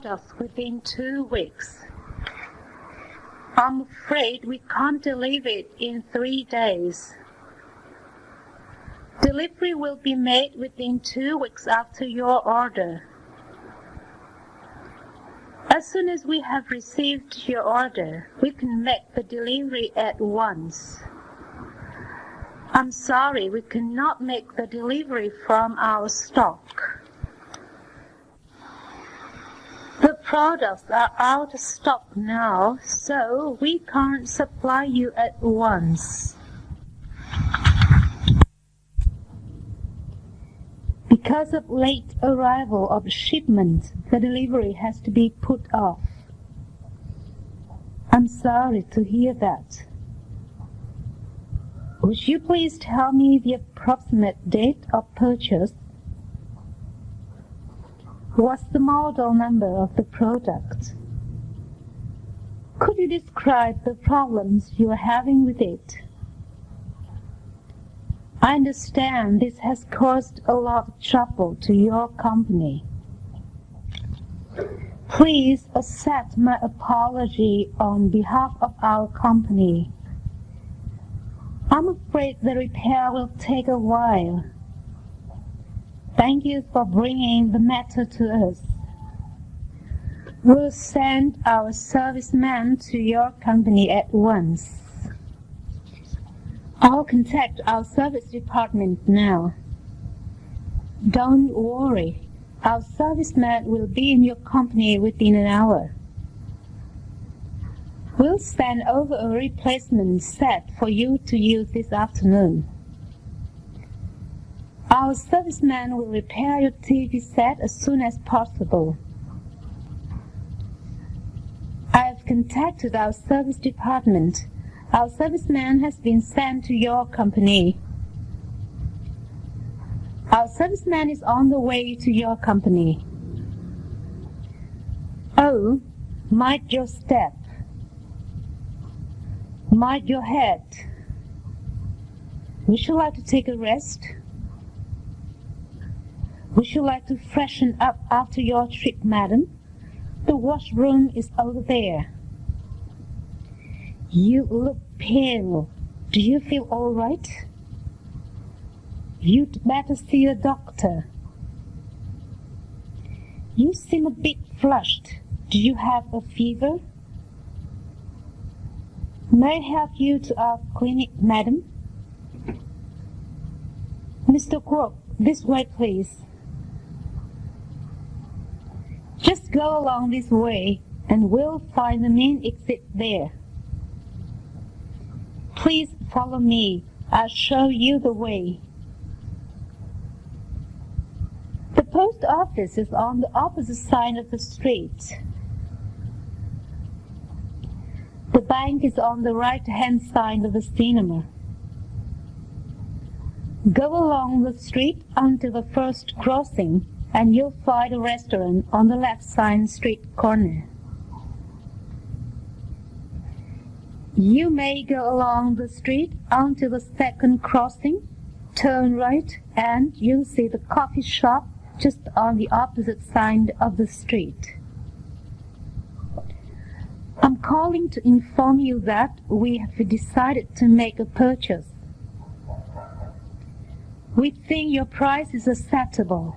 us within 2 weeks. I'm afraid we can't deliver it in 3 days. Delivery will be made within 2 weeks after your order. As soon as we have received your order, we can make the delivery at once. I'm sorry, we cannot make the delivery from our stock. The products are out of stock now, so we can't supply you at once. Because of late arrival of shipment, the delivery has to be put off. I'm sorry to hear that. Would you please tell me the approximate date of purchase? What's the model number of the product? Could you describe the problems you are having with it? I understand this has caused a lot of trouble to your company. Please accept my apology on behalf of our company. I'm afraid the repair will take a while. Thank you for bringing the matter to us. We'll send our serviceman to your company at once. I'll contact our service department now. Don't worry, our serviceman will be in your company within an hour. We'll send over a replacement set for you to use this afternoon. Our serviceman will repair your TV set as soon as possible. I've contacted our service department. Our serviceman has been sent to your company. Our serviceman is on the way to your company. Oh, mind your step. Mind your head. Would you like to take a rest? Would you like to freshen up after your trip, madam? The washroom is over there. You look pale. Do you feel all right? You'd better see a doctor. You seem a bit flushed. Do you have a fever? May I help you to our clinic, madam? Mr. Kwok, this way, please. Just go along this way, and we'll find the main exit there. Please follow me. I'll show you the way. The post office is on the opposite side of the street. The bank is on the right-hand side of the cinema. Go along the street until the first crossing, and you'll find a restaurant on the left side street corner. You may go along the street until the second crossing, turn right, and you'll see the coffee shop just on the opposite side of the street. I'm calling to inform you that we have decided to make a purchase. We think your price is acceptable.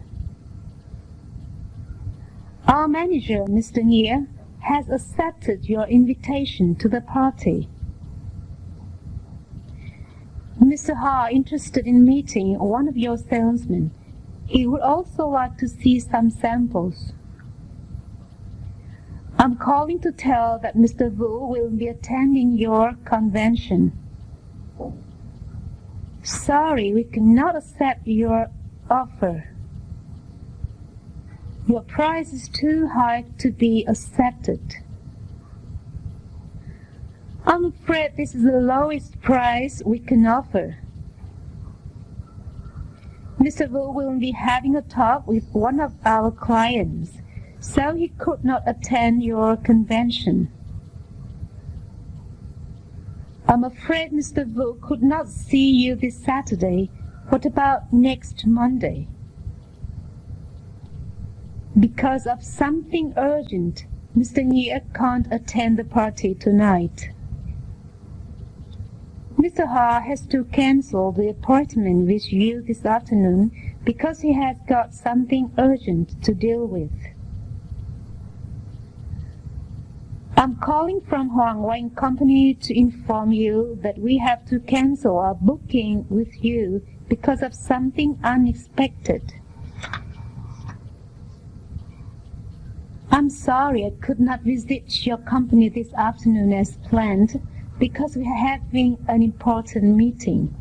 Our manager, Mr. Nier, has accepted your invitation to the party. Mr. Ha interested in meeting one of your salesmen. He would also like to see some samples. I'm calling to tell that Mr. Wu will be attending your convention. Sorry, we cannot accept your offer. Your price is too high to be accepted. I'm afraid this is the lowest price we can offer. Mr. Wu will be having a talk with one of our clients, so he could not attend your convention. I'm afraid Mr. Wu could not see you this Saturday. What about next Monday? Because of something urgent, Mr. Nghĩa can't attend the party tonight. Mr. Ha has to cancel the appointment with you this afternoon because he has got something urgent to deal with. I'm calling from Hoàng Oanh Company to inform you that we have to cancel our booking with you because of something unexpected. I'm sorry I could not visit your company this afternoon as planned because we are having an important meeting.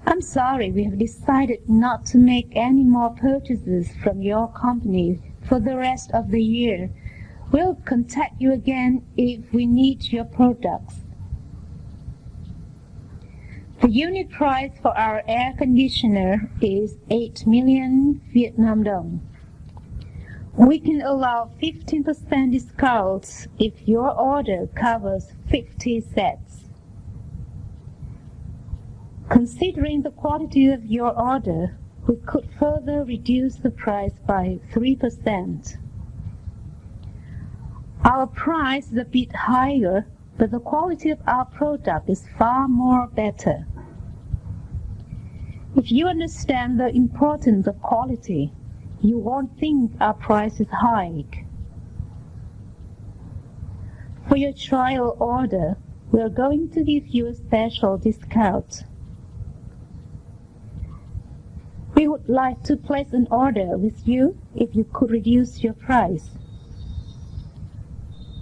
I'm sorry we have decided not to make any more purchases from your company for the rest of the year. We'll contact you again if we need your products. The unit price for our air conditioner is 8 million Vietnam dong. We can allow 15% discounts if your order covers 50 sets. Considering the quality of your order, we could further reduce the price by 3%. Our price is a bit higher, but the quality of our product is far more better. If you understand the importance of quality, you won't think our price is high. For your trial order, we are going to give you a special discount. We would like to place an order with you if you could reduce your price.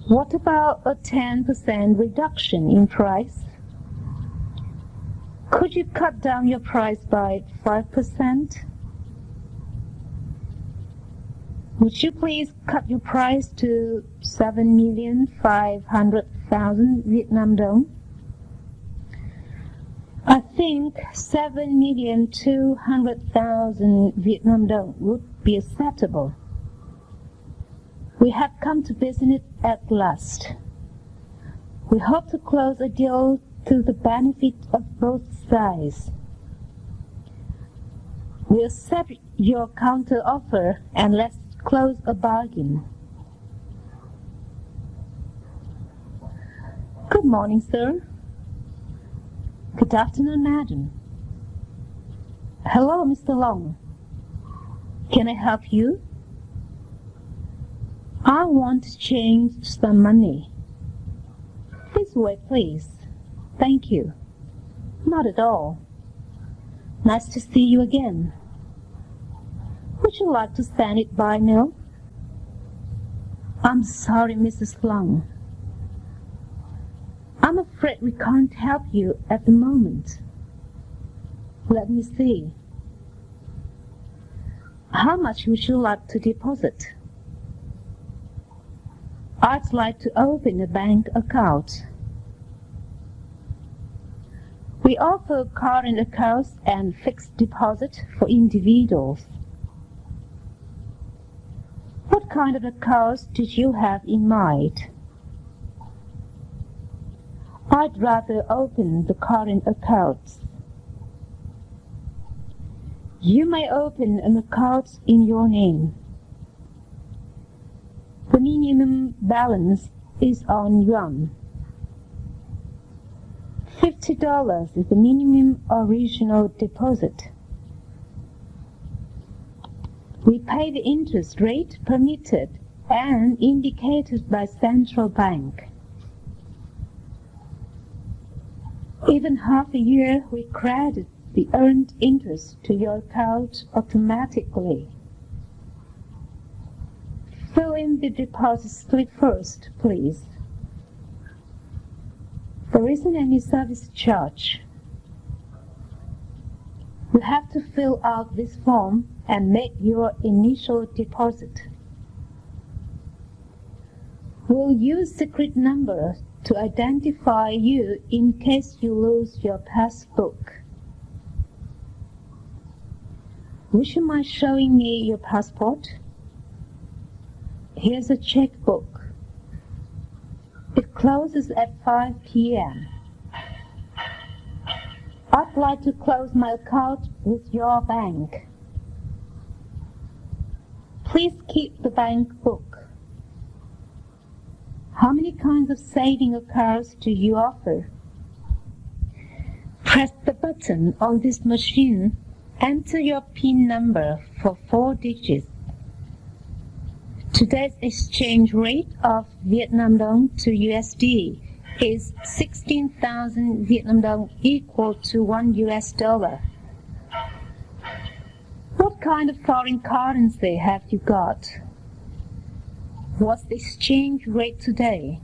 What about a 10% reduction in price? Could you cut down your price by 5%? Would you please cut your price to 7,500,000 Vietnam dong? I think 7,200,000 Vietnam dong would be acceptable. We have come to business at last. We hope to close a deal to the benefit of both sides. We accept your counter offer and let's close a bargain. Good morning, sir. Good afternoon, madam. Hello, Mr. Long. Can I help you? I want to change some money. This way, please. Thank you. Not at all. Nice to see you again. Would you like to send it by mail? I'm sorry, Mrs. Long. I'm afraid we can't help you at the moment. Let me see. How much would you like to deposit? I'd like to open a bank account. We offer current accounts and fixed deposit for individuals. What kind of accounts did you have in mind? I'd rather open the current accounts. You may open an account in your name. The minimum balance is on yuan. $50 is the minimum original deposit. We pay the interest rate permitted and indicated by central bank. Even half a year, we credit the earned interest to your account automatically. Fill in the deposit slip first, please. There isn't any service charge. You have to fill out this form and make your initial deposit. We'll use secret number to identify you in case you lose your passbook. Would you mind showing me your passport? Here's a checkbook. It closes at 5 p.m. I'd like to close my account with your bank. Please keep the bank book. How many kinds of saving accounts do you offer? Press the button on this machine. Enter your PIN number for 4 digits. Today's exchange rate of Vietnam dong to USD is 16,000 Vietnam dong, equal to $1. What kind of foreign currency have you got? What's the exchange rate today?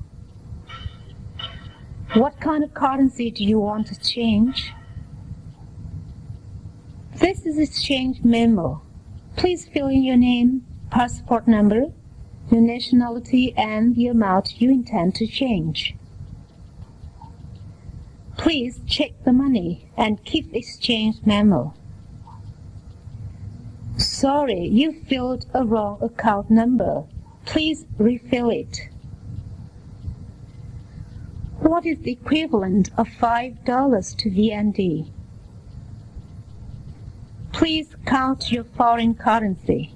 What kind of currency do you want to change? This is exchange memo. Please fill in your name, passport number, your nationality, and the amount you intend to change. Please check the money and keep the exchange memo. Sorry, you filled a wrong account number. Please refill it. What is the equivalent of $5 to VND? Please count your foreign currency.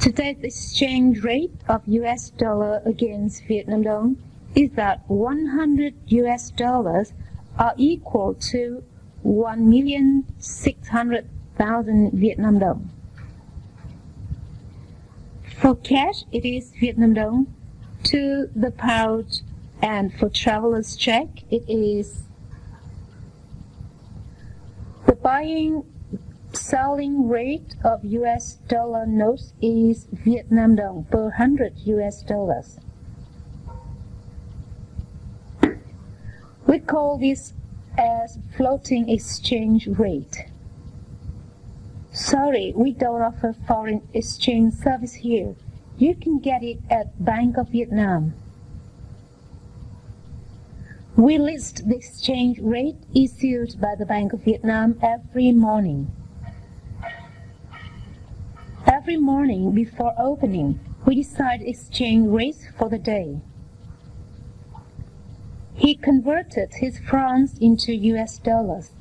Today's exchange rate of US dollar against Vietnam dong is that 100 US dollars are equal to 1,600,000 Vietnam dong. For cash, it is Vietnam dong to the pound, and for traveler's check, it is the selling rate of US dollar notes is Vietnam dong per 100 US dollars. We call this as floating exchange rate. Sorry, we don't offer foreign exchange service here. You can get it at Bank of Vietnam. We list the exchange rate issued by the Bank of Vietnam every morning. Every morning before opening, we decide exchange rates for the day. He converted his francs into US dollars.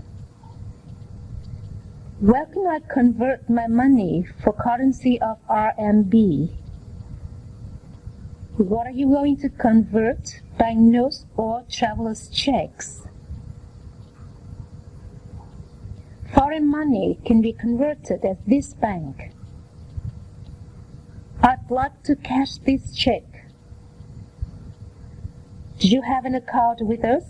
Where can I convert my money for currency of RMB? What are you going to convert, banknotes or traveler's checks? Foreign money can be converted at this bank. I'd like to cash this check. Do you have an account with us?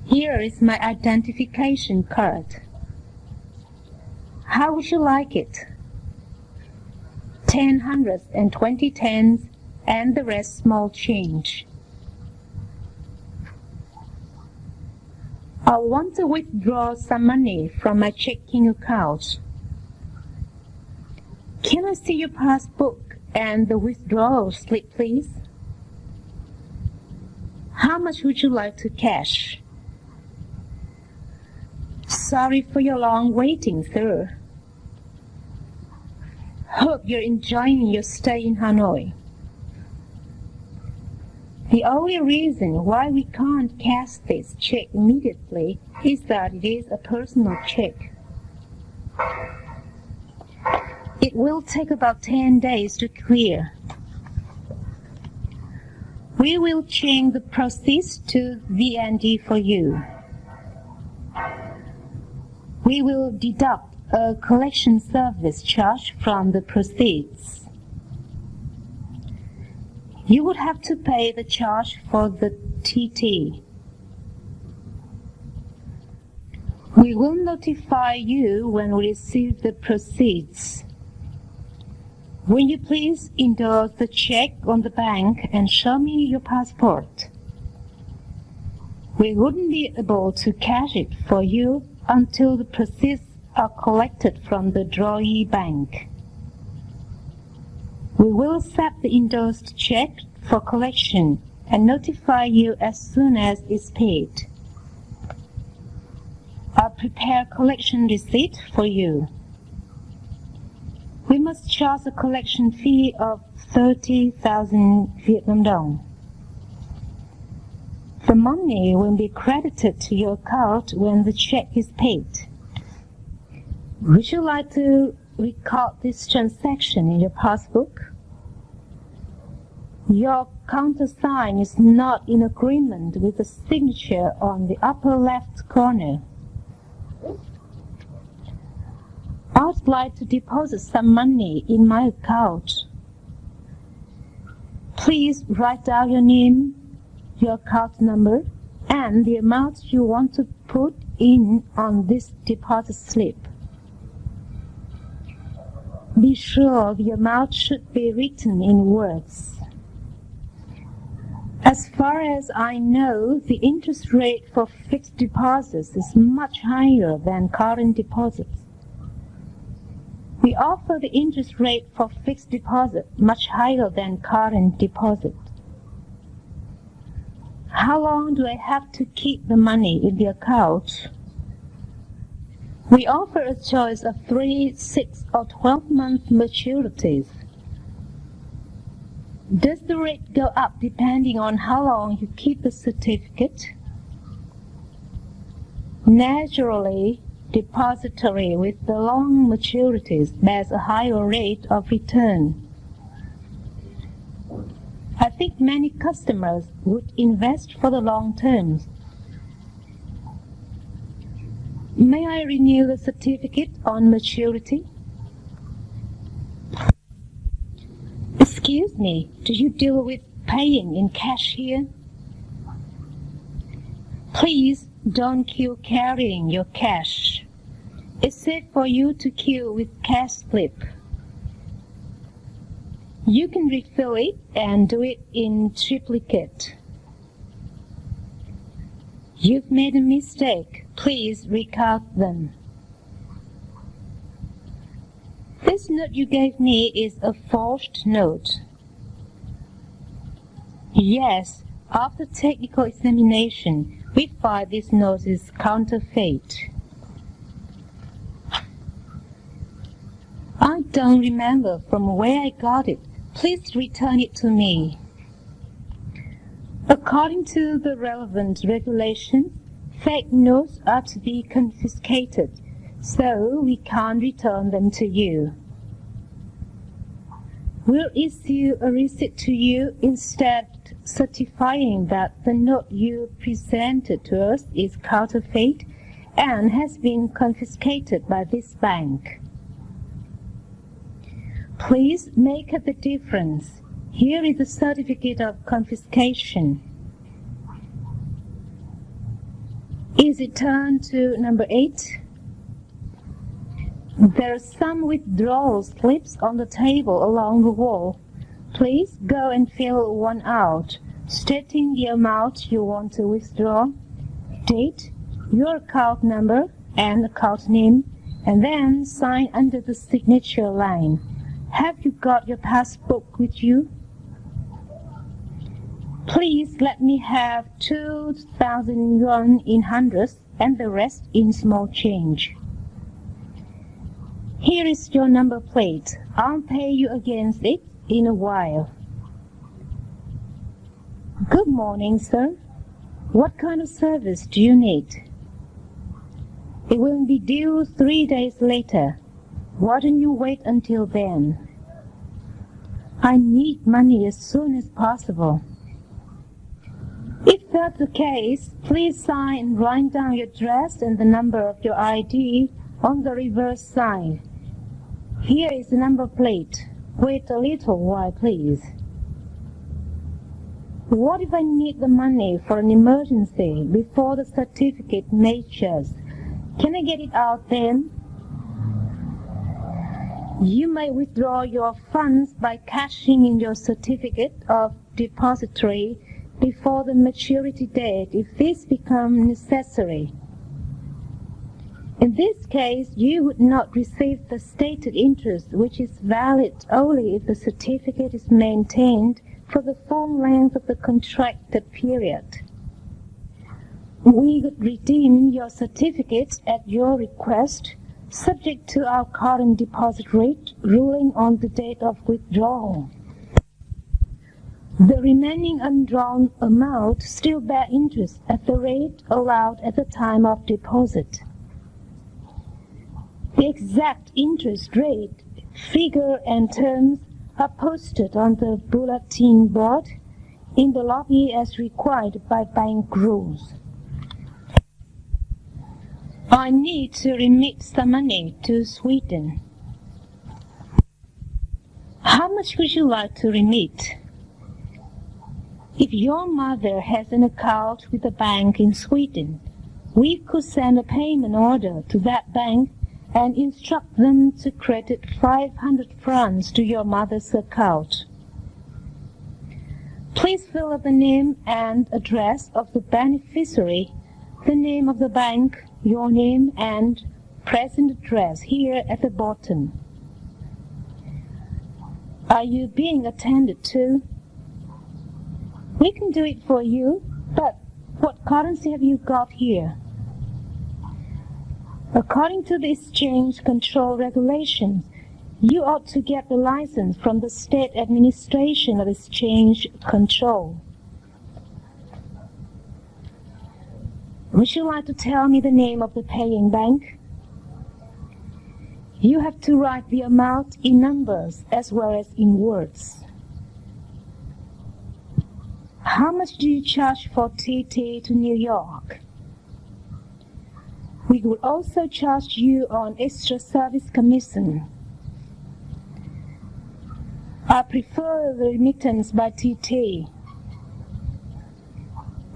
Here is my identification card. How would you like it? 10 hundreds and 20 tens, and the rest small change. I want to withdraw some money from my checking account. Can I see your passbook and the withdrawal slip, please? How much would you like to cash? Sorry for your long waiting, sir. Hope you're enjoying your stay in Hanoi. The only reason why we can't cash this check immediately is that it is a personal check. It will take about 10 days to clear. We will change the proceeds to VND for you. We will deduct a collection service charge from the proceeds. You would have to pay the charge for the TT. We will notify you when we receive the proceeds. Will you please endorse the check on the bank and show me your passport? We wouldn't be able to cash it for you until the proceeds are collected from the drawee bank. We will accept the endorsed check for collection and notify you as soon as it's paid. I'll prepare collection receipt for you. We must charge a collection fee of 30,000 Vietnam dong. The money will be credited to your account when the check is paid. Would you like to record this transaction in your passbook? Your countersign is not in agreement with the signature on the upper left corner. I'd like to deposit some money in my account. Please write down your name, your account number, and the amount you want to put in on this deposit slip. Be sure the amount should be written in words. As far as I know, the interest rate for fixed deposits is much higher than current deposits. We offer the interest rate for fixed deposit much higher than current deposit. How long do I have to keep the money in the account? We offer a choice of 3, 6, or 12-month maturities. Does the rate go up depending on how long you keep the certificate? Naturally, depository with the long maturities bears a higher rate of return. I think many customers would invest for the long term. May I renew the certificate on maturity? Excuse me, do you deal with paying in cash here? Please don't queue carrying your cash. It's safe for you to queue with cash slip. You can refill it and do it in triplicate. You've made a mistake. Please recount them. This note you gave me is a forged note. Yes, after technical examination, we find this note is counterfeit. I don't remember from where I got it. Please return it to me. According to the relevant regulations, fake notes are to be confiscated, so we can't return them to you. We'll issue a receipt to you instead, certifying that the note you presented to us is counterfeit and has been confiscated by this bank. Please make up the difference. Here is the certificate of confiscation. Is it turned to number 8? There are some withdrawal slips on the table along the wall. Please go and fill one out, stating the amount you want to withdraw, date, your account number and account name, and then sign under the signature line. Have you got your passbook with you? Please let me have 2,000 yuan in hundreds and the rest in small change. Here is your number plate. I'll pay you against it in a while. Good morning, sir. What kind of service do you need? It will be due 3 days later. Why don't you wait until then? I need money as soon as possible. If that's the case, please sign and write down your address and the number of your ID on the reverse side. Here is the number plate. Wait a little while, please. What if I need the money for an emergency before the certificate matures? Can I get it out then? You may withdraw your funds by cashing in your certificate of depository before the maturity date if this becomes necessary. In this case, you would not receive the stated interest, which is valid only if the certificate is maintained for the full length of the contracted period. We would redeem your certificate at your request, subject to our current deposit rate ruling on the date of withdrawal. The remaining undrawn amount still bear interest at the rate allowed at the time of deposit. The exact interest rate, figure and terms are posted on the bulletin board in the lobby as required by bank rules. I need to remit some money to Sweden. How much would you like to remit? If your mother has an account with a bank in Sweden, we could send a payment order to that bank and instruct them to credit 500 francs to your mother's account. Please fill up the name and address of the beneficiary, the name of the bank, your name, and present address here at the bottom. Are you being attended to? We can do it for you, but what currency have you got here? According to the exchange control regulations, you ought to get the license from the State Administration of Exchange Control. Would you like to tell me the name of the paying bank? You have to write the amount in numbers as well as in words. How much do you charge for TT to New York? We would also charge you on extra service commission. I prefer the remittance by TT.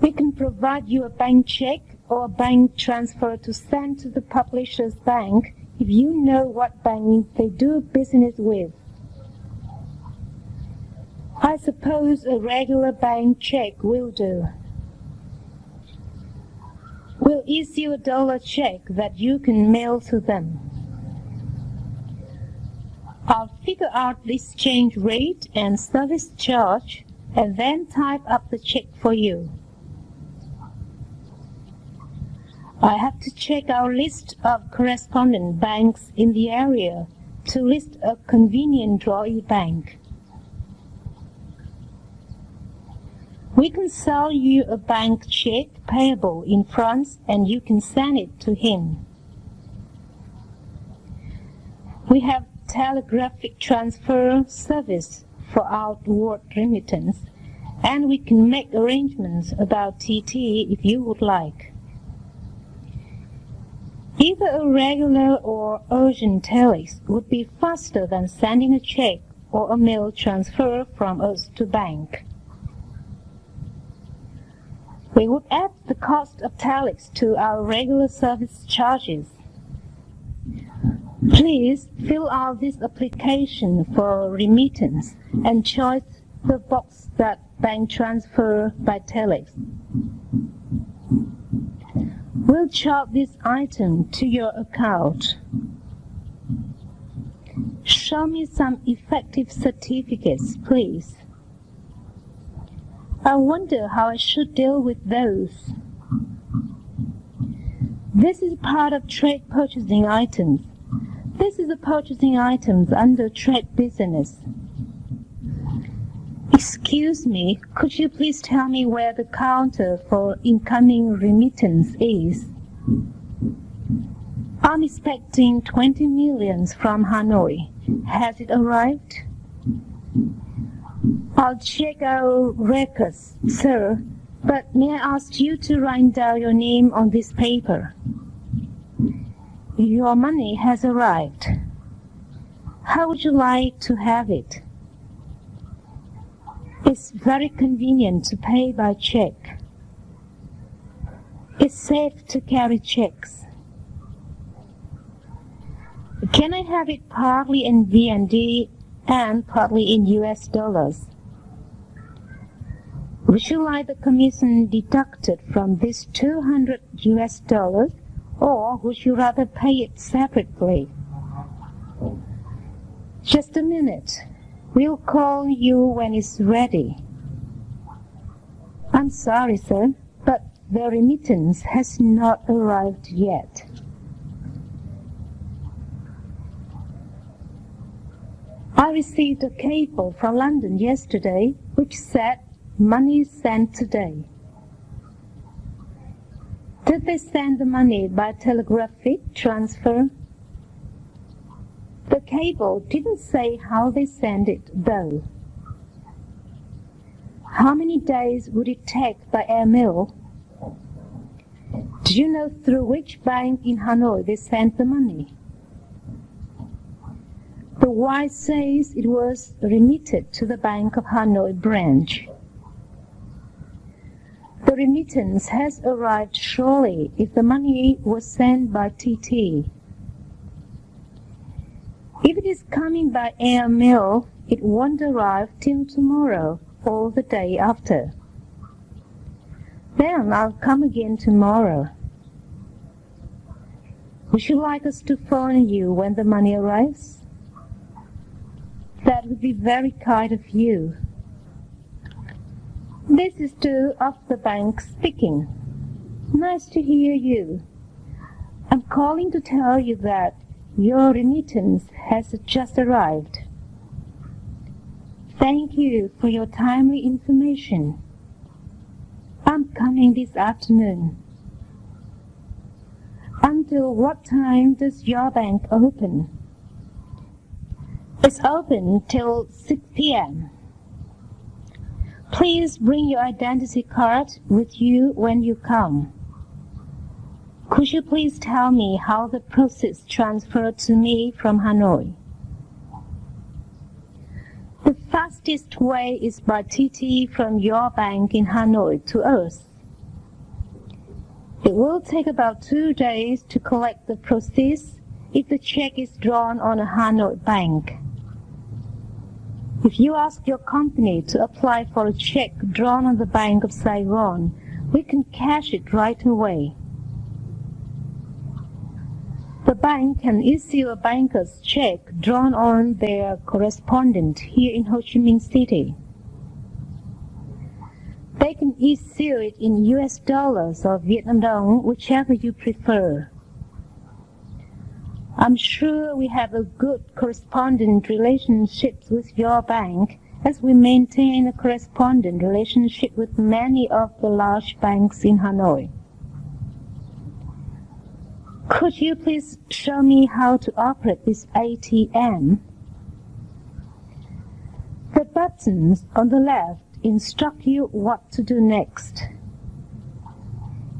We can provide you a bank check or a bank transfer to send to the publisher's bank if you know what bank they do business with. I suppose a regular bank check will do. We'll issue a dollar check that you can mail to them. I'll figure out the exchange rate and service charge and then type up the check for you. I have to check our list of correspondent banks in the area to list a convenient drawee bank. We can sell you a bank check payable in France and you can send it to him. We have telegraphic transfer service for outward remittance, and we can make arrangements about TT if you would like. Either a regular or urgent telex would be faster than sending a check or a mail transfer from us to bank. We would add the cost of telex to our regular service charges. Please fill out this application for remittance and choose the box that bank transfer by telex. We'll charge this item to your account. Show me some effective certificates, please. I wonder how I should deal with those. This is part of trade purchasing items. This is the purchasing items under trade business. Excuse me, could you please tell me where the counter for incoming remittance is? I'm expecting 20 millions from Hanoi. Has it arrived? I'll check our records, sir, but may I ask you to write down your name on this paper? Your money has arrived. How would you like to have it? It's very convenient to pay by check. It's safe to carry checks. Can I have it partly in VND and partly in US dollars? Would you like the commission deducted from this 200 US dollars, or would you rather pay it separately? Just a minute. We'll call you when it's ready. I'm sorry, sir, but the remittance has not arrived yet. I received a cable from London yesterday which said money sent today. Did they send the money by telegraphic transfer? cable didn't say how they sent it, though. How many days would it take by airmail? Do you know through which bank in Hanoi they sent the money? The wire says it was remitted to the Bank of Hanoi branch. The remittance has arrived surely if the money was sent by TT. If it is coming by airmail, it won't arrive till tomorrow or the day after. Then I'll come again tomorrow. Would you like us to phone you when the money arrives? That would be very kind of you. This is Stu of the bank speaking. Nice to hear you. I'm calling to tell you that your remittance has just arrived. Thank you for your timely information. I'm coming this afternoon. Until what time does your bank open? It's open till 6 p.m. Please bring your identity card with you when you come. Could you please tell me how the proceeds transferred to me from Hanoi? The fastest way is by TT from your bank in Hanoi to us. It will take about 2 days to collect the proceeds if the check is drawn on a Hanoi bank. If you ask your company to apply for a check drawn on the Bank of Saigon, we can cash it right away. The bank can issue a banker's check drawn on their correspondent here in Ho Chi Minh City. They can issue it in US dollars or Vietnam dong, whichever you prefer. I'm sure we have a good correspondent relationship with your bank, as we maintain a correspondent relationship with many of the large banks in Hanoi. Could you please show me how to operate this ATM? The buttons on the left instruct you what to do next.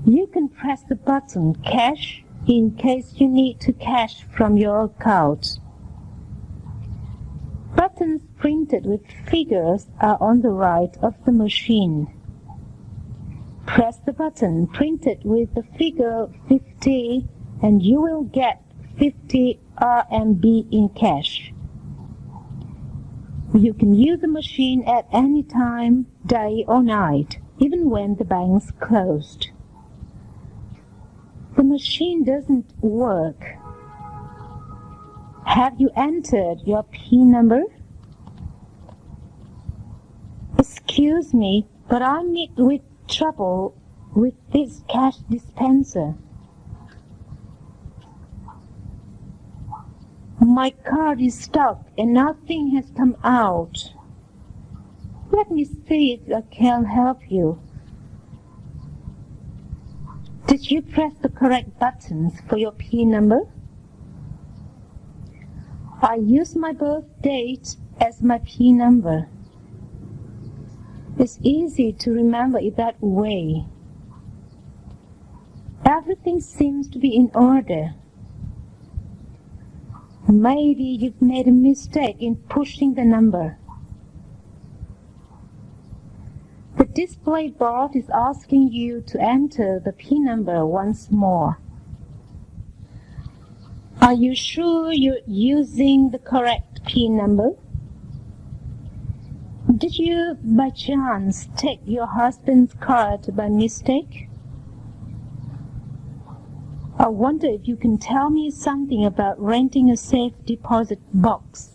You can press the button Cash in case you need to cash from your account. Buttons printed with figures are on the right of the machine. Press the button printed with the figure 50 and you will get 50 RMB in cash. You can use the machine at any time, day or night, even when the bank's closed. The machine doesn't work. Have you entered your PIN number? Excuse me, but I meet with trouble with this cash dispenser. My card is stuck and nothing has come out. Let me see if I can help you. Did you press the correct buttons for your PIN number? I use my birth date as my PIN number. It's easy to remember it that way. Everything seems to be in order. Maybe you've made a mistake in pushing the number. The display board is asking you to enter the PIN number once more. Are you sure you're using the correct PIN number? Did you, by chance, take your husband's card by mistake? I wonder if you can tell me something about renting a safe deposit box.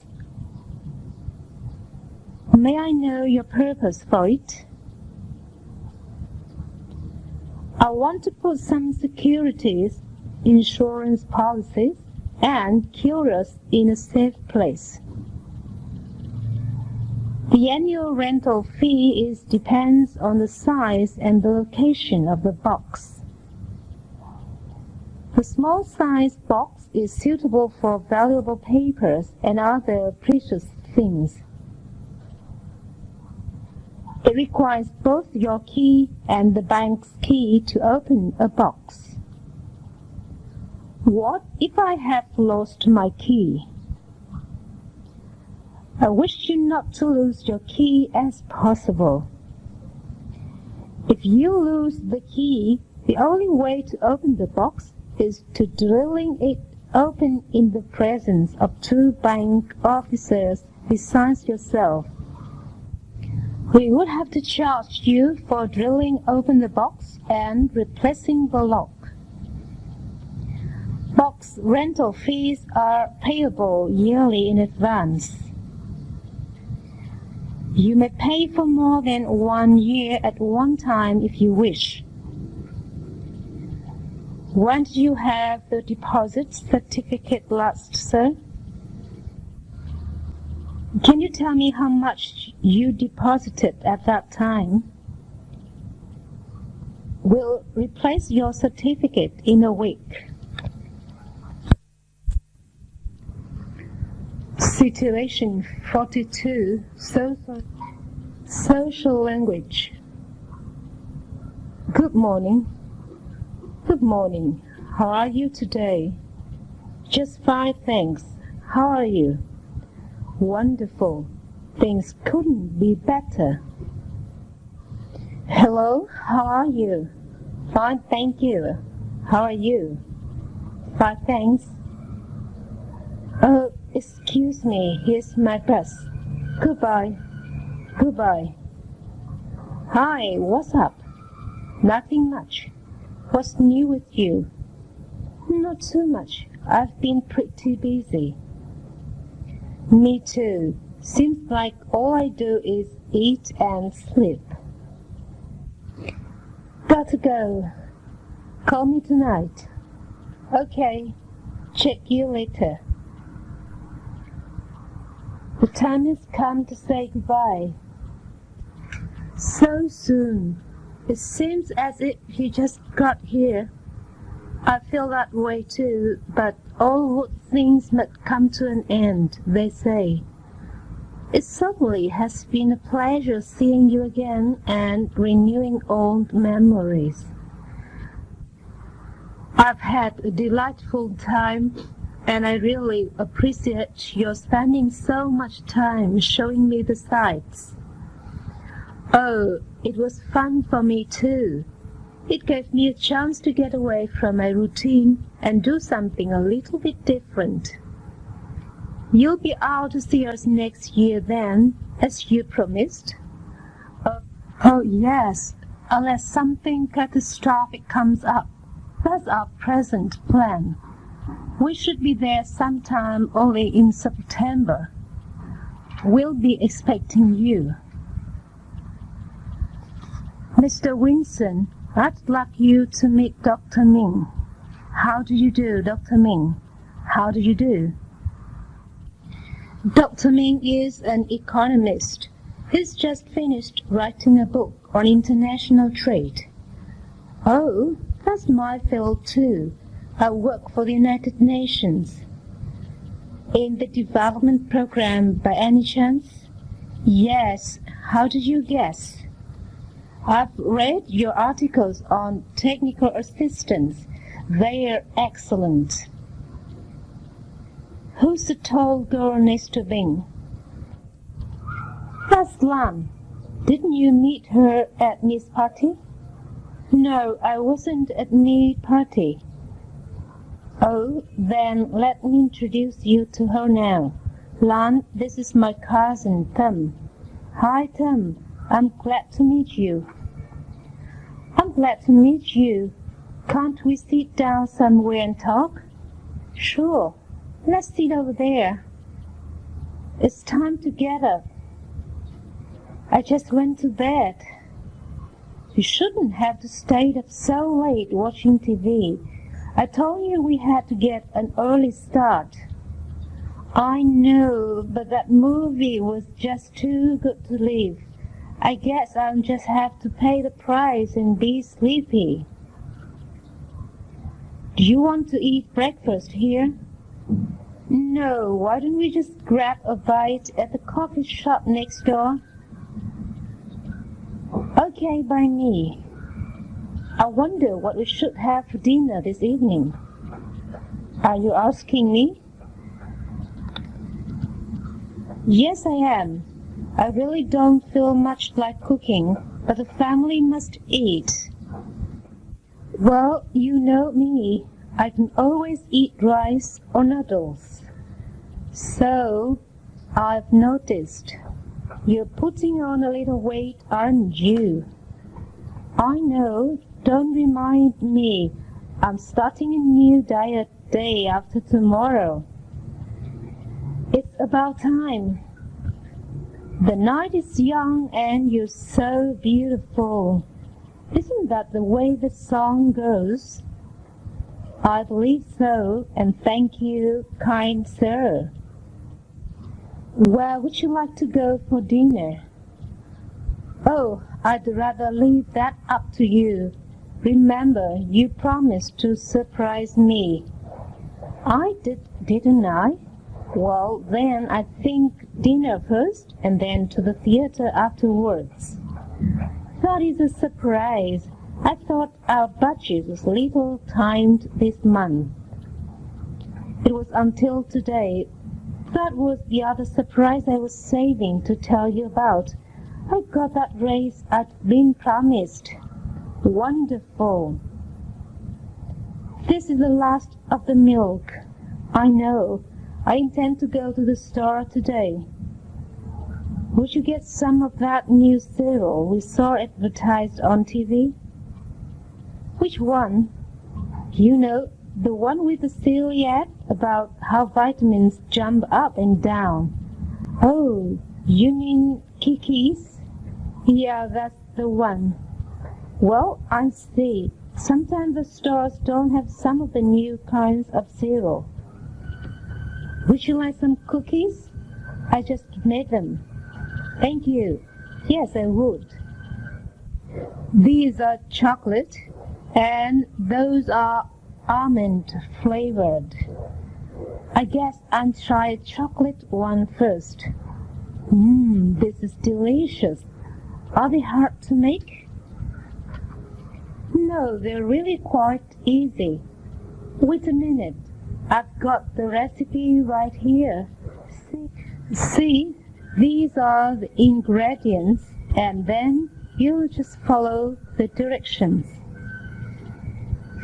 May I know your purpose for it? I want to put some securities, insurance policies, and curios in a safe place. The annual rental fee depends on the size and the location of the box. The small-sized box is suitable for valuable papers and other precious things. It requires both your key and the bank's key to open a box. What if I have lost my key? I wish you not to lose your key as possible. If you lose the key, the only way to open the box is to drilling it open in the presence of 2 bank officers besides yourself. We would have to charge you for drilling open the box and replacing the lock. Box rental fees are payable yearly in advance. You may pay for more than 1 year at one time if you wish. When did you have the deposit certificate last, sir? Can you tell me how much you deposited at that time? We'll replace your certificate in a week. Situation 42. Social language. Good morning. Good morning. How are you today? Just fine, thanks. How are you? Wonderful. Things couldn't be better. Hello, how are you? Fine, thank you. How are you? Fine, thanks. Oh, excuse me, here's my bus. Goodbye. Goodbye. Hi, what's up? Nothing much. What's new with you? Not too much. I've been pretty busy. Me too. Seems like all I do is eat and sleep. Gotta go. Call me tonight. Okay. Check you later. The time has come to say goodbye. So soon. It seems as if you just got here. I feel that way too, but all good things must come to an end, they say. It certainly has been a pleasure seeing you again and renewing old memories. I've had a delightful time, and I really appreciate your spending so much time showing me the sights. Oh, it was fun for me too. It gave me a chance to get away from my routine and do something a little bit different. You'll be out to see us next year then, as you promised? Oh yes, unless something catastrophic comes up. That's our present plan. We should be there sometime early in September. We'll be expecting you. Mr. Winson, I'd like you to meet Dr. Ming. How do you do, Dr. Ming? How do you do? Dr. Ming is an economist. He's just finished writing a book on international trade. Oh, that's my field too. I work for the United Nations. In the development program by any chance? Yes. How did you guess? I've read your articles on technical assistance. They're excellent. Who's the tall girl next to Bing? That's Lan. Didn't you meet her at Miss Party? No, I wasn't at Miss Party. Oh, then let me introduce you to her now. Lan, this is my cousin, Tim. Hi, Tim. I'm glad to meet you. I'm glad to meet you. Can't we sit down somewhere and talk? Sure. Let's sit over there. It's time to get up. I just went to bed. You shouldn't have to stay up so late watching TV. I told you we had to get an early start. I know, but that movie was just too good to leave. I guess I'll just have to pay the price and be sleepy. Do you want to eat breakfast here? No, why don't we just grab a bite at the coffee shop next door? Okay, by me. I wonder what we should have for dinner this evening. Are you asking me? Yes, I am. I really don't feel much like cooking, but the family must eat. Well, you know me. I can always eat rice or noodles. So, I've noticed. You're putting on a little weight, aren't you? I know. Don't remind me. I'm starting a new diet day after tomorrow. It's about time. The night is young and you're so beautiful. Isn't that the way the song goes? I believe so, and thank you, kind sir. Where would you like to go for dinner? Oh, I'd rather leave that up to you. Remember, you promised to surprise me. I did, didn't I? Well, then I think dinner first and then to the theater afterwards. That is a surprise. I thought our budget was little timed this month. It was until today. That was the other surprise I was saving to tell you about. I got that raise I'd been promised. Wonderful. This is the last of the milk. I know. I intend to go to the store today. Would you get some of that new cereal we saw advertised on TV? Which one? You know, the one with the silly ad about how vitamins jump up and down. Oh, you mean Kiki's? Yeah, that's the one. Well, I see. Sometimes the stores don't have some of the new kinds of cereal. Would you like some cookies? I just made them. Thank you. Yes, I would. These are chocolate, and those are almond flavored. I guess I'll try a chocolate one first. This is delicious. Are they hard to make? No, they're really quite easy. Wait a minute. I've got the recipe right here. See, these are the ingredients, and then you'll just follow the directions.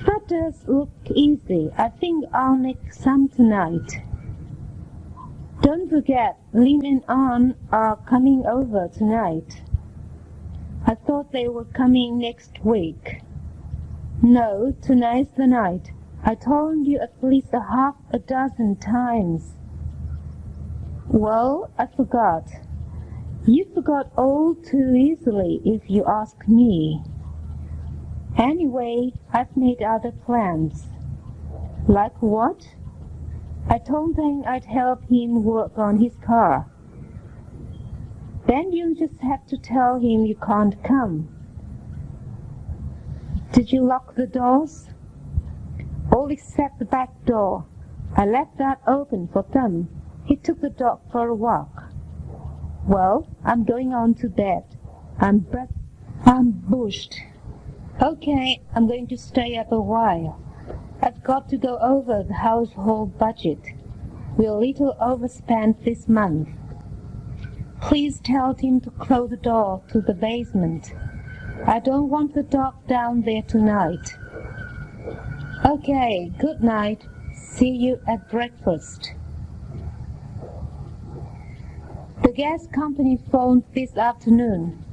That does look easy. I think I'll make some tonight. Don't forget, Lynn and Anne are coming over tonight. I thought they were coming next week. No, tonight's the night. I told you at least half a dozen times. Well, I forgot. You forgot all too easily if you ask me. Anyway, I've made other plans. Like what? I told him I'd help him work on his car. Then you'll just have to tell him you can't come. Did you lock the doors? All except the back door. I left that open for Tom. He took the dog for a walk. Well, I'm going on to bed. I'm bushed. Okay, I'm going to stay up a while. I've got to go over the household budget. We're a little overspent this month. Please tell Tim to close the door to the basement. I don't want the dog down there tonight. Okay, good night. See you at breakfast. The gas company phoned this afternoon.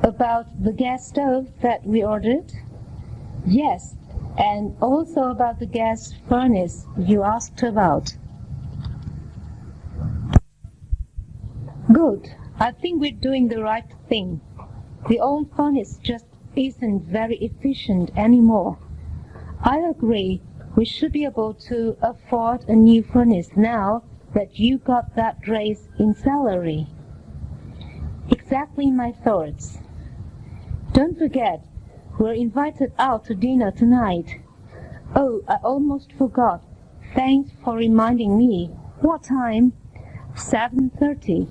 About the gas stove that we ordered? Yes, and also about the gas furnace you asked about. Good. I think we're doing the right thing. The old furnace just isn't very efficient anymore. I agree. We should be able to afford a new furnace now that you got that raise in salary. Exactly my thoughts. Don't forget, we're invited out to dinner tonight. Oh, I almost forgot. Thanks for reminding me. What time? 7:30.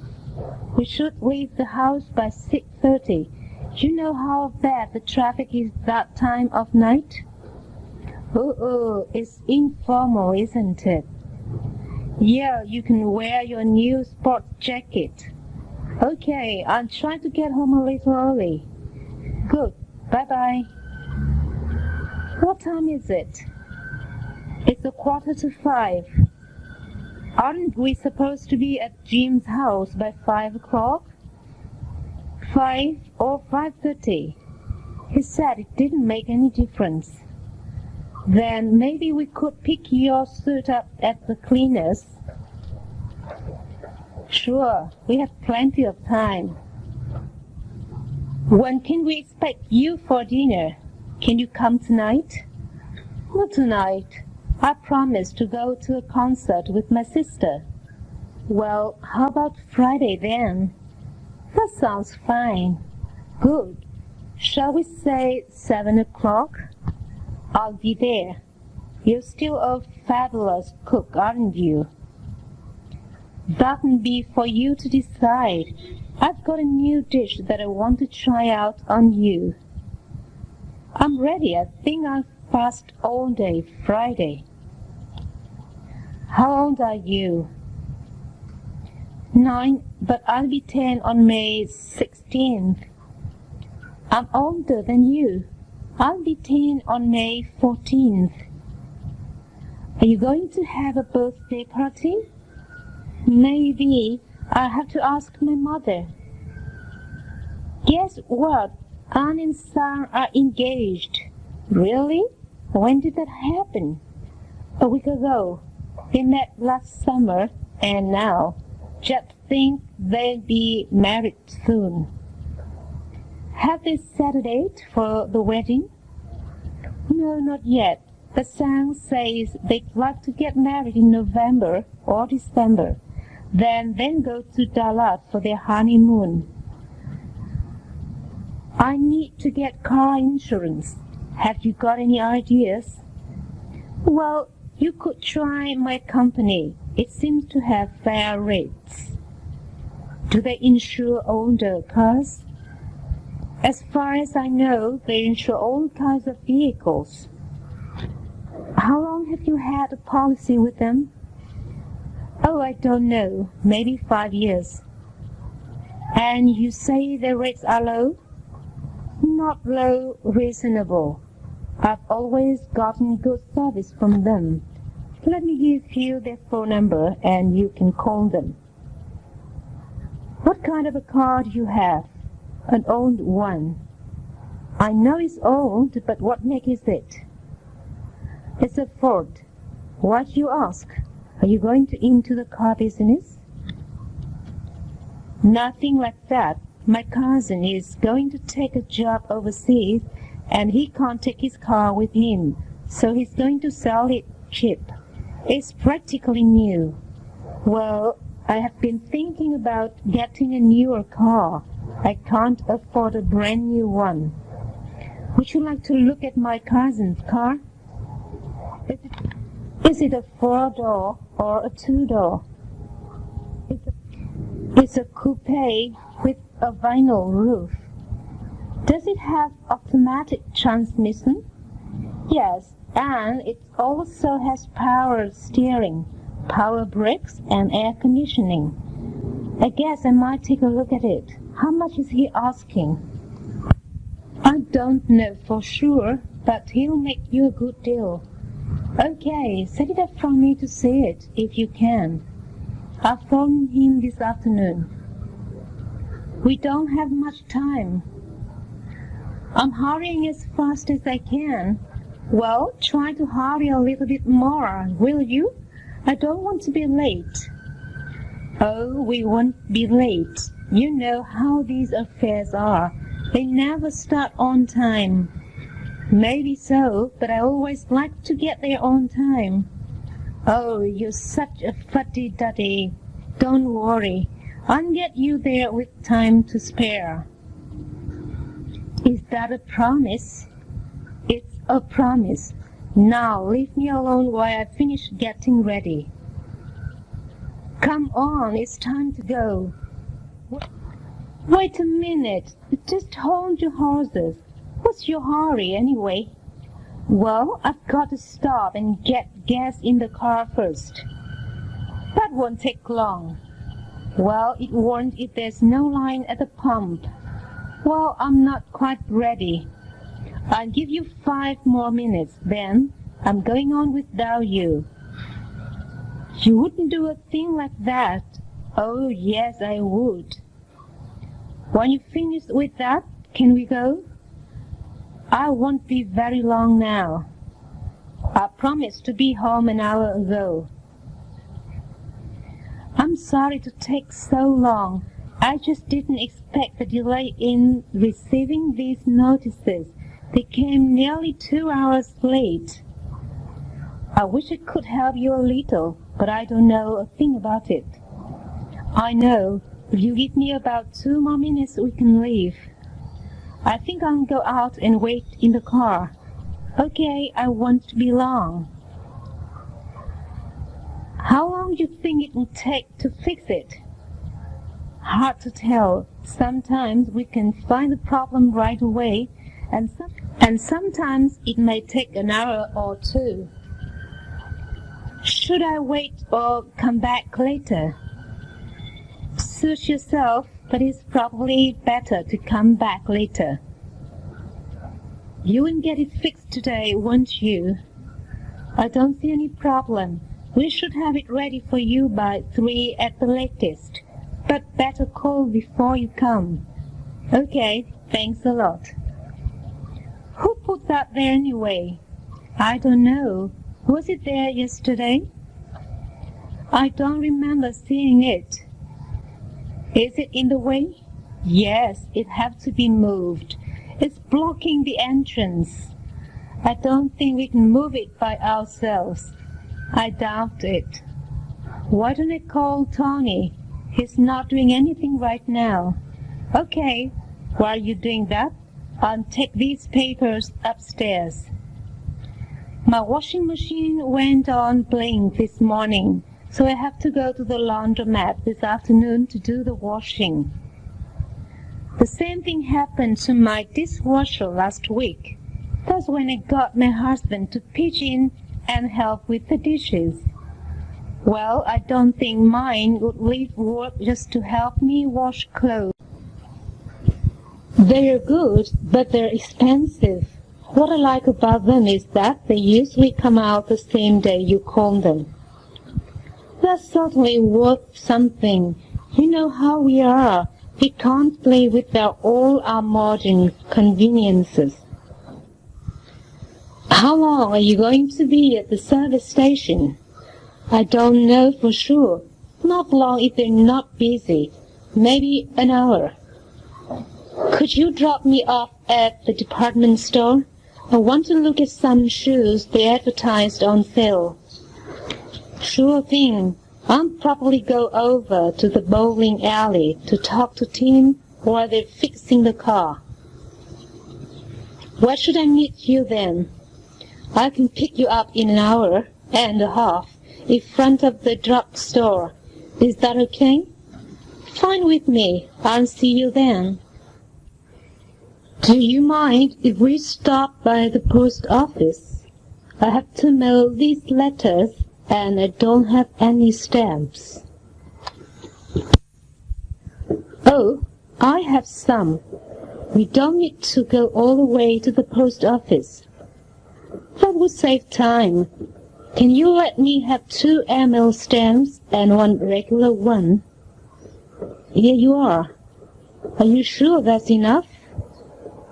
We should leave the house by 6:30. You know how bad the traffic is that time of night? Oh, it's informal, isn't it? Yeah, you can wear your new sports jacket. Okay, I'll try to get home a little early. Good. Bye-bye. What time is it? It's 4:45. Aren't we supposed to be at Jim's house by 5 o'clock? 5 or 5:30? He said it didn't make any difference. Then maybe we could pick your suit up at the cleaner's. Sure, we have plenty of time. When can we expect you for dinner? Can you come tonight? Not tonight. I promised to go to a concert with my sister. Well, how about Friday then? That sounds fine. Good. Shall we say 7 o'clock? I'll be there. You're still a fabulous cook, aren't you? That'll be for you to decide. I've got a new dish that I want to try out on you. I'm ready. I think I'll fast all day Friday. How old are you? 9, but I'll be 10 on May 16th. I'm older than you. I'll be 10 on May 14th. Are you going to have a birthday party? Maybe. I'll have to ask my mother. Guess what? Anne and Sam are engaged. Really? When did that happen? A week ago. They met last summer, and now just think they'll be married soon. Have they set a date for the wedding? No, not yet. But Sam says they'd like to get married in November or December, then go to Dalat for their honeymoon. I need to get car insurance. Have you got any ideas? Well, you could try my company. It seems to have fair rates. Do they insure older cars? As far as I know, they insure all kinds of vehicles. How long have you had a policy with them? Oh, I don't know. Maybe 5 years. And you say the rates are low? Not low, reasonable. I've always gotten good service from them. Let me give you their phone number and you can call them. What kind of a car do you have? An old one. I know it's old, but what make is it? It's a Ford. Why do you ask? Are you going into the car business? Nothing like that. My cousin is going to take a job overseas, and he can't take his car with him, so he's going to sell it cheap. It's practically new. Well, I have been thinking about getting a newer car. I can't afford a brand new one. Would you like to look at my cousin's car? Is it a 4-door or a 2-door? It's a coupe with a vinyl roof. Does it have automatic transmission? Yes, and it also has power steering, power brakes, and air conditioning. I guess I might take a look at it. How much is he asking? I don't know for sure, but he'll make you a good deal. Okay, set it up for me to see it, if you can. I'll phone him this afternoon. We don't have much time. I'm hurrying as fast as I can. Well, try to hurry a little bit more, will you? I don't want to be late. Oh, we won't be late. You know how these affairs are. They never start on time. Maybe so, but I always like to get there on time. Oh, you're such a fuddy-duddy. Don't worry. I'll get you there with time to spare. Is that a promise? It's a promise. Now leave me alone while I finish getting ready. Come on, it's time to go. Wait a minute, just hold your horses. What's your hurry anyway? Well, I've got to stop and get gas in the car first. That won't take long. Well, it won't if there's no line at the pump. Well, I'm not quite ready. I'll give you 5 more minutes, then I'm going on without you. You wouldn't do a thing like that. Oh, yes, I would. When you finish with that, can we go? I won't be very long now. I promised to be home an hour ago. I'm sorry to take so long. I just didn't expect the delay in receiving these notices. They came nearly 2 hours late. I wish I could help you a little, but I don't know a thing about it. I know. If you give me about 2 more minutes, we can leave. I think I'll go out and wait in the car. Okay, I won't be long. How long do you think it will take to fix it? Hard to tell. Sometimes we can find the problem right away, and sometimes it may take an hour or 2. Should I wait or come back later? Suit yourself, but it's probably better to come back later. You will get it fixed today, won't you? I don't see any problem. We should have it ready for you by 3 at the latest, but better call before you come. Okay, thanks a lot. Who put that there anyway? I don't know. Was it there yesterday? I don't remember seeing it. Is it in the way? Yes, it has to be moved. It's blocking the entrance. I don't think we can move it by ourselves. I doubt it. Why don't I call Tony? He's not doing anything right now. Okay, while you're doing that, I'll take these papers upstairs. My washing machine went on blink this morning, so I have to go to the laundromat this afternoon to do the washing. The same thing happened to my dishwasher last week. That's when I got my husband to pitch in and help with the dishes. Well, I don't think mine would leave work just to help me wash clothes. They're good, but they're expensive. What I like about them is that they usually come out the same day you call them. That's certainly worth something. You know how we are. We can't play without all our modern conveniences. How long are you going to be at the service station? I don't know for sure. Not long if they're not busy. Maybe an hour. Could you drop me off at the department store? I want to look at some shoes they advertised on sale. Sure thing. I'll probably go over to the bowling alley to talk to Tim while they're fixing the car. Where should I meet you then? I can pick you up in an hour and a half in front of the drugstore. Is that okay? Fine with me. I'll see you then. Do you mind if we stop by the post office? I have to mail these letters and I don't have any stamps. Oh, I have some. We don't need to go all the way to the post office. That would save time. Can you let me have 2 ML stamps and 1 regular one? Here you are. Are you sure that's enough?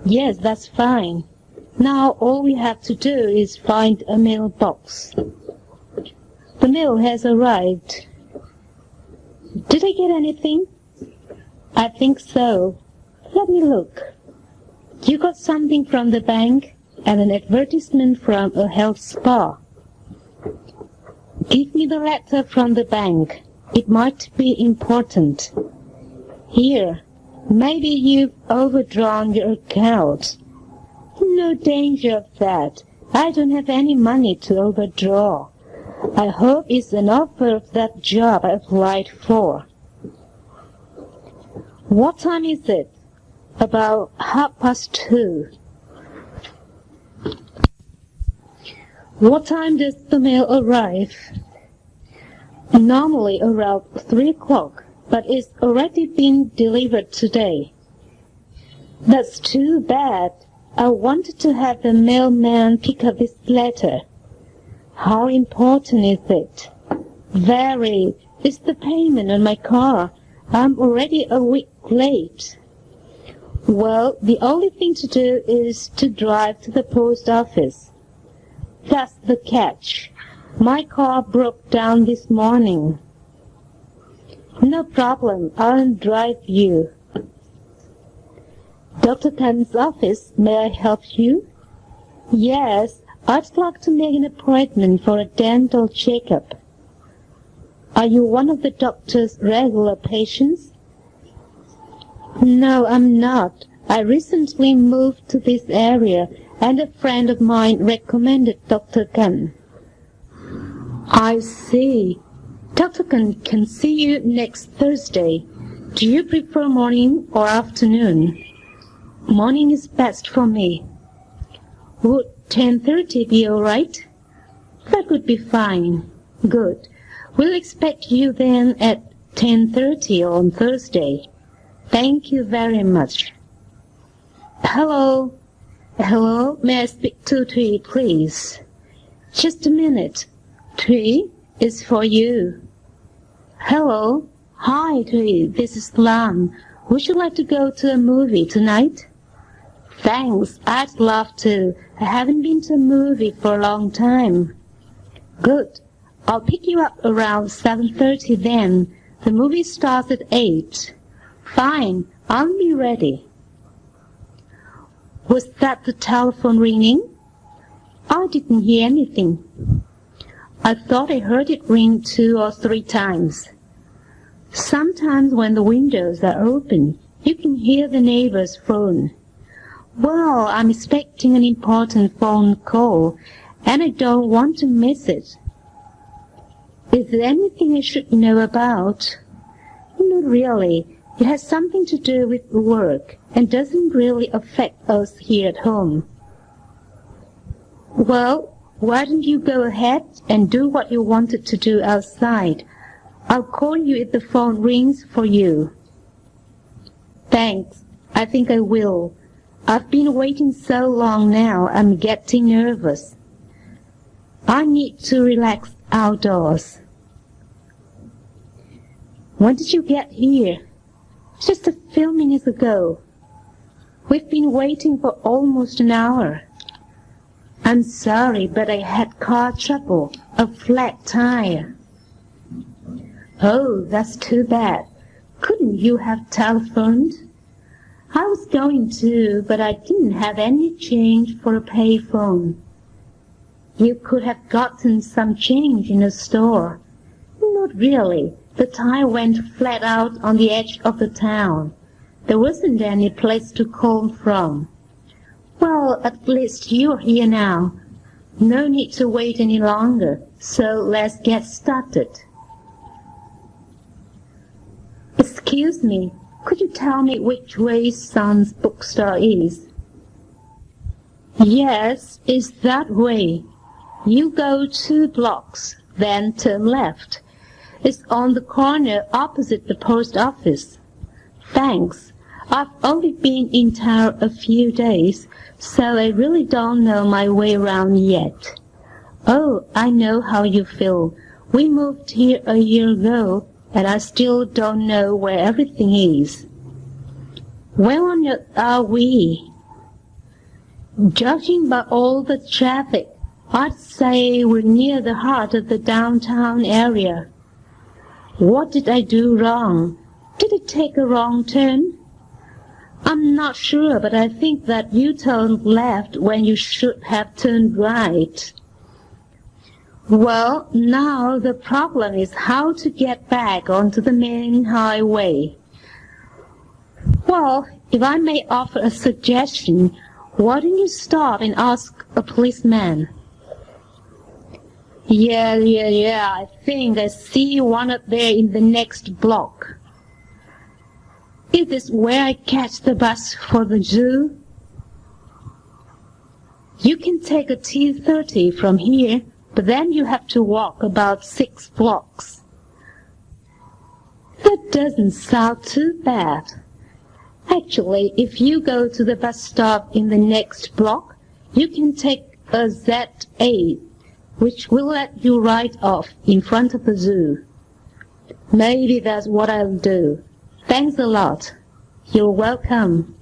Yes, that's fine. Now all we have to do is find a mailbox. The mail has arrived. Did I get anything? I think so. Let me look. You got something from the bank and an advertisement from a health spa. Give me the letter from the bank. It might be important. Here, maybe you've overdrawn your account. No danger of that. I don't have any money to overdraw. I hope it's an offer of that job I applied for. What time is it? About 2:30. What time does the mail arrive? Normally around 3 o'clock, but it's already been delivered today. That's too bad. I wanted to have the mailman pick up this letter. How important is it? Very. It's the payment on my car. I'm already a week late. Well, the only thing to do is to drive to the post office. That's the catch. My car broke down this morning. No problem. I'll drive you. Dr. Kan's office, may I help you? Yes, I'd like to make an appointment for a dental checkup. Are you one of the doctor's regular patients? No, I'm not. I recently moved to this area, and a friend of mine recommended Dr. Kan. I see. Dr. Kan can see you next Thursday. Do you prefer morning or afternoon? Morning is best for me. Would 10:30 be all right? That would be fine. Good. We'll expect you then at 10:30 on Thursday. Thank you very much. Hello. Hello, may I speak to Thuy, please? Just a minute. Thuy, it's for you. Hello. Hi, Thuy, this is Lam. Would you like to go to a movie tonight? Thanks, I'd love to. I haven't been to a movie for a long time. Good. I'll pick you up around 7:30 then. The movie starts at 8. Fine, I'll be ready. Was that the telephone ringing? I didn't hear anything. I thought I heard it ring 2 or 3 times. Sometimes when the windows are open, you can hear the neighbor's phone. Well, I'm expecting an important phone call, and I don't want to miss it. Is there anything I should know about? Not really. It has something to do with work, and doesn't really affect us here at home. Well, why don't you go ahead and do what you wanted to do outside? I'll call you if the phone rings for you. Thanks. I think I will. I've been waiting so long now, I'm getting nervous. I need to relax outdoors. When did you get here? Just a few minutes ago. We've been waiting for almost an hour. I'm sorry, but I had car trouble, a flat tire. Oh, that's too bad. Couldn't you have telephoned? I was going to, but I didn't have any change for a payphone. You could have gotten some change in a store. Not really. The tire went flat out on the edge of the town. There wasn't any place to call from. Well, at least you're here now. No need to wait any longer, so let's get started. Excuse me, could you tell me which way Son's bookstore is? Yes, it's that way. You go 2 blocks, then turn left. It's on the corner opposite the post office. Thanks. I've only been in town a few days, so I really don't know my way around yet. Oh, I know how you feel. We moved here a year ago, and I still don't know where everything is. Where on earth are we? Judging by all the traffic, I'd say we're near the heart of the downtown area. What did I do wrong? Did I take a wrong turn? I'm not sure, but I think that you turned left when you should have turned right. Well, now the problem is how to get back onto the main highway. Well, if I may offer a suggestion, Why don't you stop and ask a policeman? Yeah, I think I see one up there in the next block. Is this where I catch the bus for the zoo? You can take a T30 from here, but then you have to walk about 6 blocks. That doesn't sound too bad. Actually, if you go to the bus stop in the next block, you can take a Z8, which will let you ride off in front of the zoo. Maybe that's what I'll do. Thanks a lot. You're welcome.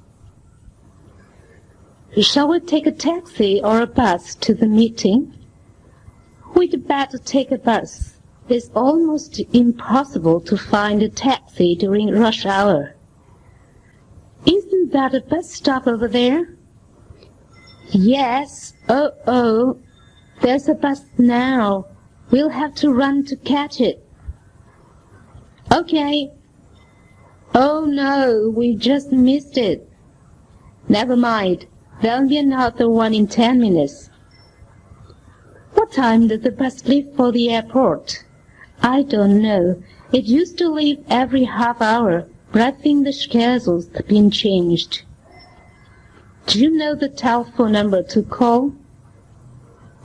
Shall we take a taxi or a bus to the meeting? We'd better take a bus. It's almost impossible to find a taxi during rush hour. Isn't that a bus stop over there? Yes. Oh, there's a bus now. We'll have to run to catch it. Okay. Oh no, we just missed it. Never mind. There'll be another one in 10 minutes. What time does the bus leave for the airport? I don't know. It used to leave every half hour, but I think the schedule's been changed. Do you know the telephone number to call?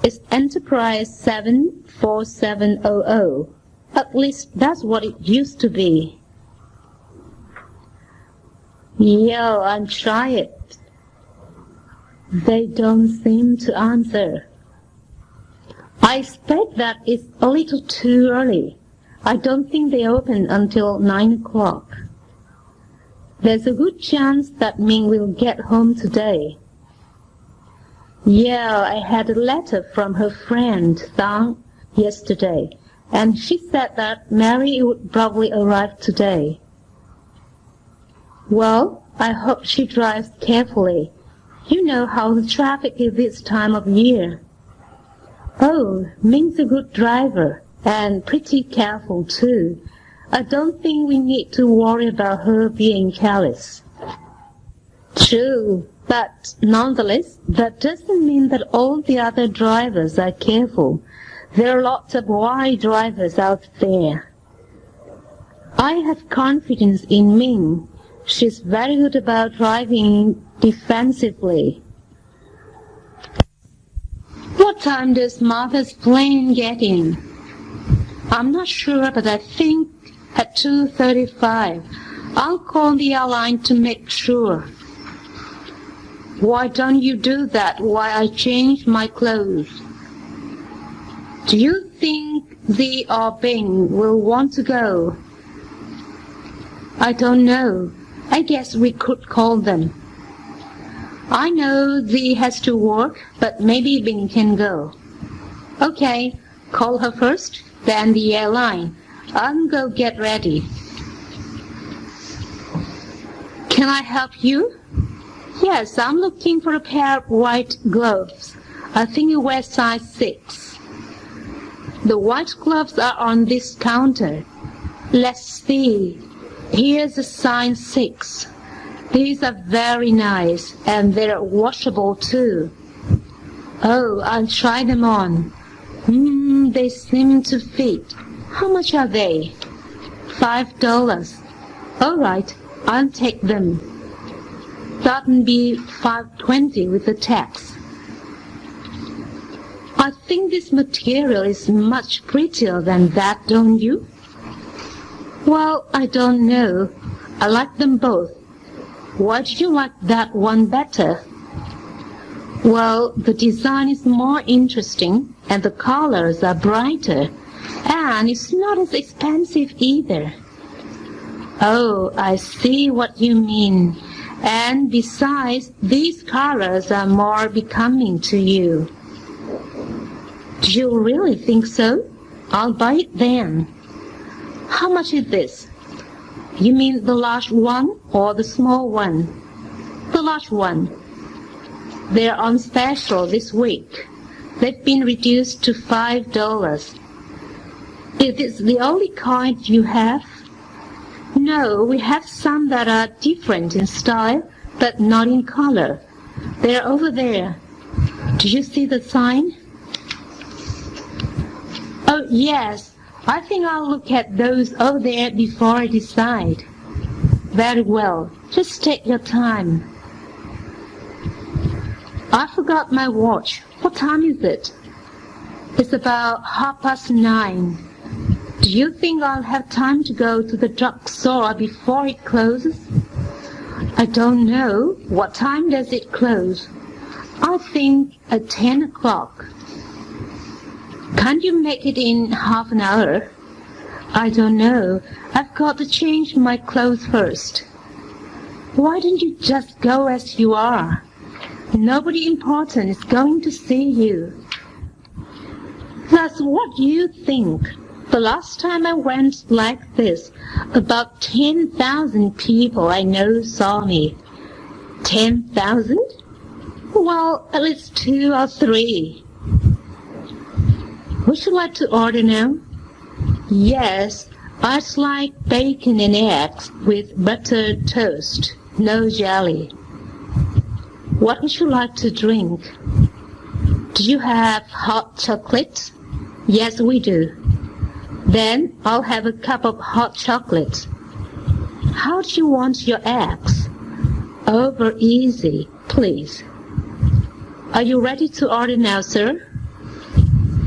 It's Enterprise 74700. At least that's what it used to be. Yeah, I'll try it. They don't seem to answer. I expect that it's a little too early. I don't think they open until 9 o'clock. There's a good chance that Ming will get home today. Yeah, I had a letter from her friend, Thang, yesterday, and she said that Mary would probably arrive today. Well, I hope she drives carefully. You know how the traffic is this time of year. Oh, Ming's a good driver, and pretty careful too. I don't think we need to worry about her being careless. True, but nonetheless, that doesn't mean that all the other drivers are careful. There are lots of wild drivers out there. I have confidence in Ming. She's very good about driving defensively. What time does Mother's plane get in? I'm not sure, but I think at 2:35. I'll call the airline to make sure. Why don't you do that while I change my clothes? Do you think Zee or Bing will want to go? I don't know. I guess we could call them. I know Zee has to work, but maybe Bing can go. Okay, call her first, then the airline. I'll go get ready. Can I help you? Yes, I'm looking for a pair of white gloves. I think you wear size 6. The white gloves are on this counter. Let's see. Here's a size 6. These are very nice, and they're washable too. Oh, I'll try them on. They seem to fit. How much are they? $5. All right, I'll take them. That'll be $5.20 with the tax. I think this material is much prettier than that, don't you? Well, I don't know. I like them both. Why do you like that one better? Well, the design is more interesting, and the colors are brighter, and it's not as expensive either. Oh, I see what you mean. And besides, these colors are more becoming to you. Do you really think so? I'll buy it then. How much is this? You mean the large one or the small one? The large one. They're on special this week. They've been reduced to $5. Is this the only kind you have? No, we have some that are different in style, but not in color. They're over there. Do you see the sign? Oh, yes. I think I'll look at those over there before I decide. Very well. Just take your time. I forgot my watch. What time is it? It's about 9:30. Do you think I'll have time to go to the drugstore before it closes? I don't know. What time does it close? I think at 10 o'clock. Can't you make it in half an hour? I don't know. I've got to change my clothes first. Why don't you just go as you are? Nobody important is going to see you. That's what you think. The last time I went like this, about 10,000 people I know saw me. 10,000? Well, at least 2 or 3. Would you like to order now? Yes, I'd like bacon and eggs with buttered toast, no jelly. What would you like to drink? Do you have hot chocolate? Yes, we do. Then I'll have a cup of hot chocolate. How do you want your eggs? Over easy, please. Are you ready to order now, sir?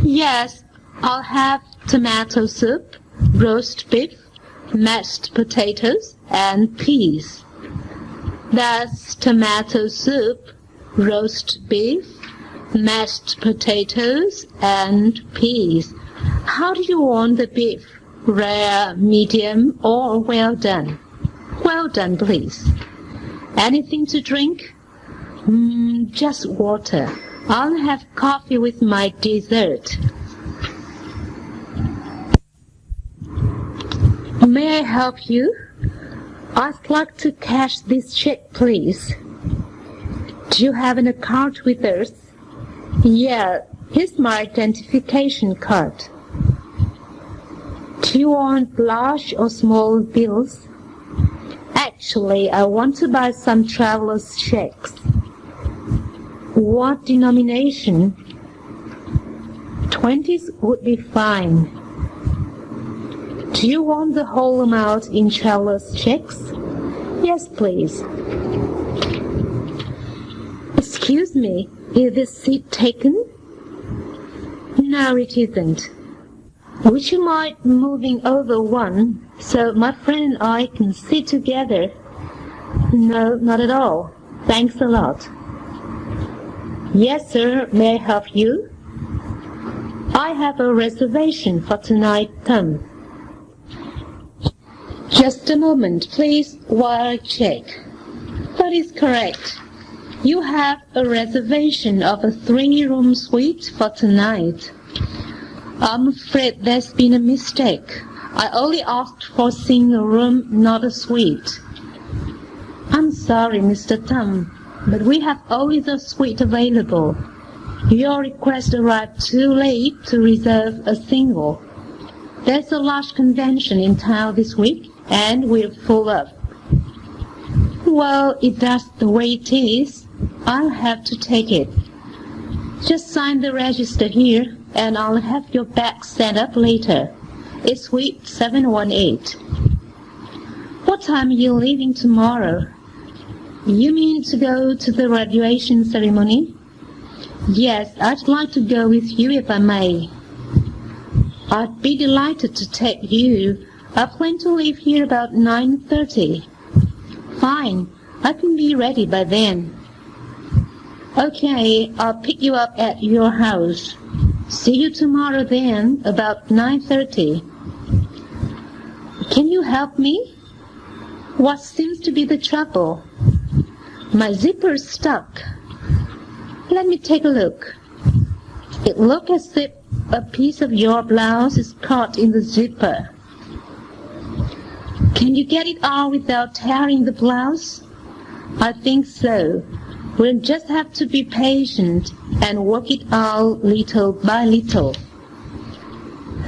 Yes, I'll have tomato soup, roast beef, mashed potatoes, and peas. That's tomato soup, roast beef, mashed potatoes, and peas. How do you want the beef? Rare, medium, or well done? Well done, please. Anything to drink? Just water. I'll have coffee with my dessert. May I help you? I'd like to cash this check, please. Do you have a card with us? Yeah, here's my identification card. Do you want large or small bills? Actually, I want to buy some traveler's checks. What denomination? 20s would be fine. Do you want the whole amount in traveler's checks? Yes, please. Excuse me, is this seat taken? No, it isn't. Would you mind moving over one so my friend and I can sit together? No, not at all. Thanks a lot. Yes, sir. May I help you? I have a reservation for tonight, Tom. Just a moment, please, while I check. That is correct. You have a reservation of a 3-room suite for tonight. I'm afraid there's been a mistake. I only asked for a single room, not a suite. I'm sorry, Mr. Tom, but we have only the suite available. Your request arrived too late to reserve a single. There's a large convention in town this week, and we're full up. Well, if that's the way it is, I'll have to take it. Just sign the register here, and I'll have your bag sent up later. It's suite 718. What time are you leaving tomorrow? You mean to go to the graduation ceremony? Yes, I'd like to go with you if I may. I'd be delighted to take you. I plan to leave here about 9:30. Fine, I can be ready by then. Okay, I'll pick you up at your house. See you tomorrow then, about 9:30. Can you help me? What seems to be the trouble? My zipper's stuck. Let me take a look. It looks as if a piece of your blouse is caught in the zipper. Can you get it out without tearing the blouse? I think so. We'll just have to be patient and work it out little by little.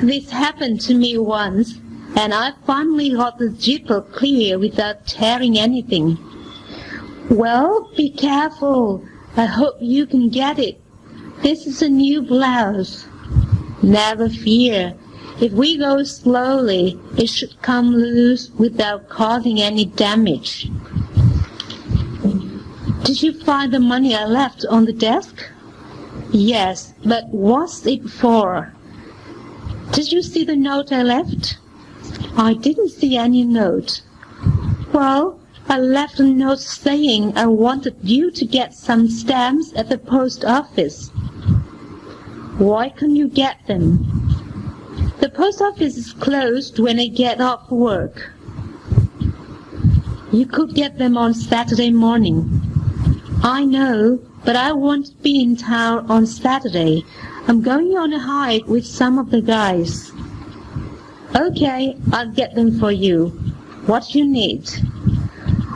This happened to me once, and I finally got the zipper clear without tearing anything. Well, be careful. I hope you can get it. This is a new blouse. Never fear. If we go slowly, it should come loose without causing any damage. Did you find the money I left on the desk? Yes, but what's it for? Did you see the note I left? I didn't see any note. Well, I left a note saying I wanted you to get some stamps at the post office. Why can't you get them? The post office is closed when I get off work. You could get them on Saturday morning. I know, but I won't be in town on Saturday. I'm going on a hike with some of the guys. Okay, I'll get them for you. What do you need?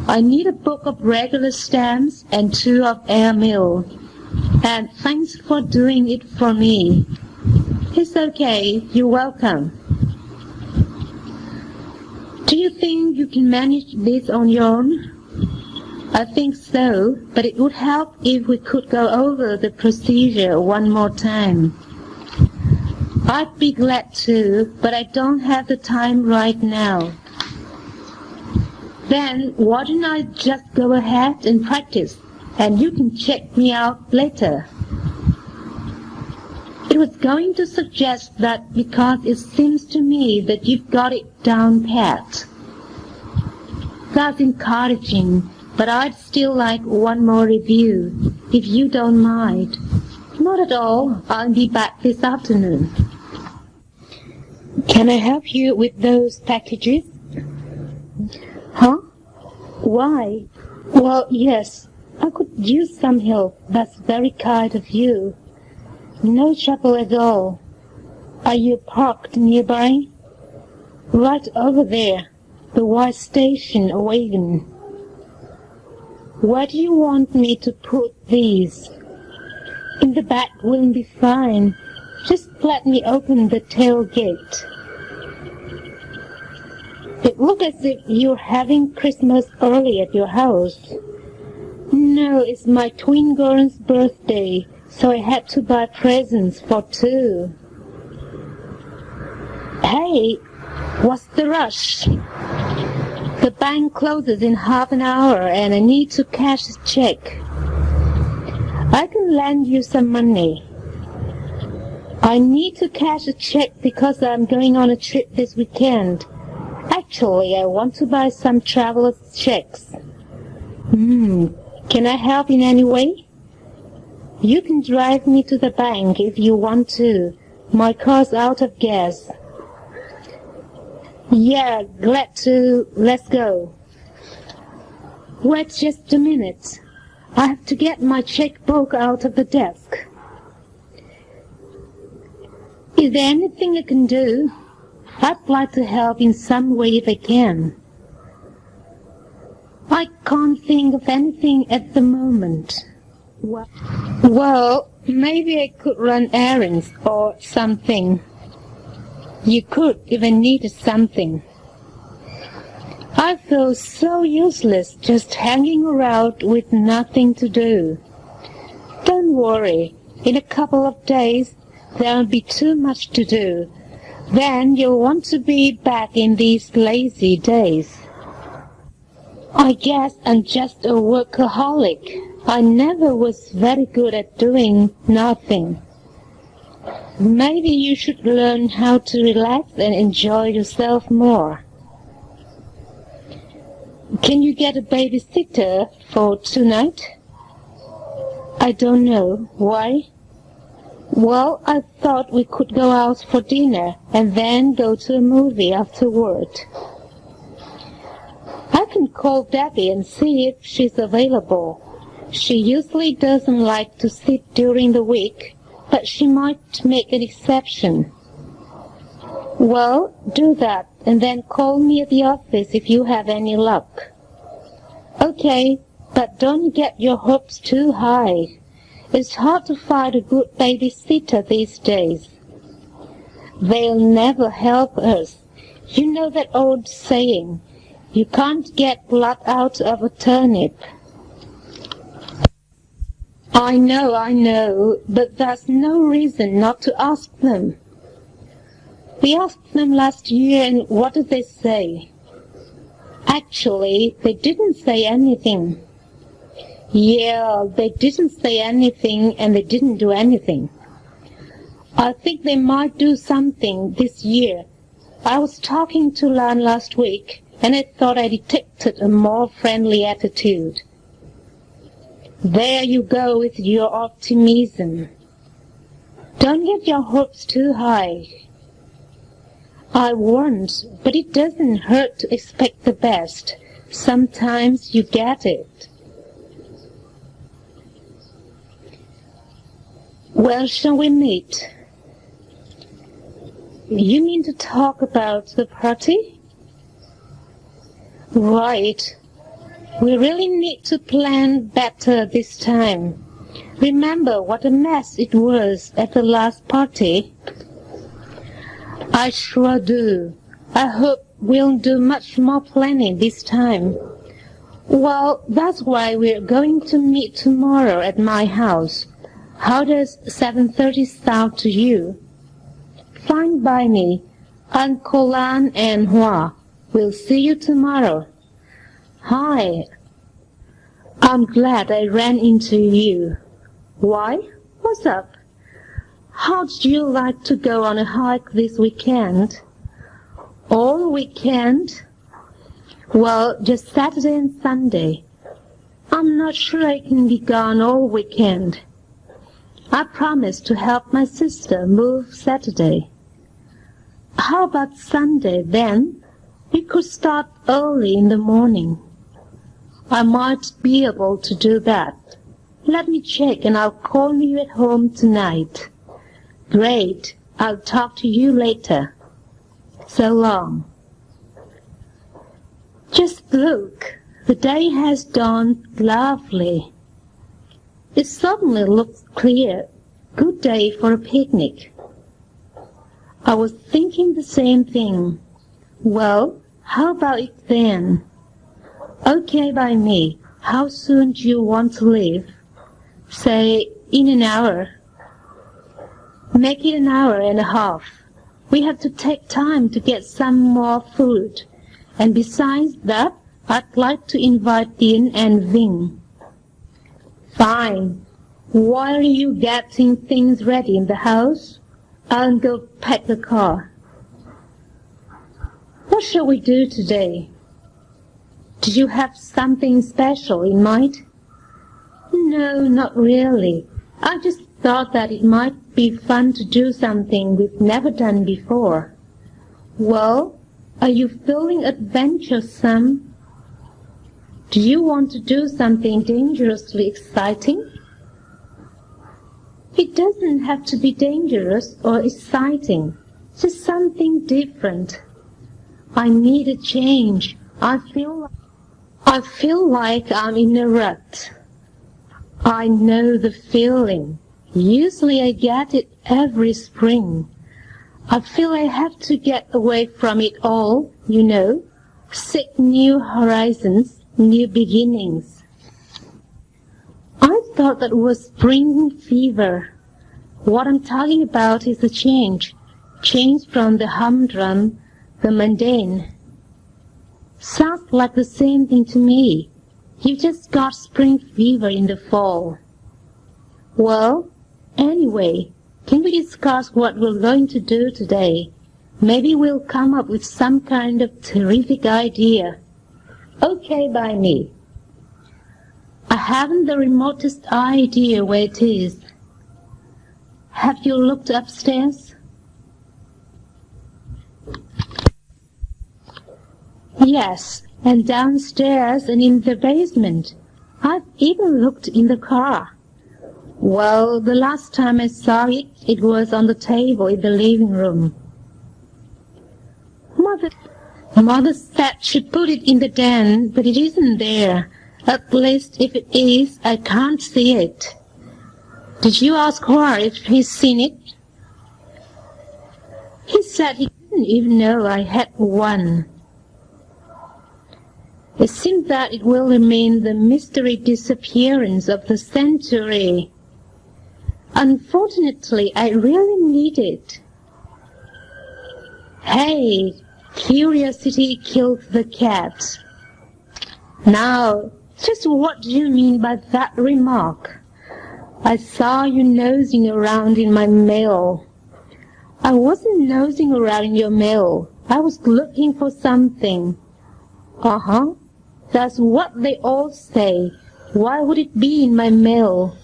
I need a book of regular stamps and 2 of airmail. And thanks for doing it for me. It's okay, you're welcome. Do you think you can manage this on your own? I think so, but it would help if we could go over the procedure one more time. I'd be glad to, but I don't have the time right now. Then why don't I just go ahead and practice, and you can check me out later? It was going to suggest that because it seems to me that you've got it down pat. That's encouraging, but I'd still like one more review, if you don't mind. Not at all. I'll be back this afternoon. Can I help you with those packages? Huh? Why? Well, yes. I could use some help. That's very kind of you. No trouble at all. Are you parked nearby? Right over there. The white station wagon. Where do you want me to put these? In the back will be fine. Just let me open the tailgate. It looks as if you're having Christmas early at your house. No, it's my twin girl's birthday, so I had to buy presents for 2. Hey, what's the rush? The bank closes in half an hour and I need to cash a check. I can lend you some money. I need to cash a check because I'm going on a trip this weekend. Actually, I want to buy some traveler's checks. Can I help in any way? You can drive me to the bank if you want to. My car's out of gas. Yeah, glad to. Let's go. Wait just a minute. I have to get my checkbook out of the desk. Is there anything I can do? I'd like to help in some way if I can. I can't think of anything at the moment. Well, maybe I could run errands or something. You could if I needed something. I feel so useless just hanging around with nothing to do. Don't worry, in a couple of days there'll be too much to do. Then you'll want to be back in these lazy days. I guess I'm just a workaholic. I never was very good at doing nothing. Maybe you should learn how to relax and enjoy yourself more. Can you get a babysitter for tonight? I don't know. Why? Well, I thought we could go out for dinner and then go to a movie afterward. I can call Debbie and see if she's available. She usually doesn't like to sit during the week, but she might make an exception. Well, do that, and then call me at the office if you have any luck. Okay, but don't get your hopes too high. It's hard to find a good babysitter these days. They'll never help us. You know that old saying, you can't get blood out of a turnip. I know, but that's no reason not to ask them. We asked them last year, and what did they say? Actually, they didn't say anything. Yeah, they didn't say anything, and they didn't do anything. I think they might do something this year. I was talking to Lan last week, and I thought I detected a more friendly attitude. There you go with your optimism. Don't get your hopes too high. I won't, but it doesn't hurt to expect the best. Sometimes you get it. Well, shall we meet? You mean to talk about the party? Right. We really need to plan better this time. Remember what a mess it was at the last party? I sure do. I hope we'll do much more planning this time. Well, that's why we're going to meet tomorrow at my house. How does 7:30 sound to you? Fine by me. Uncle Lan and Hua. We'll see you tomorrow. Hi. I'm glad I ran into you. Why? What's up? How'd you like to go on a hike this weekend? All weekend? Well, just Saturday and Sunday. I'm not sure I can be gone all weekend. I promised to help my sister move Saturday. How about Sunday then? We could start early in the morning. I might be able to do that. Let me check and I'll call you at home tonight. Great. I'll talk to you later. So long. Just look. The day has dawned lovely. It suddenly looks clear. Good day for a picnic. I was thinking the same thing. Well, how about it then? Okay by me. How soon do you want to leave? Say, in an hour. Make it an hour and a half. We have to take time to get some more food. And besides that, I'd like to invite Dean and Ving. Fine. While are you getting things ready in the house? I'll go pack the car. What shall we do today? Did you have something special in mind? No, not really. I just thought that it might be fun to do something we've never done before. Well, are you feeling adventuresome? Do you want to do something dangerously exciting? It doesn't have to be dangerous or exciting, just something different. I need a change. I feel like I'm in a rut. I know the feeling. Usually I get it every spring. I feel I have to get away from it all, you know. Seek new horizons, new beginnings. I thought that was spring fever. What I'm talking about is a change. Change from the humdrum, the mundane. Sounds like the same thing to me. You just got spring fever in the fall. Well, anyway, can we discuss what we're going to do today? Maybe we'll come up with some kind of terrific idea. Okay by me. I haven't the remotest idea where it is. Have you looked upstairs? Yes, and downstairs and in the basement. I've even looked in the car. Well, the last time I saw it, it was on the table in the living room. Mother said she put it in the den, but it isn't there. At least if it is, I can't see it. Did you ask her if he's seen it? He said he didn't even know I had one. It seems that it will remain the mystery disappearance of the century. Unfortunately, I really need it. Hey, curiosity killed the cat. Now, just what do you mean by that remark? I saw you nosing around in my mail. I wasn't nosing around in your mail. I was looking for something. Uh-huh. That's what they all say. Why would it be in my mail?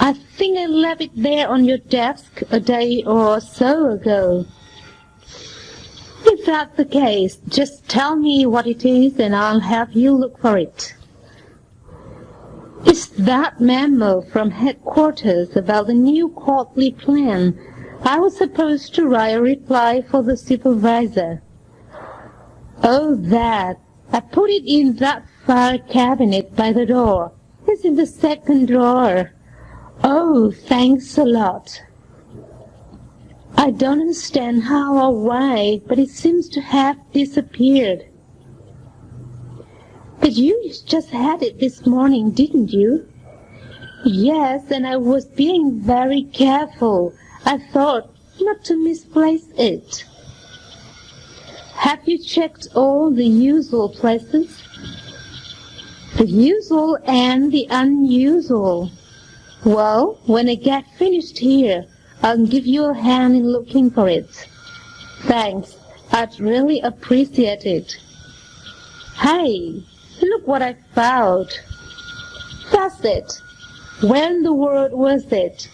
I think I left it there on your desk a day or so ago. If that's the case, just tell me what it is and I'll have you look for it. It's that memo from headquarters about the new quarterly plan. I was supposed to write a reply for the supervisor. Oh, that. I put it in that file cabinet by the door. It's in the second drawer. Oh, thanks a lot. I don't understand how or why, but it seems to have disappeared. But you just had it this morning, didn't you? Yes, and I was being very careful. I thought not to misplace it. Have you checked all the usual places? The usual and the unusual. Well, when I get finished here, I'll give you a hand in looking for it. Thanks. I'd really appreciate it. Hey, look what I found. That's it. Where in the world was it?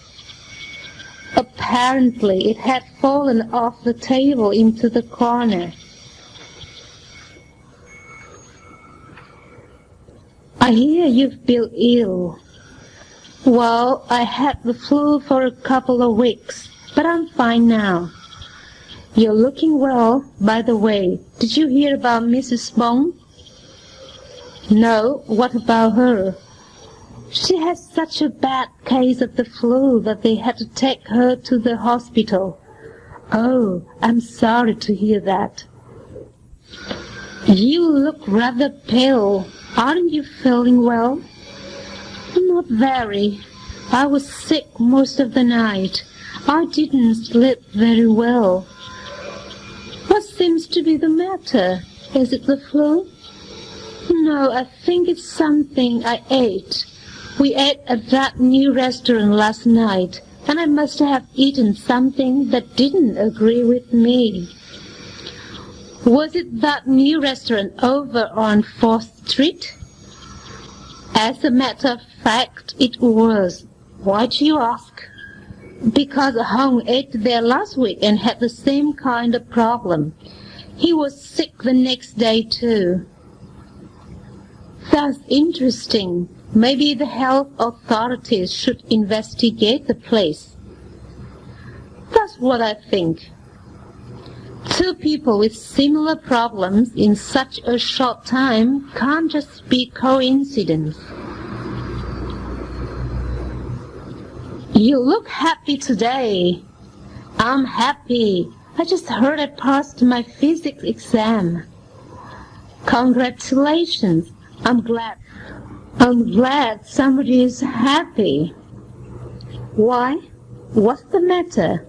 Apparently, it had fallen off the table into the corner. I hear you've been ill. Well, I had the flu for a couple of weeks, but I'm fine now. You're looking well, by the way. Did you hear about Mrs. Bong? No, what about her? She has such a bad case of the flu that they had to take her to the hospital. Oh, I'm sorry to hear that. You look rather pale. Aren't you feeling well? Not very. I was sick most of the night. I didn't sleep very well. What seems to be the matter? Is it the flu? No, I think it's something I ate. We ate at that new restaurant last night, and I must have eaten something that didn't agree with me. Was it that new restaurant over on 4th Street? As a matter of fact, it was. Why do you ask? Because Hong ate there last week and had the same kind of problem. He was sick the next day too. That's interesting. Maybe the health authorities should investigate the place. That's what I think. Two people with similar problems in such a short time can't just be coincidence. You look happy today. I'm happy. I just heard I passed my physics exam. Congratulations. I'm glad somebody is happy. Why? What's the matter?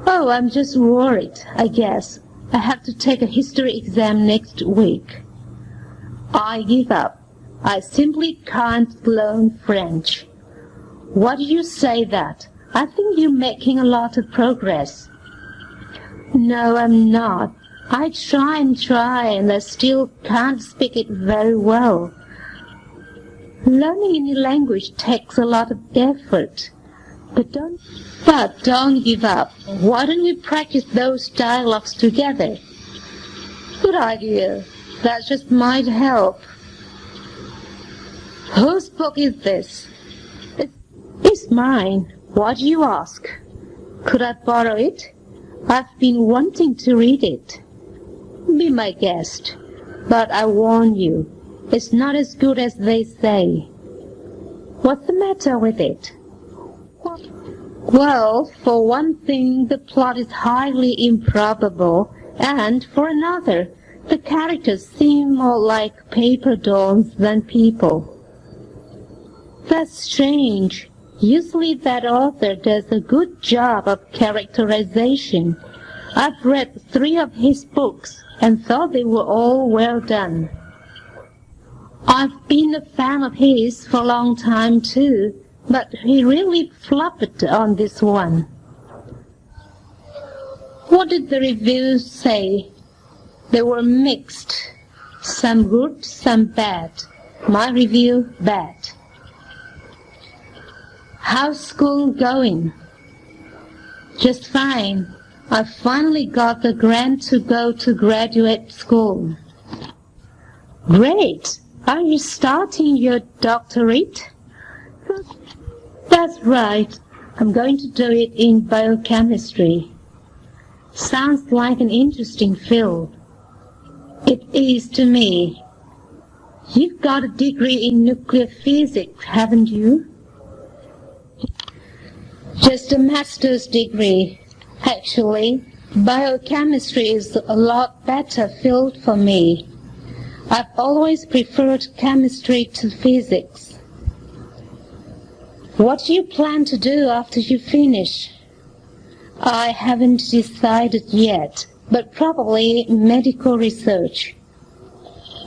Oh, I'm just worried, I guess. I have to take a history exam next week. I give up. I simply can't learn French. Why do you say that? I think you're making a lot of progress. No, I'm not. I try and I still can't speak it very well. Learning any language takes a lot of effort. But don't give up. Why don't we practice those dialogues together? Good idea. That just might help. Whose book is this? It's mine. Why do you ask? Could I borrow it? I've been wanting to read it. Be my guest. But I warn you, it's not as good as they say. What's the matter with it? Well, for one thing, the plot is highly improbable, and for another, The characters seem more like paper dolls than people. That's strange. Usually that author does a good job of characterization. I've read 3 of his books and thought they were all well done. I've been a fan of his for a long time too, but he really flopped on this one. What did the reviews say? They were mixed. Some good, some bad. My review, bad. How's school going? Just fine. I finally got the grant to go to graduate school. Great! Are you starting your doctorate? That's right. I'm going to do it in biochemistry. Sounds like an interesting field. It is to me. You've got a degree in nuclear physics, haven't you? Just a master's degree. Actually, biochemistry is a lot better field for me. I've always preferred chemistry to physics. What do you plan to do after you finish? I haven't decided yet, but probably medical research.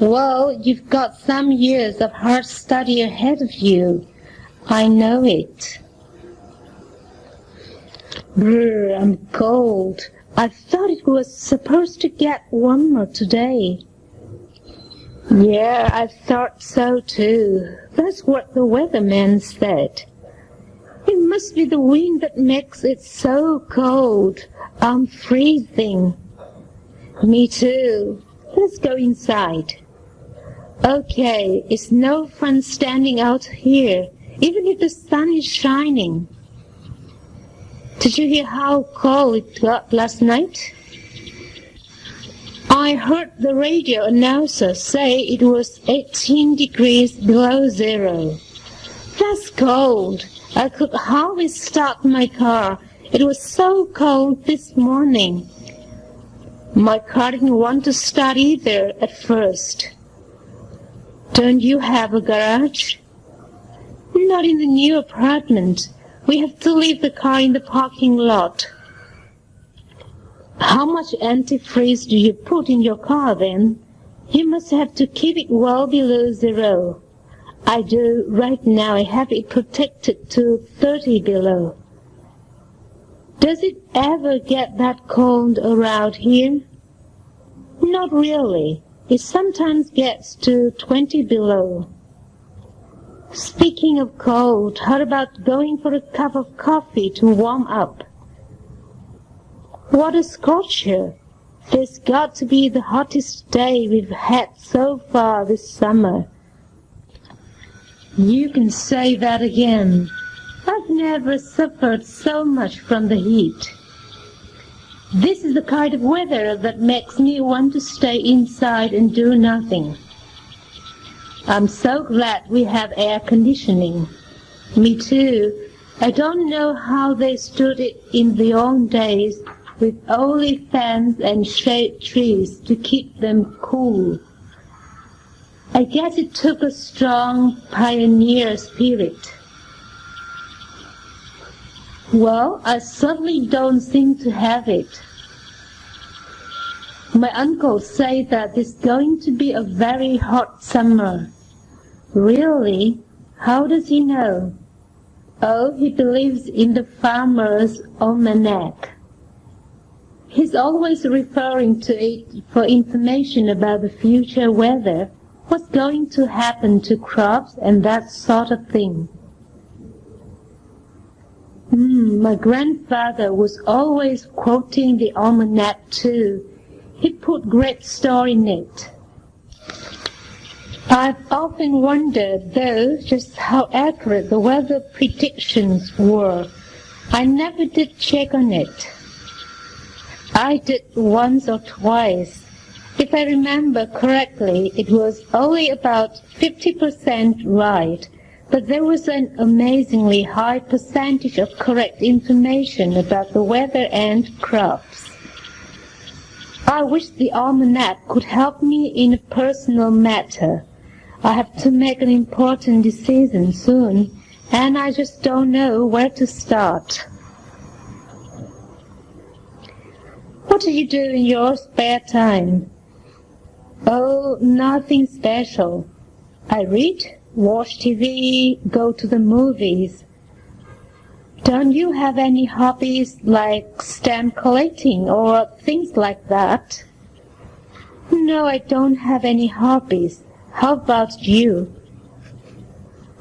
Well, you've got some years of hard study ahead of you. I know it. Brr, I'm cold. I thought it was supposed to get warmer today. Yeah, I thought so too. That's what the weatherman said. It must be the wind that makes it so cold. I'm freezing. Me too. Let's go inside. Okay, it's no fun standing out here, even if the sun is shining. Did you hear how cold it got last night? I heard the radio announcer say it was 18 degrees below zero. That's cold. I could hardly start my car. It was so cold this morning. My car didn't want to start either at first. Don't you have a garage? Not in the new apartment. We have to leave the car in the parking lot. How much antifreeze do you put in your car then? You must have to keep it well below zero. I do. Right now I have it protected to 30 below. Does it ever get that cold around here? Not really. It sometimes gets to 20 below. Speaking of cold, how about going for a cup of coffee to warm up? What a scorcher! This got to be the hottest day we've had so far this summer. You can say that again. I've never suffered so much from the heat. This is the kind of weather that makes me want to stay inside and do nothing. I'm so glad we have air conditioning. Me too. I don't know how they stood it in the old days with only fans and shade trees to keep them cool. I guess it took a strong pioneer spirit. Well, I certainly don't seem to have it. My uncle said that it's going to be a very hot summer. Really? How does he know? Oh, he believes in the Farmer's Almanac. He's always referring to it for information about the future weather, what's going to happen to crops and that sort of thing. My grandfather was always quoting the almanac too. He put great store in it. I've often wondered, though, just how accurate the weather predictions were. I never did check on it. I did once or twice. If I remember correctly, it was only about 50% right, but there was an amazingly high percentage of correct information about the weather and crops. I wish the almanac could help me in a personal matter. I have to make an important decision soon, and I just don't know where to start. What do you do in your spare time? Oh, nothing special. I read, watch TV, go to the movies. Don't you have any hobbies like stamp collecting or things like that? No, I don't have any hobbies. How about you?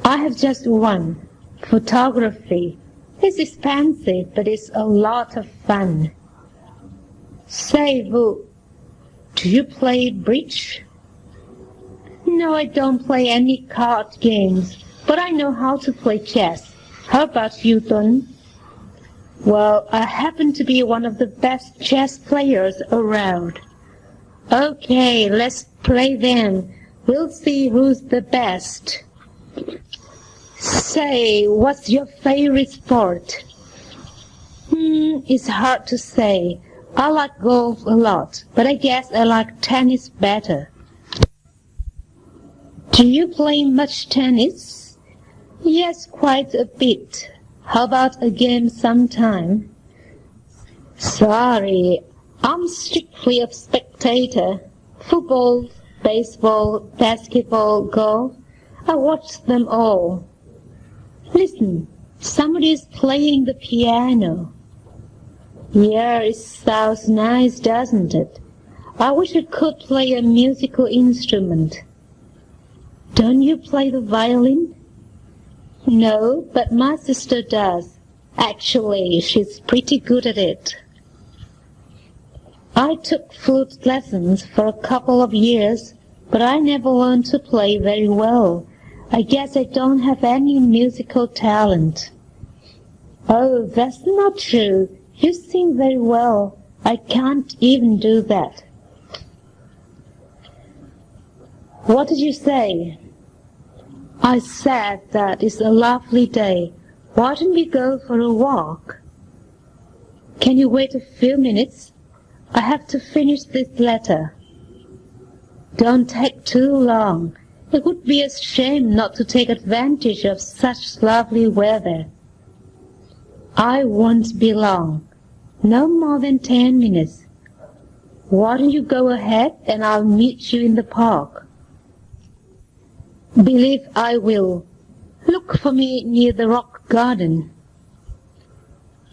I have just one, photography. It's expensive, but it's a lot of fun. Say, Vu, do you play bridge? No, I don't play any card games, but I know how to play chess. How about you, Tuấn? Well, I happen to be one of the best chess players around. Okay, let's play then. We'll see who's the best. Say, what's your favorite sport? It's hard to say. I like golf a lot, but I guess I like tennis better. Do you play much tennis? Yes, quite a bit. How about a game sometime? Sorry, I'm strictly a spectator. Football, baseball, basketball, golf. I watch them all. Listen, somebody is playing the piano. Yeah, it sounds nice, doesn't it? I wish I could play a musical instrument. Don't you play the violin? No, but my sister does. Actually, she's pretty good at it. I took flute lessons for a couple of years, but I never learned to play very well. I guess I don't have any musical talent. Oh, that's not true. You sing very well. I can't even do that. What did you say? I said that it's a lovely day. Why don't we go for a walk? Can you wait a few minutes? I have to finish this letter. Don't take too long. It would be a shame not to take advantage of such lovely weather. I won't be long. No more than 10 minutes. Why don't you go ahead and I'll meet you in the park? Believe I will. Look for me near the rock garden.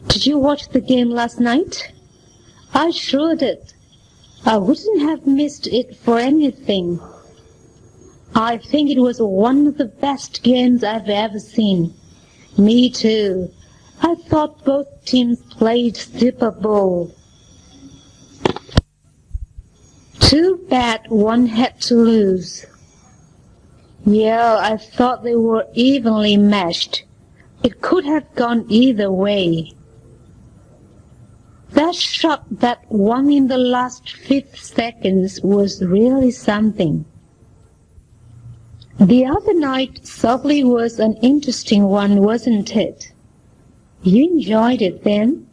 Did you watch the game last night? I sure did. I wouldn't have missed it for anything. I think it was one of the best games I've ever seen. Me too. I thought both teams played super bowl. Too bad one had to lose. Yeah, I thought they were evenly matched. It could have gone either way. That shot that won in the last 5 seconds was really something. The other night certainly was an interesting one, wasn't it? You enjoyed it then?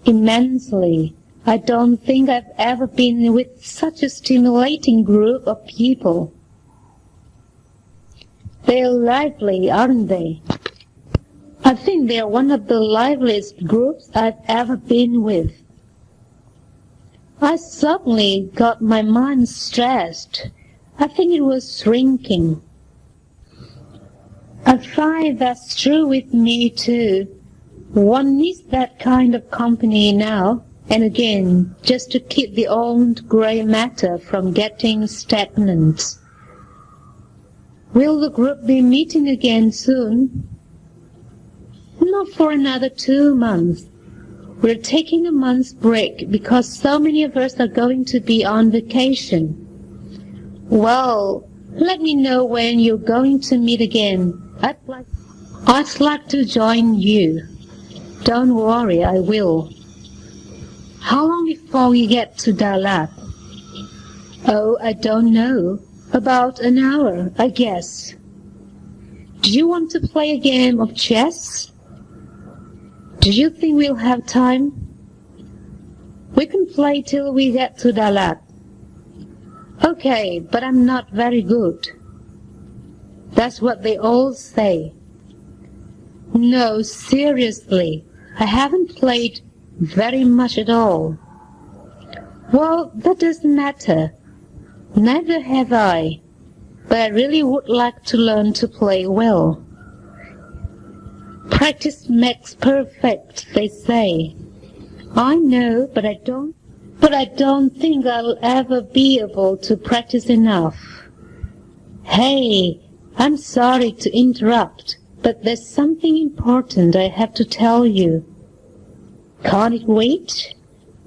Immensely. I don't think I've ever been with such a stimulating group of people. They're lively, aren't they? I think they're one of the liveliest groups I've ever been with. I suddenly got my mind stressed. I think it was shrinking. I find that's true with me too. One needs that kind of company now and again just to keep the old grey matter from getting stagnant. Will the group be meeting again soon? Not for another 2 months. We're taking a month's break because so many of us are going to be on vacation. Well, let me know when you're going to meet again. I'd like to join you. Don't worry, I will. How long before we get to Dalat? Oh, I don't know. About an hour, I guess. Do you want to play a game of chess? Do you think we'll have time? We can play till we get to Dalat. Okay, but I'm not very good. That's what they all say. No, seriously, I haven't played very much at all. Well, that doesn't matter. Neither have I. But I really would like to learn to play well. Practice makes perfect, they say. I know, but I don't think I'll ever be able to practice enough. Hey, I'm sorry to interrupt, but there's something important I have to tell you. Can't it wait?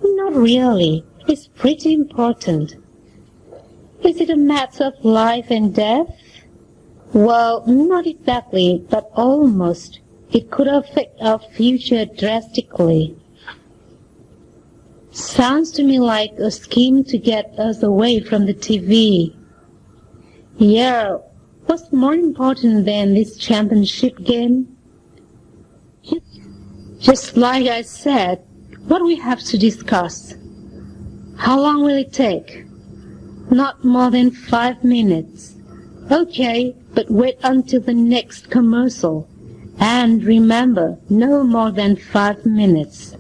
Not really. It's pretty important. Is it a matter of life and death? Well, not exactly, but almost. It could affect our future drastically. Sounds to me like a scheme to get us away from the TV. Yeah, what's more important than this championship game? Just like I said, what we have to discuss. How long will it take? Not more than 5 minutes. Okay, but wait until the next commercial. And remember, no more than 5 minutes.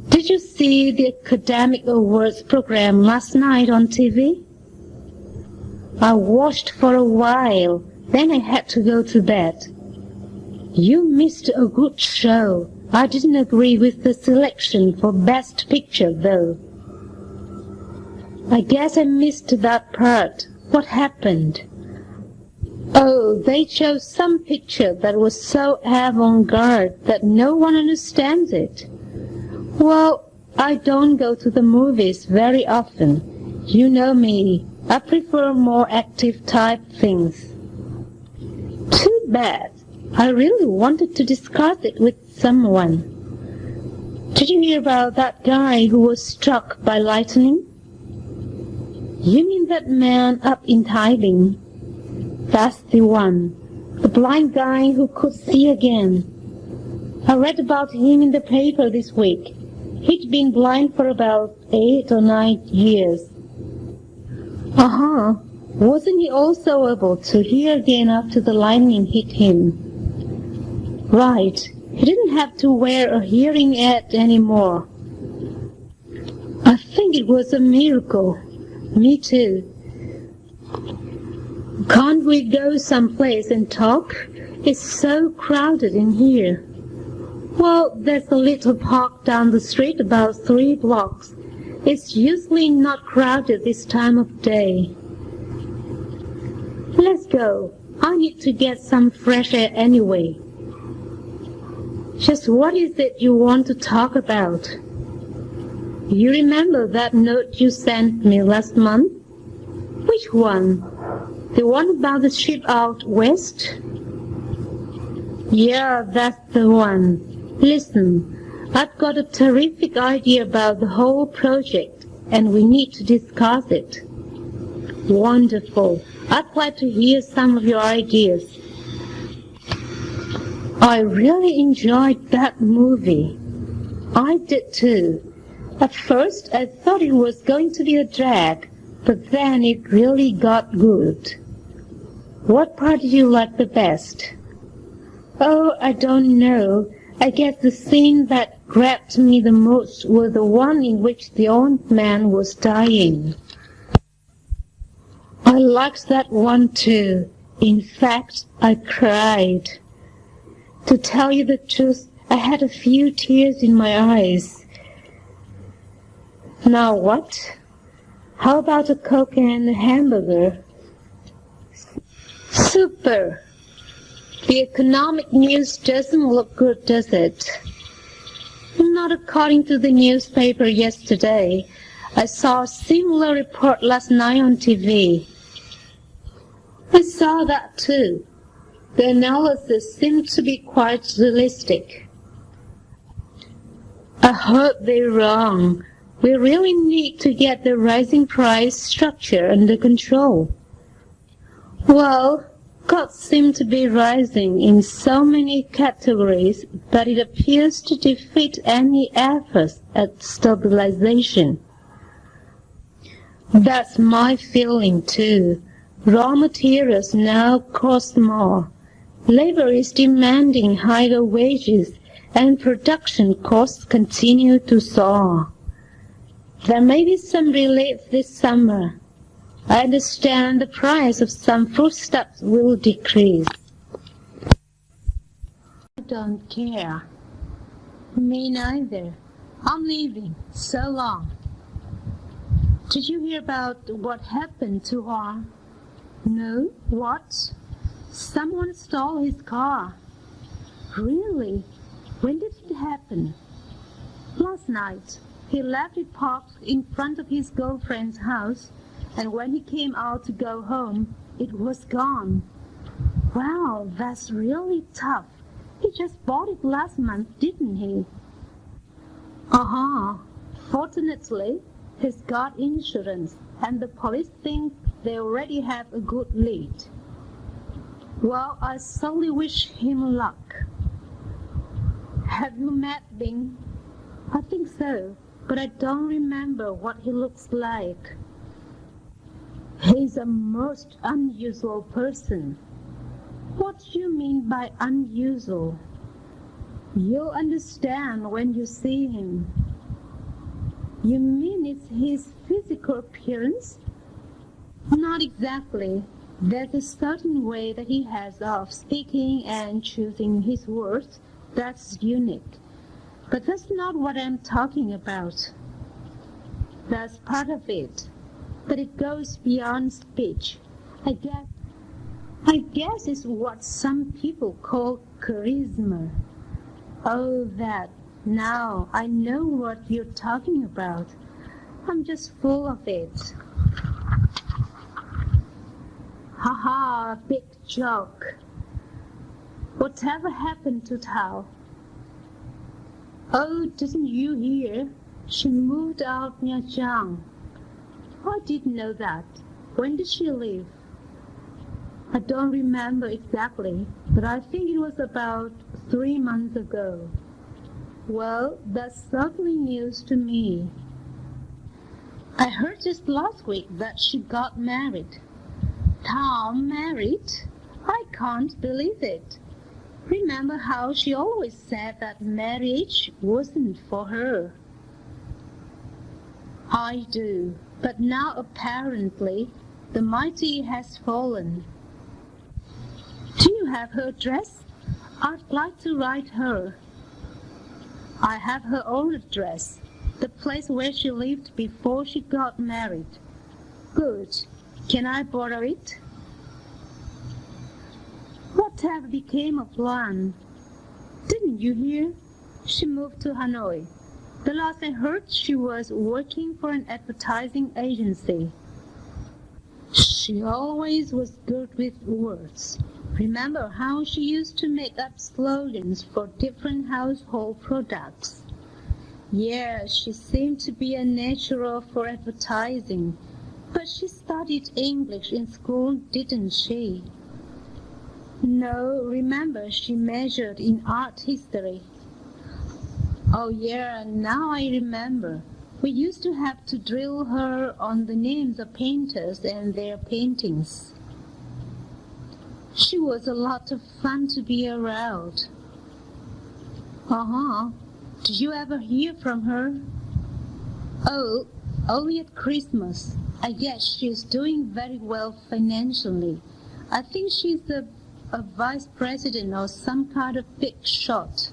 Did you see the Academic Awards program last night on TV? I watched for a while, then I had to go to bed. You missed a good show. I didn't agree with the selection for Best Picture, though. I guess I missed that part. What happened? Oh, they chose some picture that was so avant-garde that no one understands it. Well, I don't go to the movies very often. You know me. I prefer more active type things. Too bad. I really wanted to discuss it with someone. Did you hear about that guy who was struck by lightning? You mean that man up in Taiping? That's the one. The blind guy who could see again. I read about him in the paper this week. He'd been blind for about 8 or 9 years. Uh-huh. Wasn't he also able to hear again after the lightning hit him? Right. He didn't have to wear a hearing aid anymore. I think it was a miracle. Me too. Can't we go someplace and talk? It's so crowded in here. Well, there's a little park down the street about 3 blocks. It's usually not crowded this time of day. Let's go. I need to get some fresh air anyway. Just what is it you want to talk about? You remember that note you sent me last month? Which one? The one about the ship out west? Yeah, that's the one. Listen, I've got a terrific idea about the whole project, and we need to discuss it. Wonderful. I'd like to hear some of your ideas. I really enjoyed that movie. I did too. At first, I thought it was going to be a drag, but then it really got good. What part did you like the best? Oh, I don't know. I guess the scene that grabbed me the most was the one in which the old man was dying. I liked that one too. In fact, I cried. To tell you the truth, I had a few tears in my eyes. Now what? How about a Coke and a hamburger? Super! The economic news doesn't look good, does it? Not according to the newspaper yesterday. I saw a similar report last night on TV. I saw that too. The analysis seemed to be quite realistic. I hope they're wrong. We really need to get the rising price structure under control. Well, Costs seem to be rising in so many categories that it appears to defeat any efforts at stabilization. That's my feeling too. Raw materials now cost more. Labor is demanding higher wages, and production costs continue to soar. There may be some relief this summer. I understand the price of some foodstuffs will decrease. I don't care. Me neither. I'm leaving. So long. Did you hear about what happened to Hoa? No. What? Someone stole his car. Really? When did it happen? Last night. He left it parked in front of his girlfriend's house, and when he came out to go home, it was gone. Wow, that's really tough. He just bought it last month, didn't he? Fortunately, he's got insurance, and the police think they already have a good lead. Well, I certainly wish him luck. Have you met Bing? I think so, but I don't remember what he looks like. He's a most unusual person. What do you mean by unusual? You'll understand when you see him. You mean it's his physical appearance? Not exactly. There's a certain way that he has of speaking and choosing his words that's unique. But that's not what I'm talking about. That's part of it. But it goes beyond speech. I guess it's what some people call charisma. Oh, that. Now I know what you're talking about. I'm just full of it. Ha, big joke. Whatever happened to Tao? Oh, didn't you hear? She moved out near Jiang. I didn't know that. When did she leave? I don't remember exactly, but I think it was about 3 months ago. Well, that's certainly news to me. I heard just last week that she got married. Tom married? I can't believe it. Remember how she always said that marriage wasn't for her? I do, but now apparently the mighty has fallen. Do you have her address? I'd like to write her. I have her old address, the place where she lived before she got married. Good. Can I borrow it? Whatever became of Luan? Didn't you hear? She moved to Hanoi. The last I heard, she was working for an advertising agency. She always was good with words. Remember how she used to make up slogans for different household products? Yeah, she seemed to be a natural for advertising. But she studied English in school, didn't she? No, remember she majored in art history. Oh yeah, now I remember. We used to have to drill her on the names of painters and their paintings. She was a lot of fun to be around. Did you ever hear from her? Oh, only at Christmas. I guess she's doing very well financially. I think she's a vice president or some kind of big shot.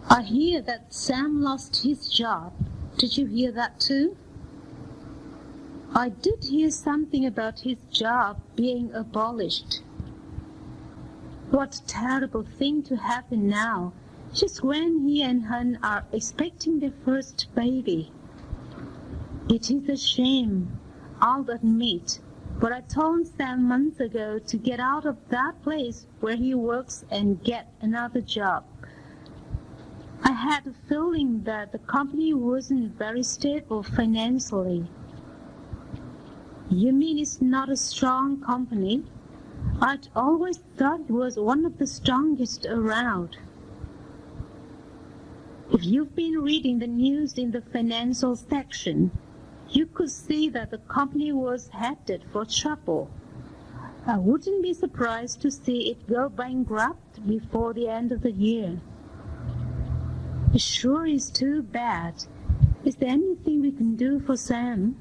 I hear that Sam lost his job. Did you hear that too? I did hear something about his job being abolished. What a terrible thing to happen now, just when he and Hun are expecting their first baby. It is a shame, I'll admit, but I told Sam months ago to get out of that place where he works and get another job. I had a feeling that the company wasn't very stable financially. You mean it's not a strong company? I'd always thought it was one of the strongest around. If you've been reading the news in the financial section, you could see that the company was headed for trouble. I wouldn't be surprised to see it go bankrupt before the end of the year. It sure is too bad. Is there anything we can do for Sam?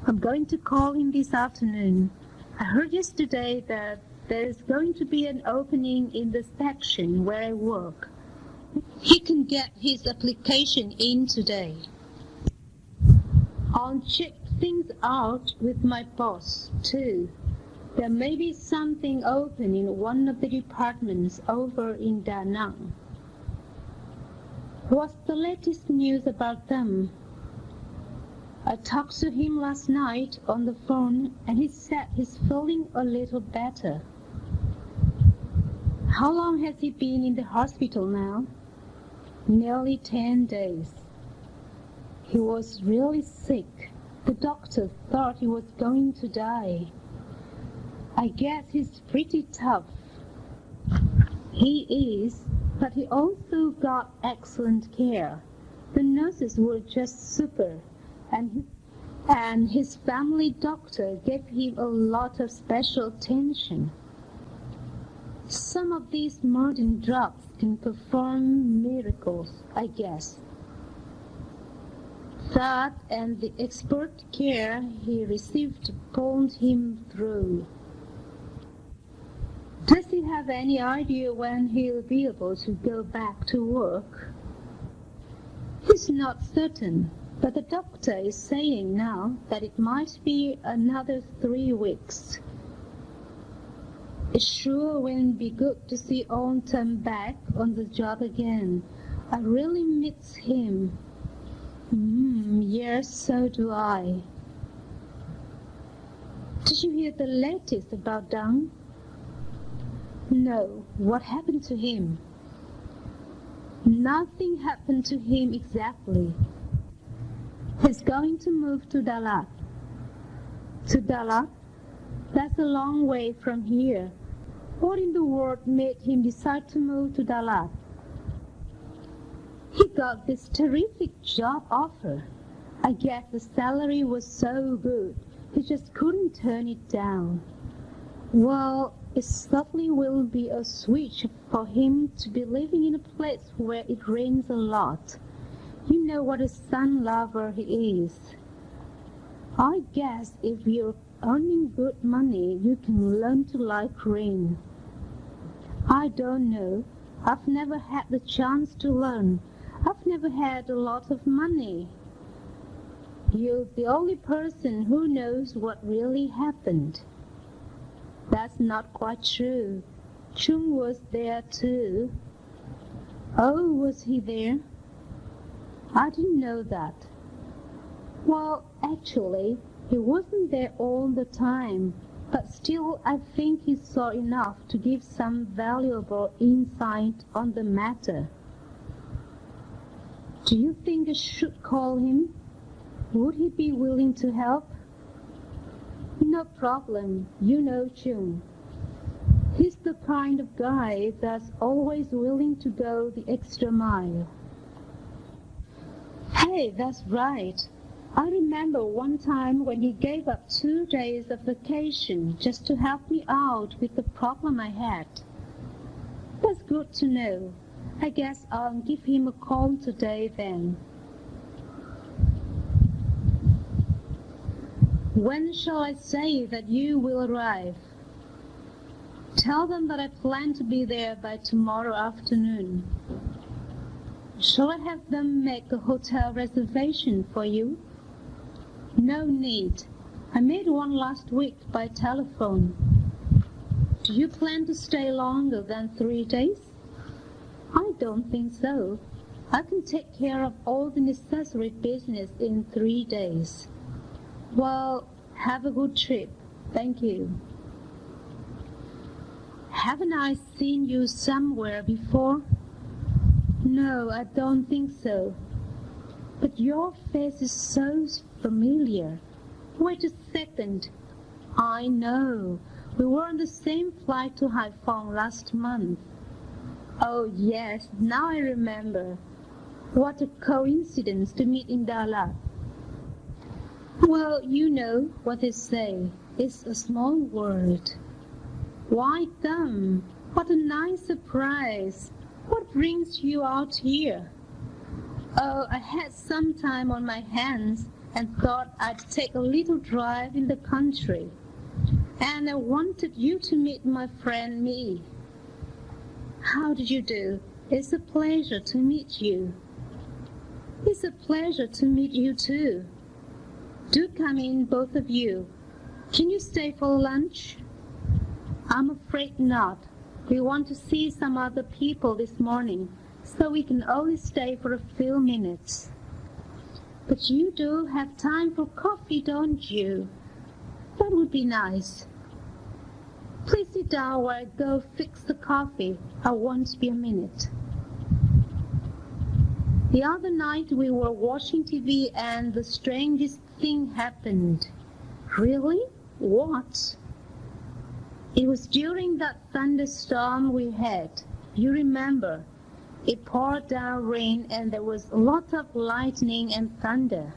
I'm going to call him this afternoon. I heard yesterday that there's going to be an opening in the section where I work. He can get his application in today. I'll check things out with my boss, too. There may be something open in one of the departments over in Da Nang. What's the latest news about them? I talked to him last night on the phone, and he said he's feeling a little better. How long has he been in the hospital now? Nearly 10 days. He was really sick. The doctor thought he was going to die. I guess he's pretty tough. He is, but he also got excellent care. The nurses were just super, and his family doctor gave him a lot of special attention. Some of these modern drugs can perform miracles, I guess. That and the expert care he received pulled him through. Does he have any idea when he'll be able to go back to work? He's not certain, but the doctor is saying now that it might be another 3 weeks. It sure will be good to see old Tom back on the job again. I really miss him. Yes, so do I. Did you hear the latest about Dang? No. What happened to him? Nothing happened to him exactly. He's going to move to Dalat. To Dalat? That's a long way from here. What in the world made him decide to move to Dalat? He got this terrific job offer. I guess the salary was so good, he just couldn't turn it down. Well, it certainly will be a switch for him to be living in a place where it rains a lot. You know what a sun lover he is. I guess if you're earning good money, you can learn to like rain. I don't know. I've never had the chance to learn. I've never had a lot of money. You're the only person who knows what really happened. That's not quite true. Chung was there too. Oh, was he there? I didn't know that. Well, actually, he wasn't there all the time, but still I think he saw enough to give some valuable insight on the matter. Do you think I should call him? Would he be willing to help? No problem. You know Chung. He's the kind of guy that's always willing to go the extra mile. Hey, that's right. I remember one time when he gave up 2 days of vacation just to help me out with the problem I had. That's good to know. I guess I'll give him a call today then. When shall I say that you will arrive? Tell them that I plan to be there by tomorrow afternoon. Shall I have them make a hotel reservation for you? No need. I made one last week by telephone. Do you plan to stay longer than 3 days? I don't think so. I can take care of all the necessary business in 3 days. Well, have a good trip. Thank you. Haven't I seen you somewhere before? No, I don't think so. But your face is so familiar. Wait a second. I know. We were on the same flight to Haiphong last month. Oh yes, now I remember. What a coincidence to meet in Dalat. Well, you know what they say. It's a small world. Why come? What a nice surprise. What brings you out here? Oh, I had some time on my hands and thought I'd take a little drive in the country. And I wanted you to meet my friend Mi. How do you do? It's a pleasure to meet you. It's a pleasure to meet you too. Do come in, both of you. Can you stay for lunch? I'm afraid not. We want to see some other people this morning, so we can only stay for a few minutes. But you do have time for coffee, don't you? That would be nice. Please sit down while I go fix the coffee. I won't be a minute. The other night we were watching TV and the strangest thing happened. Really? What? It was during that thunderstorm we had. You remember? It poured down rain and there was a lot of lightning and thunder.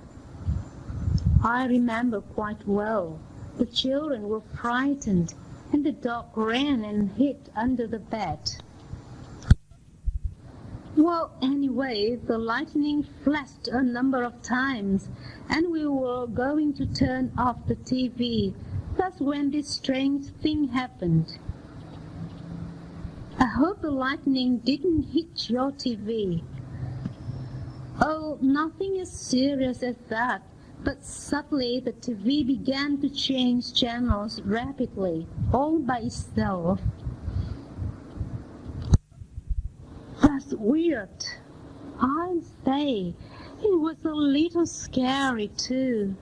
I remember quite well. The children were frightened and the dog ran and hid under the bed. Well, anyway, the lightning flashed a number of times and we were going to turn off the TV. That's when this strange thing happened. I hope the lightning didn't hit your TV. Oh, nothing as serious as that, but suddenly the TV began to change channels rapidly, all by itself. That's weird. I say, it was a little scary too.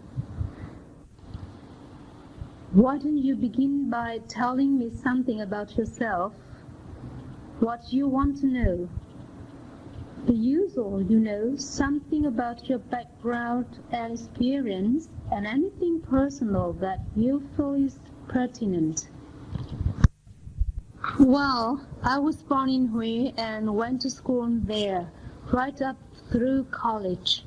Why don't you begin by telling me something about yourself? What you want to know? The usual, you know, something about your background and experience, and anything personal that you feel is pertinent. Well, I was born in Hue and went to school there, right up through college.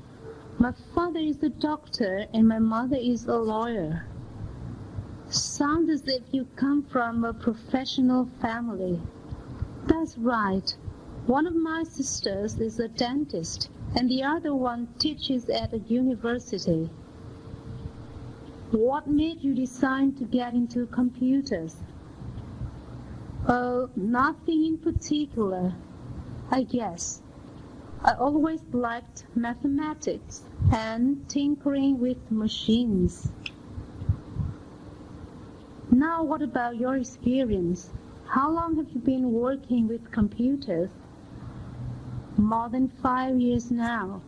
My father is a doctor and my mother is a lawyer. Sounds as if you come from a professional family. That's right. One of my sisters is a dentist, and the other one teaches at a university. What made you decide to get into computers? Oh, nothing in particular, I guess. I always liked mathematics and tinkering with machines. Now, what about your experience? How long have you been working with computers? More than 5 years now.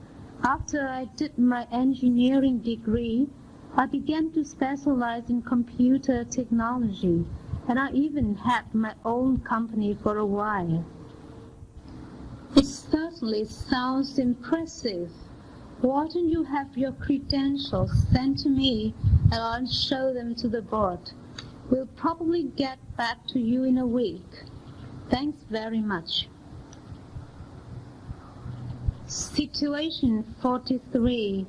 After I did my engineering degree, I began to specialize in computer technology, and I even had my own company for a while. It certainly sounds impressive. Why don't you have your credentials sent to me and I'll show them to the board? We'll probably get back to you in a week. Thanks very much. Situation 43.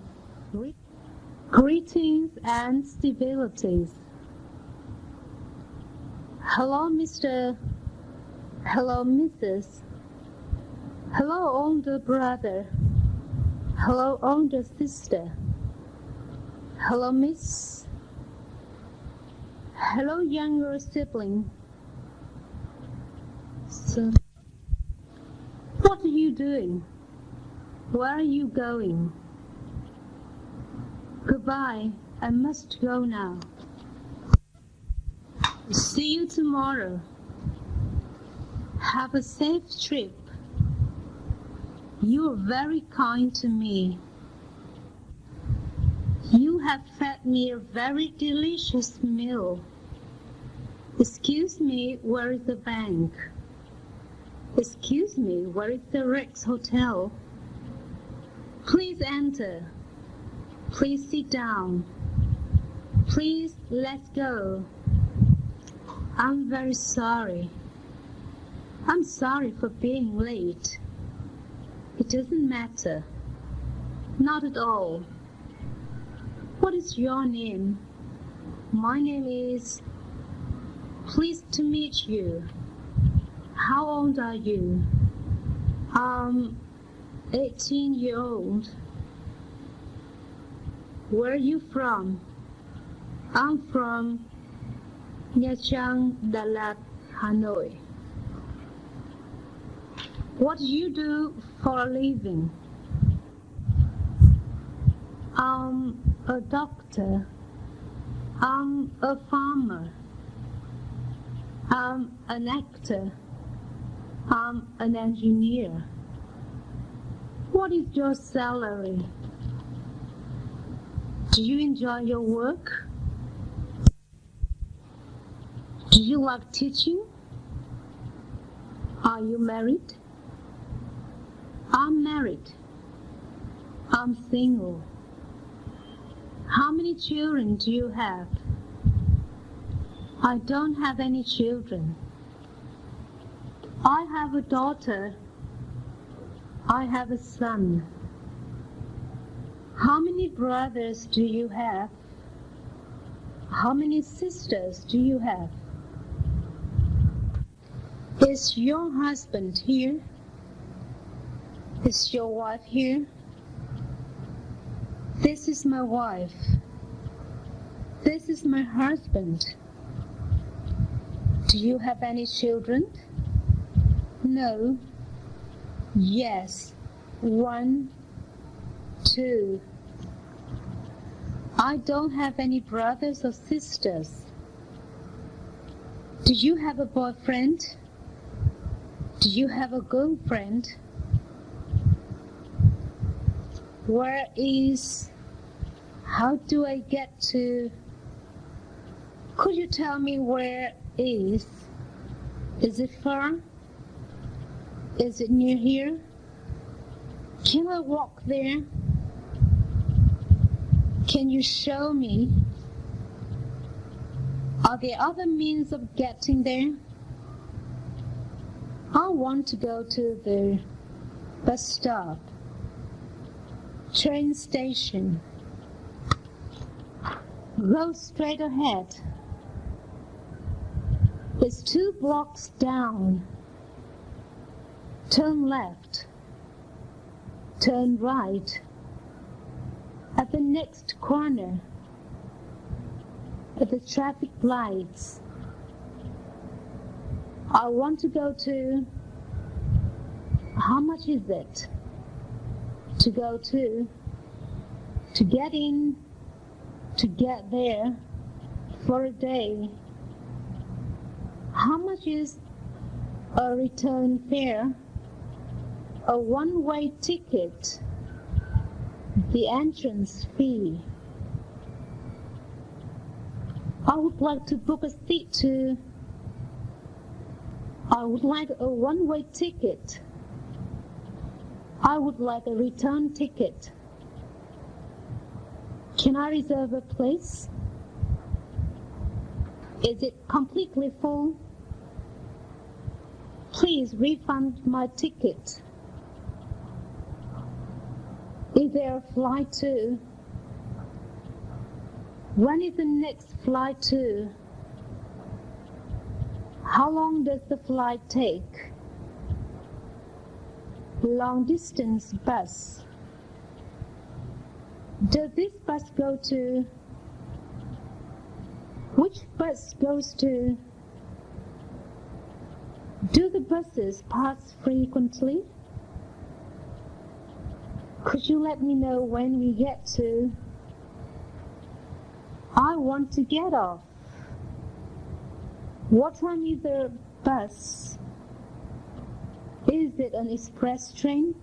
Greetings and civilities. Hello, Mr. Hello, Mrs. Hello, older brother. Hello, older sister. Hello, Miss. Hello, younger sibling. So, what are you doing? Where are you going? Goodbye, I must go now. See you tomorrow. Have a safe trip. You are very kind to me. You have fed me a very delicious meal. Excuse me, where is the bank? Excuse me, where is the Rex Hotel? Please enter. Please sit down. Please, let's go. I'm very sorry. I'm sorry for being late. It doesn't matter. Not at all. What is your name? My name is... Pleased to meet you. How old are you? 18-year-old. Where are you from? I'm from Nha Trang, Đà Lạt, Hanoi. What do you do for a living? I'm a doctor. I'm a farmer. I'm an actor. I'm an engineer. What is your salary? Do you enjoy your work? Do you like teaching? Are you married? I'm married. I'm single. How many children do you have? I don't have any children. I have a daughter. I have a son. How many brothers do you have? How many sisters do you have? Is your husband here? Is your wife here? This is my wife. This is my husband. Do you have any children? No. Yes. 1, 2. I don't have any brothers or sisters. Do you have a boyfriend? Do you have a girlfriend? Where is... How do I get to... Could you tell me where is? Is it far? Is it near here? Can I walk there? Can you show me? Are there other means of getting there? I want to go to the bus stop, train station. Go straight ahead. It's 2 blocks down. Turn left. Turn right. At the next corner, at the traffic lights, I want to go to... How much is it? To go to get in, to get there for a day. How much is a return fare? A one-way ticket, the entrance fee. I would like to book a seat to... I would like a one-way ticket. I would like a return ticket. Can I reserve a place? Is it completely full? Please refund my ticket. Is there a flight to? When is the next flight to? How long does the flight take? Long distance bus. Does this bus go to? Which bus goes to? Do the buses pass frequently? Could you let me know when we get to? I want to get off. What time is the bus? Is it an express train?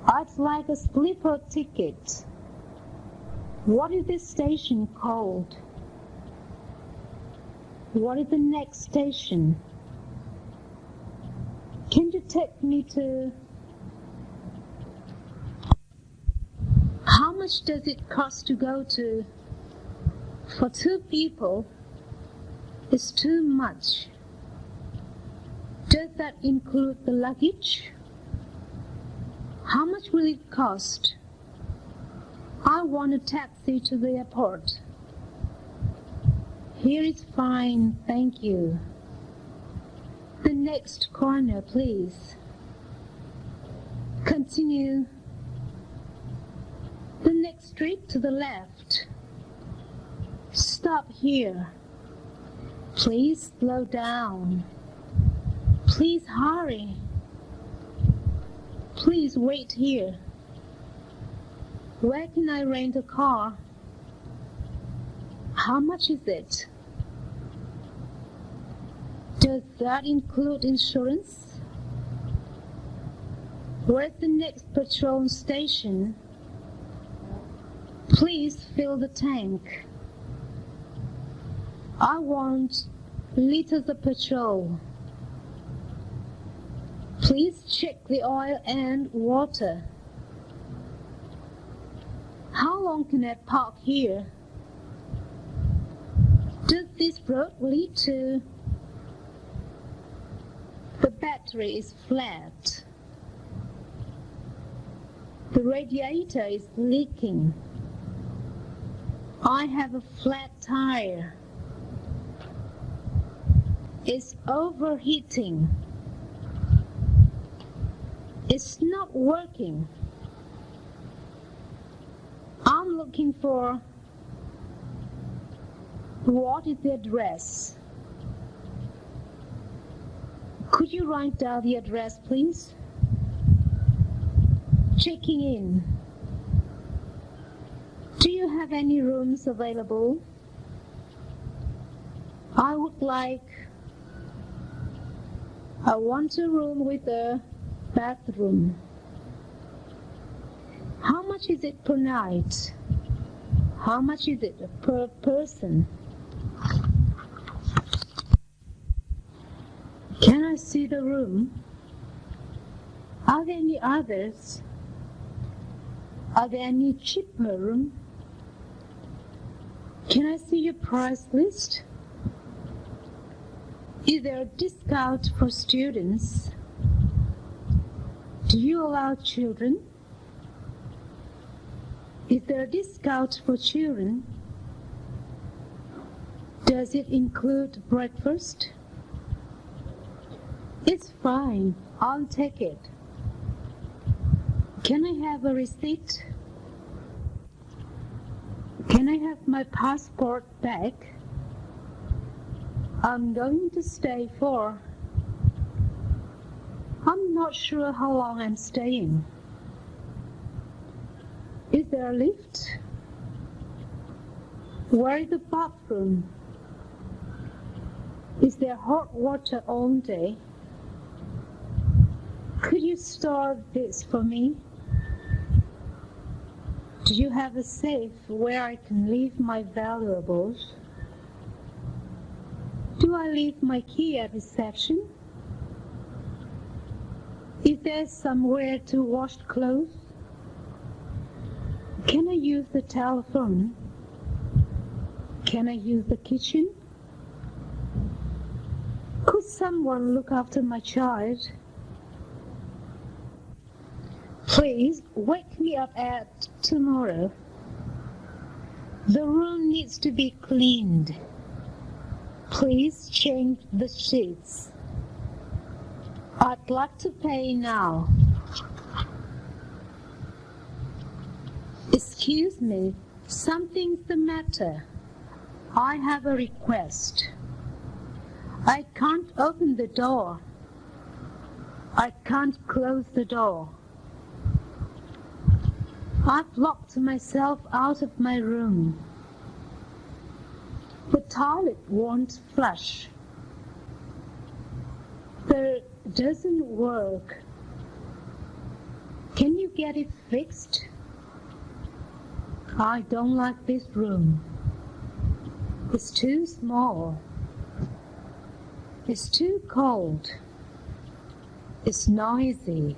I'd like a sleeper ticket. What is this station called? What is the next station? Can you take me to... How much does it cost to go to For 2 people, it's too much. Does that include the luggage? How much will it cost? I want a taxi to the airport. Here is fine, thank you. The next corner, please. Continue. The next street to the left. Stop here. Please slow down. Please hurry. Please wait here. Where can I rent a car? How much is it? Does that include insurance? Where's the next petrol station? Please fill the tank. I want liters of petrol. Please check the oil and water. How long can I park here? Does this road lead to... The battery is flat. The radiator is leaking. I have a flat tire. It's overheating. It's not working. I'm looking for... What is the address? Could you write down the address, please? Checking in. Do you have any rooms available? I want a room with a bathroom. How much is it per night? How much is it per person? Can I see the room? Are there any others? Are there any cheaper room? Can I see your price list? Is there a discount for students? Do you allow children? Is there a discount for children? Does it include breakfast? It's fine, I'll take it. Can I have a receipt? Can I have my passport back? I'm going to stay for... I'm not sure how long I'm staying. Is there a lift? Where is the bathroom? Is there hot water all day? Could you store this for me? Do you have a safe where I can leave my valuables? Do I leave my key at reception? Is there somewhere to wash clothes? Can I use the telephone? Can I use the kitchen? Could someone look after my child? Please wake me up at tomorrow. The room needs to be cleaned. Please change the sheets. I'd like to pay now. Excuse me, something's the matter. I have a request. I can't open the door. I can't close the door. I've locked myself out of my room. The toilet won't flush. It doesn't work. Can you get it fixed? I don't like this room. It's too small. It's too cold. It's noisy.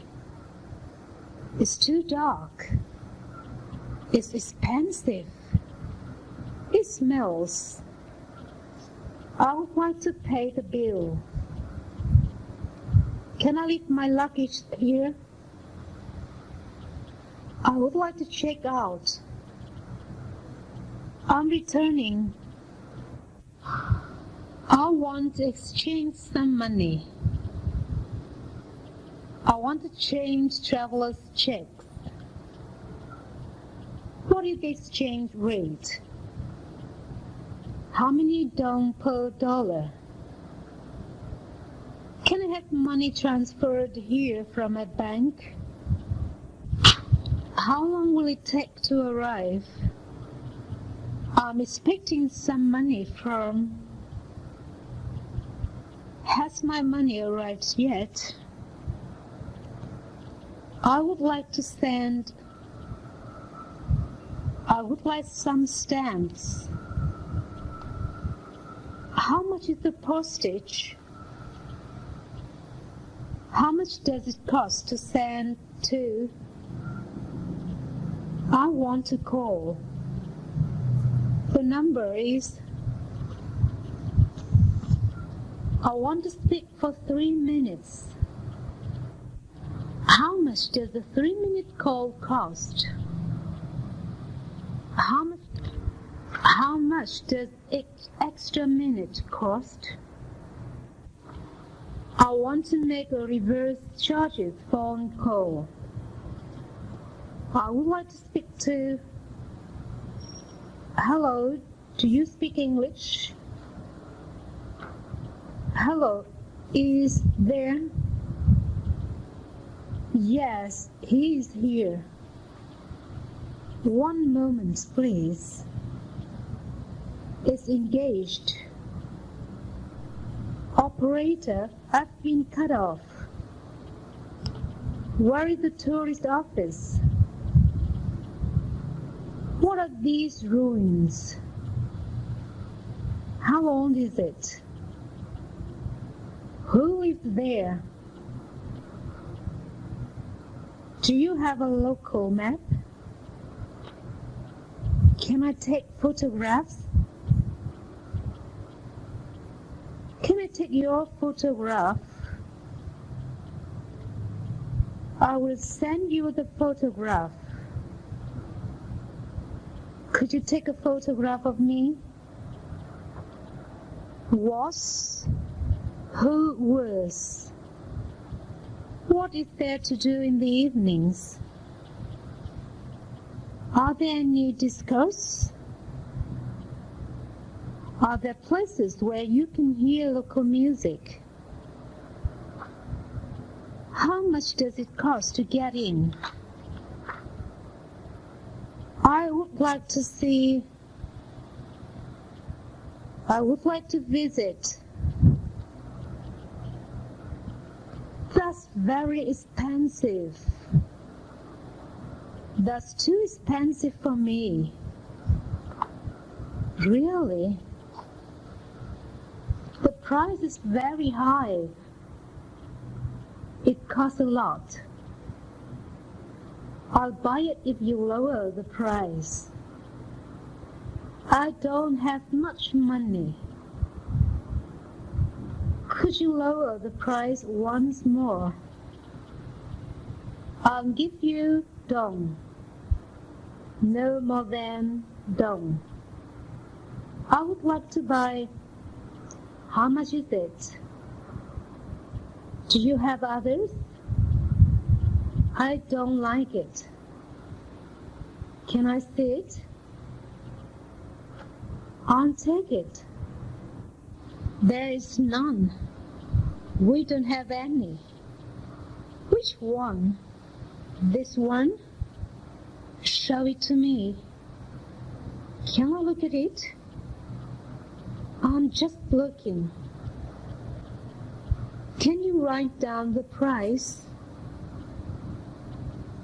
It's too dark. It's expensive. It smells. I would like to pay the bill. Can I leave my luggage here? I would like to check out. I'm returning. I want to exchange some money. I want to change traveler's checks. What is the exchange rate? How many dong per dollar? Can I have money transferred here from a bank? How long will it take to arrive? I'm expecting some money from... Has my money arrived yet? I would like some stamps. How much is the postage? How much does it cost to send to? I want to call. The number is... I want to speak for 3 minutes. How much does the 3-minute call cost? How much does extra minute cost? I want to make a reverse charges phone call. I would like to speak to... Hello, do you speak English? Hello, is there? Yes, he is here. 1 moment, please. It's engaged. Operator, I've been cut off. Where is the tourist office? What are these ruins? How old is it? Who lives there? Do you have a local map? Can I take photographs? Can I take your photograph? I will send you the photograph. Could you take a photograph of me? Was? Who was? What is there to do in the evenings? Are there any discos? Are there places where you can hear local music? How much does it cost to get in? I would like to visit. That's very expensive. That's too expensive for me. Really? The price is very high. It costs a lot. I'll buy it if you lower the price. I don't have much money. Could you lower the price once more? I'll give you dong. No more than dong. I would like to buy. How much is it? Do you have others? I don't like it. Can I see it? I'll take it. There is none. We don't have any. Which one? This one? Show it to me. Can I look at it? I'm just looking. Can you write down the price?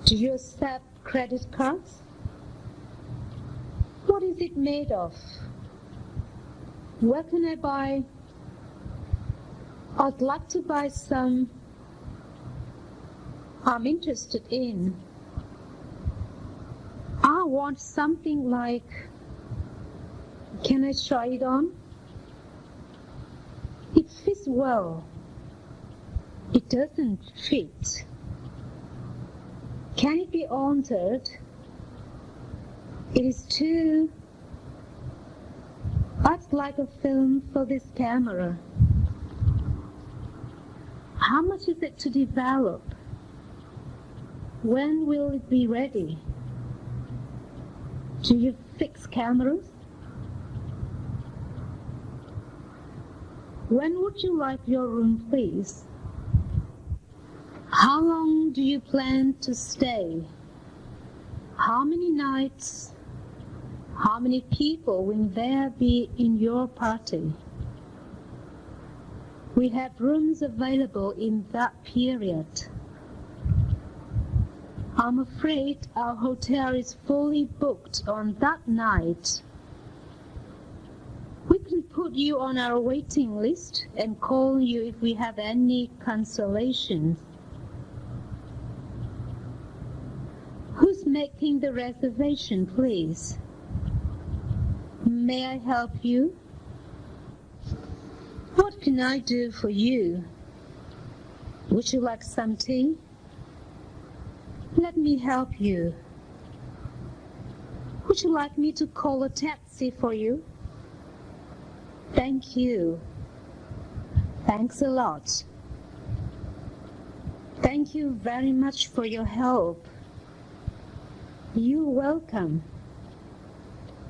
Do you accept credit cards? What is it made of? Where can I buy? I'd like to buy some. I'm interested in. I want something like Can I try it on? It fits well. It doesn't fit. Can it be altered? It is too... I'd like a film for this camera. How much is it to develop? When will it be ready? Do you fix cameras? When would you like your room, please? How long do you plan to stay? How many nights? How many people will there be in your party? We have rooms available in that period. I'm afraid our hotel is fully booked on that night. We can put you on our waiting list and call you if we have any cancellations. Who's making the reservation, please? May I help you? What can I do for you? Would you like some tea? Let me help you. Would you like me to call a taxi for you? Thank you. Thanks a lot. Thank you very much for your help. You're welcome.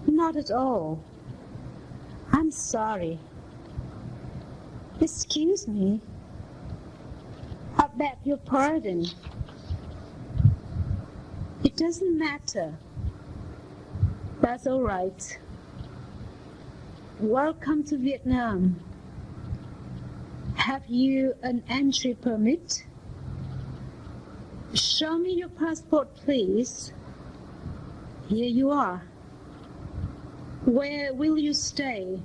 Not at all. I'm sorry. Excuse me. I beg your pardon. It doesn't matter. That's all right. Welcome to Vietnam. Have you an entry permit? Show me your passport, please. Here you are. Where will you stay?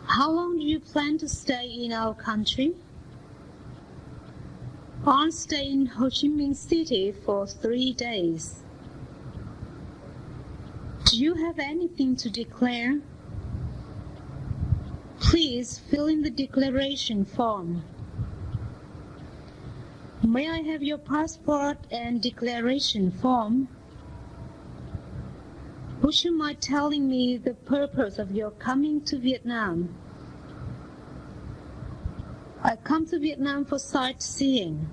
How long do you plan to stay in our country? I'll stay in Ho Chi Minh City for 3 days. Do you have anything to declare? Please fill in the declaration form. May I have your passport and declaration form? Would you mind telling me the purpose of your coming to Vietnam? I come to Vietnam for sightseeing.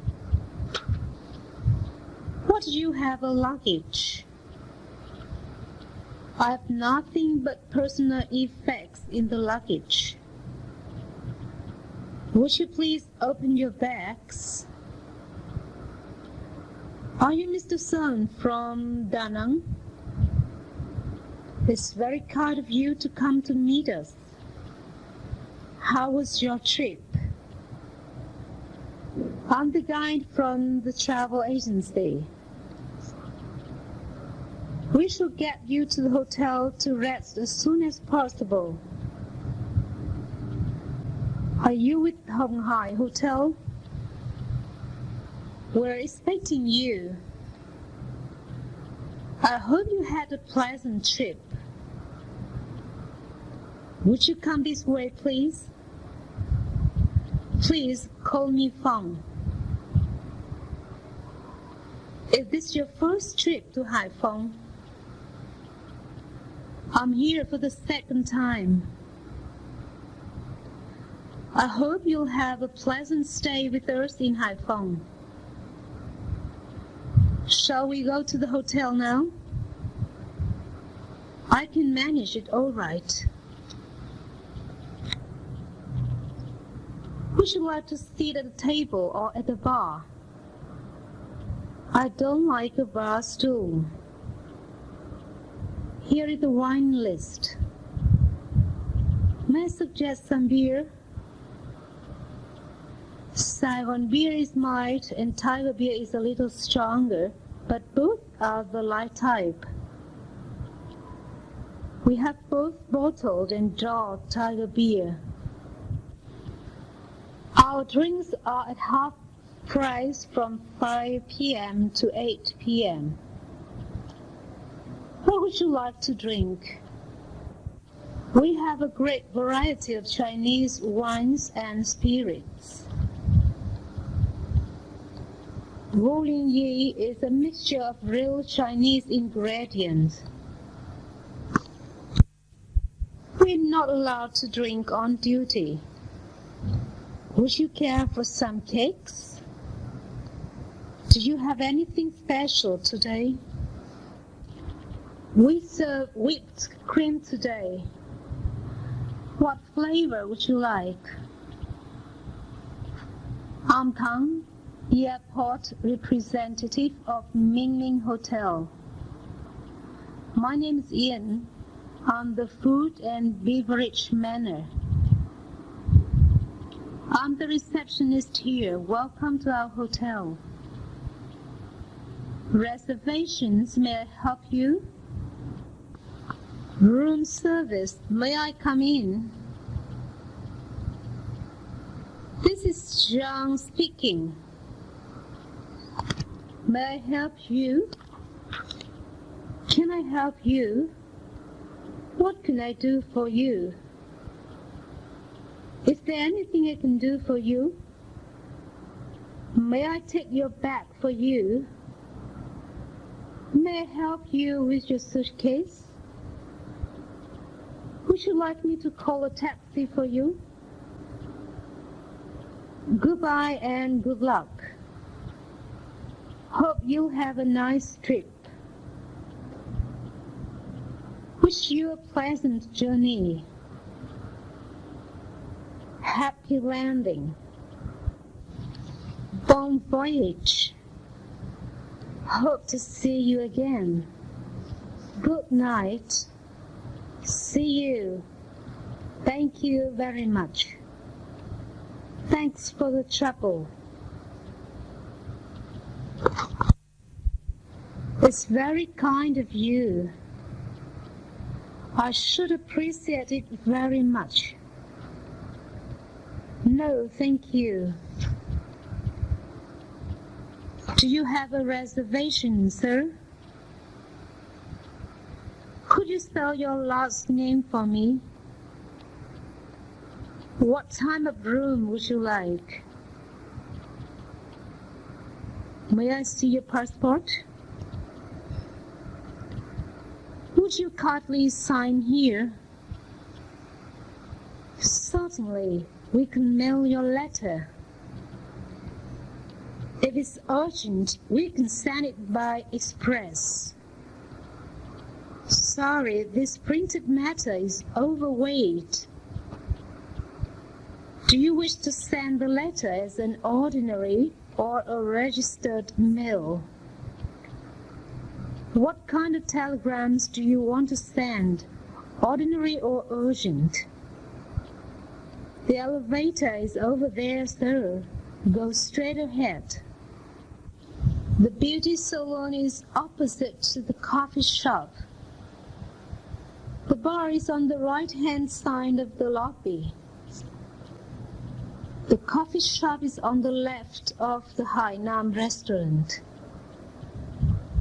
What do you have a luggage? I have nothing but personal effects in the luggage. Would you please open your bags? Are you Mr. Sun from Da Nang? It's very kind of you to come to meet us. How was your trip? I'm the guide from the travel agency. We shall get you to the hotel to rest as soon as possible. Are you with Hong Hai Hotel? We're expecting you. I hope you had a pleasant trip. Would you come this way, please? Please call me Phong. Is this your first trip to Hai Phong? I'm here for the second time. I hope you'll have a pleasant stay with us in Hai Phong. Shall we go to the hotel now? I can manage it all right. Would you like to sit at a table or at a bar? I don't like a bar stool. Here is the wine list. May I suggest some beer? Saigon beer is mild and Tiger beer is a little stronger, but both are the light type. We have both bottled and drawn Tiger beer. Our drinks are at half price from 5 p.m. to 8 p.m. What would you like to drink? We have a great variety of Chinese wines and spirits. Wu Lin Yi is a mixture of real Chinese ingredients. We're not allowed to drink on duty. Would you care for some cakes? Do you have anything special today? We serve whipped cream today. What flavor would you like? I'm Tang, airport representative of Mingling Hotel. My name is Ian. I'm the food and beverage manager. I'm the receptionist here. Welcome to our hotel. Reservations, may I help you? Room service, may I come in? This is Zhang speaking. May I help you? Can I help you? What can I do for you? Is there anything I can do for you? May I take your bag for you? May I help you with your suitcase? Would you like me to call a taxi for you? Goodbye and good luck. Hope you'll have a nice trip. Wish you a pleasant journey. Happy landing. Bon voyage. Hope to see you again. Good night. See you. Thank you very much. Thanks for the trouble. It's very kind of you. I should appreciate it very much. No, thank you. Do you have a reservation, sir? Could you spell your last name for me? What type of room would you like? May I see your passport? Would you kindly sign here? Certainly, we can mail your letter. If it's urgent, we can send it by express. Sorry, this printed matter is overweight. Do you wish to send the letter as an ordinary or a registered mail? What kind of telegrams do you want to send, ordinary or urgent? The elevator is over there, sir. Go straight ahead. The beauty salon is opposite to the coffee shop. The bar is on the right-hand side of the lobby. The coffee shop is on the left of the Hainam restaurant.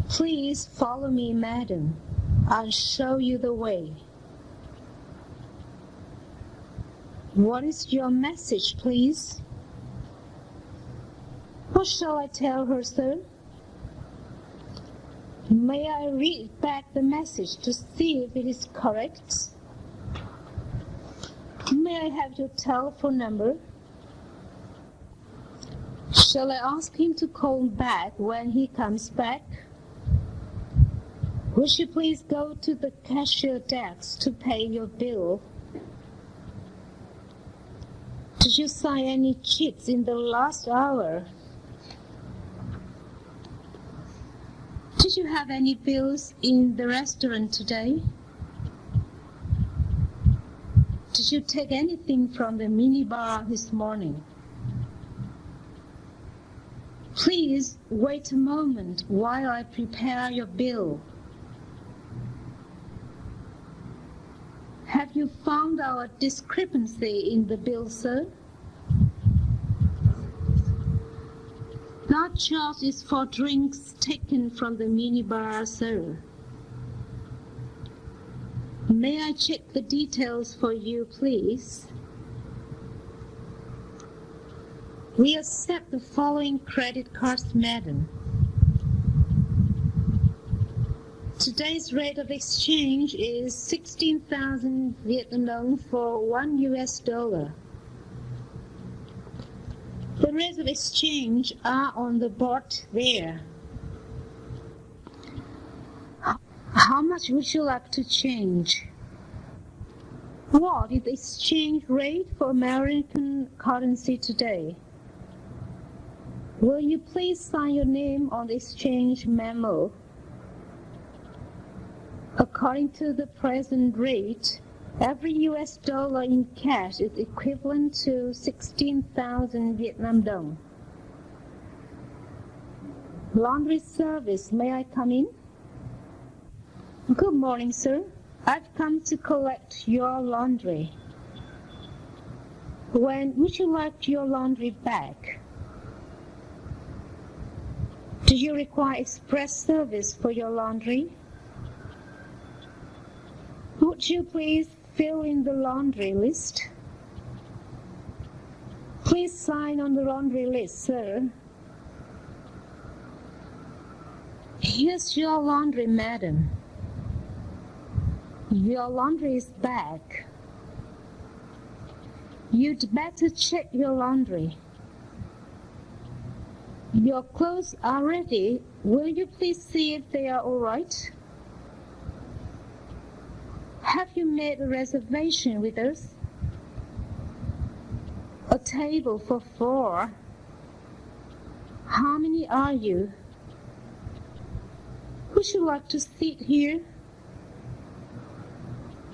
Please follow me, madam. I'll show you the way. What is your message, please? What shall I tell her, sir? May I read back the message to see if it is correct? May I have your telephone number? Shall I ask him to call back when he comes back? Would you please go to the cashier desk to pay your bill? Did you sign any checks in the last hour? Did you have any bills in the restaurant today? Did you take anything from the minibar this morning? Please wait a moment while I prepare your bill. Have you found our discrepancy in the bill, sir? That charge is for drinks taken from the minibar, sir. May I check the details for you, please? We accept the following credit cards, madam. Today's rate of exchange is 16,000 Vietnam dong for $1. The rates of exchange are on the board there. How much would you like to change? What is the exchange rate for American currency today? Will you please sign your name on the exchange memo? According to the present rate, every US dollar in cash is equivalent to 16,000 Vietnam dong. Laundry service, may I come in? Good morning, sir. I've come to collect your laundry. When would you like your laundry back? Do you require express service for your laundry? Would you please fill in the laundry list? Please sign on the laundry list, sir. Here's your laundry, madam. Your laundry is back. You'd better check your laundry. Your clothes are ready. Will you please see if they are all right? Have you made a reservation with us? A table for 4. How many are you? Would you like to sit here?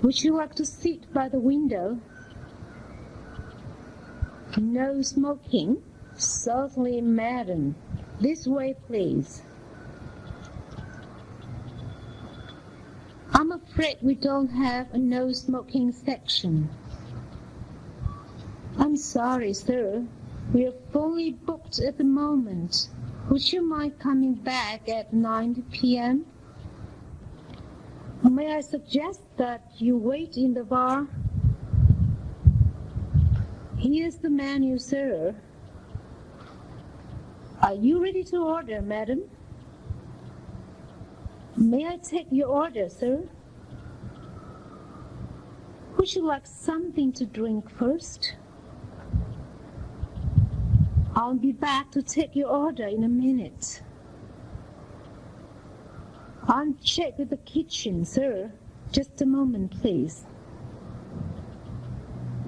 Would you like to sit by the window? No smoking? Certainly, madam. This way, please. I'm afraid we don't have a no smoking section. I'm sorry, sir. We're fully booked at the moment. Would you mind coming back at 9 p.m.? May I suggest that you wait in the bar? Here's the menu, sir. Are you ready to order, madam? May I take your order, sir? Would you like something to drink first? I'll be back to take your order in a minute. I'll check with the kitchen, sir. Just a moment, please.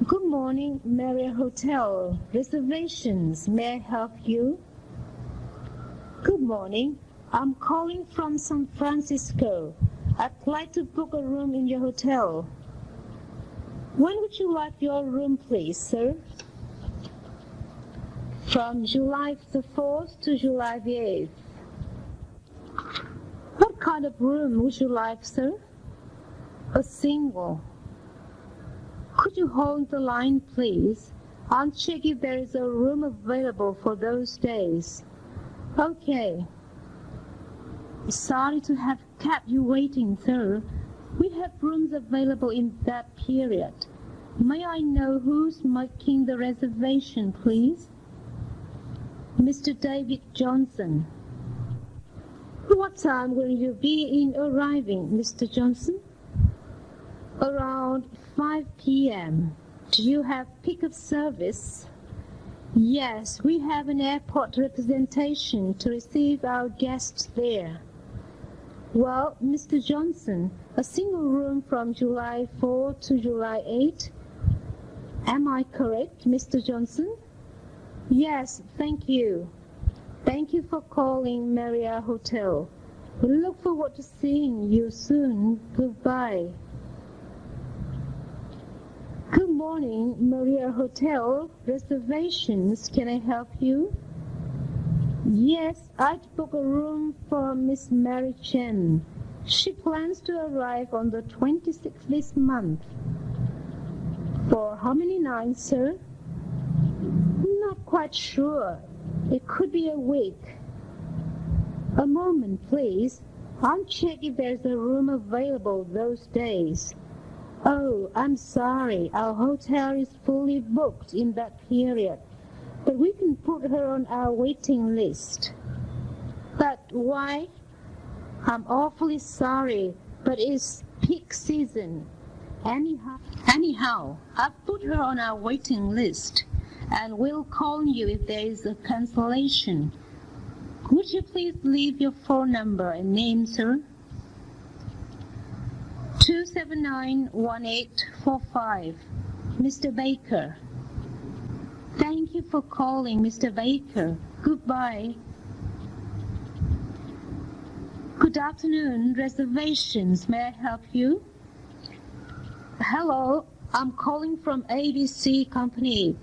Good morning, Marriott Hotel. Reservations, may I help you? Good morning. I'm calling from San Francisco. I'd like to book a room in your hotel. When would you like your room, please, sir? From July the 4th to July the 8th. What kind of room would you like, sir? A single. Could you hold the line, please? I'll check if there is a room available for those days. Okay. Sorry to have kept you waiting, sir. We have rooms available in that period. May I know who's making the reservation, please? Mr. David Johnson. What time will you be in arriving, Mr. Johnson? Around 5 p.m. Do you have pickup service? Yes, we have an airport representation to receive our guests there. Well, Mr. Johnson, a single room from July 4 to July 8. Am I correct, Mr. Johnson? Yes, thank you. Thank you for calling Marriott Hotel. We look forward to seeing you soon. Goodbye. Good morning, Marriott Hotel. Reservations, can I help you? Yes, I'd book a room for Miss Mary Chen. She plans to arrive on the 26th this month. For how many nights, sir? Not quite sure. It could be a week. A moment, please. I'll check if there's a room available those days. Oh, I'm sorry. Our hotel is fully booked in that period, but we can put her on our waiting list. But why? I'm awfully sorry, but it's peak season. Anyhow, I've put her on our waiting list, and we'll call you if there is a cancellation. Would you please leave your phone number and name, sir? 2791845. Mr. Baker. Thank you for calling, Mr. Baker. Goodbye. Good afternoon, reservations. May I help you? Hello, I'm calling from ABC Company.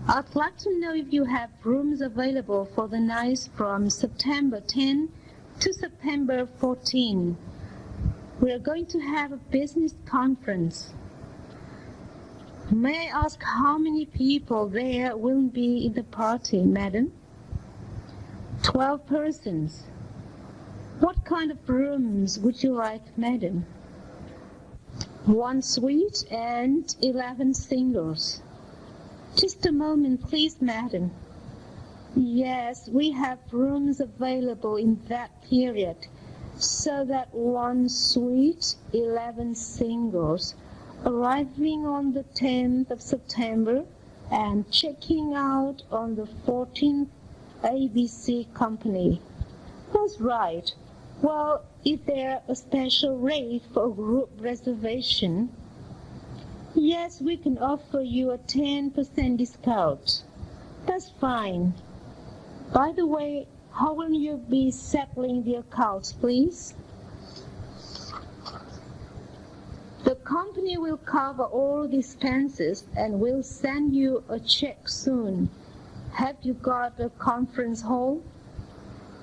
I'd like to know if you have rooms available for the nights from September 10 to September 14. We are going to have a business conference. May I ask how many people there will be in the party, madam? 12 persons. What kind of rooms would you like, madam? 1 suite and 11 singles. Just a moment, please, madam. Yes, we have rooms available in that period, so that 1 suite, 11 singles, arriving on the 10th of September and checking out on the 14th. ABC Company. That's right. Well, is there a special rate for a group reservation? Yes, we can offer you a 10% discount. That's fine. By the way, how will you be settling the accounts, please? The company will cover all the expenses and will send you a check soon. Have you got a conference hall?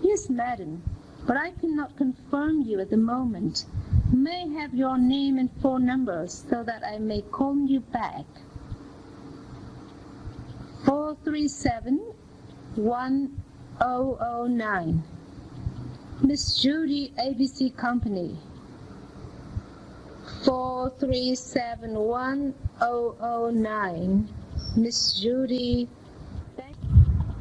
Yes, madam, but I cannot confirm you at the moment. May I have your name and phone number so that I may call you back? 437-1009. Miss Judy, ABC Company. 437-1009. Miss Judy.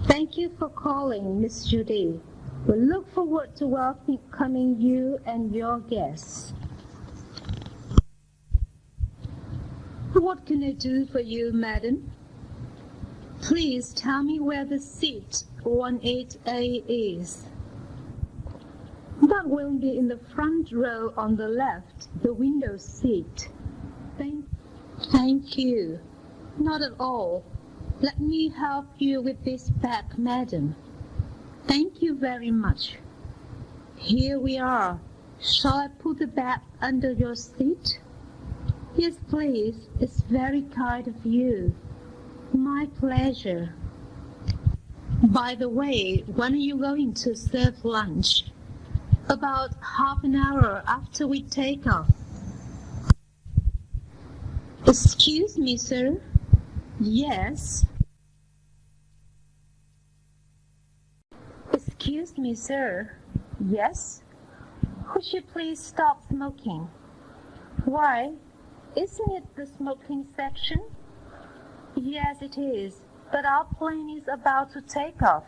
Thank you for calling, Miss Judy. We look forward to welcoming you and your guests. What can I do for you, madam? Please tell me where the seat 18A is. That will be in the front row on the left, the window seat. Thank you. Not at all. Let me help you with this bag, madam. Thank you very much. Here we are. Shall I put the bag under your seat? Yes, please. It's very kind of you. My pleasure. By the way, when are you going to serve lunch? About half an hour after we take off. Excuse me, sir. Yes. Excuse me, sir. Yes? Could you please stop smoking? Why? Isn't it the smoking section? Yes, it is. But our plane is about to take off.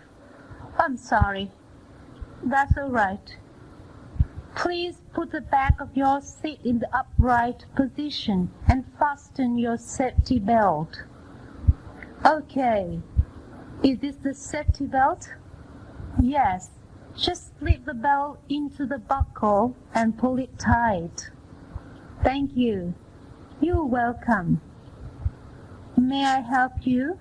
I'm sorry. That's all right. Please put the back of your seat in the upright position and fasten your safety belt. Okay. Is this the safety belt? Yes. Just slip the belt into the buckle and pull it tight. Thank you. You're welcome. May I help you?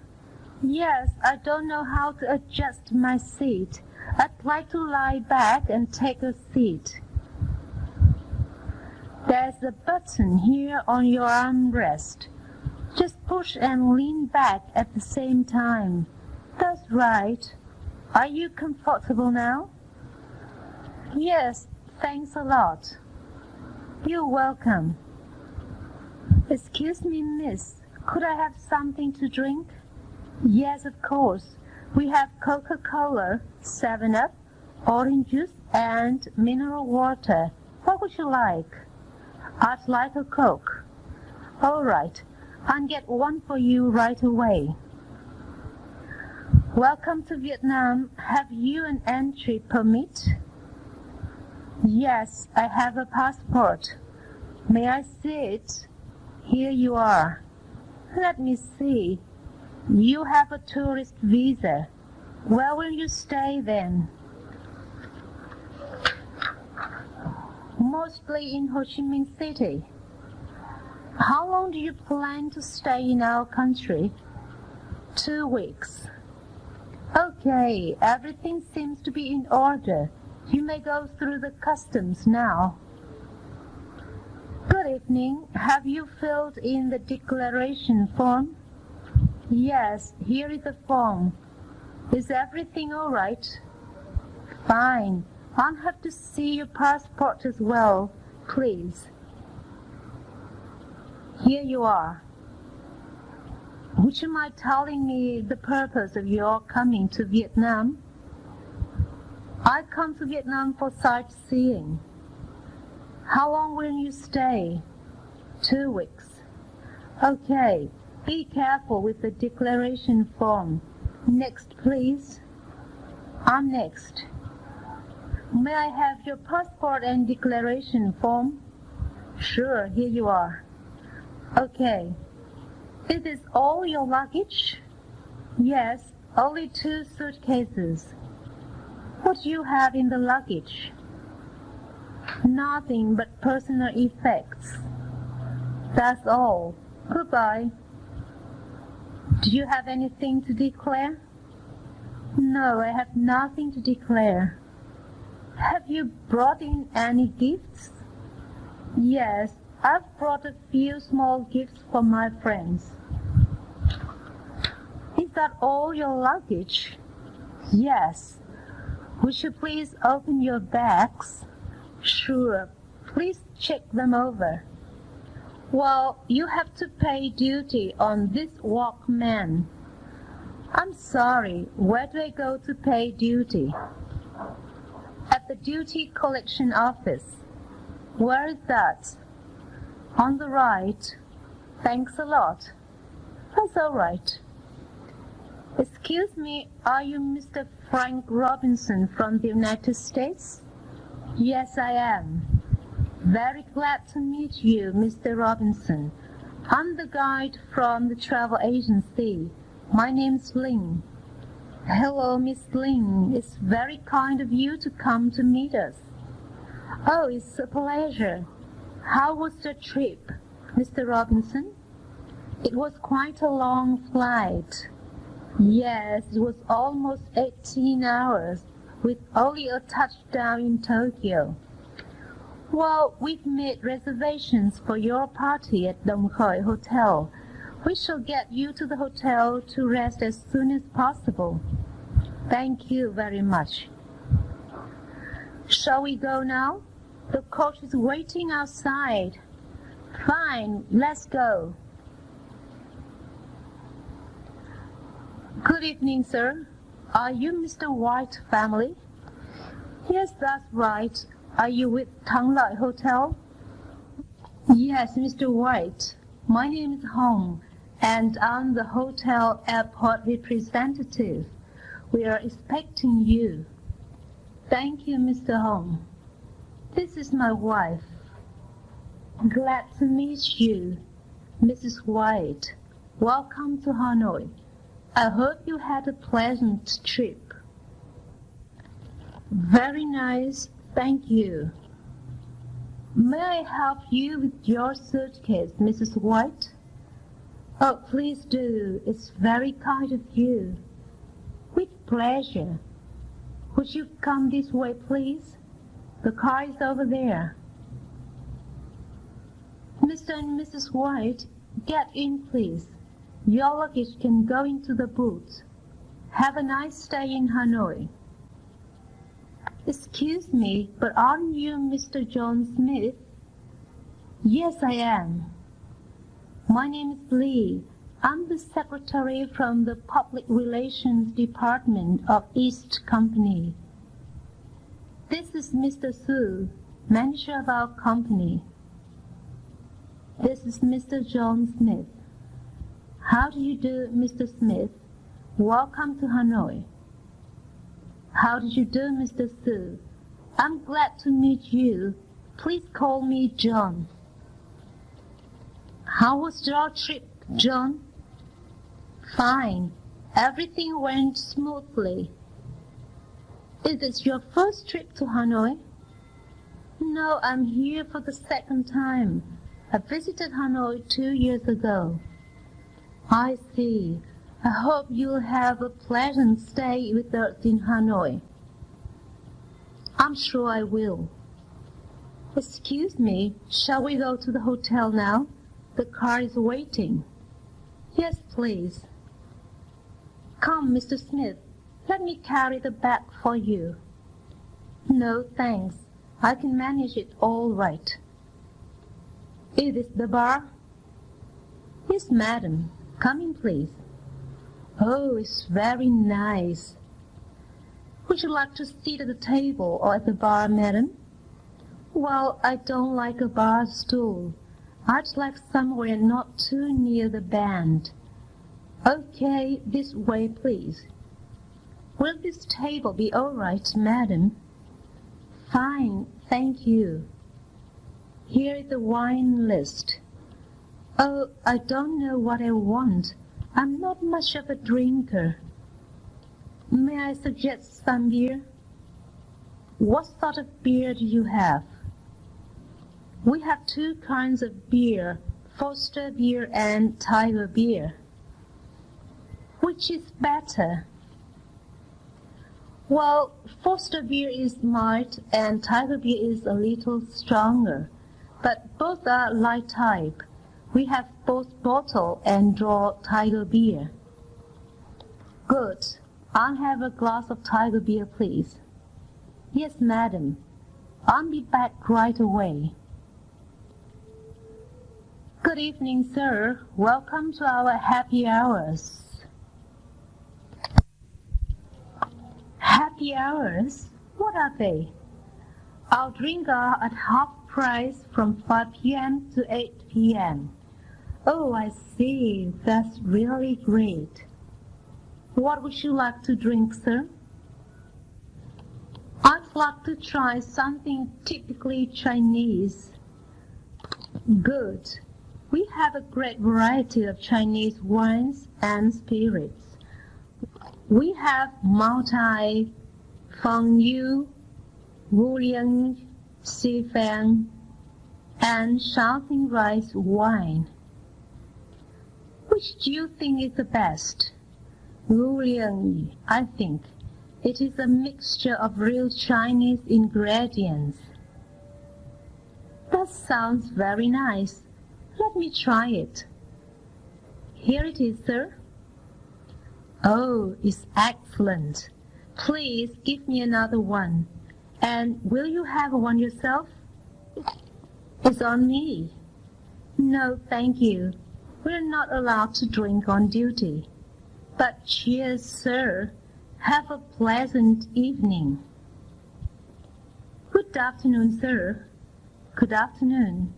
Yes, I don't know how to adjust my seat. I'd like to lie back and take a seat. There's a button here on your armrest. Just push and lean back at the same time. That's right. Are you comfortable now? Yes, thanks a lot. You're welcome. Excuse me, miss. Could I have something to drink? Yes, of course. We have Coca-Cola, 7-Up, orange juice, and mineral water. What would you like? I'd like a Coke. All right, I'll get one for you right away. Welcome to Vietnam. Have you an entry permit? Yes, I have a passport. May I see it? Here you are. Let me see. You have a tourist visa. Where will you stay then? Mostly in Ho Chi Minh City. How long do you plan to stay in our country? 2 weeks. Okay, everything seems to be in order. You may go through the customs now. Good evening. Have you filled in the declaration form? Yes, here is the form. Is everything all right? Fine. I'll have to see your passport as well, please. Here you are. Would you mind telling me the purpose of your coming to Vietnam? I come to Vietnam for sightseeing. How long will you stay? 2 weeks. Okay, be careful with the declaration form. Next, please. I'm next. May I have your passport and declaration form? Sure, here you are. Okay. Is this all your luggage? Yes, only 2 suitcases. What do you have in the luggage? Nothing but personal effects. That's all. Goodbye. Do you have anything to declare? No, I have nothing to declare. Have you brought in any gifts? Yes, I've brought a few small gifts for my friends. Is that all your luggage? Yes. Would you please open your bags? Sure. Please check them over. Well, you have to pay duty on this Walkman. I'm sorry. Where do I go to pay duty? At the duty collection office. Where is that? On the right. Thanks a lot. That's all right. Excuse me, are you Mr. Frank Robinson from the United States? Yes, I am. Very glad to meet you, Mr. Robinson. I'm the guide from the travel agency. My name's Lin. Hello, Miss Lin. It's very kind of you to come to meet us. Oh, it's a pleasure. How was the trip, Mr. Robinson? It was quite a long flight. Yes, it was almost 18 hours, with only a touchdown in Tokyo. Well, we've made reservations for your party at Dong Khoi Hotel. We shall get you to the hotel to rest as soon as possible. Thank you very much. Shall we go now? The coach is waiting outside. Fine, let's go. Good evening, sir. Are you Mr. White family? Yes, that's right. Are you with Thang Lai Hotel? Yes, Mr. White. My name is Hong, and I'm the hotel airport representative. We are expecting you. Thank you, Mr. Hong. This is my wife. Glad to meet you, Mrs. White. Welcome to Hanoi. I hope you had a pleasant trip. Very nice, thank you. May I help you with your suitcase, Mrs. White? Oh, please do. It's very kind of you. With pleasure. Would you come this way, please? The car is over there. Mr. and Mrs. White, get in, please. Your luggage can go into the boot. Have a nice stay in Hanoi. Excuse me, but aren't you Mr. John Smith? Yes, I am. My name is Lee. I'm the secretary from the Public Relations Department of East Company. This is Mr. Su, manager of our company. This is Mr. John Smith. How do you do, Mr. Smith? Welcome to Hanoi. How do you do, Mr. Su? I'm glad to meet you. Please call me John. How was your trip, John? Fine. Everything went smoothly. Is this your first trip to Hanoi? No, I'm here for the second time. I visited Hanoi 2 years ago. I see. I hope you'll have a pleasant stay with us in Hanoi. I'm sure I will. Excuse me, shall we go to the hotel now? The car is waiting. Yes, please. Come, Mr. Smith, let me carry the bag for you. No, thanks. I can manage it all right. Is this the bar? Yes, madam. Come in, please. Oh, it's very nice. Would you like to sit at the table or at the bar, madam? Well, I don't like a bar stool. I'd like somewhere not too near the band. Okay, this way, please. Will this table be all right, madam? Fine, thank you. Here is the wine list. Oh, I don't know what I want. I'm not much of a drinker. May I suggest some beer? What sort of beer do you have? We have 2 kinds of beer, Foster beer and Tiger beer. Which is better? Well, Foster beer is mild and Tiger beer is a little stronger, but both are light type. We have both bottle and draw Tiger beer. Good. I'll have a glass of Tiger beer, please. Yes, madam. I'll be back right away. Good evening, sir. Welcome to our happy hours. Happy hours? What are they? Our drinks are at half price from 5 p.m. to 8 p.m. Oh, I see. That's really great. What would you like to drink, sir? I'd like to try something typically Chinese. Good. We have a great variety of Chinese wines and spirits. We have Maotai, Fengyu, Wuliang, Xifang, and Shaoxing rice wine. Which do you think is the best? Wuliang, I think. It is a mixture of real Chinese ingredients. That sounds very nice. Let me try it. Here it is, sir. Oh, it's excellent. Please give me another one. And will you have one yourself? It's on me. No, thank you. We're not allowed to drink on duty. But cheers, sir. Have a pleasant evening. Good afternoon, sir. Good afternoon.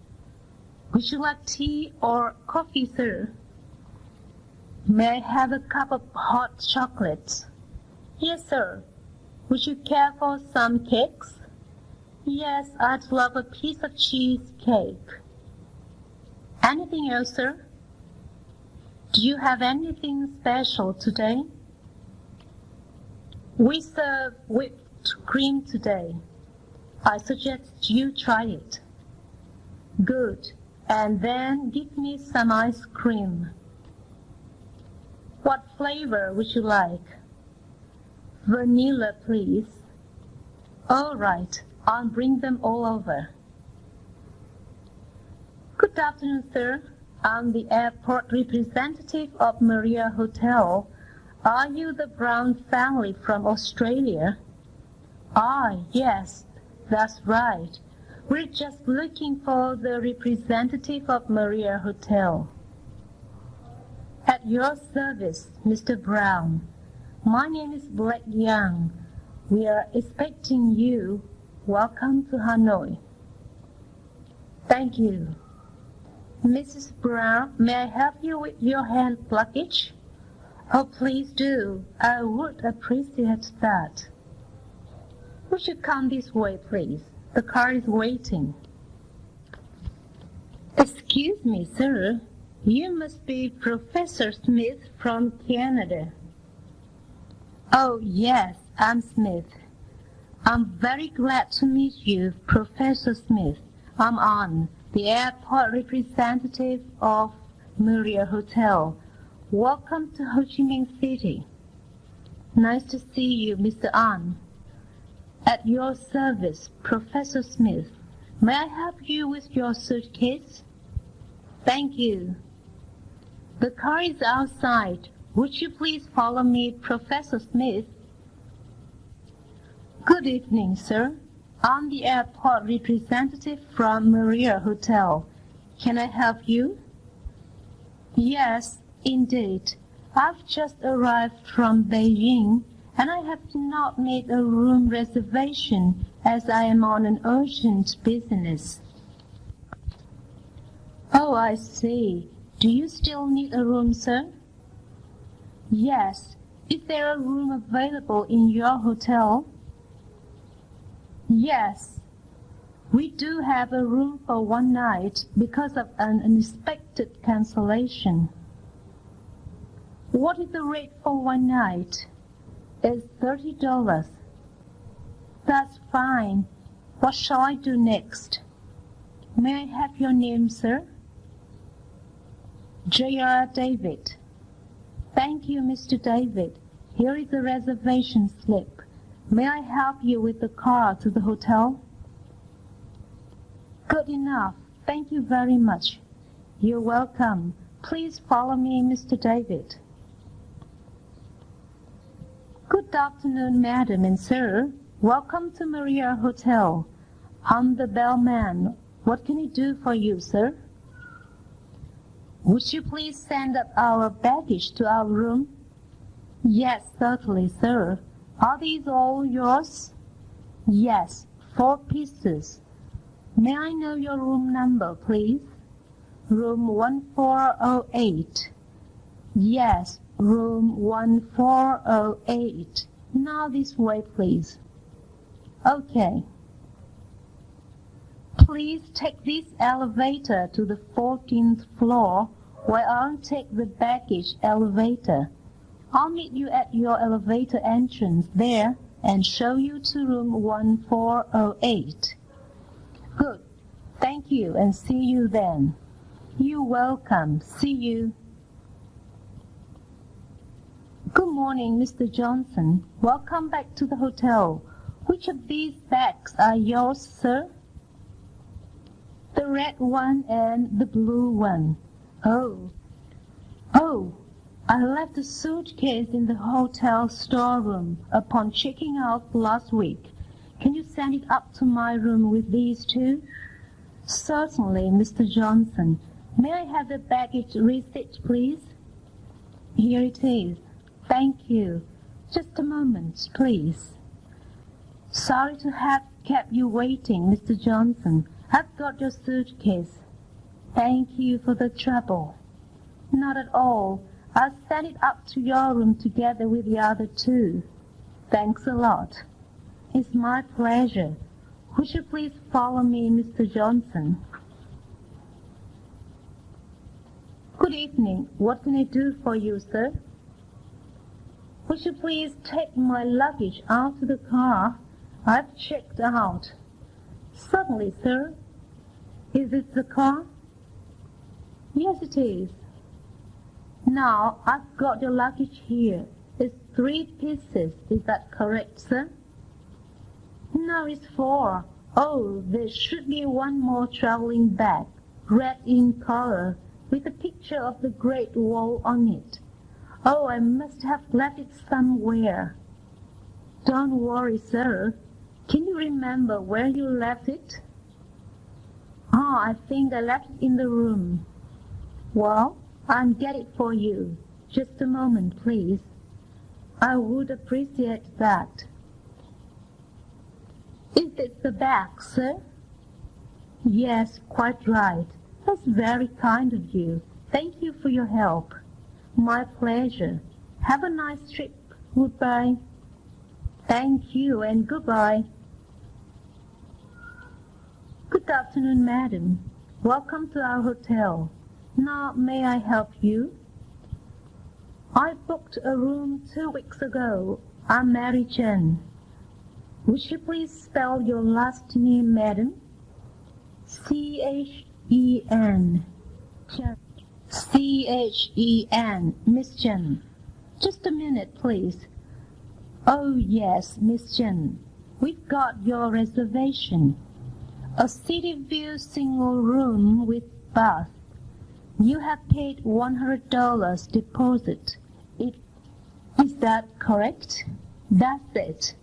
Would you like tea or coffee, sir? May I have a cup of hot chocolate? Yes, sir. Would you care for some cakes? Yes, I'd love a piece of cheesecake. Anything else, sir? Do you have anything special today? We serve whipped cream today. I suggest you try it. Good. And then give me some ice cream. What flavor would you like? Vanilla, please. All right, I'll bring them all over. Good afternoon, sir. I'm the airport representative of Maria Hotel. Are you the Brown family from Australia? Ah, yes, that's right. We're just looking for the representative of Maria Hotel. At your service, Mr. Brown. My name is Blake Young. We are expecting you. Welcome to Hanoi. Thank you. Mrs. Brown, may I help you with your hand luggage? Oh, please do. I would appreciate that. Would you come this way, please? The car is waiting. Excuse me, sir. You must be Professor Smith from Canada. Oh, yes, I'm Smith. I'm very glad to meet you, Professor Smith. I'm Anne, the airport representative of Marriott Hotel. Welcome to Ho Chi Minh City. Nice to see you, Mr. An. At your service, Professor Smith. May I help you with your suitcase? Thank you. The car is outside. Would you please follow me, Professor Smith? Good evening, sir. I'm the airport representative from Marriott Hotel. Can I help you? Yes, indeed. I've just arrived from Beijing, and I have not made a room reservation as I am on an urgent business. Oh, I see. Do you still need a room, sir? Yes. Is there a room available in your hotel? Yes. We do have a room for one night because of an unexpected cancellation. What is the rate for one night? It's $30. That's fine. What shall I do next? May I have your name, sir? J.R. David. Thank you, Mr. David. Here is the reservation slip. May I help you with the car to the hotel? Good enough. Thank you very much. You're welcome. Please follow me, Mr. David. Good afternoon, madam and sir. Welcome to Marriott Hotel. I'm the bellman. What can I do for you, sir? Would you please send up our baggage to our room? Yes, certainly, sir. Are these all yours? Yes, 4 pieces. May I know your room number, please? Room 1408. Yes, room 1408. Now this way, please. Okay. Please take this elevator to the 14th floor, while I'll take the baggage elevator. I'll meet you at your elevator entrance there and show you to room 1408. Good. Thank you, and see you then. You're welcome. See you. Good morning, Mr. Johnson. Welcome back to the hotel. Which of these bags are yours, sir? The red one and the blue one. Oh, I left the suitcase in the hotel storeroom upon checking out last week. Can you send it up to my room with these two? Certainly, Mr. Johnson. May I have the baggage receipt, please? Here it is. Thank you. Just a moment, please. Sorry to have kept you waiting, Mr. Johnson. I've got your suitcase. Thank you for the trouble. Not at all. I'll send it up to your room together with the other two. Thanks a lot. It's my pleasure. Would you please follow me, Mr. Johnson? Good evening. What can I do for you, sir? Would you please take my luggage out to the car? I've checked out. Certainly, sir. Is this the car? Yes, it is. Now, I've got your luggage here. It's 3 pieces. Is that correct, sir? No, it's 4. Oh, there should be one more traveling bag, red in color, with a picture of the Great Wall on it. Oh, I must have left it somewhere. Don't worry, sir. Can you remember where you left it? Oh, I think I left it in the room. Well, I'll get it for you. Just a moment, please. I would appreciate that. Is this the bag, sir? Yes, quite right. That's very kind of you. Thank you for your help. My pleasure. Have a nice trip. Goodbye. Thank you and goodbye. Good afternoon, madam. Welcome to our hotel. Now, may I help you? I booked a room 2 weeks ago. I'm Mary Chen. Would you please spell your last name, madam? C-H-E-N. C-H-E-N. Miss Chen. Just a minute, please. Oh, yes, Miss Chen. We've got your reservation. A city view single room with bath. You have paid $100 deposit. Is that correct? That's it.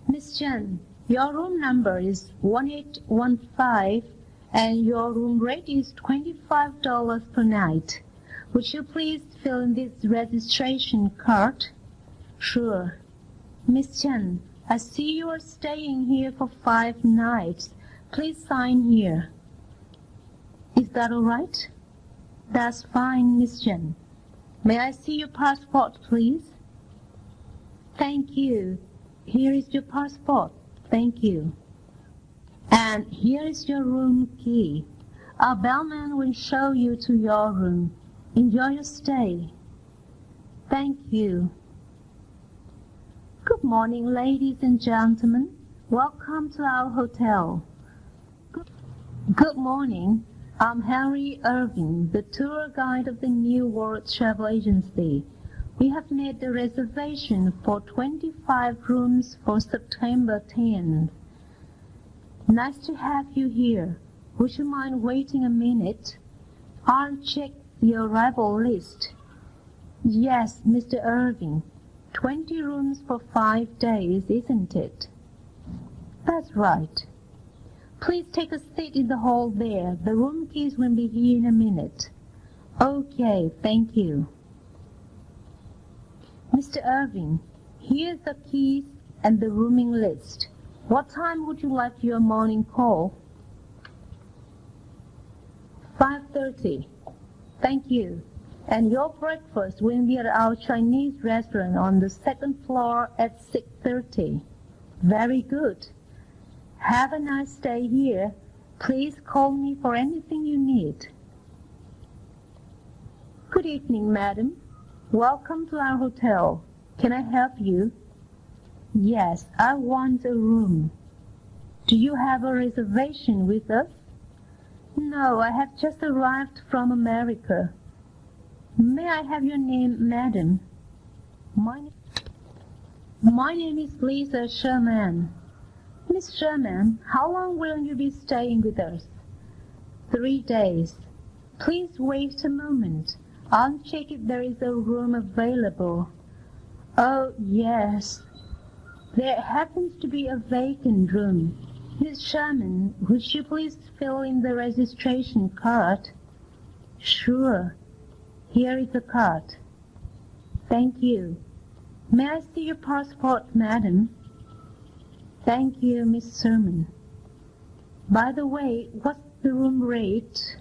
Miss Chen, your room number is 1815 and your room rate is $25 per night. Would you please fill in this registration card? Sure. Miss Chen, I see you are staying here for 5 nights. Please sign here. Is that all right? That's fine, Miss Chen. May I see your passport, please? Thank you. Here is your passport. Thank you. And here is your room key. Our bellman will show you to your room. Enjoy your stay. Thank you. Good morning, ladies and gentlemen. Welcome to our hotel. Good morning. I'm Henry Irving, the tour guide of the New World Travel Agency. We have made the reservation for 25 rooms for September 10th. Nice to have you here. Would you mind waiting a minute? I'll check the arrival list. Yes, Mr. Irving. 20 rooms for 5 days, isn't it? That's right. Please take a seat in the hall there. The room keys will be here in a minute. Okay, thank you. Mr. Irving, here's the keys and the rooming list. What time would you like your morning call? 5:30. Thank you. And your breakfast will be at our Chinese restaurant on the 2nd floor at 6:30. Very good. Have a nice day here. Please call me for anything you need. Good evening, madam. Welcome to our hotel. Can I help you? Yes, I want a room. Do you have a reservation with us? No, I have just arrived from America. May I have your name, madam? My name is Lisa Sherman. Miss Sherman, how long will you be staying with us? 3 days. Please wait a moment. I'll check if there is a room available. Oh, yes. There happens to be a vacant room. Miss Sherman, would you please fill in the registration card? Sure. Here is the card. Thank you. May I see your passport, madam? Thank you, Miss Sherman. By the way, what's the room rate?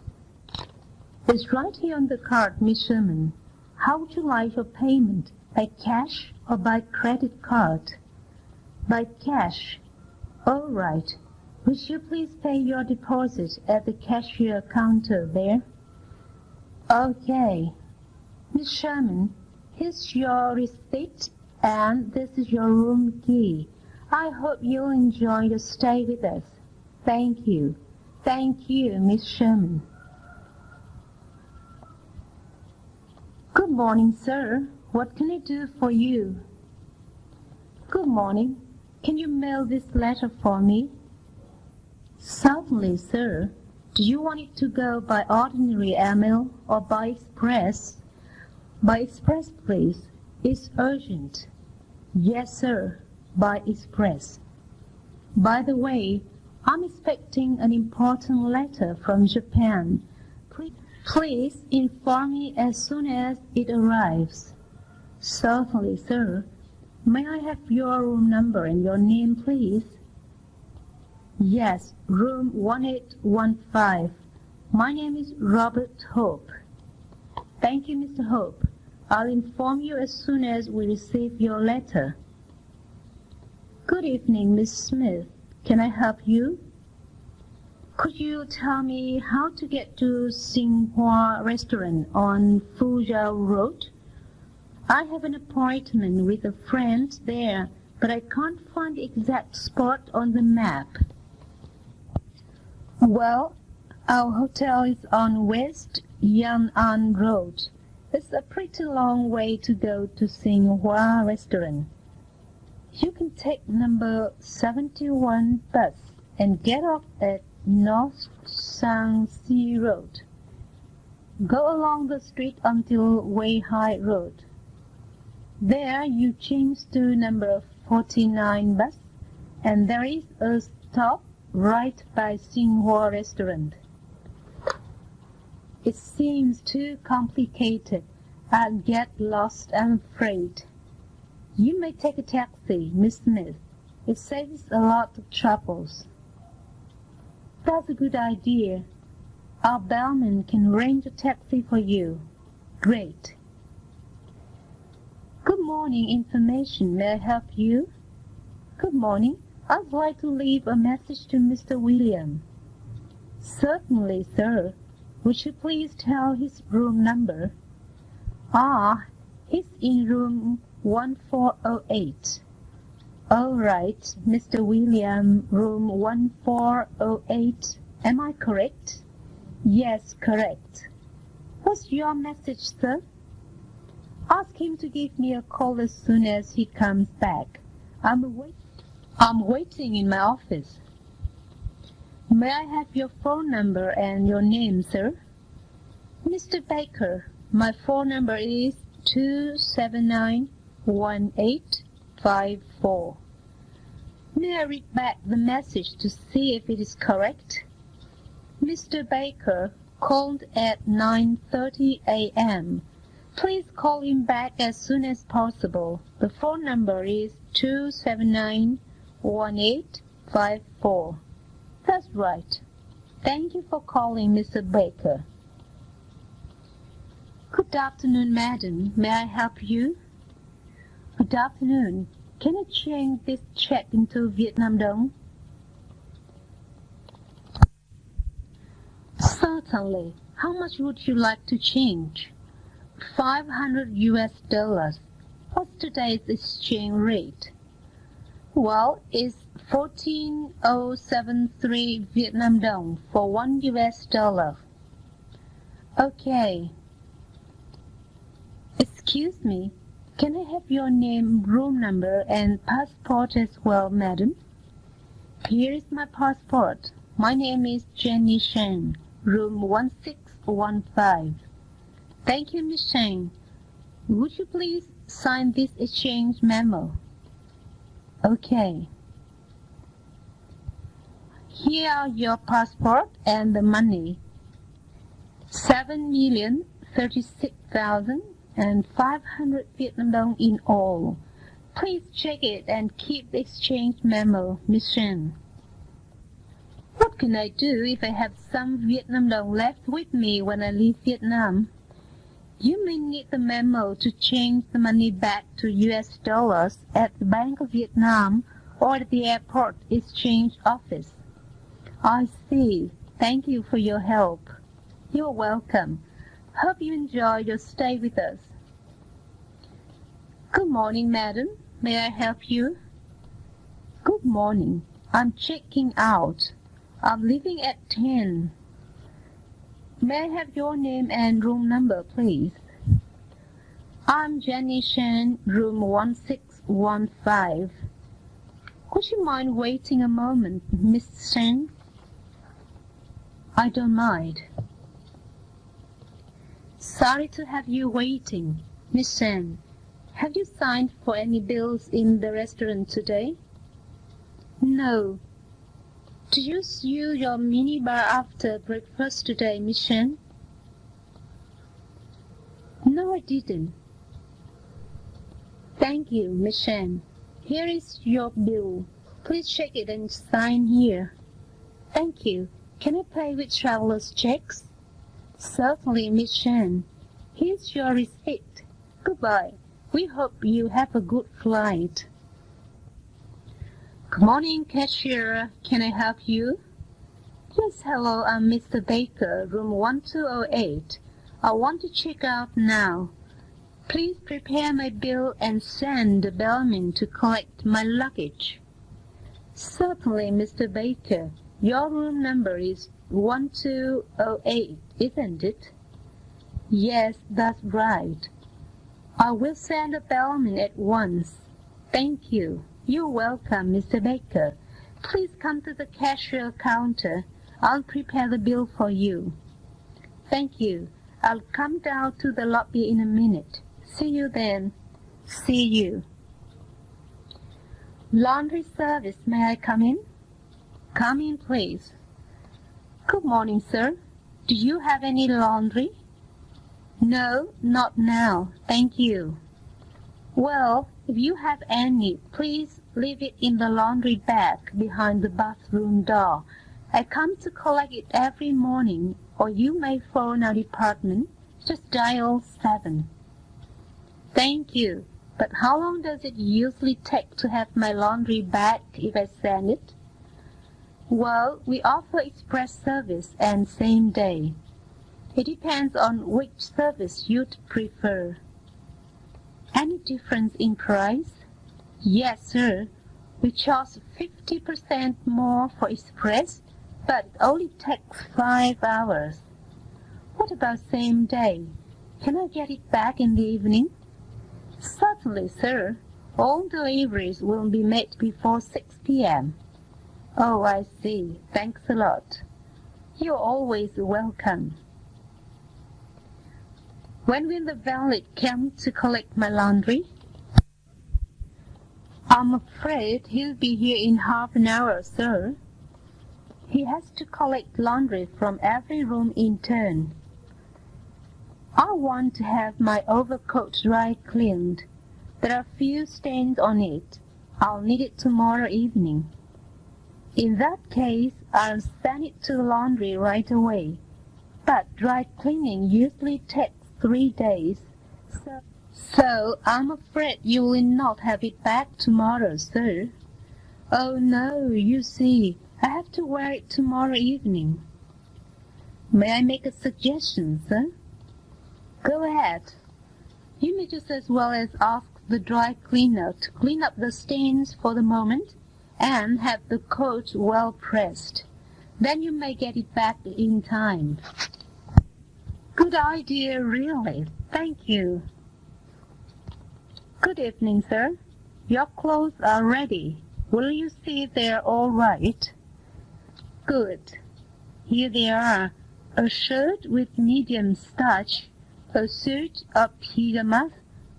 It's right here on the card, Miss Sherman. How would you like your payment? By cash or by credit card? By cash. All right. Would you please pay your deposit at the cashier counter there? Okay. Miss Sherman, here's your receipt and this is your room key. I hope you'll enjoy your stay with us. Thank you. Thank you, Miss Sherman. Good morning, sir. What can I do for you? Good morning. Can you mail this letter for me? Certainly, sir. Do you want it to go by ordinary mail or by express? By express, please. It's urgent. Yes, sir. By express. By the way, I'm expecting an important letter from Japan. Please inform me as soon as it arrives. Certainly, sir. May I have your room number and your name, please? Yes, room 1815. My name is Robert Hope. Thank you, Mr. Hope. I'll inform you as soon as we receive your letter. Good evening, Miss Smith. Can I help you? Could you tell me how to get to Xinhua Restaurant on Fuzhou Road? I have an appointment with a friend there, but I can't find the exact spot on the map. Well, our hotel is on West Yan'an Road. It's a pretty long way to go to Xinhua Restaurant. You can take number 71 bus and get off at North Shanxi Road. Go along the street until Weihai Road. There you change to number 49 bus, and there is a stop right by Xinhua Restaurant. It seems too complicated. I'll get lost, I'm afraid. You may take a taxi, Miss Smith. It saves a lot of troubles. That's a good idea. Our bellman can arrange a taxi for you. Great. Good morning, information. May I help you? Good morning. I'd like to leave a message to Mr. William. Certainly, sir. Would you please tell his room number? He's in room 1408. All right, Mr. William, room 1408. Am I correct? Yes, correct. What's your message, sir? Ask him to give me a call as soon as he comes back. I'm waiting in my office. May I have your phone number and your name, sir? Mr. Baker, my phone number is 2791854. May I read back the message to see if it is correct? Mr. Baker called at 9:30 a.m. Please call him back as soon as possible. The phone number is 2791854. That's right. Thank you for calling, Mr. Baker. Good afternoon, madam. May I help you? Good afternoon. Can I change this check into Vietnam dong? Certainly. How much would you like to change? 500 US dollars. What's today's exchange rate? Well, it's 14,073 Vietnam dong for 1 US dollar. Okay. Excuse me. Can I have your name, room number, and passport as well, madam? Here is my passport. My name is Jenny Shen, room 1615. Thank you, Miss Shen. Would you please sign this exchange memo? Okay. Here are your passport and the money. 7,036,500 Vietnam dong in all. Please check it and keep the exchange memo, Miss Shen. What can I do if I have some Vietnam dong left with me when I leave Vietnam? You may need the memo to change the money back to US dollars at the Bank of Vietnam or at the airport exchange office. I see. Thank you for your help. You're welcome. Hope you enjoy your stay with us. Good morning, madam. May I help you? Good morning. I'm checking out. I'm leaving at 10. May I have your name and room number, please? I'm Jenny Shen, room 1615. Would you mind waiting a moment, Miss Shen? I don't mind. Sorry to have you waiting. Miss Shen, have you signed for any bills in the restaurant today? No. Did you use your minibar after breakfast today, Miss Shen? No, I didn't. Thank you, Miss Shen. Here is your bill. Please check it and sign here. Thank you. Can I play with traveler's checks? Certainly, Miss Shan. Here's your receipt. Goodbye. We hope you have a good flight. Good morning, cashier. Can I help you? Yes, hello, I'm Mr. Baker, room 1208. I want to check out now. Please prepare my bill and send the bellman to collect my luggage. Certainly, Mr. Baker. Your room number is 1208, isn't it? Yes, that's right. I will send the bellman at once. Thank you. You're welcome, Mr. Baker. Please come to the cashier counter. I'll prepare the bill for you. Thank you. I'll come down to the lobby in a minute. See you then. See you. Laundry service, may I come in? Come in, please. Good morning, sir. Do you have any laundry? No, not now. Thank you. Well, if you have any, please leave it in the laundry bag behind the bathroom door. I come to collect it every morning, or you may phone our department. Just dial 7. Thank you. But how long does it usually take to have my laundry back if I send it? Well, we offer express service and same day. It depends on which service you'd prefer. Any difference in price? Yes, sir. We charge 50% more for express, but it only takes 5 hours. What about same day? Can I get it back in the evening? Certainly, sir. All deliveries will be made before 6 p.m. Oh, I see. Thanks a lot. You're always welcome. When will the valet come to collect my laundry? I'm afraid he'll be here in half an hour, sir. He has to collect laundry from every room in turn. I want to have my overcoat dry cleaned. There are few stains on it. I'll need it tomorrow evening. In that case, I'll send it to the laundry right away. But dry cleaning usually takes 3 days. So I'm afraid you will not have it back tomorrow, sir. Oh, no, you see, I have to wear it tomorrow evening. May I make a suggestion, sir? Go ahead. You may just as well as ask the dry cleaner to clean up the stains for the moment and have the coat well pressed. Then you may get it back in time. Good idea, really. Thank you. Good evening, sir. Your clothes are ready. Will you see they're all right? Good. Here they are. A shirt with medium starch, a suit of pyjamas,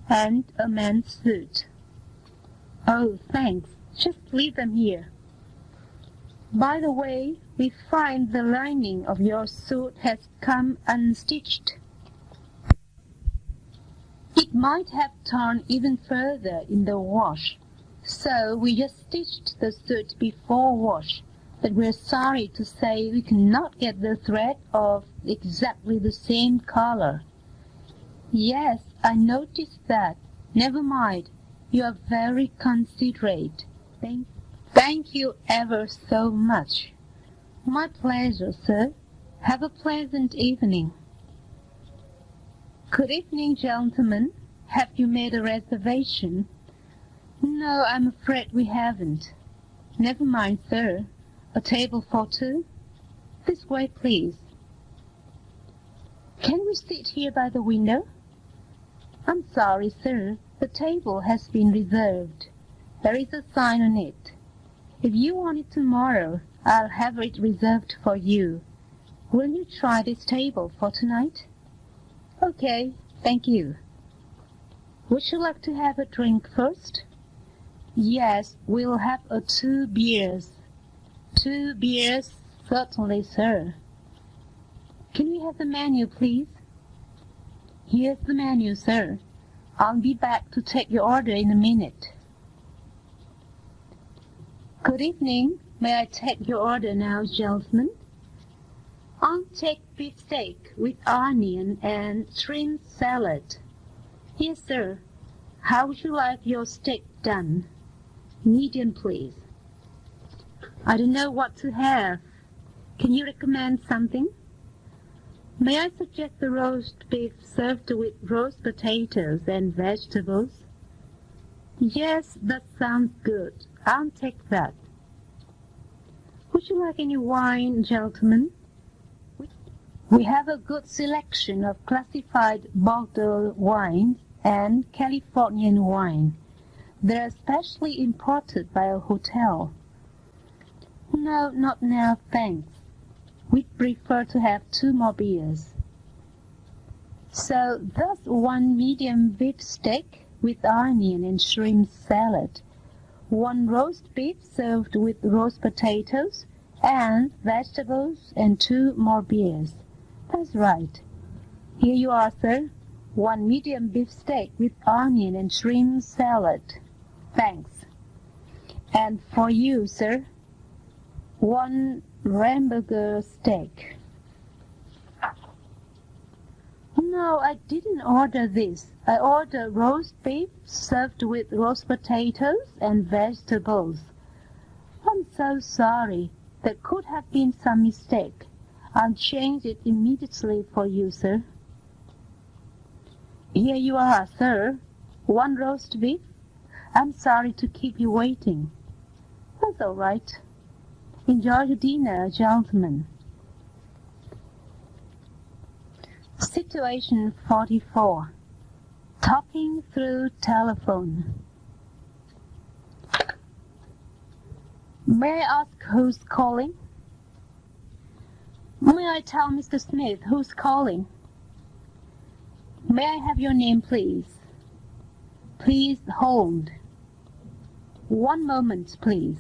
and a man's suit. Oh, thanks. Just leave them here. By the way, we find the lining of your suit has come unstitched. It might have torn even further in the wash, so we just stitched the suit before wash, but we're sorry to say we cannot get the thread of exactly the same color. Yes, I noticed that. Never mind. You are very considerate. Thank you ever so much. My pleasure, sir. Have a pleasant evening. Good evening, gentlemen. Have you made a reservation? No, I'm afraid we haven't. Never mind, sir. A table for 2? This way, please. Can we sit here by the window? I'm sorry, sir. The table has been reserved. There is a sign on it. If you want it tomorrow, I'll have it reserved for you. Will you try this table for tonight? Okay, thank you. Would you like to have a drink first? Yes, we'll have 2 beers. 2 beers, certainly, sir. Can we have the menu, please? Here's the menu, sir. I'll be back to take your order in a minute. Good evening. May I take your order now, gentlemen? I'll take beefsteak with onion and shrimp salad. Yes, sir. How would you like your steak done? Medium, please. I don't know what to have. Can you recommend something? May I suggest the roast beef served with roast potatoes and vegetables? Yes, that sounds good. I'll take that. Would you like any wine, gentlemen? We have a good selection of classified Bordeaux wines and Californian wine. They're specially imported by a hotel. No, not now, thanks. We'd prefer to have 2 more beers. So that's 1 medium beef steak with onion and shrimp salad, 1 roast beef served with roast potatoes and vegetables, and 2 more beers. That's right. Here you are, sir. 1 medium beef steak with onion and shrimp salad. Thanks. And for you, sir, 1 hamburger steak. No, I didn't order this. I ordered roast beef served with roast potatoes and vegetables. I'm so sorry. There could have been some mistake. I'll change it immediately for you, sir. Here you are, sir. 1 roast beef. I'm sorry to keep you waiting. That's all right. Enjoy your dinner, gentlemen. Situation 44. Talking through telephone. May I ask who's calling? May I tell Mr. Smith who's calling? May I have your name, please? Please hold. 1 moment, please.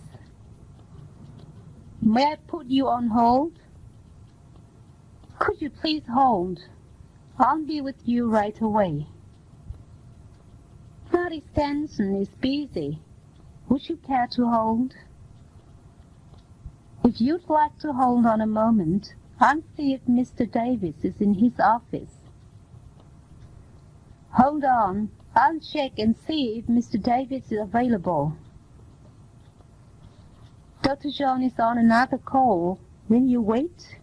May I put you on hold? Could you please hold? I'll be with you right away. That extension is busy. Would you care to hold? If you'd like to hold on a moment, I'll see if Mr. Davis is in his office. Hold on. I'll check and see if Mr. Davis is available. Dr. John is on another call. Will you wait?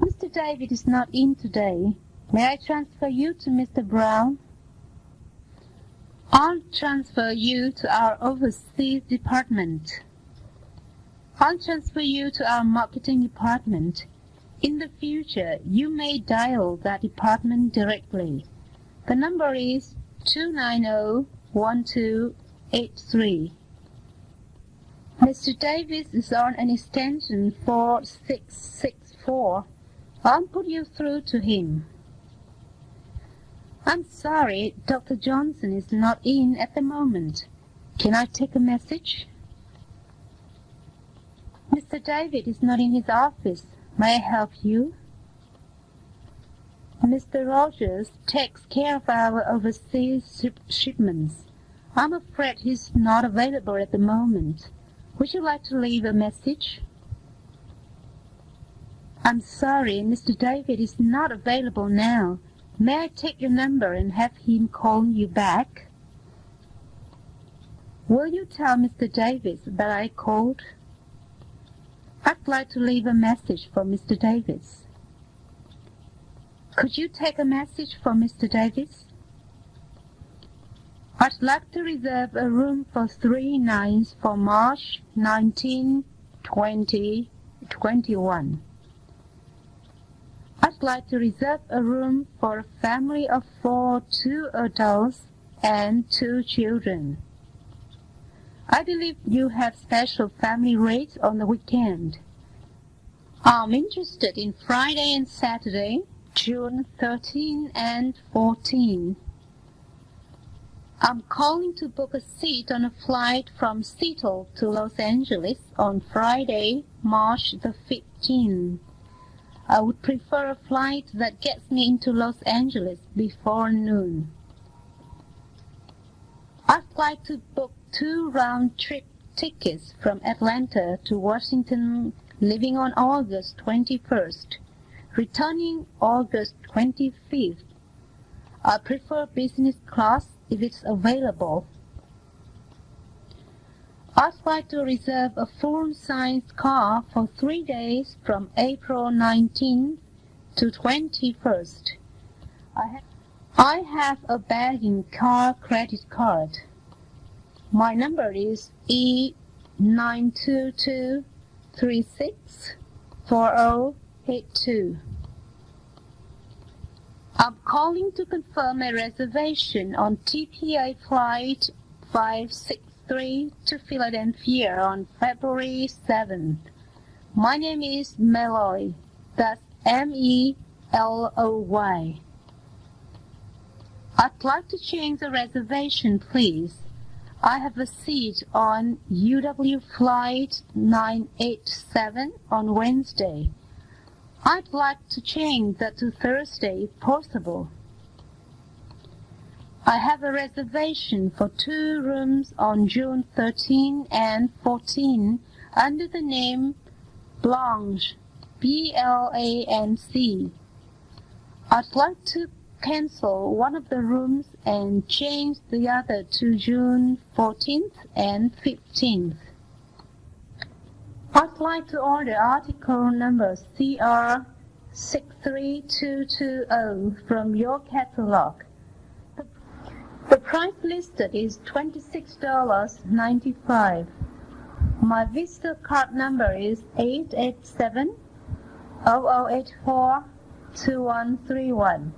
Mr. David is not in today. May I transfer you to Mr. Brown? I'll transfer you to our overseas department. I'll transfer you to our marketing department. In the future, you may dial that department directly. The number is 290-1283. Mr. Davis is on an extension 4664. I'll put you through to him. I'm sorry, Dr. Johnson is not in at the moment. Can I take a message? Mr. David is not in his office. May I help you? Mr. Rogers takes care of our overseas shipments. I'm afraid he's not available at the moment. Would you like to leave a message? I'm sorry, Mr. David is not available now. May I take your number and have him call you back? Will you tell Mr. Davis that I called? I'd like to leave a message for Mr. Davis. Could you take a message for Mr. Davis? I'd like to reserve a room for 3 nights for March 19, 2021. I'd like to reserve a room for a family of 4, 2 adults and 2 children. I believe you have special family rates on the weekend. I'm interested in Friday and Saturday, June 13 and 14. I'm calling to book a seat on a flight from Seattle to Los Angeles on Friday, March the 15th. I would prefer a flight that gets me into Los Angeles before noon. I'd like to book 2 round-trip tickets from Atlanta to Washington, leaving on August 21st, returning August 25th. I prefer business class if it's available. I'd like to reserve a full-size car for 3 days from April 19th to 21st. I have a bagging car credit card. My number is E922364082. I'm calling to confirm a reservation on TPA flight 563 to Philadelphia on February 7th. My name is Meloy. That's Meloy. I'd like to change the reservation, please. I have a seat on UW Flight 987 on Wednesday. I'd like to change that to Thursday if possible. I have a reservation for 2 rooms on June 13 and 14 under the name Blanche, B-L-A-N-C. I'd like to cancel one of the rooms and change the other to June 14th and 15th. I'd like to order article number CR63220 from your catalog. The price listed is $26.95. My Visa card number is 887-0084-2131.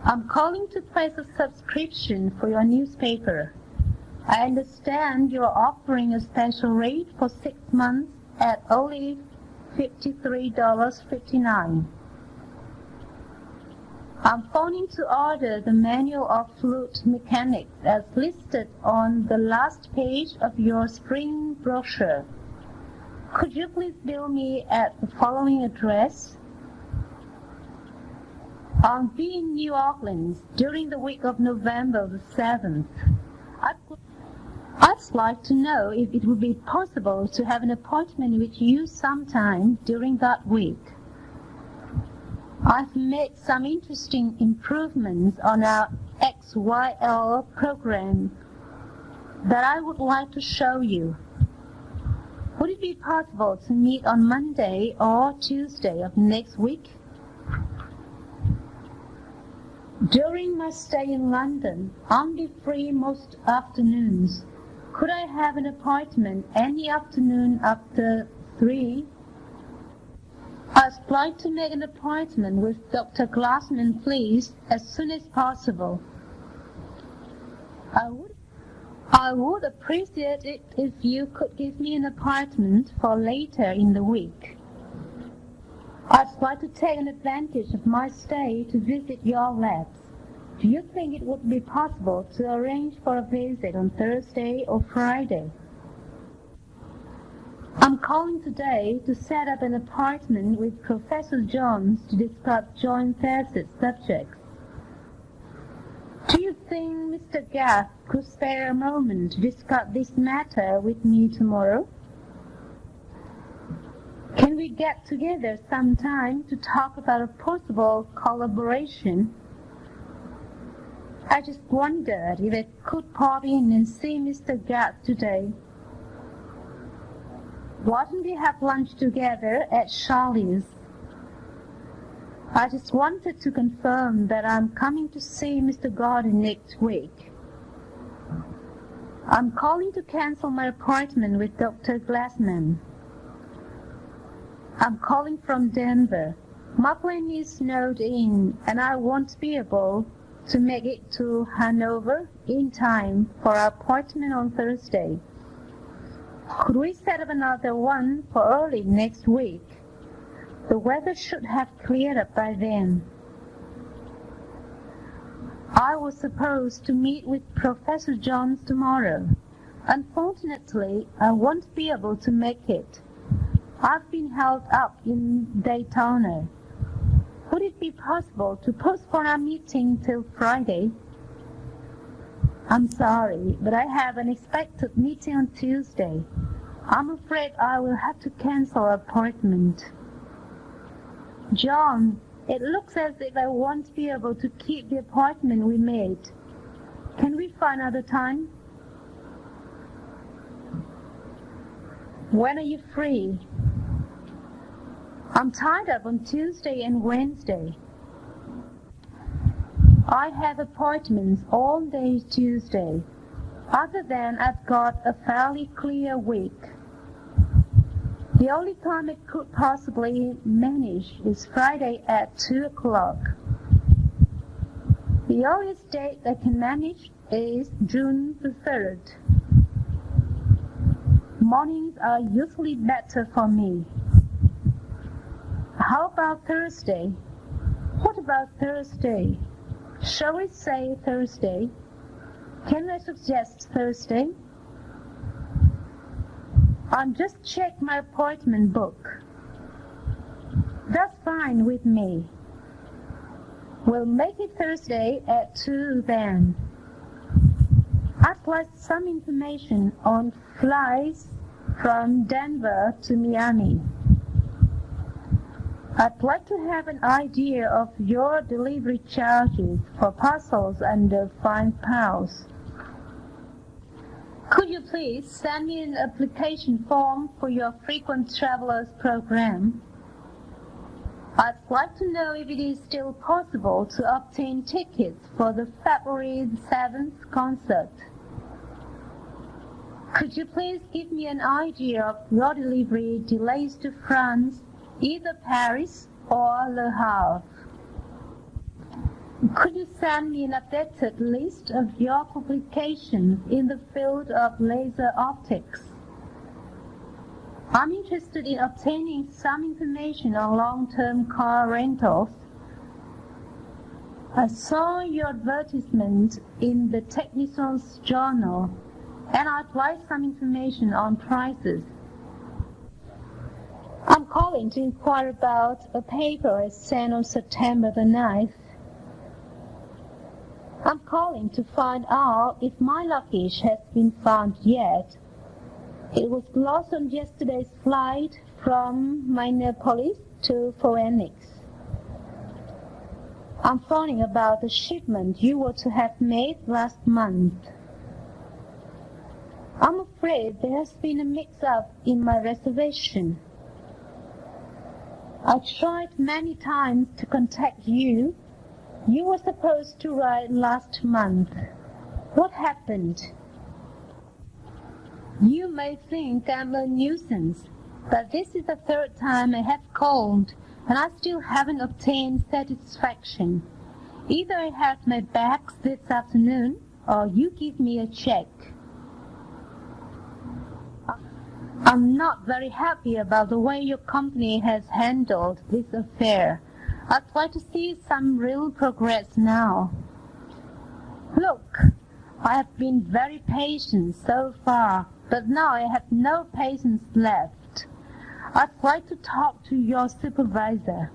I'm calling to place a subscription for your newspaper. I understand you're offering a special rate for 6 months at only $53.59. I'm phoning to order the manual of fluid mechanics as listed on the last page of your spring brochure. Could you please bill me at the following address? I'll be in New Orleans during the week of November the 7th. I'd like to know if it would be possible to have an appointment with you sometime during that week. I've made some interesting improvements on our XYL program that I would like to show you. Would it be possible to meet on Monday or Tuesday of next week? During my stay in London, I'll be free most afternoons. Could I have an appointment any afternoon after 3? I'd like to make an appointment with Dr. Glassman, please, as soon as possible. I would appreciate it if you could give me an appointment for later in the week. I'd like to take an advantage of my stay to visit your labs. Do you think it would be possible to arrange for a visit on Thursday or Friday? I'm calling today to set up an appointment with Professor Jones to discuss joint facet subjects. Do you think Mr. Gaff could spare a moment to discuss this matter with me tomorrow? Can we get together sometime to talk about a possible collaboration? I just wondered if I could pop in and see Mr. Gaff today. Why don't we have lunch together at Charlie's? I just wanted to confirm that I'm coming to see Mr. Gordon next week. I'm calling to cancel my appointment with Dr. Glassman. I'm calling from Denver. My plane is snowed in, and I won't be able to make it to Hanover in time for our appointment on Thursday. Could we set up another one for early next week? The weather should have cleared up by then. I was supposed to meet with Professor Jones tomorrow. Unfortunately, I won't be able to make it. I've been held up in Daytona. Would it be possible to postpone our meeting till Friday? I'm sorry, but I have an expected meeting on Tuesday. I'm afraid I will have to cancel our appointment. John, it looks as if I won't be able to keep the appointment we made. Can we find another time? When are you free? I'm tied up on Tuesday and Wednesday. I have appointments all day Tuesday. Other than I've got a fairly clear week. The only time I could possibly manage is Friday at 2 o'clock. The earliest date I can manage is June the 3rd. Mornings are usually better for me. How about Thursday? What about Thursday? Shall we say Thursday? Can I suggest Thursday? I'll just check my appointment book. That's fine with me. We'll make it Thursday at 2 then. I'd like some information on flights from Denver to Miami. I'd like to have an idea of your delivery charges for parcels under £5. Could you please send me an application form for your frequent travelers program? I'd like to know if it is still possible to obtain tickets for the February 7th concert. Could you please give me an idea of your delivery delays to France, either Paris or Le Havre? Could you send me an updated list of your publications in the field of laser optics? I'm interested in obtaining some information on long-term car rentals. I saw your advertisement in the Technicians Journal, and I'd like some information on prices. I'm calling to inquire about a paper I sent on September the 9th. I'm calling to find out if my luggage has been found yet. It was lost on yesterday's flight from Minneapolis to Phoenix. I'm phoning about the shipment you were to have made last month. I'm afraid there has been a mix-up in my reservation. I tried many times to contact you. You were supposed to arrive last month. What happened? You may think I'm a nuisance, but this is the third time I have called, and I still haven't obtained satisfaction. Either I have my bags this afternoon, or you give me a check. I'm not very happy about the way your company has handled this affair. I'd like to see some real progress now. Look, I have been very patient so far, but now I have no patience left. I'd like to talk to your supervisor.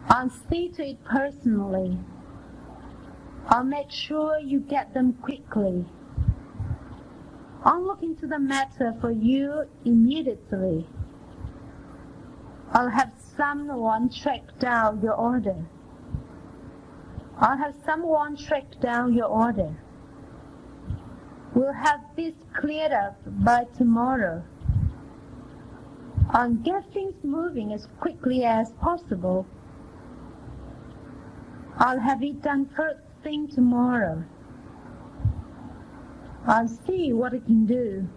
I'll see to it personally. I'll make sure you get them quickly. I'll look into the matter for you immediately. I'll have someone track down your order. We'll have this cleared up by tomorrow. I'll get things moving as quickly as possible. I'll have it done first thing tomorrow. I'll see what I can do.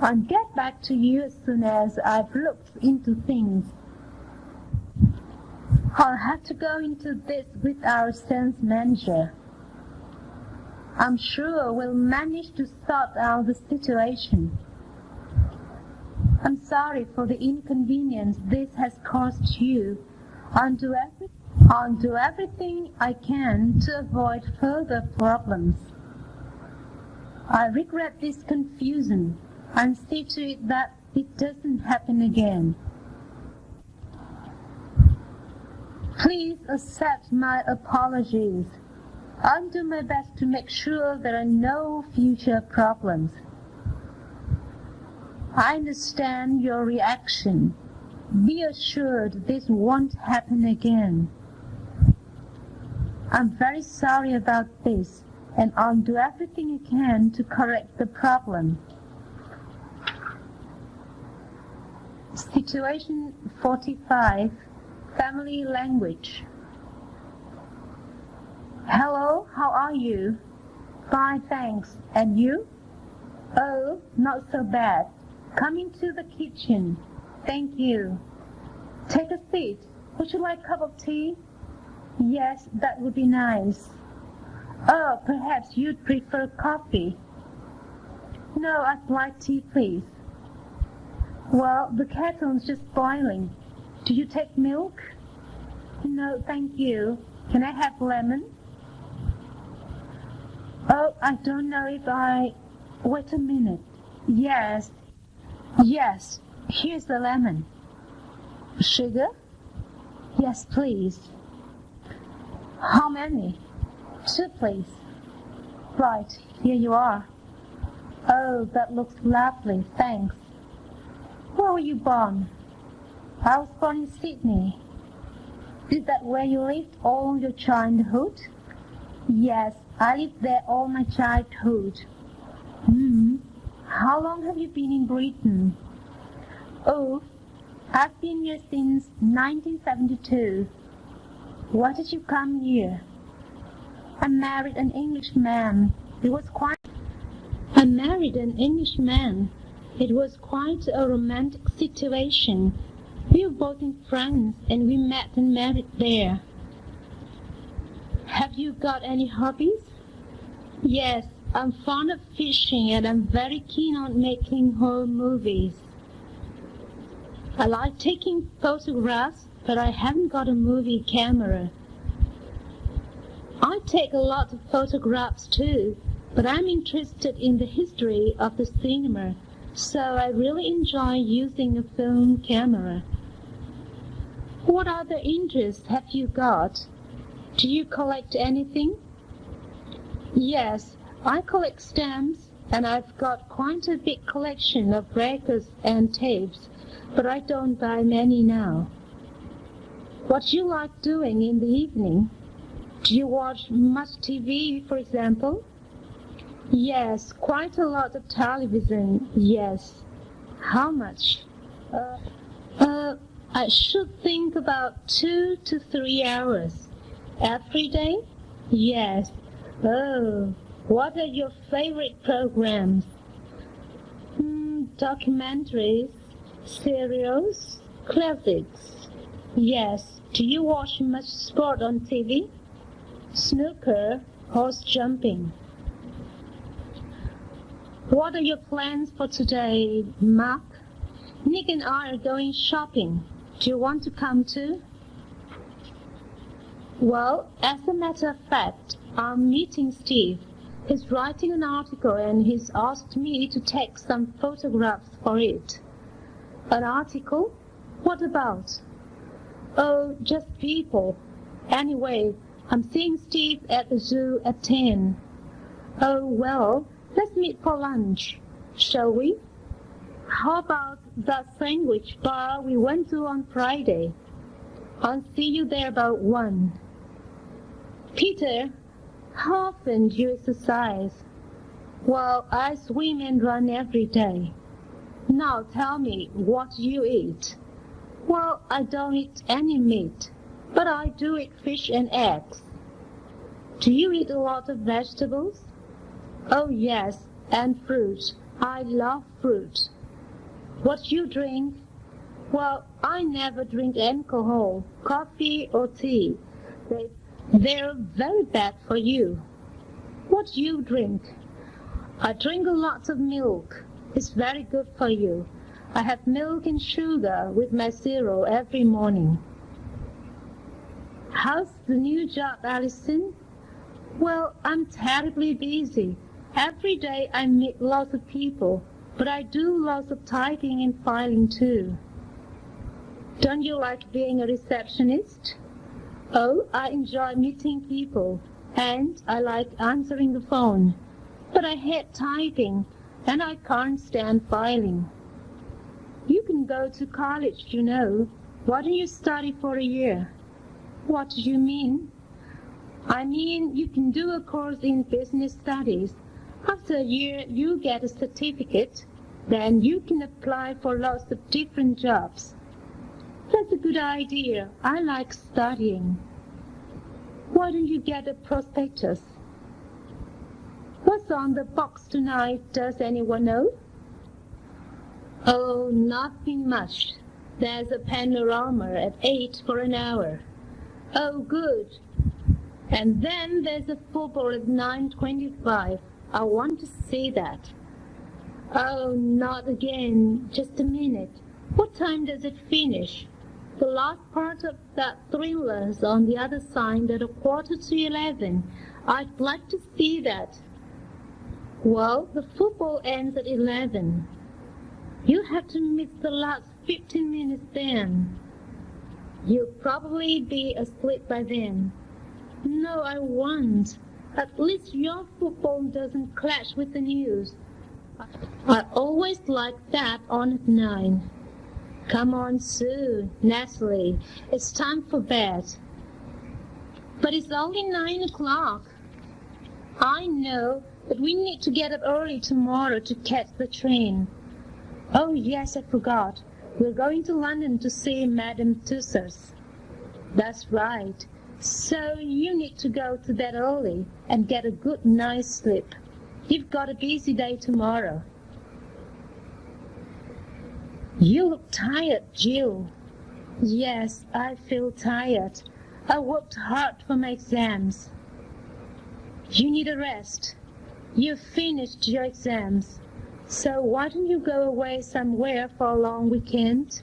I'll get back to you as soon as I've looked into things. I'll have to go into this with our sales manager. I'm sure we'll manage to sort out the situation. I'm sorry for the inconvenience this has caused you. I'll do everything I can to avoid further problems. I regret this confusion and see to it that it doesn't happen again. Please accept my apologies. I'll do my best to make sure there are no future problems. I understand your reaction. Be assured this won't happen again. I'm very sorry about this, and I'll do everything I can to correct the problem. Situation 45, Family Language. Hello, how are you? Fine, thanks. And you? Oh, not so bad. Come into the kitchen. Thank you. Take a seat. Would you like a cup of tea? Yes, that would be nice. Oh, perhaps you'd prefer coffee. No, I'd like tea, please. Well, the kettle's just boiling. Do you take milk? No, thank you. Can I have lemon? Oh, I don't know if I... Wait a minute. Yes, here's the lemon. Sugar? Yes, please. How many? 2, please. Right, here you are. Oh, that looks lovely, thanks. Where were you born? I was born in Sydney. Is that where you lived all your childhood? Yes, I lived there all my childhood. How long have you been in Britain? Oh, I've been here since 1972. Why did you come here? I married an Englishman. It was quite a romantic situation. We were both in France and we met and married there. Have you got any hobbies? Yes, I'm fond of fishing and I'm very keen on making horror movies. I like taking photographs, but I haven't got a movie camera. I take a lot of photographs too, but I'm interested in the history of the cinema, so I really enjoy using a film camera. What other interests have you got? Do you collect anything? Yes, I collect stamps, and I've got quite a big collection of records and tapes, but I don't buy many now. What do you like doing in the evening? Do you watch much TV, for example? Yes, quite a lot of television, yes. How much? I should think about 2 to 3 hours. Every day? Yes. Oh, what are your favorite programs? Documentaries, serials, classics. Yes. Do you watch much sport on TV? Snooker, horse jumping. What are your plans for today, Mark? Nick and I are going shopping. Do you want to come too? Well, as a matter of fact, I'm meeting Steve. He's writing an article and he's asked me to take some photographs for it. An article? What about? Oh, just people. Anyway, I'm seeing Steve at the zoo at 10. Oh, well, let's meet for lunch, shall we? How about that sandwich bar we went to on Friday? I'll see you there about 1. Peter, how often do you exercise? Well, I swim and run every day. Now tell me, what do you eat? Well, I don't eat any meat, but I do eat fish and eggs. Do you eat a lot of vegetables? Oh, yes, and fruit. I love fruit. What do you drink? Well, I never drink alcohol, coffee or tea. They're very bad for you. What do you drink? I drink a lot of milk. It's very good for you. I have milk and sugar with my cereal every morning. How's the new job, Alison? Well, I'm terribly busy. Every day I meet lots of people, but I do lots of typing and filing too. Don't you like being a receptionist? Oh, I enjoy meeting people. And I like answering the phone. But I hate typing, and I can't stand filing. You can go to college, you know. Why don't you study for a year? What do you mean? I mean, you can do a course in business studies. After a year, you get a certificate. Then you can apply for lots of different jobs. That's a good idea. I like studying. Why don't you get a prospectus? What's on the box tonight? Does anyone know? Oh, nothing much. There's a panorama at 8 for an hour. Oh, good. And then there's a football at 9:25. I want to see that. Oh, not again. Just a minute. What time does it finish? The last part of that thriller's on the other side at 11:15. I'd like to see that. Well, the football ends at 11. You'll have to miss the last 15 minutes then. You'll probably be asleep by then. No, I won't. At least your football doesn't clash with the news. I always like that on at 9. Come on, Sue, Natalie, it's time for bed. But it's only 9 o'clock. I know, but we need to get up early tomorrow to catch the train. Oh, yes, I forgot. We're going to London to see Madame Tussauds. That's right. So you need to go to bed early and get a good night's sleep. You've got a busy day tomorrow. You look tired, Jill. Yes, I feel tired. I worked hard for my exams. You need a rest. You've finished your exams. So why don't you go away somewhere for a long weekend?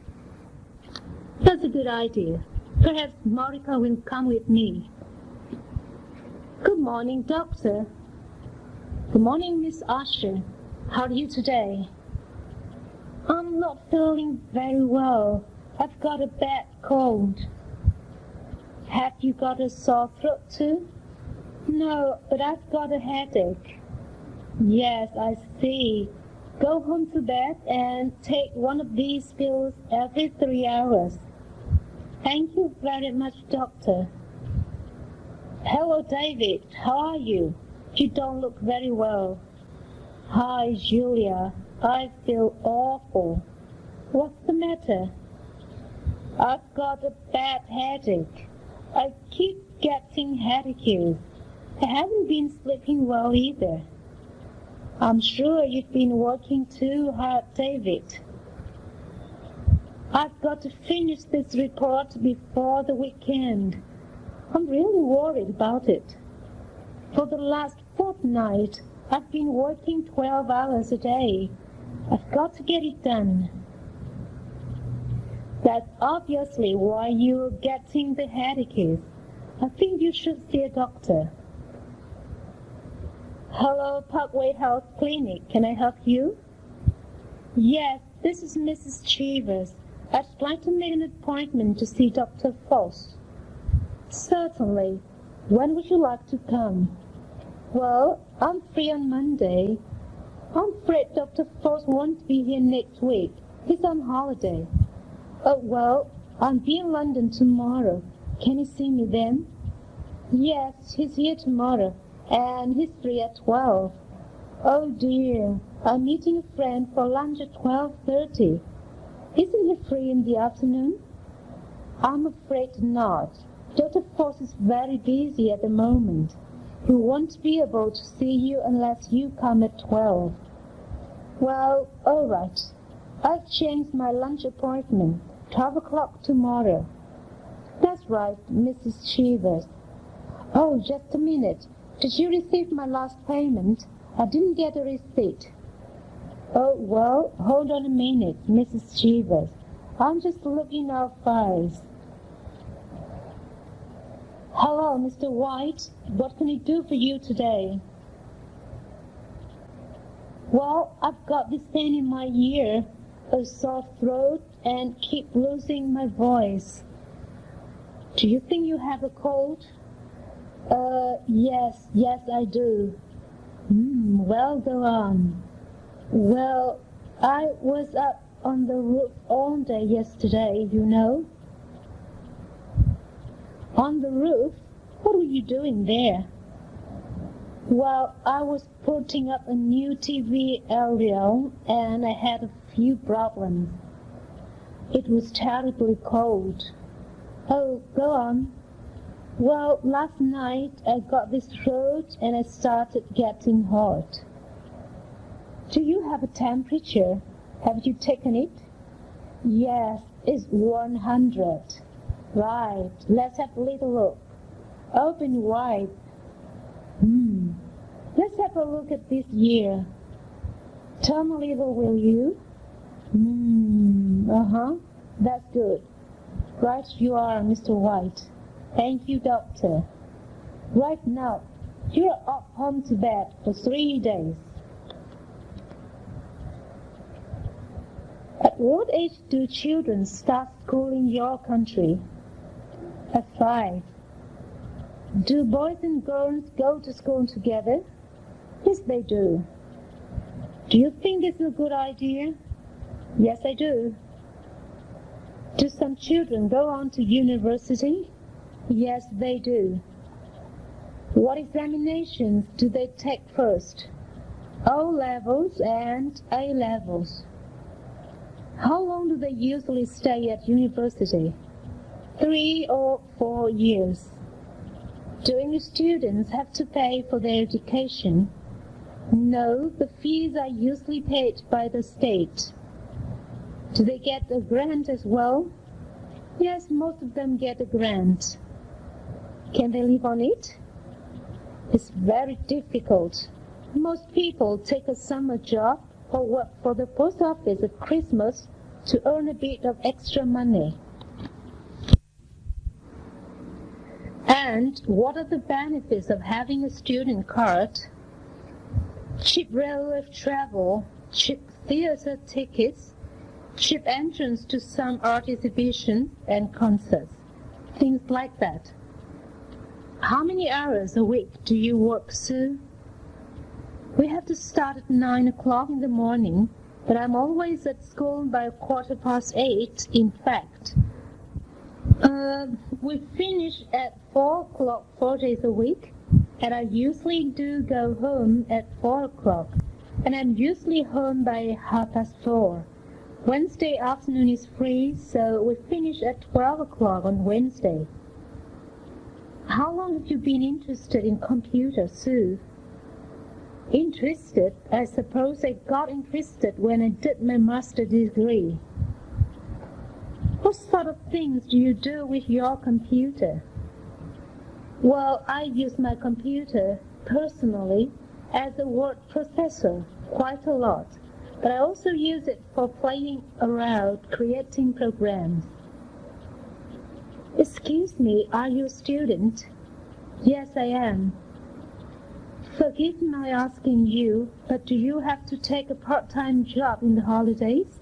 That's a good idea. Perhaps Marika will come with me. Good morning, Doctor. Good morning, Miss Usher. How are you today? I'm not feeling very well. I've got a bad cold. Have you got a sore throat too? No, but I've got a headache. Yes, I see. Go home to bed and take one of these pills every 3 hours. Thank you very much, Doctor. Hello, David. How are you? You don't look very well. Hi, Julia. I feel awful. What's the matter? I've got a bad headache. I keep getting headaches. I haven't been sleeping well either. I'm sure you've been working too hard, David. I've got to finish this report before the weekend. I'm really worried about it. For the last fortnight, I've been working 12 hours a day. I've got to get it done. That's obviously why you're getting the headaches. I think you should see a doctor. Hello, Parkway Health Clinic. Can I help you? Yes, this is Mrs. Chivers. I'd like to make an appointment to see Dr. Foss. Certainly. When would you like to come? Well, I'm free on Monday. I'm afraid Dr. Foss won't be here next week. He's on holiday. Oh, well, I'll be in London tomorrow. Can you see me then? Yes, he's here tomorrow, and he's free at 12. Oh, dear. I'm meeting a friend for lunch at 12:30. Isn't he free in the afternoon? I'm afraid not. Dr. Foss is very busy at the moment. He won't be able to see you unless you come at 12. Well, all right. I've changed my lunch appointment. 12 o'clock tomorrow. That's right, Mrs. Chivers. Oh, just a minute. Did you receive my last payment? I didn't get a receipt. Oh, well, hold on a minute, Mrs. Chivers. I'm just looking at our files. Hello, Mr. White. What can I do for you today? Well, I've got this pain in my ear, a sore throat, and keep losing my voice. Do you think you have a cold? Yes, I do. Well, go on. Well, I was up on the roof all day yesterday, you know. On the roof? What were you doing there? Well, I was putting up a new TV aerial and I had a few problems. It was terribly cold. Oh, go on. Well, last night I got this throat and I started getting hot. Do you have a temperature? Have you taken it? Yes, it's 100. Right, let's have a little look. Open wide. Let's have a look at this year. Turn a little, will you? That's good. Right you are, Mr. White. Thank you, doctor. Right now, you're up home to bed for 3 days. At what age do children start school in your country? At 5. Do boys and girls go to school together? Yes, they do. Do you think this is a good idea? Yes, I do. Do some children go on to university? Yes, they do. What examinations do they take first? O-levels and A-levels. How long do they usually stay at university? 3 or 4 years. Do English students have to pay for their education? No, the fees are usually paid by the state. Do they get a grant as well? Yes, most of them get a grant. Can they live on it? It's very difficult. Most people take a summer job or work for the post office at Christmas to earn a bit of extra money. And what are the benefits of having a student card? Cheap railway travel, cheap theater tickets, cheap entrance to some art exhibitions and concerts, things like that. How many hours a week do you work, Sue? We have to start at 9 o'clock in the morning, but I'm always at school by 8:15, in fact. We finish at 4 o'clock 4 days a week, and I usually do go home at 4 o'clock, and I'm usually home by 4:30. Wednesday afternoon is free, so we finish at 12 o'clock on Wednesday. How long have you been interested in computers, Sue? Interested? I suppose I got interested when I did my master's degree. What sort of things do you do with your computer? Well, I use my computer, personally, as a word processor quite a lot, but I also use it for playing around, creating programs. Excuse me, are you a student? Yes, I am. Forgive my asking you, but do you have to take a part-time job in the holidays?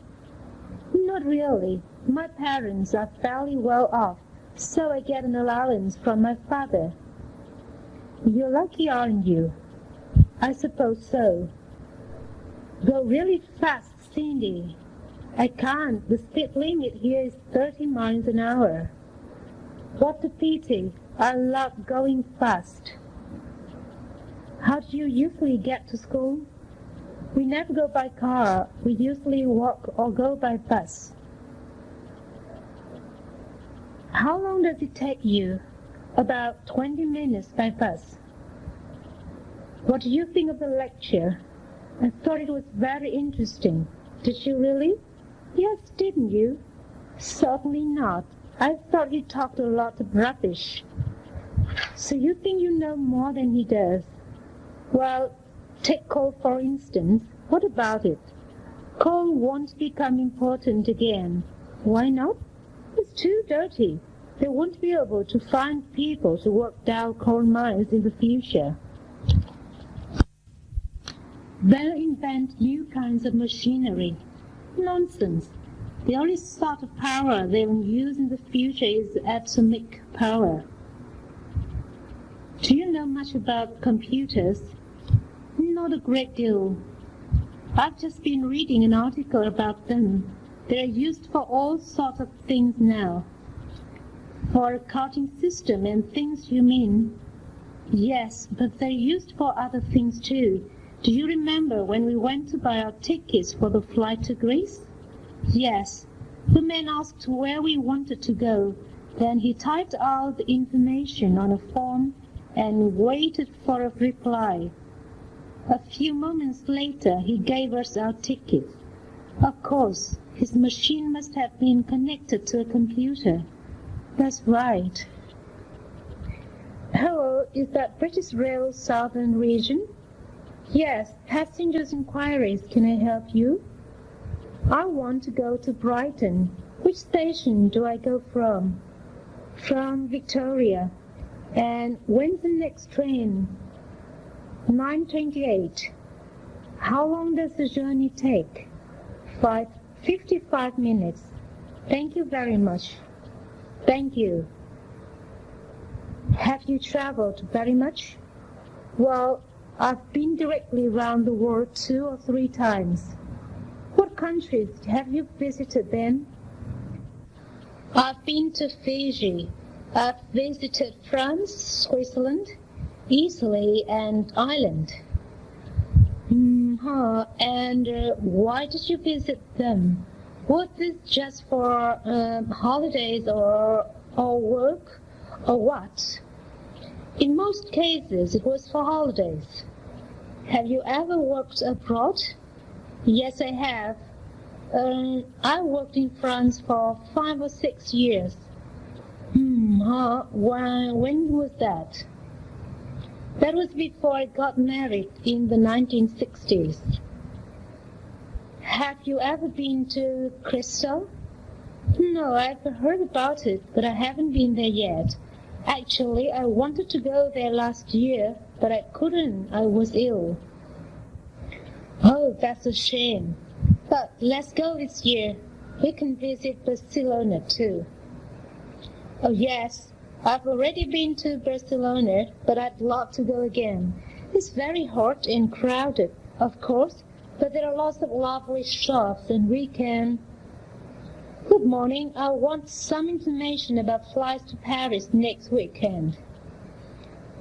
Not really. My parents are fairly well off, so I get an allowance from my father. You're lucky, aren't you? I suppose so. Go really fast, Cindy. I can't. The speed limit here is 30 miles an hour. What a pity. I love going fast. How do you usually get to school? We never go by car. We usually walk or go by bus. How long does it take you? About 20 minutes by bus. What do you think of the lecture? I thought it was very interesting. Did you really? Yes, didn't you? Certainly not. I thought he talked a lot of rubbish. So you think you know more than he does? Well, take coal for instance. What about it? Coal won't become important again. Why not? It's too dirty. They won't be able to find people to work down coal mines in the future. They'll invent new kinds of machinery. Nonsense. The only sort of power they will use in the future is atomic power. Do you know much about computers? Not a great deal. I've just been reading an article about them. They're used for all sorts of things now. For a counting system and things, you mean? Yes, but they're used for other things too. Do you remember when we went to buy our tickets for the flight to Greece? Yes. The man asked where we wanted to go. Then he typed out the information on a form and waited for a reply. A few moments later, he gave us our tickets. Of course, his machine must have been connected to a computer. That's right. Hello, is that British Rail Southern Region? Yes, passengers inquiries. Can I help you? I want to go to Brighton. Which station do I go from? From Victoria. And when's the next train? 9:28. How long does the journey take? 55 minutes. Thank you very much. Thank you. Have you traveled very much? Well, I've been directly around the world 2 or 3 times. What countries have you visited then? I've been to Fiji. I've visited France, Switzerland, Italy, and Ireland. And why did you visit them? Was this just for holidays or work, or what? In most cases, it was for holidays. Have you ever worked abroad? Yes, I have. I worked in France for 5 or 6 years. When was that? That was before I got married in the 1960s. Have you ever been to Crystal? No, I've heard about it, but I haven't been there yet. Actually, I wanted to go there last year, but I couldn't. I was ill. Oh, that's a shame. But let's go this year. We can visit Barcelona too. Oh yes, I've already been to Barcelona, but I'd love to go again. It's very hot and crowded, of course, but there are lots of lovely shops and we can... Good morning. I want some information about flights to Paris next weekend.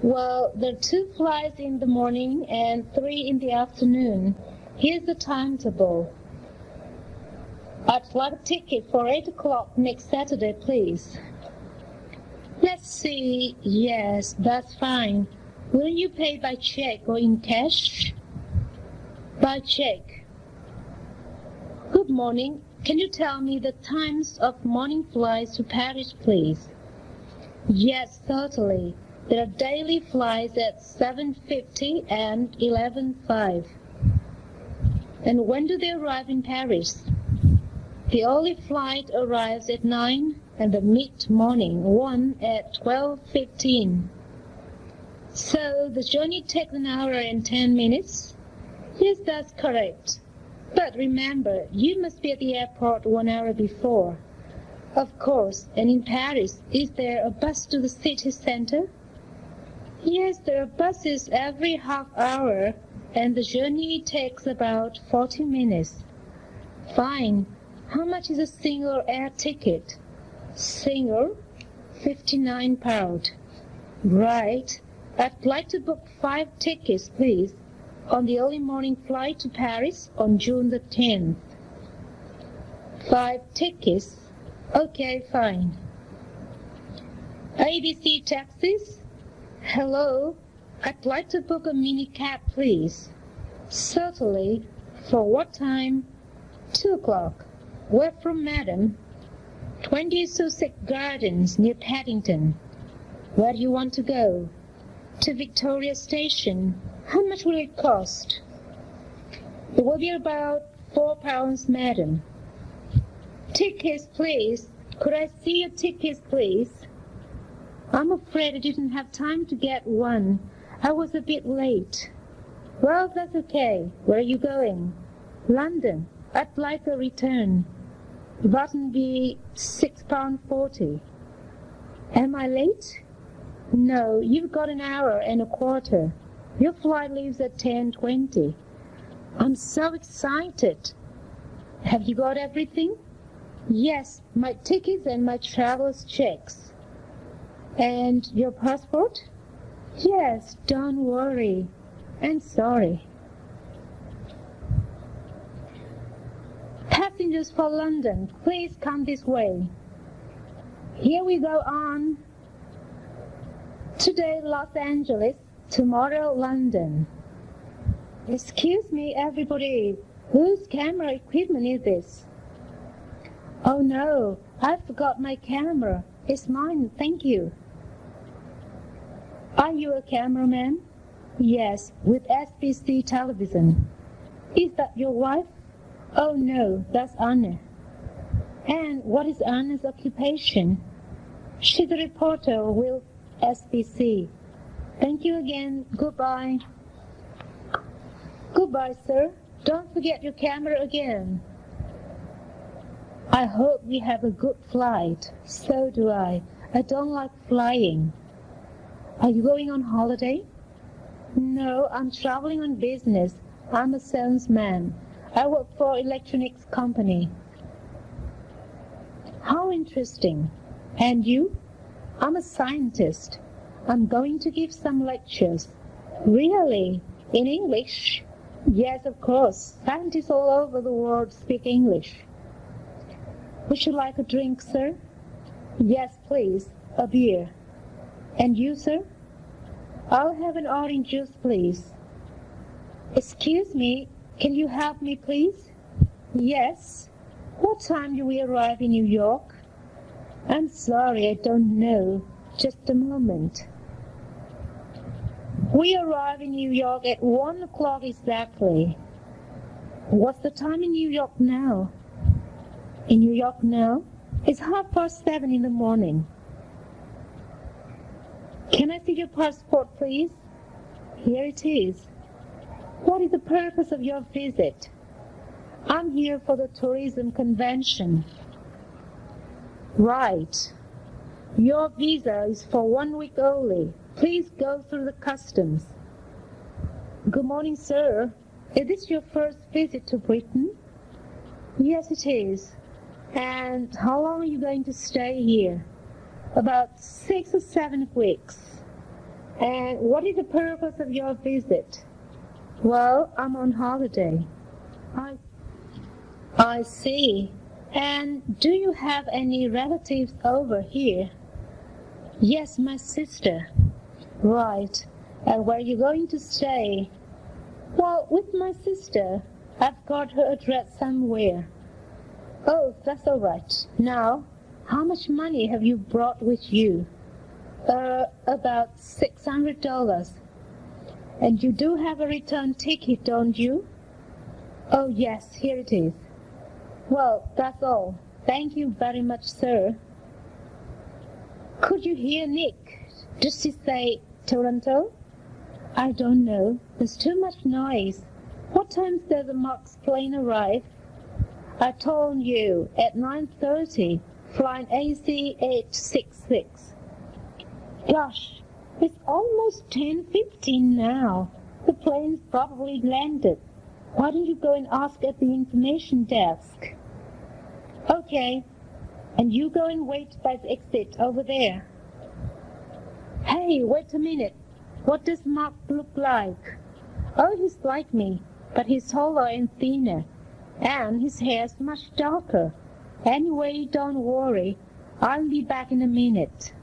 Well, there are 2 flights in the morning and 3 in the afternoon. Here's the timetable. I'd like a ticket for 8 o'clock next Saturday, please. Let's see. Yes, that's fine. Will you pay by check or in cash? By check. Good morning. Can you tell me the times of morning flights to Paris, please? Yes, certainly. There are daily flights at 7:50 and 11:05. And when do they arrive in Paris? The early flight arrives at 9 and the mid-morning one at 12:15. So the journey takes 1 hour and 10 minutes? Yes, that's correct. But remember, you must be at the airport 1 hour before. Of course, and in Paris, is there a bus to the city center? Yes, there are buses every half hour, and the journey takes about 40 minutes. Fine. How much is a single air ticket? Single? £59. Right. I'd like to book 5 tickets, please, on the early morning flight to Paris on June the 10th. 5 tickets? Okay, fine. ABC Taxis? Hello, I'd like to book a mini cab, please. Certainly. For what time? 2 o'clock. Where from, madam? 20 Sussex Gardens, near Paddington. Where do you want to go? To Victoria Station. How much will it cost? It will be about £4, madam. Tickets, please. Could I see your tickets, please? I'm afraid I didn't have time to get one. I was a bit late. Well, that's okay. Where are you going? London. I'd like a return. That'll be £6.40. Am I late? No, you've got an hour and a quarter. Your flight leaves at 10:20. I'm so excited. Have you got everything? Yes, my tickets and my traveler's checks. And your passport? Yes, don't worry. And sorry. Passengers for London, please come this way. Here we go on. Today Los Angeles, tomorrow London. Excuse me, everybody. Whose camera equipment is this? Oh no, I forgot my camera. It's mine, thank you. Are you a cameraman? Yes, with SBC television. Is that your wife? Oh no, that's Anna. And what is Anna's occupation? She's a reporter with SBC. Thank you again. Goodbye. Goodbye, sir. Don't forget your camera again. I hope we have a good flight. So do I. I don't like flying. Are you going on holiday? No, I'm traveling on business. I'm a salesman. I work for an electronics company. How interesting. And you? I'm a scientist. I'm going to give some lectures. Really? In English? Yes, of course. Scientists all over the world speak English. Would you like a drink, sir? Yes, please. A beer. And you, sir? I'll have an orange juice, please. Excuse me, can you help me, please? Yes. What time do we arrive in New York? I'm sorry, I don't know. Just a moment. We arrive in New York at 1 o'clock exactly. What's the time in New York now? In New York now? It's 7:30 in the morning. Can I see your passport, please? Here it is. What is the purpose of your visit? I'm here for the tourism convention. Right. Your visa is for 1 week only. Please go through the customs. Good morning, sir. Is this your first visit to Britain? Yes, it is. And how long are you going to stay here? About 6 or 7 weeks. And what is the purpose of your visit? Well, I'm on holiday. I see. And do you have any relatives over here? Yes, my sister. Right. And where are you going to stay? Well, with my sister. I've got her address somewhere. Oh, that's all right. Now, how much money have you brought with you? About $600. And you do have a return ticket, don't you? Oh, yes, here it is. Well, that's all. Thank you very much, sir. Could you hear Nick? Does he say Toronto? I don't know. There's too much noise. What time does the Mark's plane arrive? I told you, at 9:30, flying AC 866. Gosh, it's almost 10:15 now. The plane's probably landed. Why don't you go and ask at the information desk? Okay, and you go and wait by the exit over there. Hey, wait a minute. What does Mark look like? Oh, he's like me, but he's taller and thinner, and his hair's much darker. Anyway, don't worry. I'll be back in a minute.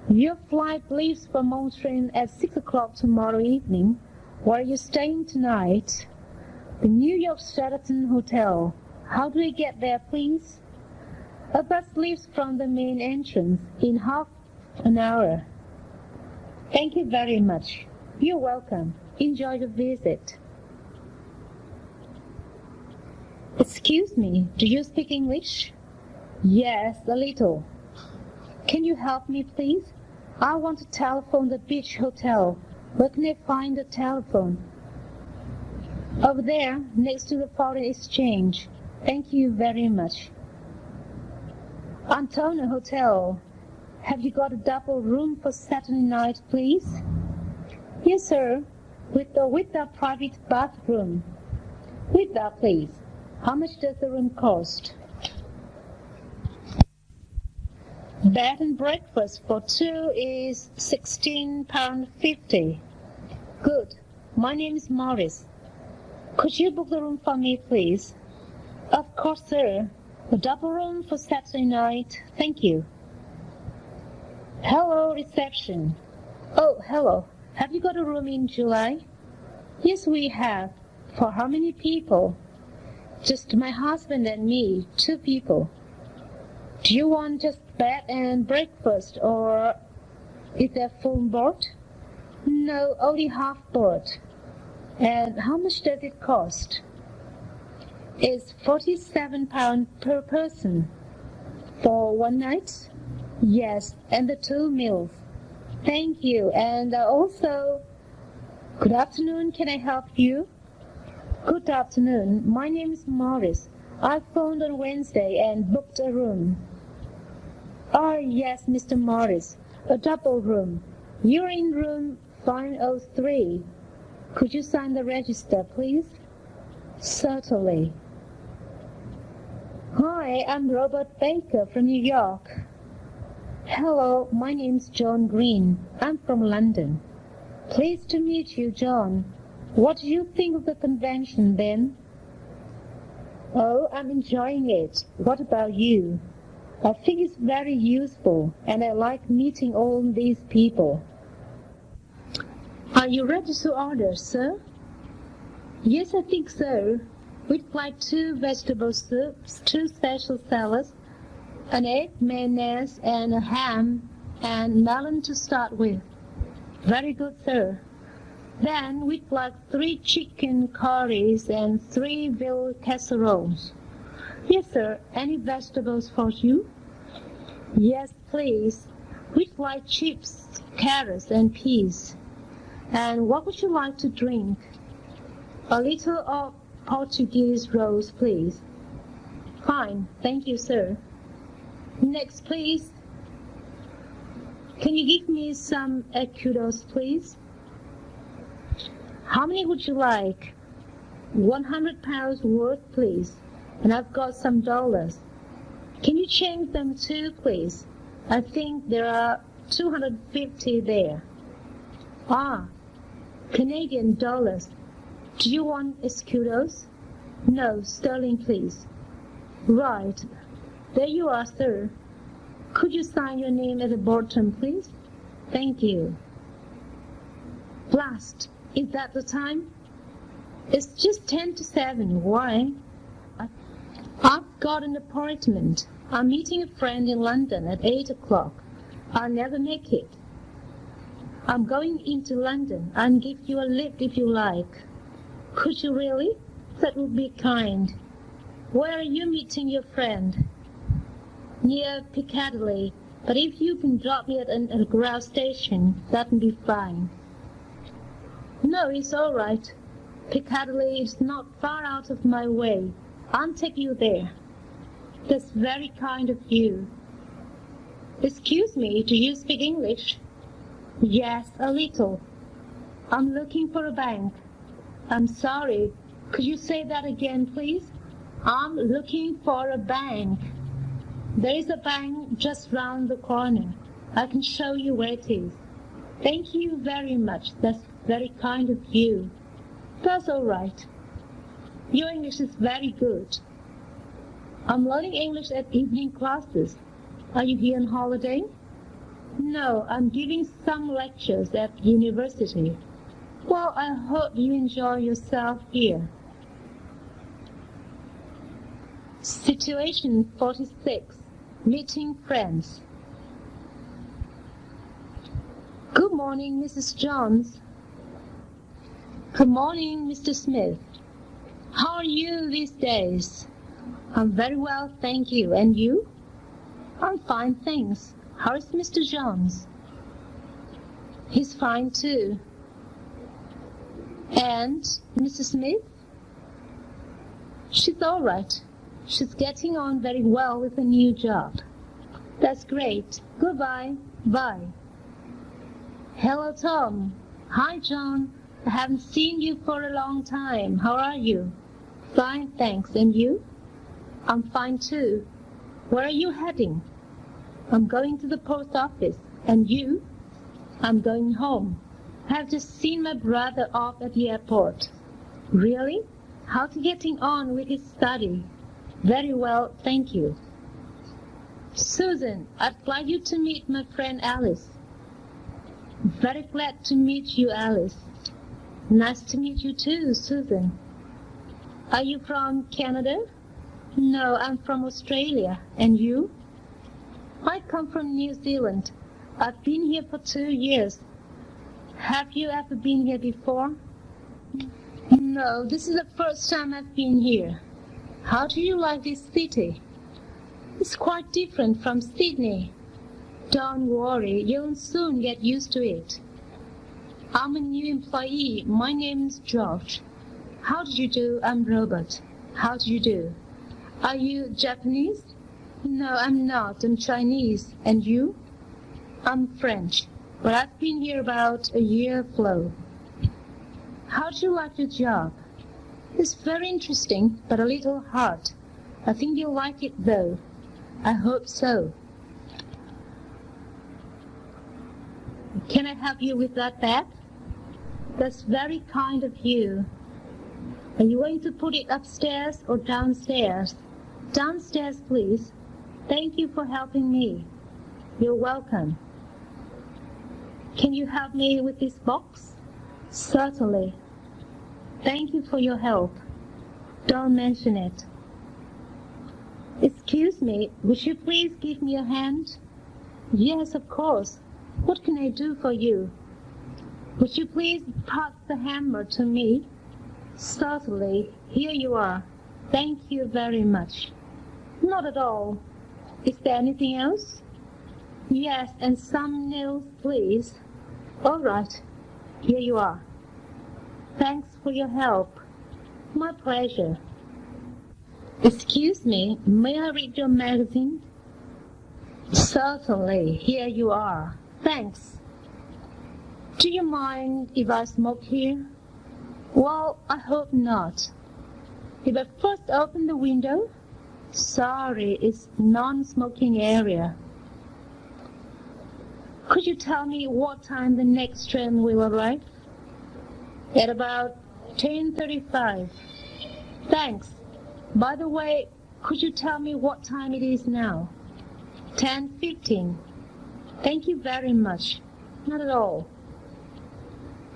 Your flight leaves from Montreal at 6 o'clock tomorrow evening. Where are you staying tonight? The New York Sheraton Hotel. How do we get there, please? A bus leaves from the main entrance in half an hour. Thank you very much. You're welcome. Enjoy the visit. Excuse me, do you speak English? Yes, a little. Can you help me, please? I want to telephone the beach hotel. Where can I find the telephone? Over there, next to the foreign exchange. Thank you very much. Antona Hotel. Have you got a double room for Saturday night, please? Yes, sir. With the private bathroom. With that, please. How much does the room cost? Bed and breakfast for two is £16.50. Good. My name is Morris. Could you book the room for me, please? Of course, sir. A double room for Saturday night. Thank you. Hello, reception. Oh, hello. Have you got a room in July? Yes, we have. For how many people? Just my husband and me, 2 people. Do you want just bed and breakfast, or is there full board? No, only half board. And how much does it cost? It's £47 per person. For one night? Yes, and the 2 meals. Thank you. And also, good afternoon, can I help you? Good afternoon, my name is Morris. I phoned on Wednesday and booked a room. Oh, yes, Mr. Morris, a double room. You're in room 503. Could you sign the register, please? Certainly. Hi, I'm Robert Baker from New York. Hello, my name's John Green. I'm from London. Pleased to meet you, John. What do you think of the convention, then? Oh, I'm enjoying it. What about you? I think it's very useful, and I like meeting all these people. Are you ready to order, sir? Yes, I think so. We'd like 2 vegetable soups, 2 special salads, an egg, mayonnaise, and a ham, and melon to start with. Very good, sir. Then we'd like 3 chicken curries and 3 veal casseroles. Yes, sir. Any vegetables for you? Yes, please. We'd like chips, carrots, and peas. And what would you like to drink? A little of Portuguese rose, please. Fine. Thank you, sir. Next, please. Can you give me some kudos, please? How many would you like? £100 worth, please. And I've got some dollars. Can you change them too, please? I think there are 250 there. Ah, Canadian dollars. Do you want escudos? No, sterling, please. Right. There you are, sir. Could you sign your name at the bottom, please? Thank you. Blast. Is that the time? It's just 10 to 7. Why? I've got an appointment. I'm meeting a friend in London at 8 o'clock. I'll never make it. I'm going into London. I'll give you a lift if you like. Could you really? That would be kind. Where are you meeting your friend? Near Piccadilly. But if you can drop me at a ground station, that would be fine. No, it's all right. Piccadilly is not far out of my way. I'll take you there. That's very kind of you. Excuse me, do you speak English? Yes, a little. I'm looking for a bank. I'm sorry. Could you say that again, please? I'm looking for a bank. There is a bank just round the corner. I can show you where it is. Thank you very much. That's very kind of you. That's all right. Your English is very good. I'm learning English at evening classes. Are you here on holiday? No, I'm giving some lectures at university. Well, I hope you enjoy yourself here. Situation 46. Meeting friends. Good morning, Mrs. Jones. Good morning, Mr. Smith. How are you these days? I'm very well, thank you. And you? I'm fine, thanks. How is Mr. Jones? He's fine, too. And Mrs. Smith? She's all right. She's getting on very well with a new job. That's great. Goodbye. Bye. Hello, Tom. Hi, John. I haven't seen you for a long time. How are you? Fine, thanks. And you? I'm fine, too. Where are you heading? I'm going to the post office. And you? I'm going home. I have just seen my brother off at the airport. Really? How's he getting on with his study? Very well, thank you. Susan, I'd like you to meet my friend Alice. Very glad to meet you, Alice. Nice to meet you too, Susan. Are you from Canada? No, I'm from Australia. And you? I come from New Zealand. I've been here for 2 years. Have you ever been here before? No, this is the first time I've been here. How do you like this city? It's quite different from Sydney. Don't worry, you'll soon get used to it. I'm a new employee. My name's George. How do you do? I'm Robert. How do you do? Are you Japanese? No, I'm not. I'm Chinese. And you? I'm French, but I've been here about a year flow. How do you like your job? It's very interesting, but a little hard. I think you'll like it, though. I hope so. Can I help you with that bag? That's very kind of you. Are you going to put it upstairs or downstairs? Downstairs, please. Thank you for helping me. You're welcome. Can you help me with this box? Certainly. Thank you for your help. Don't mention it. Excuse me, would you please give me a hand? Yes, of course. What can I do for you? Would you please pass the hammer to me? Certainly. Here you are. Thank you very much. Not at all. Is there anything else? Yes, and some nails, please. All right. Here you are. Thanks for your help. My pleasure. Excuse me, may I read your magazine? Certainly. Here you are. Thanks. Do you mind if I smoke here? Well, I hope not. If I first open the window? Sorry, it's non-smoking area. Could you tell me what time the next train will arrive? At about 10:35. Thanks. By the way, could you tell me what time it is now? 10:15. Thank you very much. Not at all.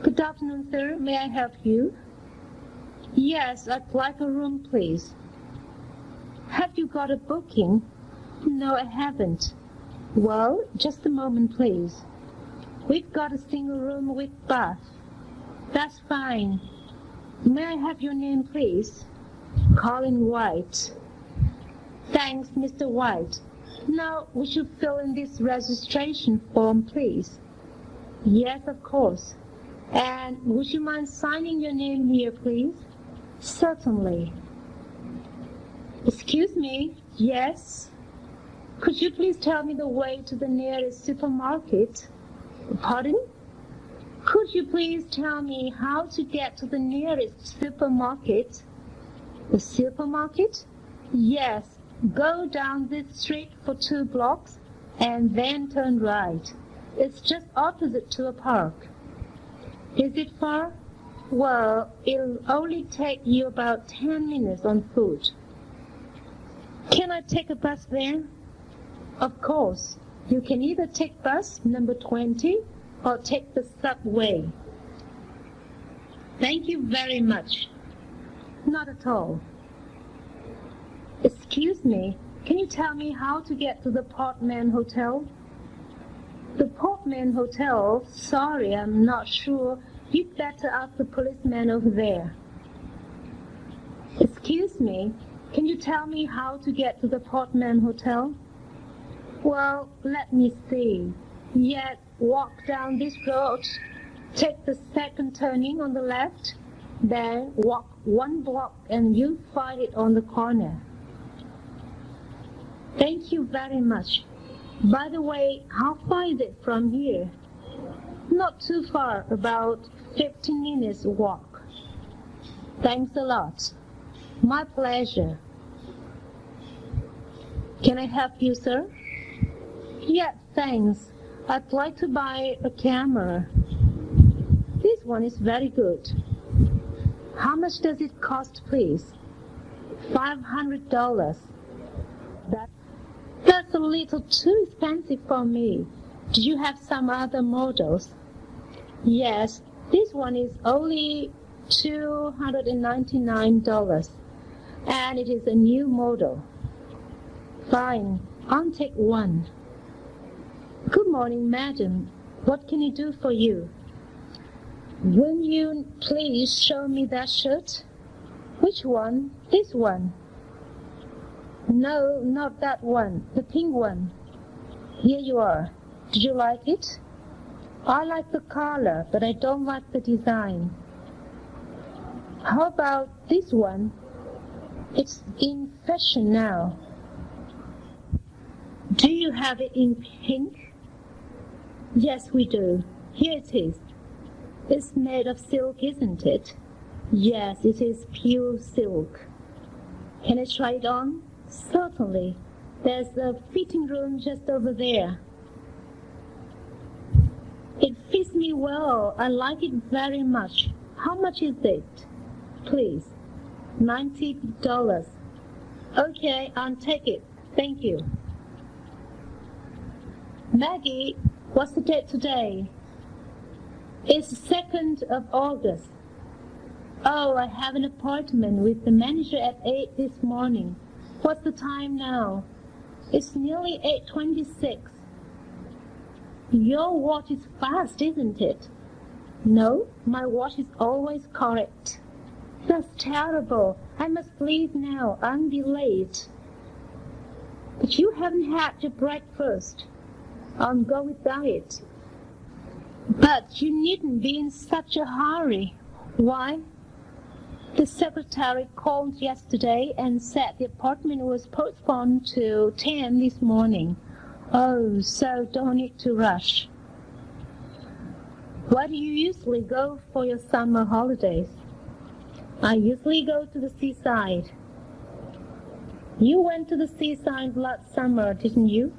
Good afternoon, sir. May I help you? Yes, I'd like a room, please. Have you got a booking? No, I haven't. Well, just a moment, please. We've got a single room with bath. That's fine. May I have your name, please? Colin White. Thanks, Mr. White. Now, would you fill in this registration form, please? Yes, of course. And would you mind signing your name here, please? Certainly. Excuse me. Yes? Could you please tell me the way to the nearest supermarket? Pardon? Could you please tell me how to get to the nearest supermarket? The supermarket? Yes. Go down this street for 2 blocks and then turn right. It's just opposite to a park. Is it far? Well, it'll only take you about 10 minutes on foot. Can I take a bus there? Of course. You can either take bus number 20 or take the subway. Thank you very much. Not at all. Excuse me, can you tell me how to get to the Portman Hotel? The Portman Hotel? Sorry, I'm not sure. You'd better ask the policeman over there. Excuse me, can you tell me how to get to the Portman Hotel? Well, let me see. Yes, walk down this road, take the second turning on the left, then walk 1 block and you'll find it on the corner. Thank you very much. By the way, how far is it from here? Not too far, about 15 minutes walk. Thanks a lot. My pleasure. Can I help you, sir? Yeah, thanks. I'd like to buy a camera. This one is very good. How much does it cost, please? $500. That's a little too expensive for me. Do you have some other models? Yes, this one is only $299, and it is a new model. Fine, I'll take one. Good morning, madam. What can I do for you? Will you please show me that shirt? Which one? This one? No, not that one. The pink one. Here you are. Did you like it? I like the color, but I don't like the design. How about this one? It's in fashion now. Do you have it in pink? Yes, we do. Here it is. It's made of silk, isn't it? Yes, it is pure silk. Can I try it on? Certainly. There's a fitting room just over there. It fits me well. I like it very much. How much is it? Please. $90. Okay, I'll take it. Thank you. Maggie, what's the date today? It's the 2nd of August. Oh, I have an appointment with the manager at 8 this morning. What's the time now? It's nearly 8:26. Your watch is fast, isn't it? No, my watch is always correct. That's terrible. I must leave now. I'm delayed. But you haven't had your breakfast. I'll go without it. But you needn't be in such a hurry. Why? The secretary called yesterday and said the appointment was postponed to 10 this morning. Oh, so don't need to rush. Where do you usually go for your summer holidays? I usually go to the seaside. You went to the seaside last summer, didn't you?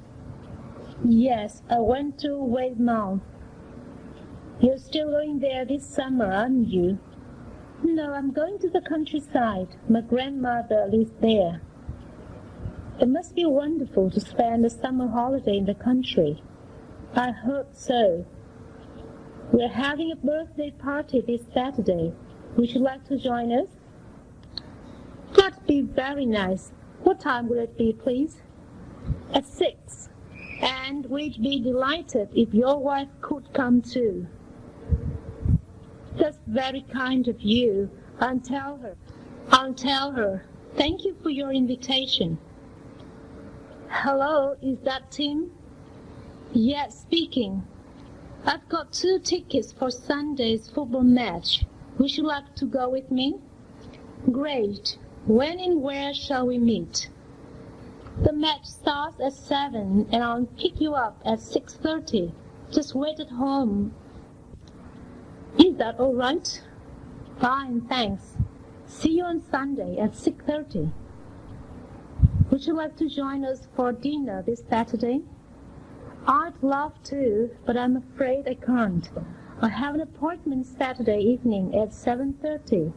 Yes, I went to Weymouth. You're still going there this summer, aren't you? No, I'm going to the countryside. My grandmother lives there. It must be wonderful to spend a summer holiday in the country. I hope so. We're having a birthday party this Saturday. Would you like to join us? That'd be very nice. What time will it be, please? At 6. And we'd be delighted if your wife could come too. That's very kind of you. I'll tell her. Thank you for your invitation. Hello, is that Tim? Yes, speaking. I've got 2 tickets for Sunday's football match. Would you like to go with me? Great. When and where shall we meet? The match starts at 7 and I'll pick you up at 6:30. Just wait at home. Is that all right? Fine, thanks. See you on Sunday at 6:30. Would you like to join us for dinner this Saturday? I'd love to, but I'm afraid I can't. I have an appointment Saturday evening at 7:30.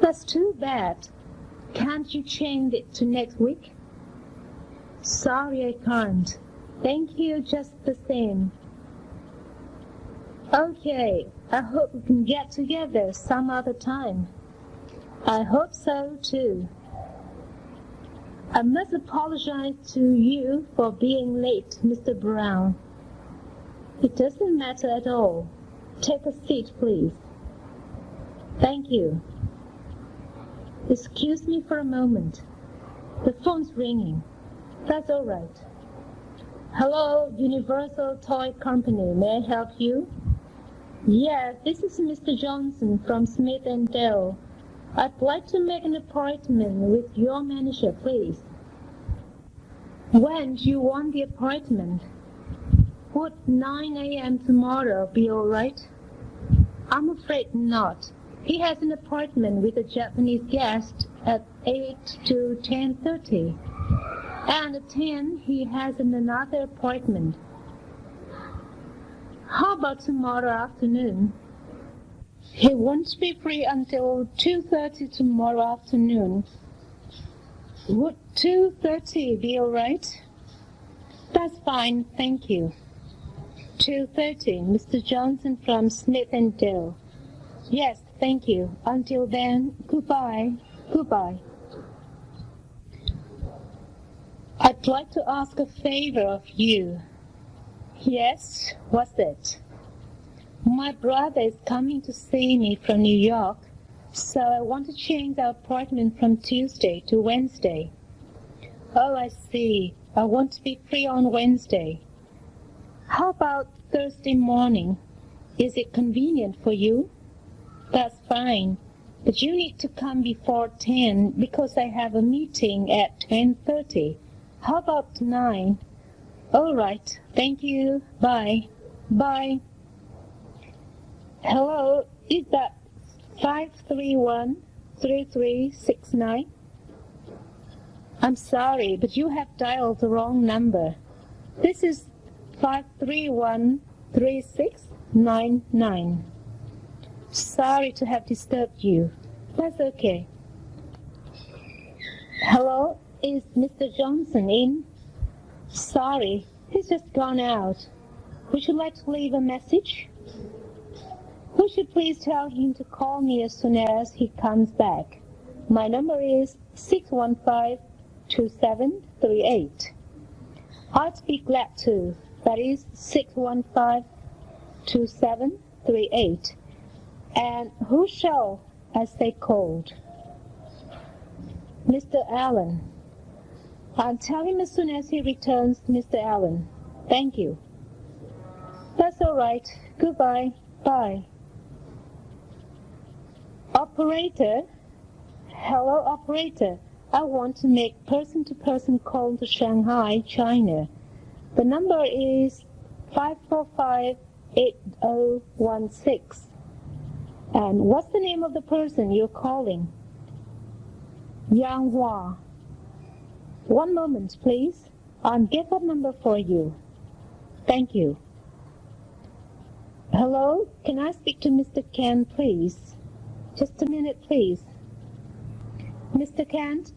That's too bad. Can't you change it to next week? Sorry, I can't. Thank you just the same. Okay, I hope we can get together some other time. I hope so too. I must apologize to you for being late, Mr. Brown. It doesn't matter at all. Take a seat, please. Thank you. Excuse me for a moment. The phone's ringing. That's all right. Hello, Universal Toy Company. May I help you? Yes, this is Mr. Johnson from Smith & Dell. I'd like to make an appointment with your manager, please. When do you want the appointment? Would 9 a.m. tomorrow be all right? I'm afraid not. He has an appointment with a Japanese guest at 8 to 10:30. And at 10 he has another appointment. How about tomorrow afternoon? He won't be free until 2:30 tomorrow afternoon. Would 2:30 be all right? That's fine, thank you. 2:30, Mr. Johnson from Smith & Dale. Yes, thank you. Until then, goodbye. Goodbye. I'd like to ask a favor of you. Yes, what's it? My brother is coming to see me from New York, so I want to change our appointment from Tuesday to Wednesday. Oh, I see. I want to be free on Wednesday. How about Thursday morning? Is it convenient for you? That's fine, but you need to come before 10 because I have a meeting at 10:30. How about 9? All right, thank you. Bye. Bye. Hello, is that 531-3369? I'm sorry, but you have dialed the wrong number. This is 531-3699. Sorry to have disturbed you. That's okay. Hello, is Mr. Johnson in? Sorry, he's just gone out. Would you like to leave a message? Would you please tell him to call me as soon as he comes back? My number is 615-2738. I'd be glad to. That is 615-2738. And who shall I say called? Mr. Allen. I'll tell him as soon as he returns, Mr. Allen. Thank you. That's all right. Goodbye. Bye. Operator? Hello, operator. I want to make person-to-person call to Shanghai, China. The number is 545-8016. And what's the name of the person you're calling? Yang Hua. One moment, please. I'll get that number for you. Thank you. Hello, can I speak to Mr. Kent, please? Just a minute, please. Mr. Kent,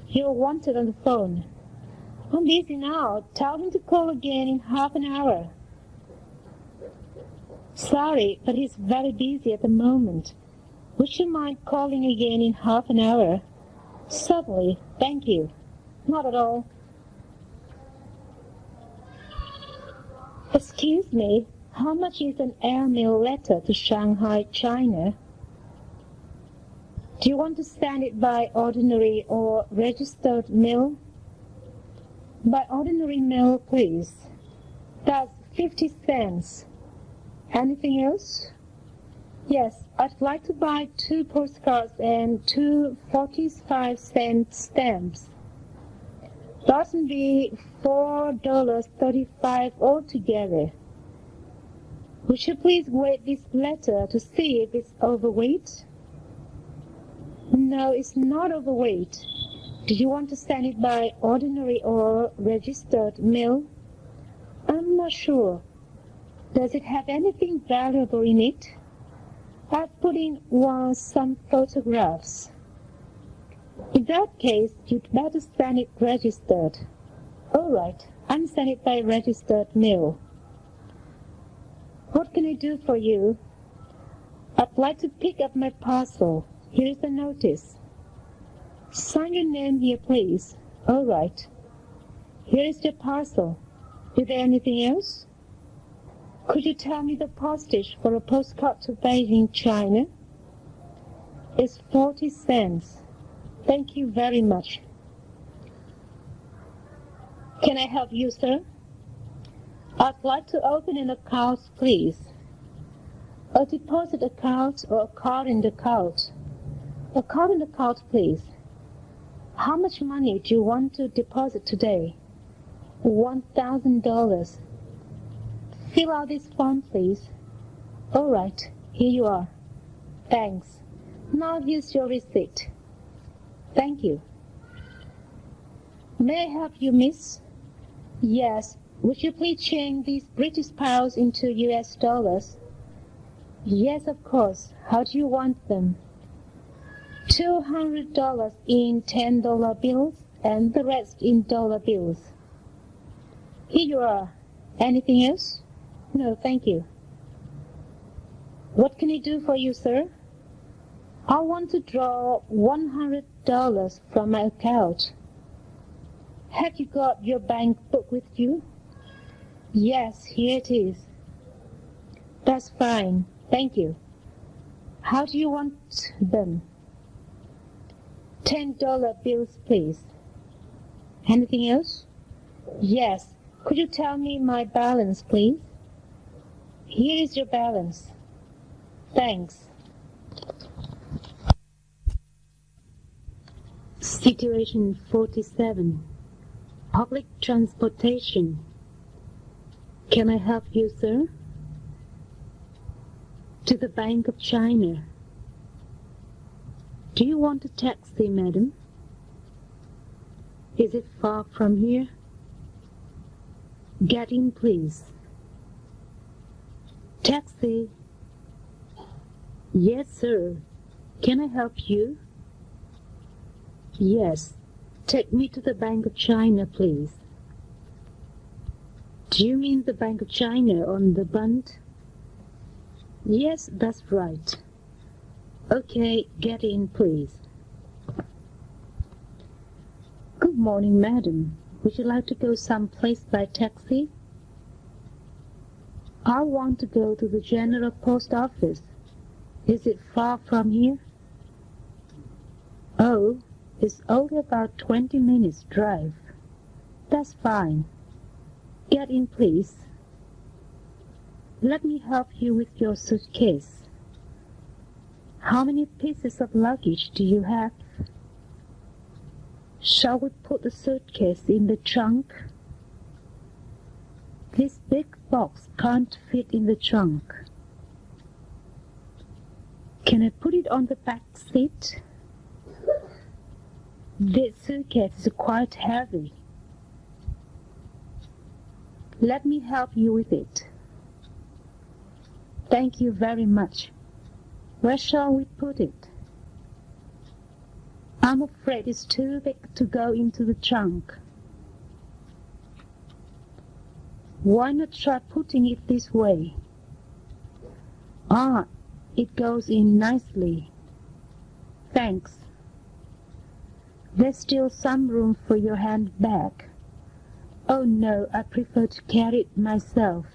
you're wanted on the phone. I'm busy now. Tell him to call again in half an hour. Sorry, but he's very busy at the moment. Would you mind calling again in half an hour? Certainly, thank you. Not at all. Excuse me, how much is an airmail letter to Shanghai, China? Do you want to send it by ordinary or registered mail? By ordinary mail, please. That's 50 cents. Anything else? Yes, I'd like to buy 2 postcards and 2 45-cent stamps. That'll be $4.35 altogether. Would you please weigh this letter to see if it's overweight? No, it's not overweight. Do you want to send it by ordinary or registered mail? I'm not sure. Does it have anything valuable in it? I've put in some photographs. In that case, you'd better send it registered. All right, I'll send it by registered mail. What can I do for you? I'd like to pick up my parcel. Here's the notice. Sign your name here, please. All right. Here is your parcel. Is there anything else? Could you tell me the postage for a postcard to Beijing, China? It's 40 cents. Thank you very much. Can I help you, sir? I'd like to open an account, please. A deposit account or a current account? A current account, please. How much money do you want to deposit today? $1,000. Fill out this form, please. All right, here you are. Thanks. Now here's your receipt. Thank you. May I help you, miss? Yes. Would you please change these British pounds into US dollars? Yes, of course. How do you want them? $200 in $10 bills and the rest in dollar bills. Here you are. Anything else? No, thank you. What can I do for you, sir? I want to draw $100 from my account. Have you got your bank book with you? Yes, here it is. That's fine. Thank you. How do you want them? $10 bills, please. Anything else? Yes. Could you tell me my balance, please? Here is your balance. Thanks. Situation 47. Public transportation. Can I help you, sir? To the Bank of China. Do you want a taxi, madam? Is it far from here? Get in, please. Taxi. Yes, sir. Can I help you? Yes. Take me to the Bank of China, please. Do you mean the Bank of China on the Bund? Yes, that's right. Okay, get in, please. Good morning, madam. Would you like to go someplace by taxi? I want to go to the General Post Office. Is it far from here? Oh, it's only about 20 minutes drive. That's fine. Get in, please. Let me help you with your suitcase. How many pieces of luggage do you have? Shall we put the suitcase in the trunk? This big box can't fit in the trunk. Can I put it on the back seat? This suitcase is quite heavy. Let me help you with it. Thank you very much. Where shall we put it? I'm afraid it's too big to go into the trunk. Why not try putting it this way? Ah, it goes in nicely. Thanks. There's still some room for your handbag. Oh no, I prefer to carry it myself.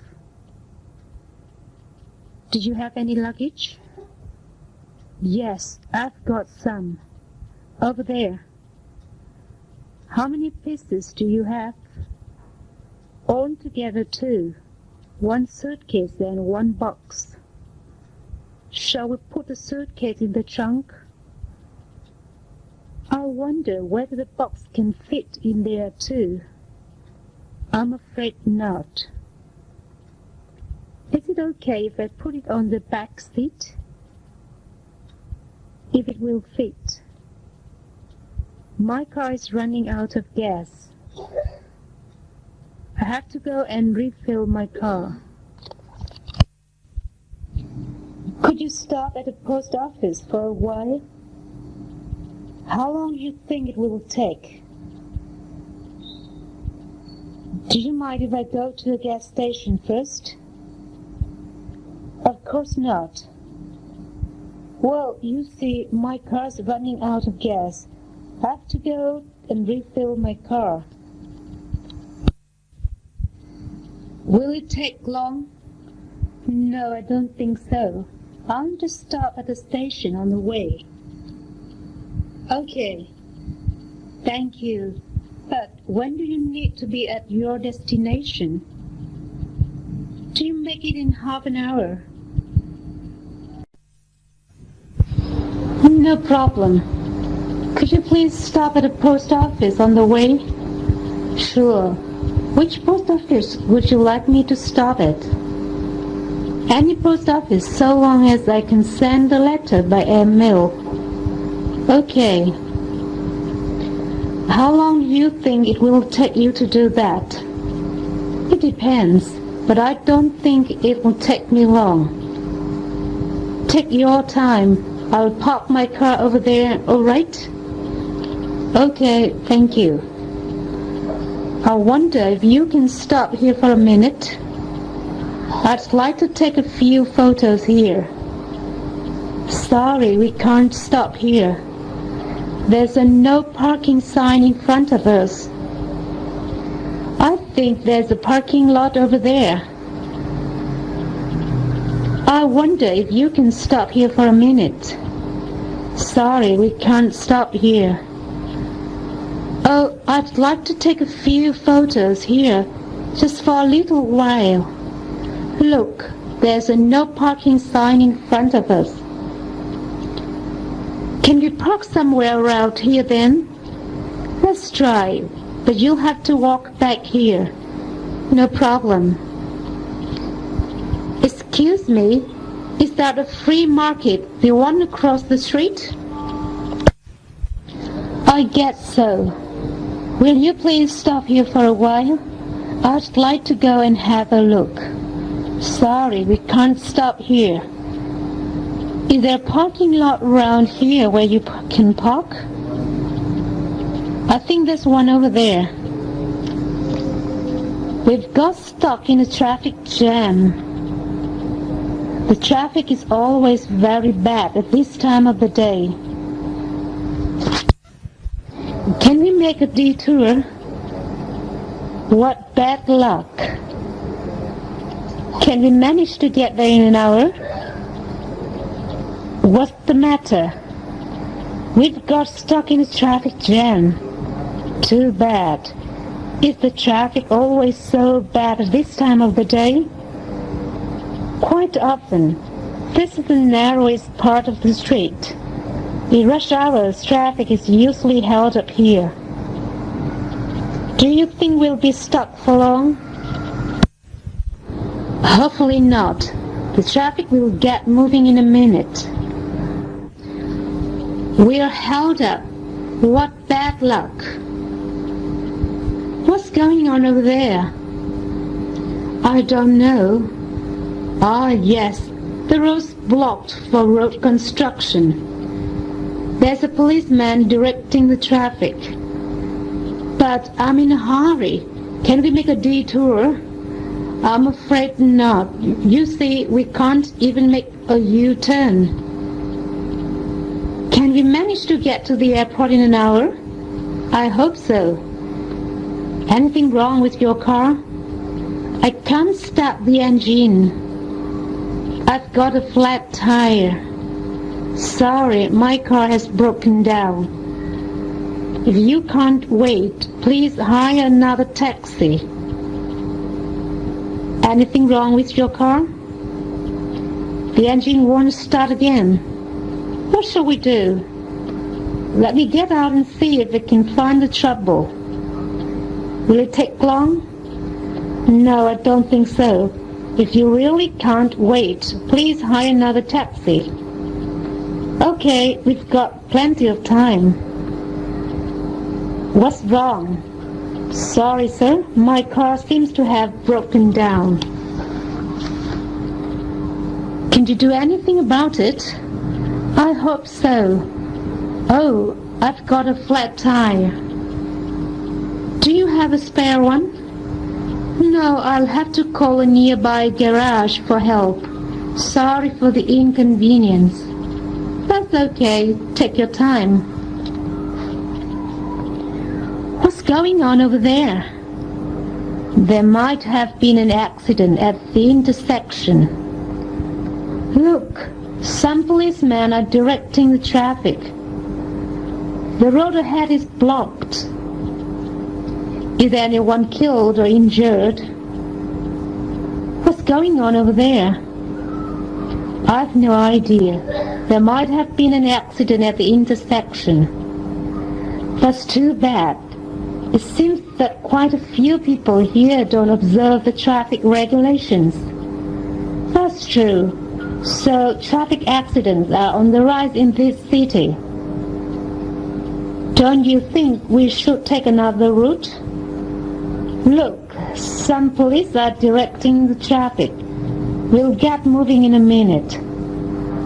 Did you have any luggage? Yes, I've got some. Over there. How many pieces do you have? Altogether 2. 1 suitcase and 1 box. Shall we put the suitcase in the trunk? I wonder whether the box can fit in there too. I'm afraid not. Is it okay if I put it on the back seat? If it will fit. My car is running out of gas. I have to go and refill my car. Could you stop at the post office for a while? How long do you think it will take? Do you mind if I go to the gas station first? Of course not. Well, you see, my car's running out of gas. I have to go and refill my car. Will it take long? No, I don't think so. I'll just stop at the station on the way. Okay. Thank you. But when do you need to be at your destination? Do you make it in half an hour? No problem. Could you please stop at the post office on the way? Sure. Which post office would you like me to stop at? Any post office, so long as I can send the letter by mail. Okay. How long do you think it will take you to do that? It depends, but I don't think it will take me long. Take your time. I'll park my car over there, all right? Okay, thank you. I wonder if you can stop here for a minute. I'd like to take a few photos here. Sorry, we can't stop here. There's a no parking sign in front of us. I think there's a parking lot over there. I wonder if you can stop here for a minute. Sorry, we can't stop here. Oh, I'd like to take a few photos here, just for a little while. Look, there's a no parking sign in front of us. Can we park somewhere around here then? Let's try, but you'll have to walk back here. No problem. Excuse me, is that a free market, the one across the street? I guess so. Will you please stop here for a while? I'd like to go and have a look. Sorry, we can't stop here. Is there a parking lot around here where you can park? I think there's one over there. We've got stuck in a traffic jam. The traffic is always very bad at this time of the day. Can we make a detour? What bad luck. Can we manage to get there in an hour? What's the matter? We've got stuck in a traffic jam. Too bad. Is the traffic always so bad at this time of the day? Quite often. This is the narrowest part of the street. In rush hours, traffic is usually held up here. Do you think we'll be stuck for long? Hopefully not. The traffic will get moving in a minute. We're held up. What bad luck. What's going on over there? I don't know. Ah, yes, the road's blocked for road construction. There's a policeman directing the traffic. But I'm in a hurry. Can we make a detour? I'm afraid not. You see, we can't even make a U-turn. Can we manage to get to the airport in an hour? I hope so. Anything wrong with your car? I can't start the engine. I've got a flat tire. Sorry, my car has broken down. If you can't wait, please hire another taxi. Anything wrong with your car? The engine won't start again. What shall we do? Let me get out and see if we can find the trouble. Will it take long? No, I don't think so. If you really can't wait, please hire another taxi. Okay, we've got plenty of time. What's wrong? Sorry, sir, my car seems to have broken down. Can you do anything about it? I hope so. Oh, I've got a flat tire. Do you have a spare one? No, I'll have to call a nearby garage for help. Sorry for the inconvenience. That's okay. Take your time. What's going on over there? There might have been an accident at the intersection. Look, some policemen are directing the traffic. The road ahead is blocked. Is anyone killed or injured? What's going on over there? I've no idea. There might have been an accident at the intersection. That's too bad. It seems that quite a few people here don't observe the traffic regulations. That's true. So traffic accidents are on the rise in this city. Don't you think we should take another route? Look, some police are directing the traffic. We'll get moving in a minute.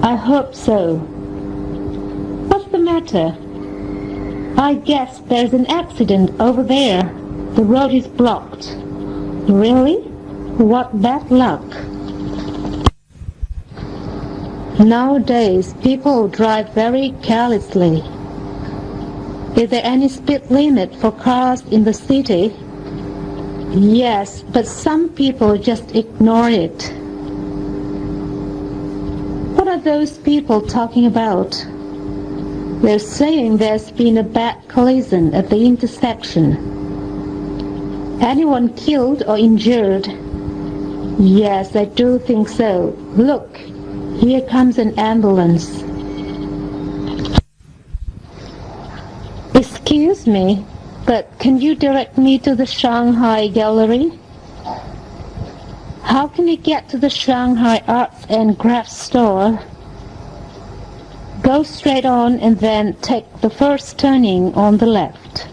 I hope so. What's the matter? I guess there's an accident over there. The road is blocked. Really? What bad luck. Nowadays, people drive very carelessly. Is there any speed limit for cars in the city? Yes, but some people just ignore it. What are those people talking about? They're saying there's been a bad collision at the intersection. Anyone killed or injured? Yes, I do think so. Look, here comes an ambulance. Excuse me, but can you direct me to the Shanghai Gallery? How can I get to the Shanghai Arts and Crafts store? Go straight on and then take the first turning on the left.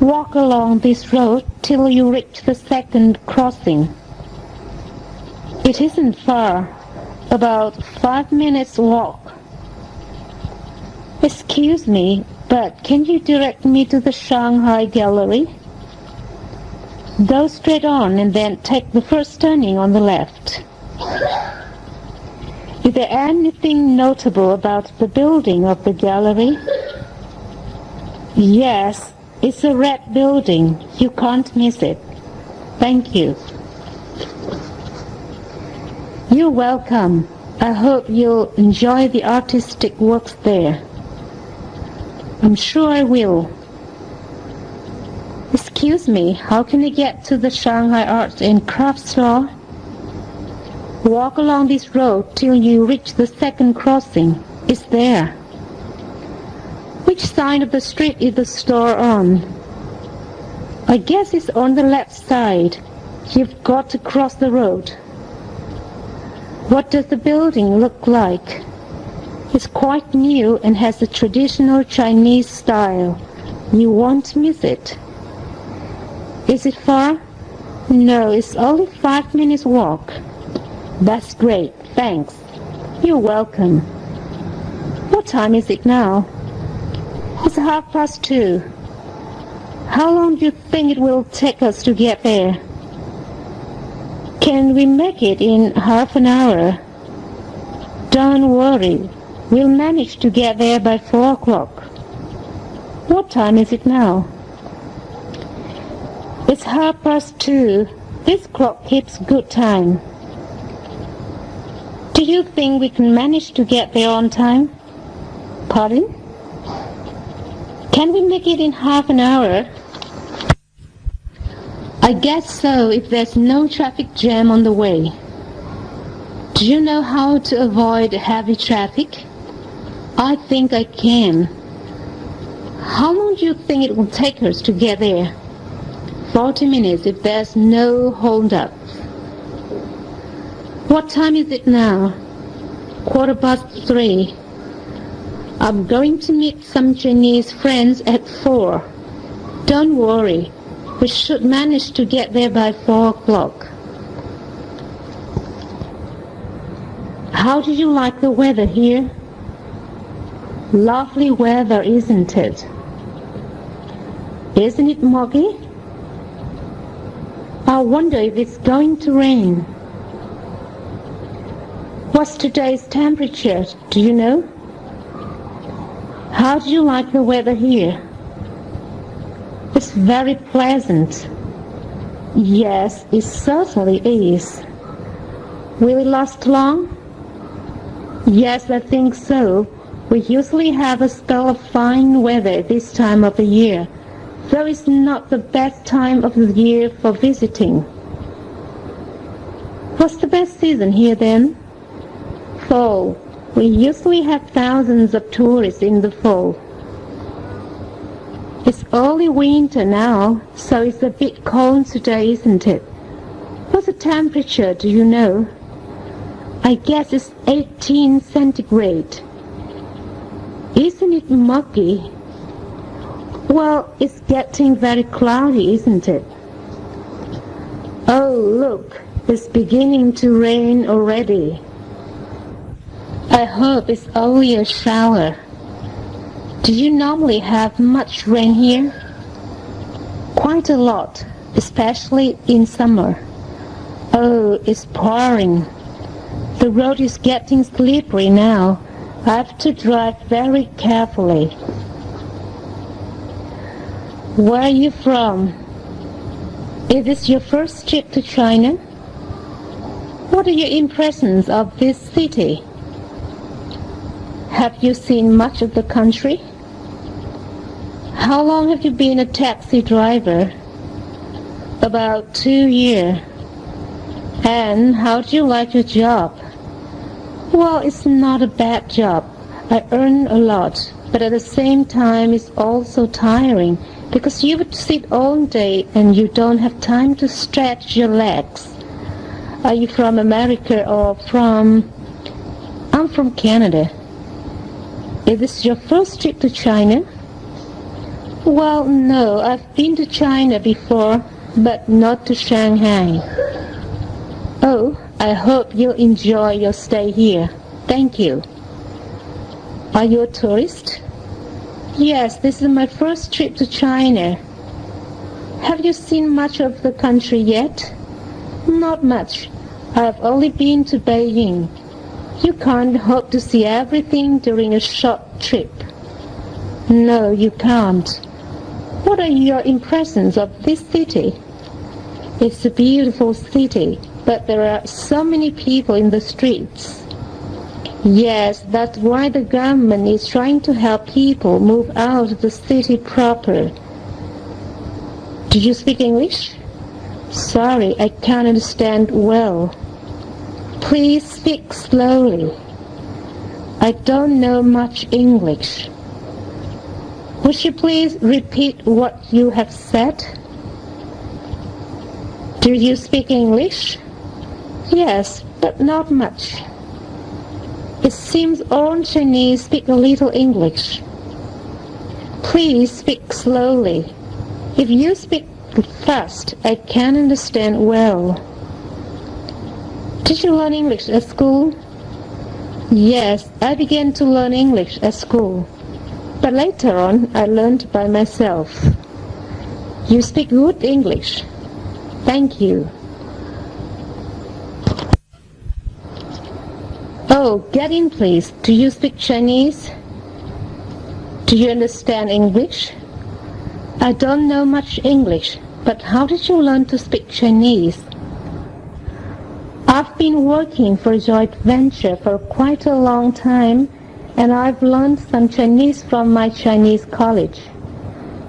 Walk along this road till you reach the second crossing. It isn't far, about 5 minutes walk. Excuse me, but can you direct me to the Shanghai Gallery? Go straight on and then take the first turning on the left. Is there anything notable about the building of the gallery? Yes, it's a red building. You can't miss it. Thank you. You're welcome. I hope you'll enjoy the artistic works there. I'm sure I will. Excuse me, how can I get to the Shanghai Arts and Crafts store? Walk along this road till you reach the second crossing. It's there. Which side of the street is the store on? I guess it's on the left side. You've got to cross the road. What does the building look like? It's quite new and has a traditional Chinese style. You won't miss it. Is it far? No, it's only 5 minutes walk. That's great, thanks. You're welcome. What time is it now? It's 2:30. How long do you think it will take us to get there? Can we make it in half an hour? Don't worry, we'll manage to get there by 4 o'clock. What time is it now? It's 2:30. This clock keeps good time. Do you think we can manage to get there on time? Pardon? Can we make it in half an hour? I guess so if there's no traffic jam on the way. Do you know how to avoid heavy traffic? I think I can. How long do you think it will take us to get there? 40 minutes if there's no hold-up. What time is it now? 3:15. I'm going to meet some Chinese friends at 4. Don't worry, we should manage to get there by 4 o'clock. How do you like the weather here? Lovely weather, isn't it? Isn't it muggy? I wonder if it's going to rain. What's today's temperature, do you know? How do you like the weather here? It's very pleasant. Yes, it certainly is. Will it last long? Yes, I think so. We usually have a spell of fine weather this time of the year, though it's not the best time of the year for visiting. What's the best season here then? Fall. We usually have thousands of tourists in the fall. It's early winter now, so it's a bit cold today, isn't it? What's the temperature, do you know? I guess it's 18 centigrade. Isn't it muggy? Well, it's getting very cloudy, isn't it? Oh, look, it's beginning to rain already. I hope it's only a shower. Do you normally have much rain here? Quite a lot, especially in summer. Oh, it's pouring. The road is getting slippery now. I have to drive very carefully. Where are you from? Is this your first trip to China? What are your impressions of this city? Have you seen much of the country? How long have you been a taxi driver? About 2 years. And how do you like your job? Well, it's not a bad job. I earn a lot, but at the same time it's also tiring because you would sit all day and you don't have time to stretch your legs. Are you from America or from... I'm from Canada. Is this your first trip to China? Well, no, I've been to China before, but not to Shanghai. Oh, I hope you'll enjoy your stay here. Thank you. Are you a tourist? Yes, this is my first trip to China. Have you seen much of the country yet? Not much. I've only been to Beijing. You can't hope to see everything during a short trip. No, you can't. What are your impressions of this city? It's a beautiful city, but there are so many people in the streets. Yes, that's why the government is trying to help people move out of the city proper. Do you speak English? Sorry, I can't understand well. Please speak slowly. I don't know much English. Would you please repeat what you have said? Do you speak English? Yes, but not much. It seems all Chinese speak a little English. Please speak slowly. If you speak fast, I can't understand well. Did you learn English at school? Yes, I began to learn English at school. But later on, I learned by myself. You speak good English. Thank you. Oh, get in please. Do you speak Chinese? Do you understand English? I don't know much English, but how did you learn to speak Chinese? I've been working for a joint venture for quite a long time, and I've learned some Chinese from my Chinese college.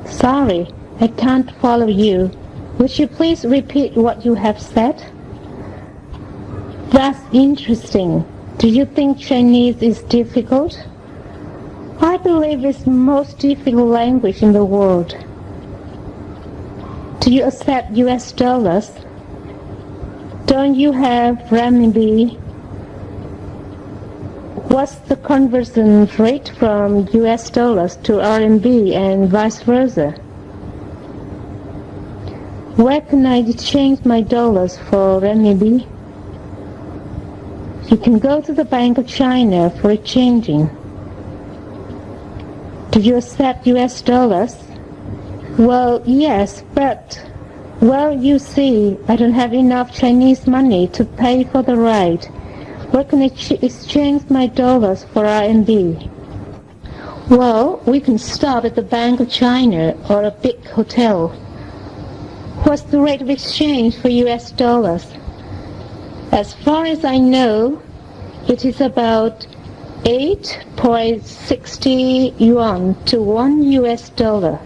Sorry, I can't follow you. Would you please repeat what you have said? That's interesting. Do you think Chinese is difficult? I believe it's the most difficult language in the world. Do you accept US dollars? Don't you have renminbi? What's the conversion rate from US dollars to RMB and vice versa? Where can I exchange my dollars for renminbi? You can go to the Bank of China for exchanging. Do you accept US dollars? Well, yes, but, well, you see, I don't have enough Chinese money to pay for the ride. Where can I exchange my dollars for RMB? Well, we can stop at the Bank of China or a big hotel. What's the rate of exchange for US dollars? As far as I know, it is about 8.60 yuan to 1 US dollar.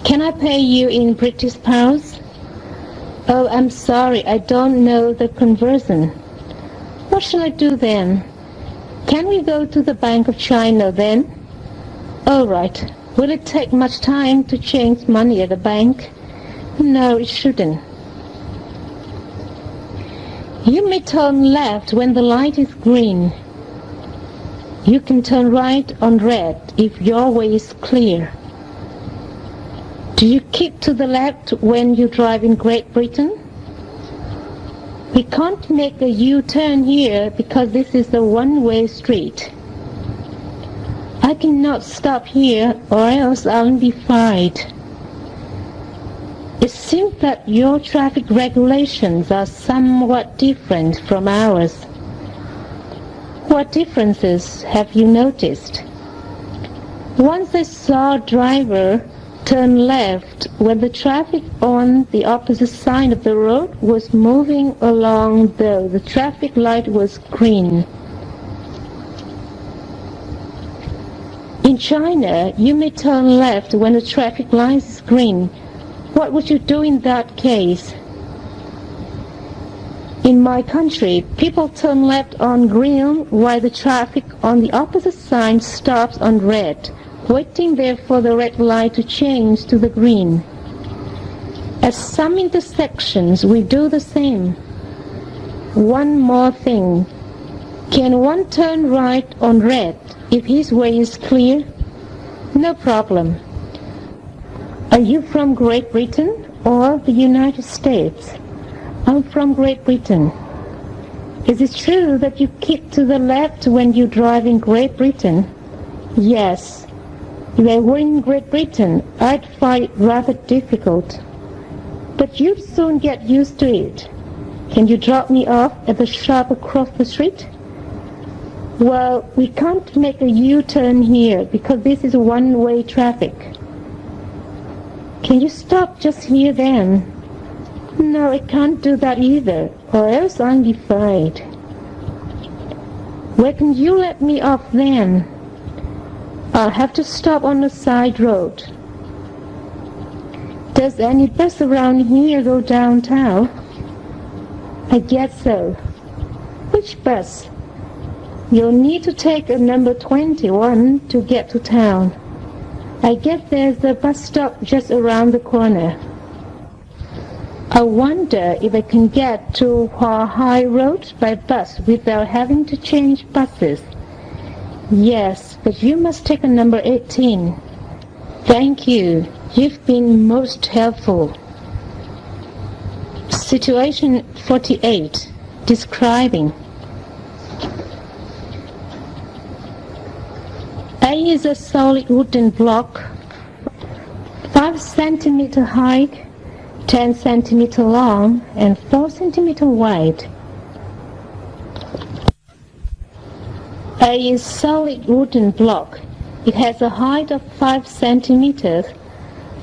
Can I pay you in British pounds? Oh, I'm sorry, I don't know the conversion. What shall I do then? Can we go to the Bank of China then? All right, Will it take much time to change money at the bank? No, it shouldn't. You may turn left when the light is green. You can turn right on red if your way is clear. Do you keep to the left when you drive in Great Britain? We can't make a U-turn here because this is a one-way street. I cannot stop here or else I'll be fined. It seems that your traffic regulations are somewhat different from ours. What differences have you noticed? Once I saw a driver turn left when the traffic on the opposite side of the road was moving along though the traffic light was green. In China, you may turn left when the traffic light is green. What would you do in that case? In my country, people turn left on green while the traffic on the opposite side stops on red, waiting there for the red light to change to the green. At some intersections, we do the same. One more thing. Can one turn right on red if his way is clear? No problem. Are you from Great Britain or the United States? I'm from Great Britain. Is it true that you keep to the left when you drive in Great Britain? Yes. If I were in Great Britain, I'd find it rather difficult. But you'd soon get used to it. Can you drop me off at the shop across the street? Well, we can't make a U-turn here because this is one-way traffic. Can you stop just here then? No, I can't do that either, or else I'll be fined. Where can you let me off then? I'll have to stop on the side road. Does any bus around here go downtown? I guess so. Which bus? You'll need to take a number 21 to get to town. I guess there's a bus stop just around the corner. I wonder if I can get to Hua Hai Road by bus without having to change buses. Yes, but you must take a number 18. Thank you. You've been most helpful. Situation 48. Describing. A is a solid wooden block, 5 centimeter high, 10 centimeter long, and 4 centimeter wide. A is solid wooden block. It has a height of 5 centimeters,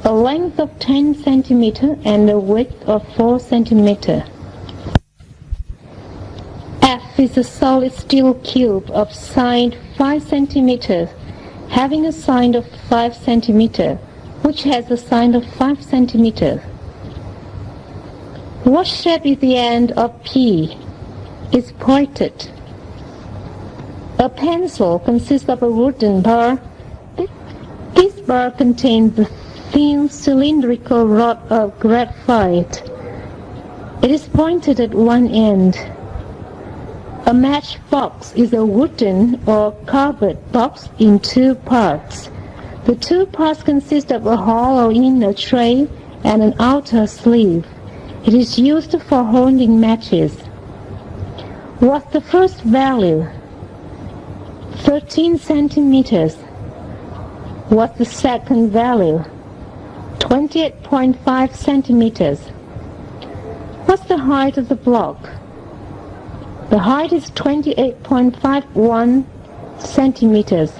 a length of 10 centimeter, and a width of 4 centimeter. F is a solid steel cube of side 5 centimeters, having a side of 5 centimeter, which has a side of 5 centimeters. What shape is the end of P? It's pointed. A pencil consists of a wooden bar. This bar contains the thin cylindrical rod of graphite. It is pointed at one end. A matchbox is a wooden or cardboard box in 2 parts. The 2 parts consist of a hollow inner tray and an outer sleeve. It is used for holding matches. What's the first value? 13 centimeters. What's the second value? 28.5 centimeters. What's the height of the block? The height is 28.51 centimeters.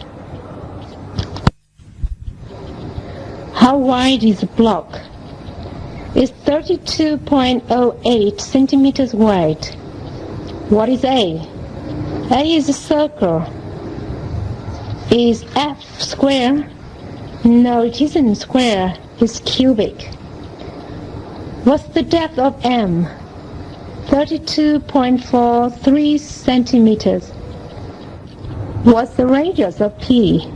How wide is the block? It's 32.08 centimeters wide. What is A? A is a circle. Is F square? No, it isn't square. It's cubic. What's the depth of M? 32.43 centimeters. What's the radius of P?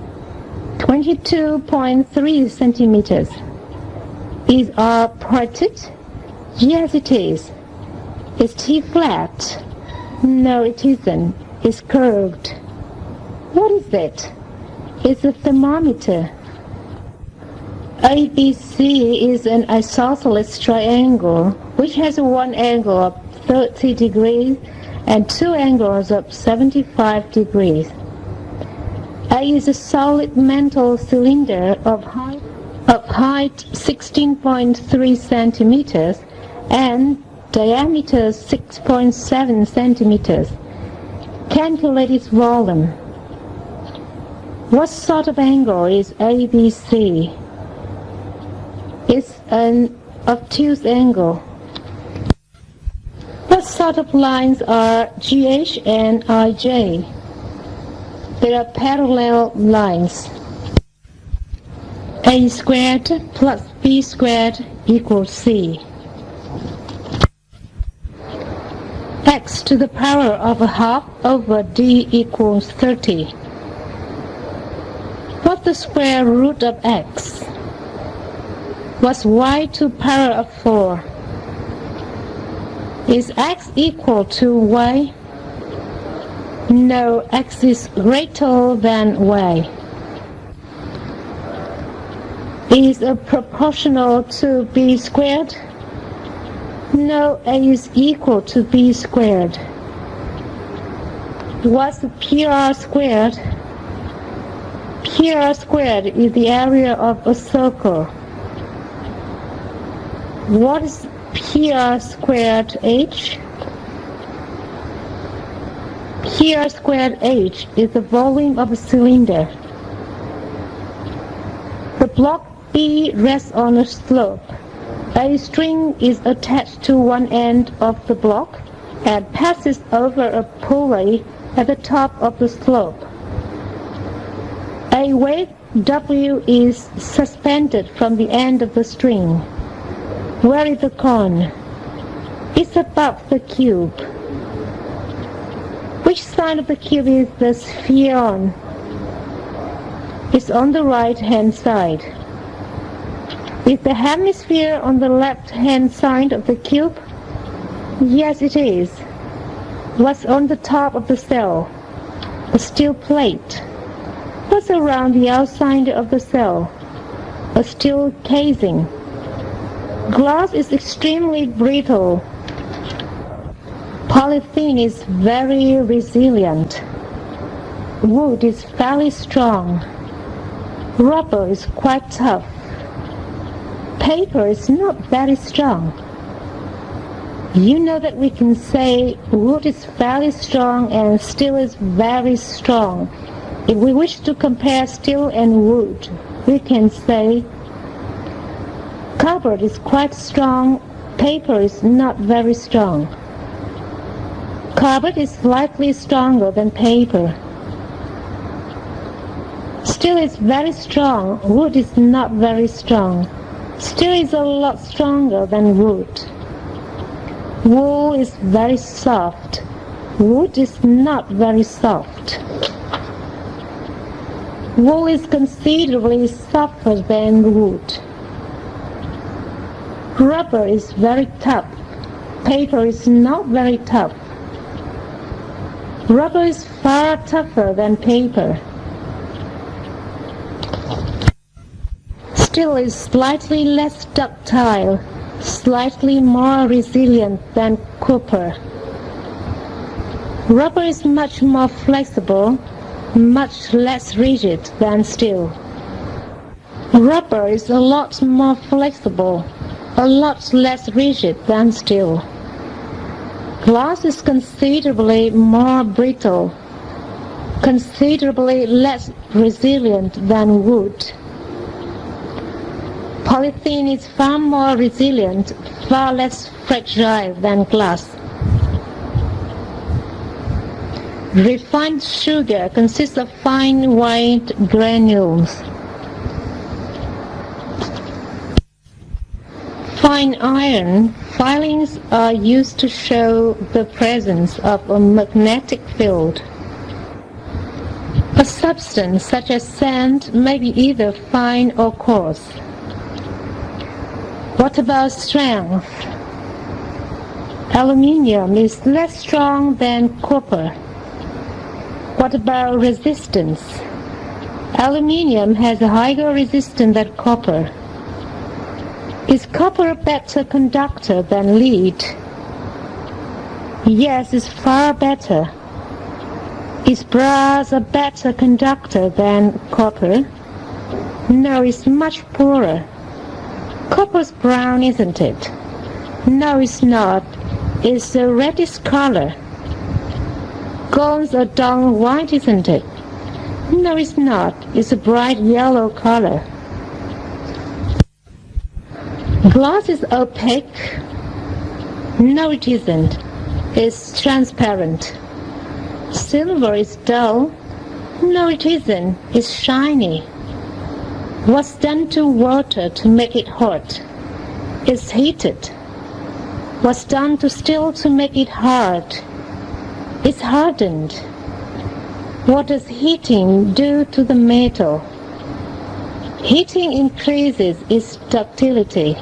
22.3 centimeters. Is R pointed? Yes, it is. Is T flat? No, it isn't. It's curved. What is it? It's a thermometer. ABC is an isosceles triangle which has one angle of 30 degrees and two angles of 75 degrees. A is a solid metal cylinder of height 16.3 centimeters and diameter 6.7 centimeters. Calculate its volume. What sort of angle is ABC? It's an obtuse angle. What sort of lines are GH and IJ? They are parallel lines. A squared plus B squared equals C. X to the power of a half over D equals 30. What's the square root of X? What's Y to the power of 4? Is X equal to Y? No, X is greater than Y. Is A proportional to B squared? No, A is equal to B squared. What's PR squared? PR squared is the area of a circle. What is PR squared H? PR squared H is the volume of a cylinder. The block B rests on a slope. A string is attached to one end of the block and passes over a pulley at the top of the slope. A weight W is suspended from the end of the string. Where is the cone? It's above the cube. Which side of the cube is the sphere on? It's on the right-hand side. Is the hemisphere on the left-hand side of the cube? Yes, it is. What's on the top of the cell? A steel plate. What's around the outside of the cell? A steel casing. Glass is extremely brittle. Polythene is very resilient. Wood is fairly strong. Rubber is quite tough. Paper is not very strong. You know that we can say wood is fairly strong and steel is very strong. If we wish to compare steel and wood, we can say cardboard is quite strong, paper is not very strong. Cardboard is slightly stronger than paper. Steel is very strong, wood is not very strong. Steel is a lot stronger than wood. Wool is very soft. Wood is not very soft. Wool is considerably softer than wood. Rubber is very tough. Paper is not very tough. Rubber is far tougher than paper. Steel is slightly less ductile, slightly more resilient than copper. Rubber is much more flexible, much less rigid than steel. Rubber is a lot more flexible, a lot less rigid than steel. Glass is considerably more brittle, considerably less resilient than wood. Polythene is far more resilient, far less fragile than glass. Refined sugar consists of fine white granules. Fine iron filings are used to show the presence of a magnetic field. A substance such as sand may be either fine or coarse. What about strength? Aluminium is less strong than copper. What about resistance? Aluminium has a higher resistance than copper. Is copper a better conductor than lead? Yes, it's far better. Is brass a better conductor than copper? No, it's much poorer. Copper's brown, isn't it? No, it's not. It's a reddish color. Gold's a dull white, isn't it? No, it's not. It's a bright yellow color. Glass is opaque. No, it isn't. It's transparent. Silver is dull. No, it isn't. It's shiny. What's done to water to make it hot? It's heated. What's done to steel to make it hard? It's hardened. What does heating do to the metal? Heating increases its ductility.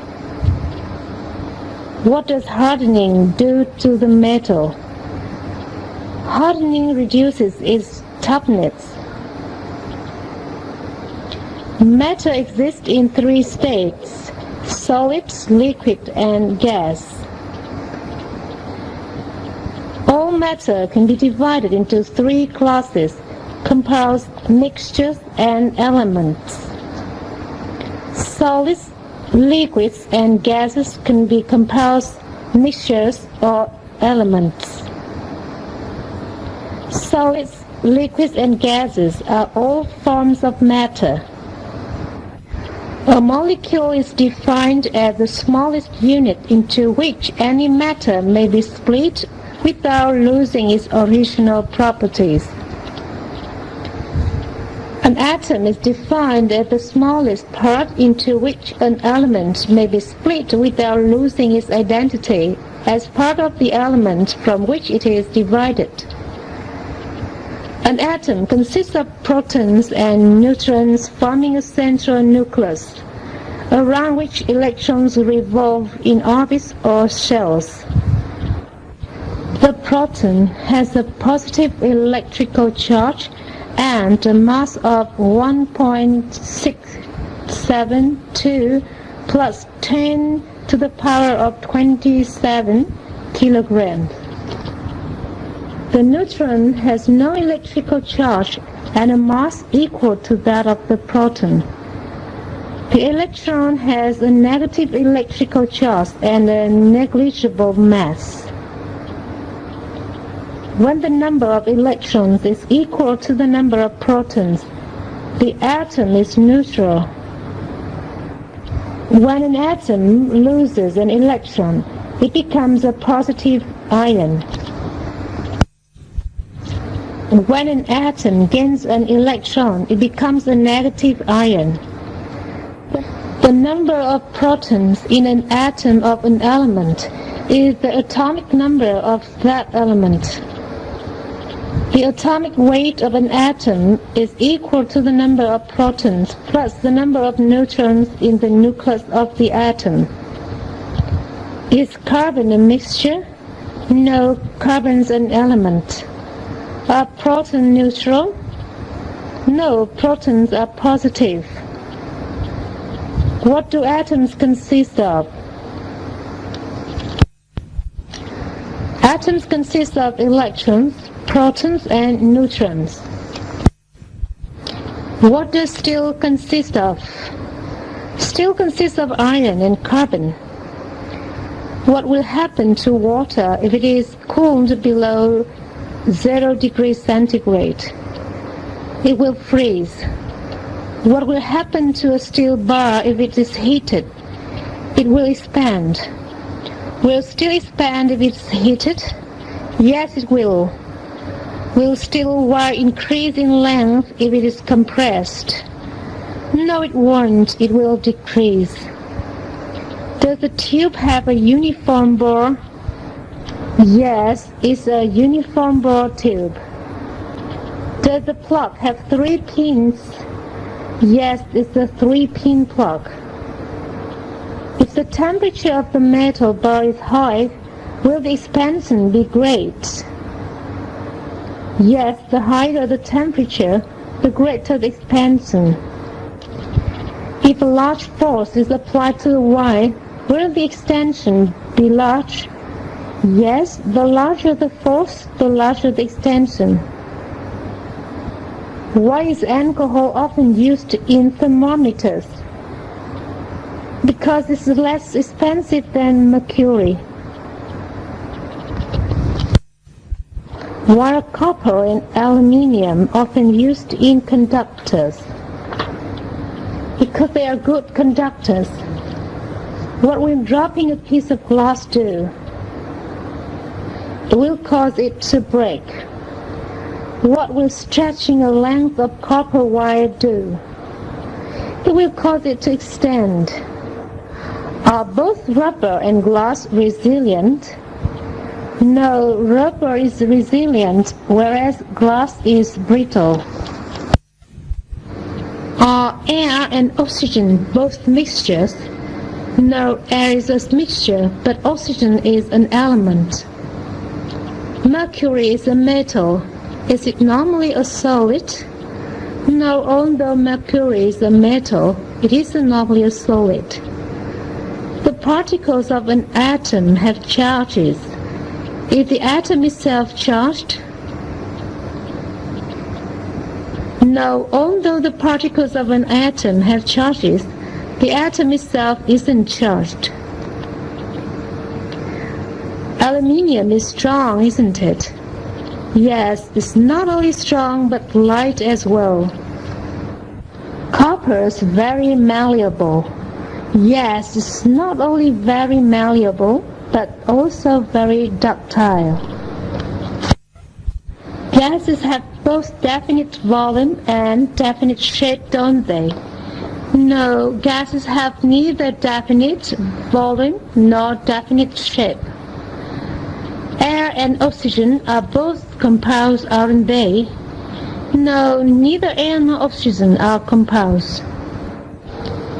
What does hardening do to the metal? Hardening reduces its toughness. Matter exists in three states: solid, liquid, and gas. All matter can be divided into three classes: compounds, mixtures, and elements. Solids, liquids, and gases can be compounds, mixtures, or elements. Solids, liquids, and gases are all forms of matter. A molecule is defined as the smallest unit into which any matter may be split without losing its original properties. An atom is defined as the smallest part into which an element may be split without losing its identity as part of the element from which it is divided. An atom consists of protons and neutrons forming a central nucleus, around which electrons revolve in orbits or shells. The proton has a positive electrical charge and a mass of 1.672 plus 10 to the power of 27 kilograms. The neutron has no electrical charge and a mass equal to that of the proton. The electron has a negative electrical charge and a negligible mass. When the number of electrons is equal to the number of protons, the atom is neutral. When an atom loses an electron, it becomes a positive ion. When an atom gains an electron, it becomes a negative ion. The number of protons in an atom of an element is the atomic number of that element. The atomic weight of an atom is equal to the number of protons plus the number of neutrons in the nucleus of the atom. Is carbon a mixture? No, carbon's an element. Are protons neutral? No, protons are positive. What do atoms consist of? Atoms consist of electrons, protons, and neutrons. What does steel consist of? Steel consists of iron and carbon. What will happen to water if it is cooled below 0 degrees centigrade? It will freeze. What will happen to a steel bar if it is heated? It will expand. Will steel expand if it's heated? Yes, it will. Will steel wire increase in length if it is compressed? No, it won't. It will decrease. Does the tube have a uniform bore? Yes, it's a uniform bore tube. Does the plug have 3 pins? Yes, it's a 3-pin plug. If the temperature of the metal bar is high, will the expansion be great? Yes, the higher the temperature, the greater the expansion. If a large force is applied to the wire, will the extension be large? Yes, the larger the force, the larger the extension. Why is alcohol often used in thermometers? Because it's less expensive than mercury. Why are copper and aluminium often used in conductors? Because they are good conductors. What will dropping a piece of glass do? It will cause it to break. What will stretching a length of copper wire do? It will cause it to extend. Are both rubber and glass resilient? No, rubber is resilient, whereas glass is brittle. Are air and oxygen both mixtures? No, air is a mixture, but oxygen is an element. Mercury is a metal. Is it normally a solid? No, although mercury is a metal, it isn't normally a solid. The particles of an atom have charges. Is the atom itself charged? No, although the particles of an atom have charges, the atom itself isn't charged. Aluminium is strong, isn't it? Yes, it's not only strong but light as well. Copper is very malleable. Yes, it's not only very malleable but also very ductile. Gases have both definite volume and definite shape, don't they? No, gases have neither definite volume nor definite shape. Air and oxygen are both compounds, aren't they? No, neither air nor oxygen are compounds.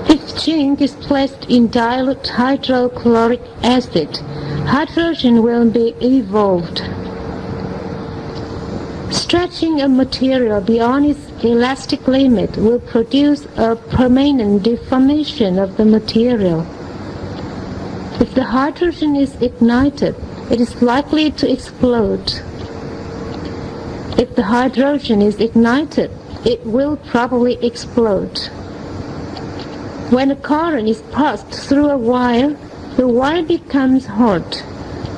If zinc is placed in dilute hydrochloric acid, hydrogen will be evolved. Stretching a material beyond its elastic limit will produce a permanent deformation of the material. If the hydrogen is ignited, it is likely to explode. If the hydrogen is ignited, it will probably explode. When a current is passed through a wire, the wire becomes hot.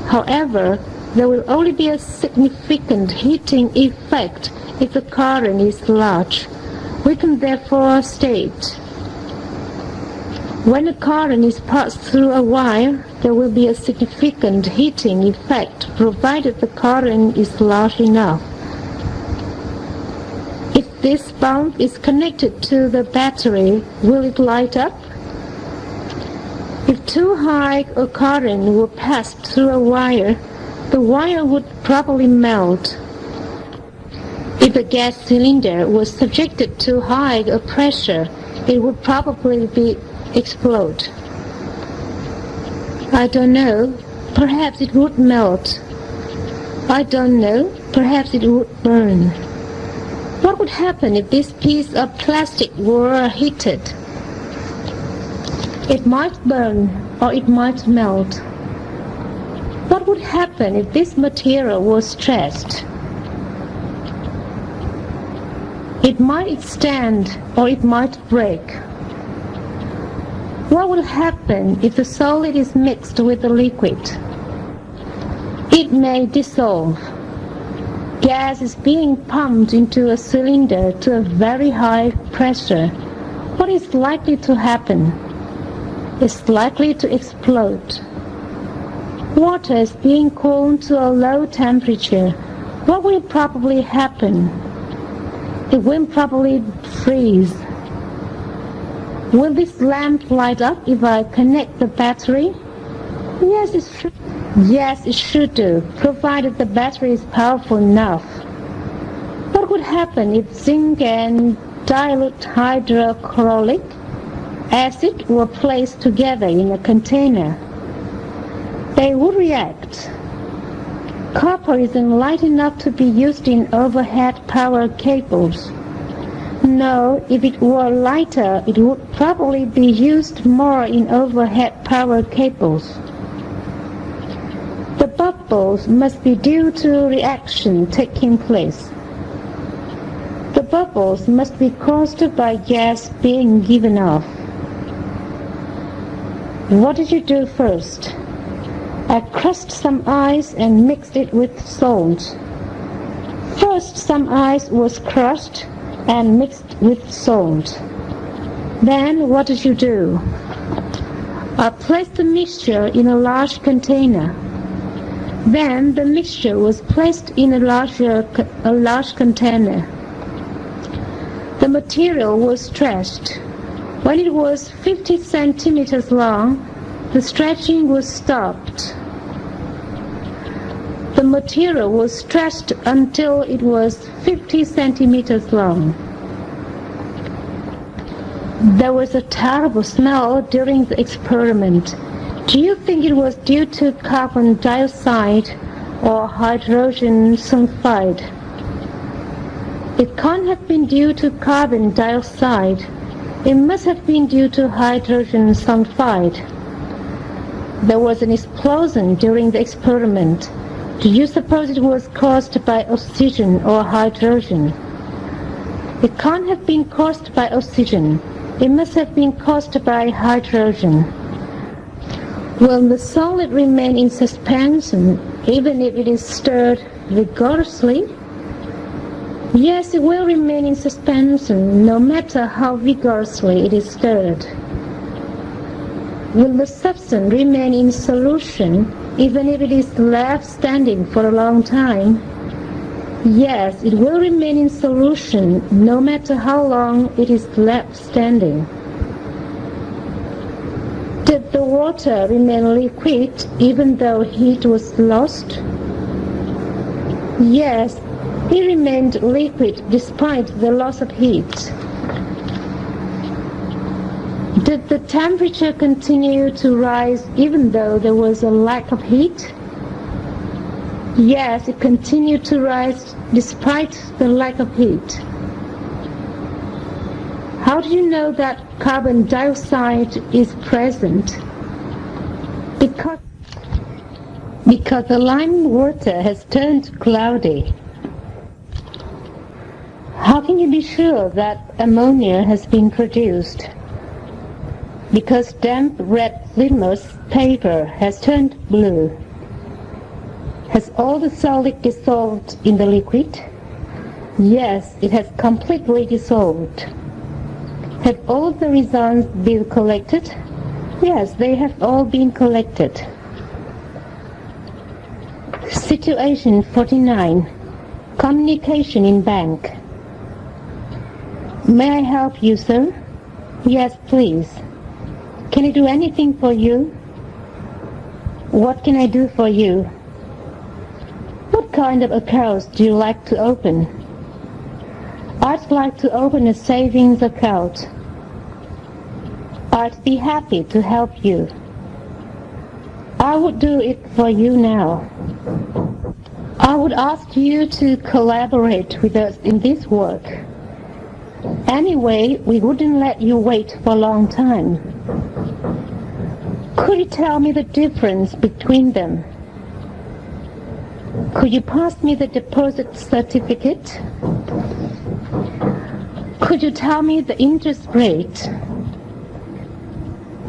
However, there will only be a significant heating effect if the current is large. We can therefore state, when a current is passed through a wire, there will be a significant heating effect provided the current is large enough. If this bulb is connected to the battery, will it light up? If too high a current were passed through a wire, the wire would probably melt. If the gas cylinder was subjected to high a pressure, it would probably explode. I don't know, perhaps it would melt. I don't know, perhaps it would burn. What would happen if this piece of plastic were heated? It might burn or it might melt. What would happen if this material was stretched? It might extend or it might break. What will happen if the solid is mixed with the liquid? It may dissolve. Gas is being pumped into a cylinder to a very high pressure. What is likely to happen? It's likely to explode. Water is being cooled to a low temperature. What will probably happen? It will probably freeze. Will this lamp light up if I connect the battery? Yes, it should. Yes, it should do, provided the battery is powerful enough. What would happen if zinc and dilute hydrochloric acid were placed together in a container? They would react. Copper isn't light enough to be used in overhead power cables. No, if it were lighter, it would probably be used more in overhead power cables. The bubbles must be due to reaction taking place. The bubbles must be caused by gas being given off. What did you do first? I crushed some ice and mixed it with salt. First, some ice was crushed and mixed with salt. Then, what did you do? I placed the mixture in a large container. Then, the mixture was placed in a large container. The material was stretched. When it was 50 centimeters long, the stretching was stopped. The material was stretched until it was 50 centimeters long. There was a terrible smell during the experiment. Do you think it was due to carbon dioxide or hydrogen sulfide? It can't have been due to carbon dioxide. It must have been due to hydrogen sulfide. There was an explosion during the experiment. Do you suppose it was caused by oxygen or hydrogen? It can't have been caused by oxygen. It must have been caused by hydrogen. Will the solid remain in suspension even if it is stirred vigorously? Yes, it will remain in suspension no matter how vigorously it is stirred. Will the substance remain in solution even if it is left standing for a long time? Yes, it will remain in solution no matter how long it is left standing. Did the water remain liquid even though heat was lost? Yes, it remained liquid despite the loss of heat. Did the temperature continue to rise even though there was a lack of heat? Yes, it continued to rise despite the lack of heat. How do you know that carbon dioxide is present? Because the lime water has turned cloudy. How can you be sure that ammonia has been produced? Because damp red litmus paper has turned blue. Has all the solid dissolved in the liquid? Yes, it has completely dissolved. Have all the results been collected? Yes, they have all been collected. Situation 49. Communication in bank. May I help you, sir? Yes, please. Can I do anything for you? What can I do for you? What kind of accounts do you like to open? I'd like to open a savings account. I'd be happy to help you. I would do it for you now. I would ask you to collaborate with us in this work. Anyway, we wouldn't let you wait for a long time. Could you tell me the difference between them? Could you pass me the deposit certificate? Could you tell me the interest rate?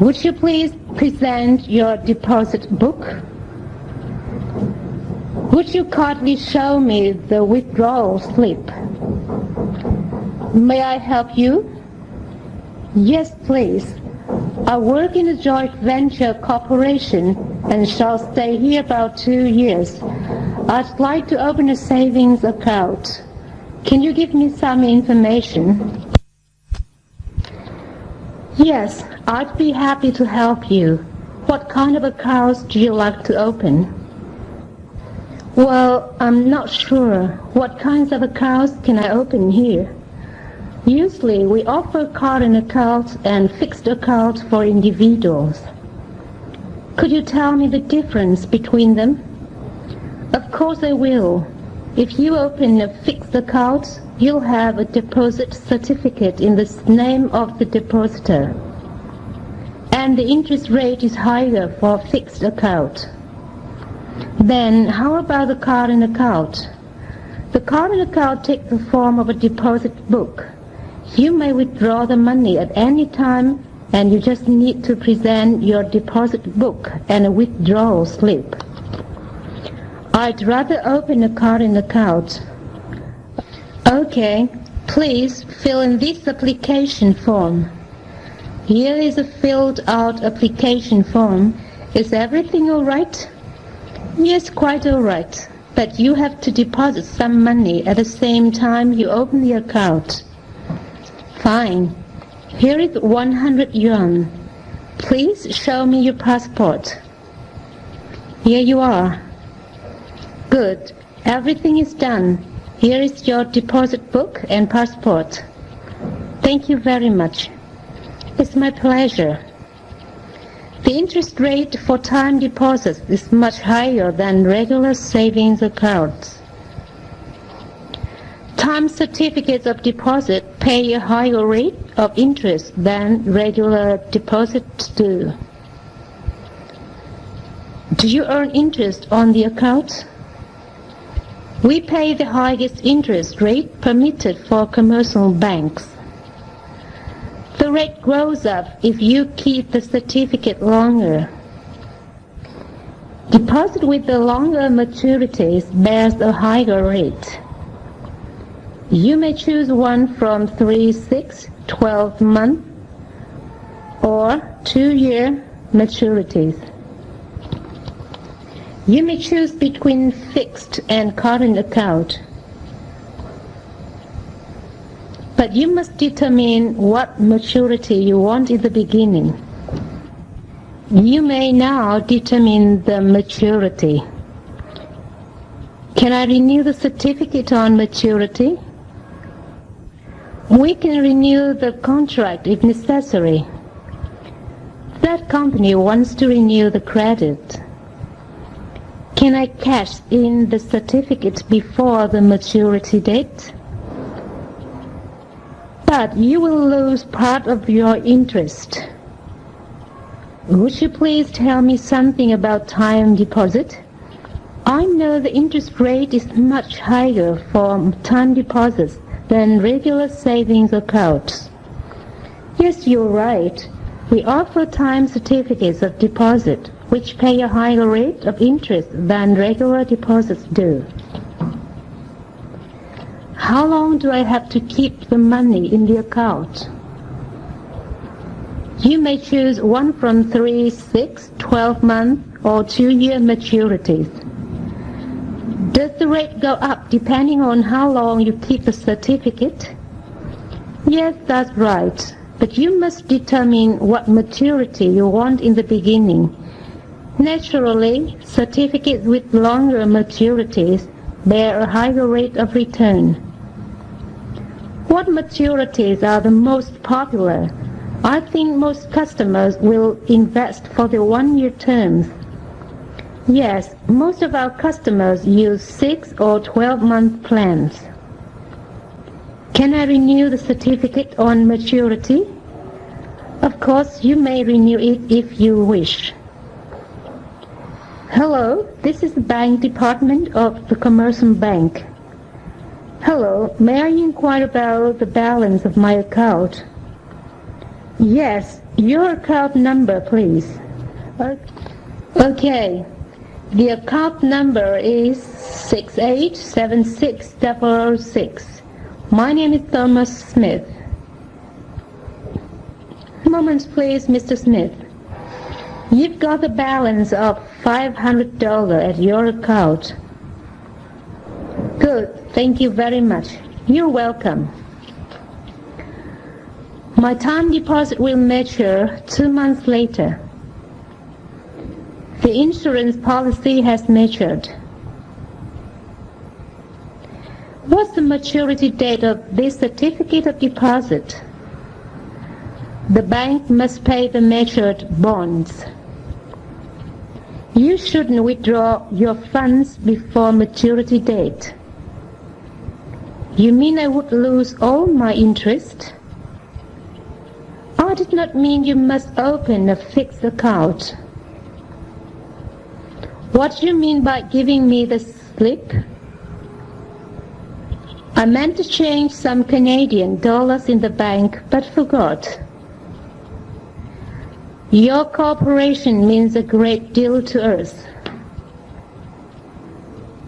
Would you please present your deposit book? Would you kindly show me the withdrawal slip? May I help you? Yes, please. I work in a joint venture corporation and shall stay here about 2 years. I'd like to open a savings account. Can you give me some information? Yes, I'd be happy to help you. What kind of accounts do you like to open? Well, I'm not sure. What kinds of accounts can I open here? Usually we offer current accounts and fixed accounts for individuals. Could you tell me the difference between them? Of course I will. If you open a fixed account, you'll have a deposit certificate in the name of the depositor. And the interest rate is higher for a fixed account. Then how about the current account? The current account takes the form of a deposit book. You may withdraw the money at any time, and you just need to present your deposit book and a withdrawal slip. I'd rather open a current account. Okay, please fill in this application form. Here is a filled out application form. Is everything all right? Yes, quite all right. But you have to deposit some money at the same time you open the account. Fine. Here is 100 yuan. Please show me your passport. Here you are. Good. Everything is done. Here is your deposit book and passport. Thank you very much. It's my pleasure. The interest rate for time deposits is much higher than regular savings accounts. Time certificates of deposit pay a higher rate of interest than regular deposits do. Do you earn interest on the account? We pay the highest interest rate permitted for commercial banks. The rate grows up if you keep the certificate longer. Deposit with the longer maturities bears a higher rate. You may choose one from 3, 6, 12 month or 2-year maturities. You may choose between fixed and current account. But you must determine what maturity you want in the beginning. You may now determine the maturity. Can I renew the certificate on maturity? We can renew the contract if necessary. That company wants to renew the credit. Can I cash in the certificate before the maturity date? But you will lose part of your interest. Would you please tell me something about time deposit? I know the interest rate is much higher for time deposits than regular savings accounts. Yes, you're right. We offer time certificates of deposit, which pay a higher rate of interest than regular deposits do. How long do I have to keep the money in the account? You may choose one from 3, 6, 12 month or 2-year maturities. Does the rate go up depending on how long you keep the certificate? Yes, that's right. But you must determine what maturity you want in the beginning. Naturally, certificates with longer maturities bear a higher rate of return. What maturities are the most popular? I think most customers will invest for the 1-year terms. Yes, most of our customers use 6 or 12-month plans. Can I renew the certificate on maturity? Of course, you may renew it if you wish. Hello, this is the bank department of the Commercial Bank. Hello, may I inquire about the balance of my account? Yes, your account number, please. Okay, the account number is 6876006. My name is Thomas Smith. Moment, please, Mr. Smith. You've got a balance of $500 at your account. Good, thank you very much. You're welcome. My time deposit will mature 2 months later. The insurance policy has matured. What's the maturity date of this certificate of deposit? The bank must pay the matured bonds. You shouldn't withdraw your funds before maturity date. You mean I would lose all my interest? I did not mean you must open a fixed account. What do you mean by giving me the slip? I meant to change some Canadian dollars in the bank, but forgot. Your cooperation means a great deal to us.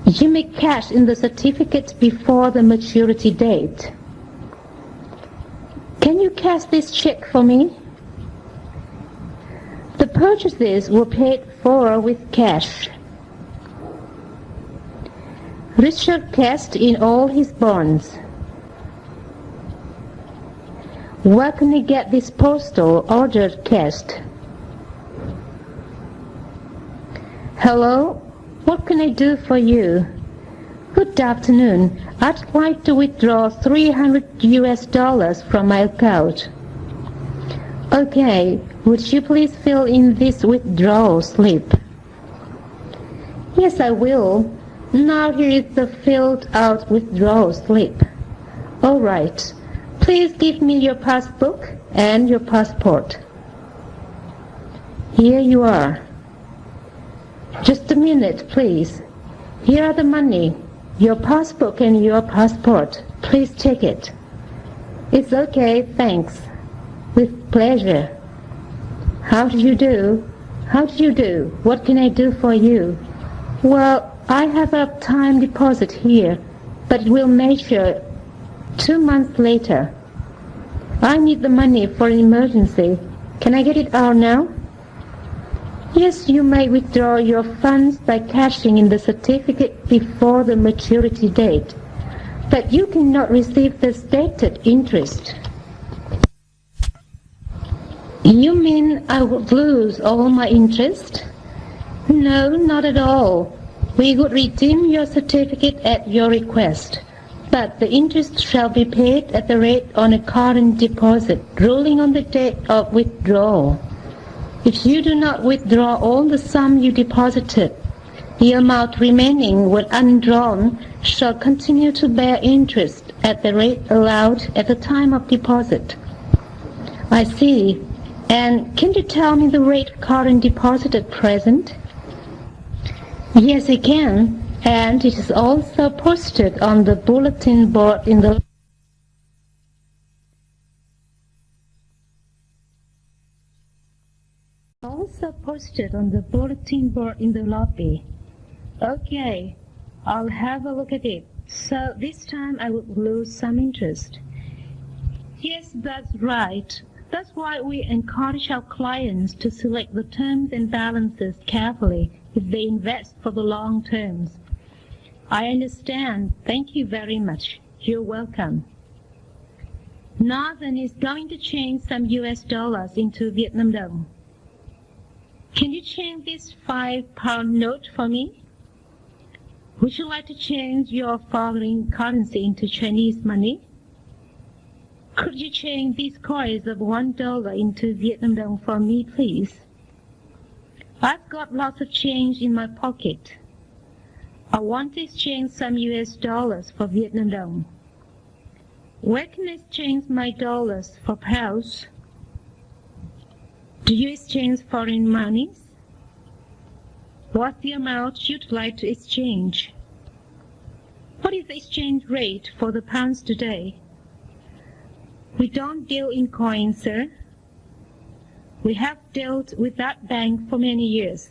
You may cash in the certificate before the maturity date. Can you cash this check for me? The purchases were paid for with cash. Richard cashed in all his bonds. Where can I get this postal order cashed? Hello, what can I do for you? Good afternoon. I'd like to withdraw $300 from my account. Okay, would you please fill in this withdrawal slip? Yes, I will. Now here is the filled out withdrawal slip. All right. Please give me your passbook and your passport. Here you are. Just a minute, please. Here are the money, your passbook and your passport. Please check it. It's okay, thanks. With pleasure. How do you do? How do you do? What can I do for you? Well, I have a time deposit here, but it will mature 2 months later. I need the money for an emergency. Can I get it out now? Yes, you may withdraw your funds by cashing in the certificate before the maturity date, but you cannot receive the stated interest. You mean I would lose all my interest? No, not at all. We would redeem your certificate at your request, but the interest shall be paid at the rate on a current deposit, ruling on the date of withdrawal. If you do not withdraw all the sum you deposited, the amount remaining when undrawn shall continue to bear interest at the rate allowed at the time of deposit. I see. And can you tell me the rate of current deposit at present? Yes, I can. And it is also posted on the bulletin board in the lobby. Okay, I'll have a look at it. So this time I would lose some interest. Yes, that's right. That's why we encourage our clients to select the terms and balances carefully if they invest for the long terms. I understand. Thank you very much. You're welcome. Nathan is going to change some US dollars into Vietnam dong. Can you change this £5 note for me? Would you like to change your foreign currency into Chinese money? Could you change these coins of $1 into Vietnam dong for me, please? I've got lots of change in my pocket. I want to exchange some US dollars for Vietnam dong. Where can I exchange my dollars for pounds? Do you exchange foreign monies? What's the amount you'd like to exchange? What is the exchange rate for the pounds today? We don't deal in coins, sir. We have dealt with that bank for many years.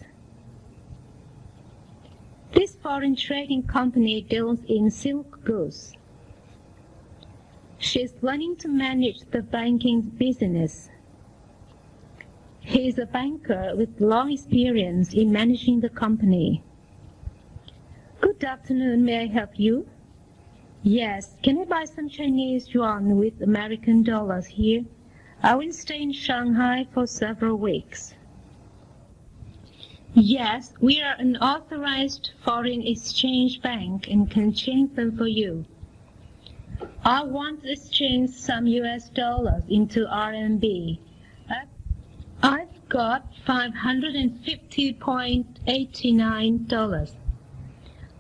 This foreign trading company deals in silk goods. She is learning to manage the banking business. He is a banker with long experience in managing the company. Good afternoon, may I help you? Yes, can I buy some Chinese yuan with American dollars here? I will stay in Shanghai for several weeks. Yes, we are an authorized foreign exchange bank and can change them for you. I want to exchange some US dollars into RMB. I've got $550.89.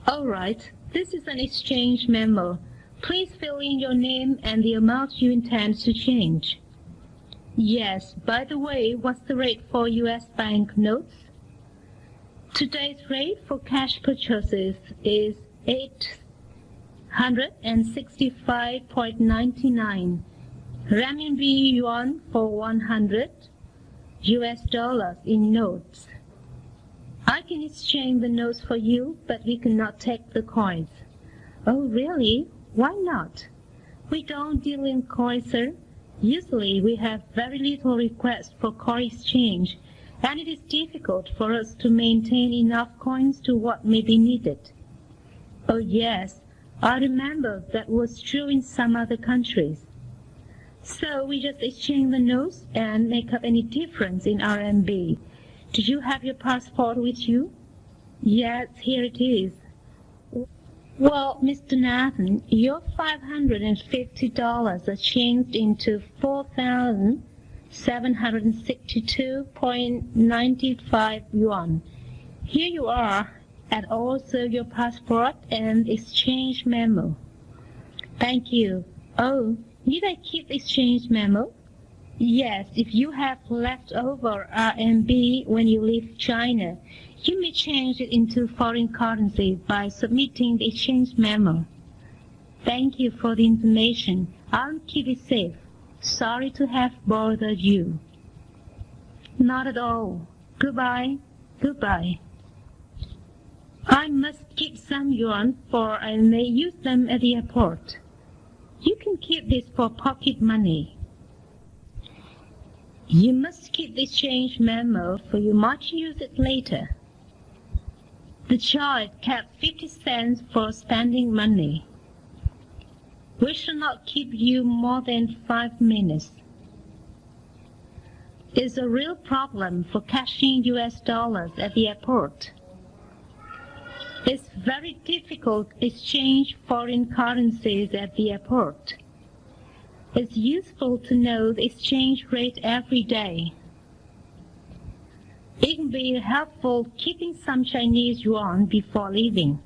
All right, this is an exchange memo. Please fill in your name and the amount you intend to change. Yes, by the way, what's the rate for US bank notes? Today's rate for cash purchases is 865.99 renminbi yuan for 100 US dollars in notes. I can exchange the notes for you, but we cannot take the coins. Oh, really? Why not? We don't deal in coins, sir. Usually we have very little request for coin exchange, and it is difficult for us to maintain enough coins to what may be needed. Oh yes, I remember that was true in some other countries. So we just exchange the notes and make up any difference in RMB. Do you have your passport with you? Yes, here it is. Well, Mr. Nathan, your $550 are changed into 4,762.95 yuan. Here you are, and also your passport and exchange memo. Thank you. Oh, need I keep the exchange memo? Yes, if you have leftover RMB when you leave China, you may change it into foreign currency by submitting the exchange memo. Thank you for the information. I'll keep it safe. Sorry to have bothered you. Not at all. Goodbye. Goodbye. I must keep some yuan, for I may use them at the airport. You can keep this for pocket money. You must keep the exchange memo, for you might use it later. The child kept 50 cents for spending money. We shall not keep you more than 5 minutes. It's a real problem for cashing US dollars at the airport. It's very difficult to exchange foreign currencies at the airport. It's useful to know the exchange rate every day. It can be helpful keeping some Chinese yuan before leaving.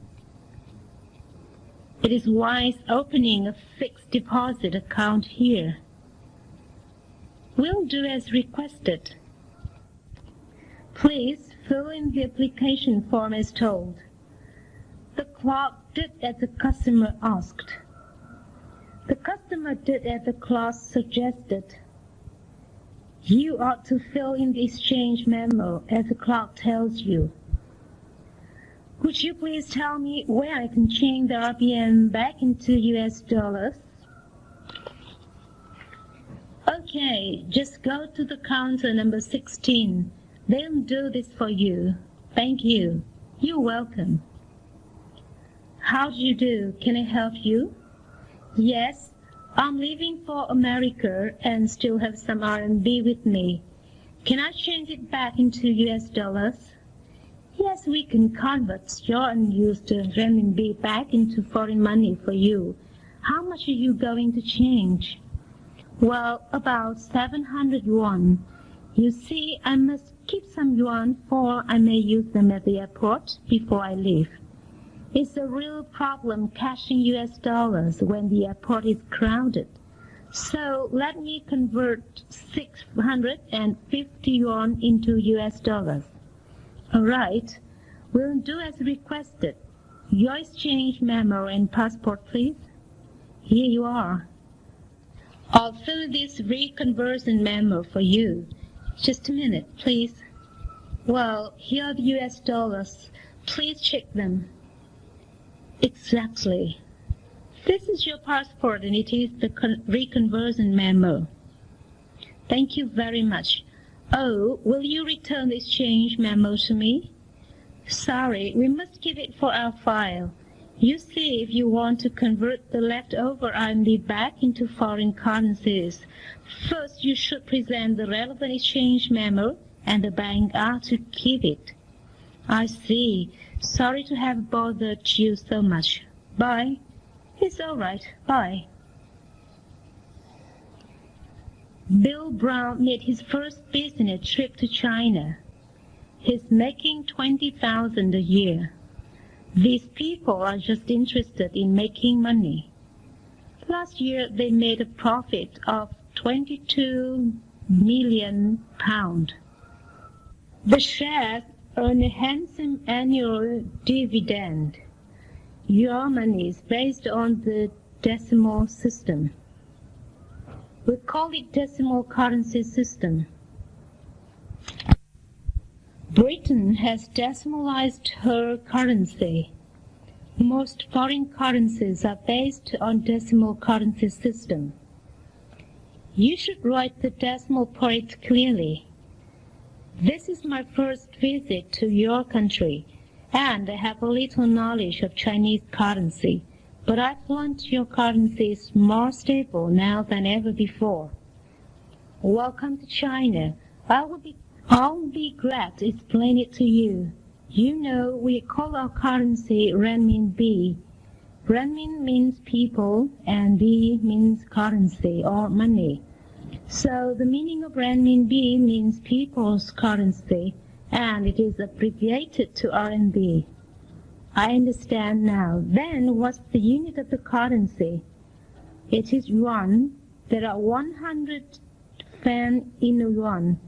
It is wise opening a fixed deposit account here. We'll do as requested. Please fill in the application form as told. The clerk did as the customer asked. The customer did as the clerk suggested. You ought to fill in the exchange memo as the clerk tells you. Would you please tell me where I can change the RMB back into US dollars? Okay, just go to the counter number 16. They'll do this for you. Thank you. You're welcome. How do you do? Can I help you? Yes, I'm leaving for America and still have some RMB with me. Can I change it back into US dollars? Yes, we can convert your unused renminbi back into foreign money for you. How much are you going to change? Well, about 700 yuan. You see, I must keep some yuan, for I may use them at the airport before I leave. It's a real problem cashing US dollars when the airport is crowded. So let me convert 650 yuan into US dollars. All right, we'll do as requested. Your exchange memo and passport, please. Here you are. I'll fill this reconversion memo for you. Just a minute, please. Well, here are the US dollars. Please check them. Exactly. This is your passport and it is the reconversion memo. Thank you very much. Oh, will you return the exchange memo to me? Sorry, we must keep it for our file. You see, if you want to convert the leftover RMB back into foreign currencies, first you should present the relevant exchange memo and the bank are to keep it. I see. Sorry to have bothered you so much. Bye. It's all right. Bye. Bill Brown made his first business trip to China. He's making $20,000 a year. These people are just interested in making money. Last year they made a profit of £22 million. The shares earn a handsome annual dividend. Your money is based on the decimal system. We call it decimal currency system. Britain has decimalized her currency. Most foreign currencies are based on decimal currency system. You should write the decimal point clearly. This is my first visit to your country, and I have a little knowledge of Chinese currency, but I've learned your currency is more stable now than ever before. Welcome to China. I'll be glad to explain it to you. You know, we call our currency renminbi. Renmin means people and bi means currency or money. So the meaning of renminbi means people's currency, and it is abbreviated to RMB. I understand now. Then what's the unit of the currency? It is yuan. There are 100 fan in a yuan.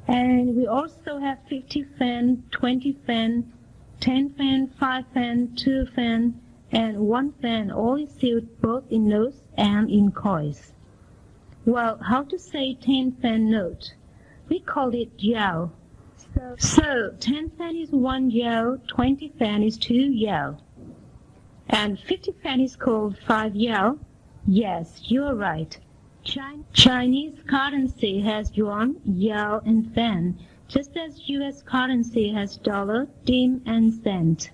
And we also have 50 fan, 20 fan, 10 fan, 5 fan, 2 fan, and 1 fan, all issued both in notes and in coins. Well, how to say 10 fan note? We call it yao. So 10 fan is 1 yao, 20 fan is 2 yao. And 50 fan is called 5 yao? Yes, you're right. Chinese currency has yuan, yao, and fan, just as U.S. currency has dollar, dim, and cent.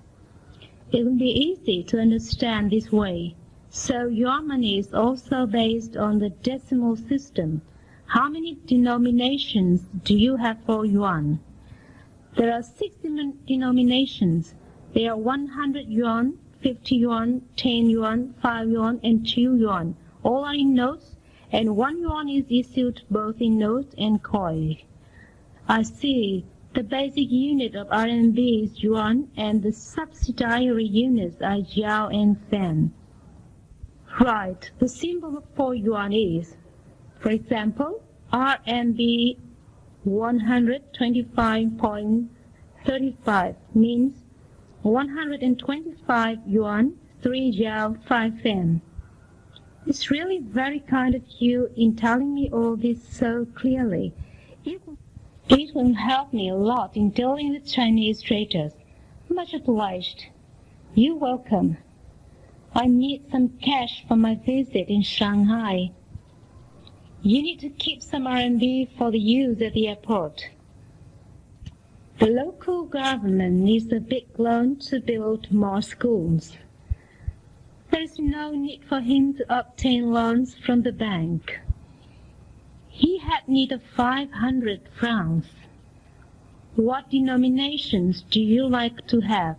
It will be easy to understand this way. So your money is also based on the decimal system. How many denominations do you have for yuan? There are 6 denominations. They are 100 yuan, 50 yuan, 10 yuan, 5 yuan, and 2 yuan. All are in notes, and 1 yuan is issued both in note and coin. I see. The basic unit of RMB is yuan, and the subsidiary units are yao and fan. Right. The symbol for yuan is, for example, RMB 125.35 means 125 yuan, 3 yao, 5 fan. It's really very kind of you in telling me all this so clearly. It will help me a lot in dealing with Chinese traders. Much obliged. You're welcome. I need some cash for my visit in Shanghai. You need to keep some RMB for the use at the airport. The local government needs a big loan to build more schools. There is no need for him to obtain loans from the bank. He had need of 500 francs. What denominations do you like to have?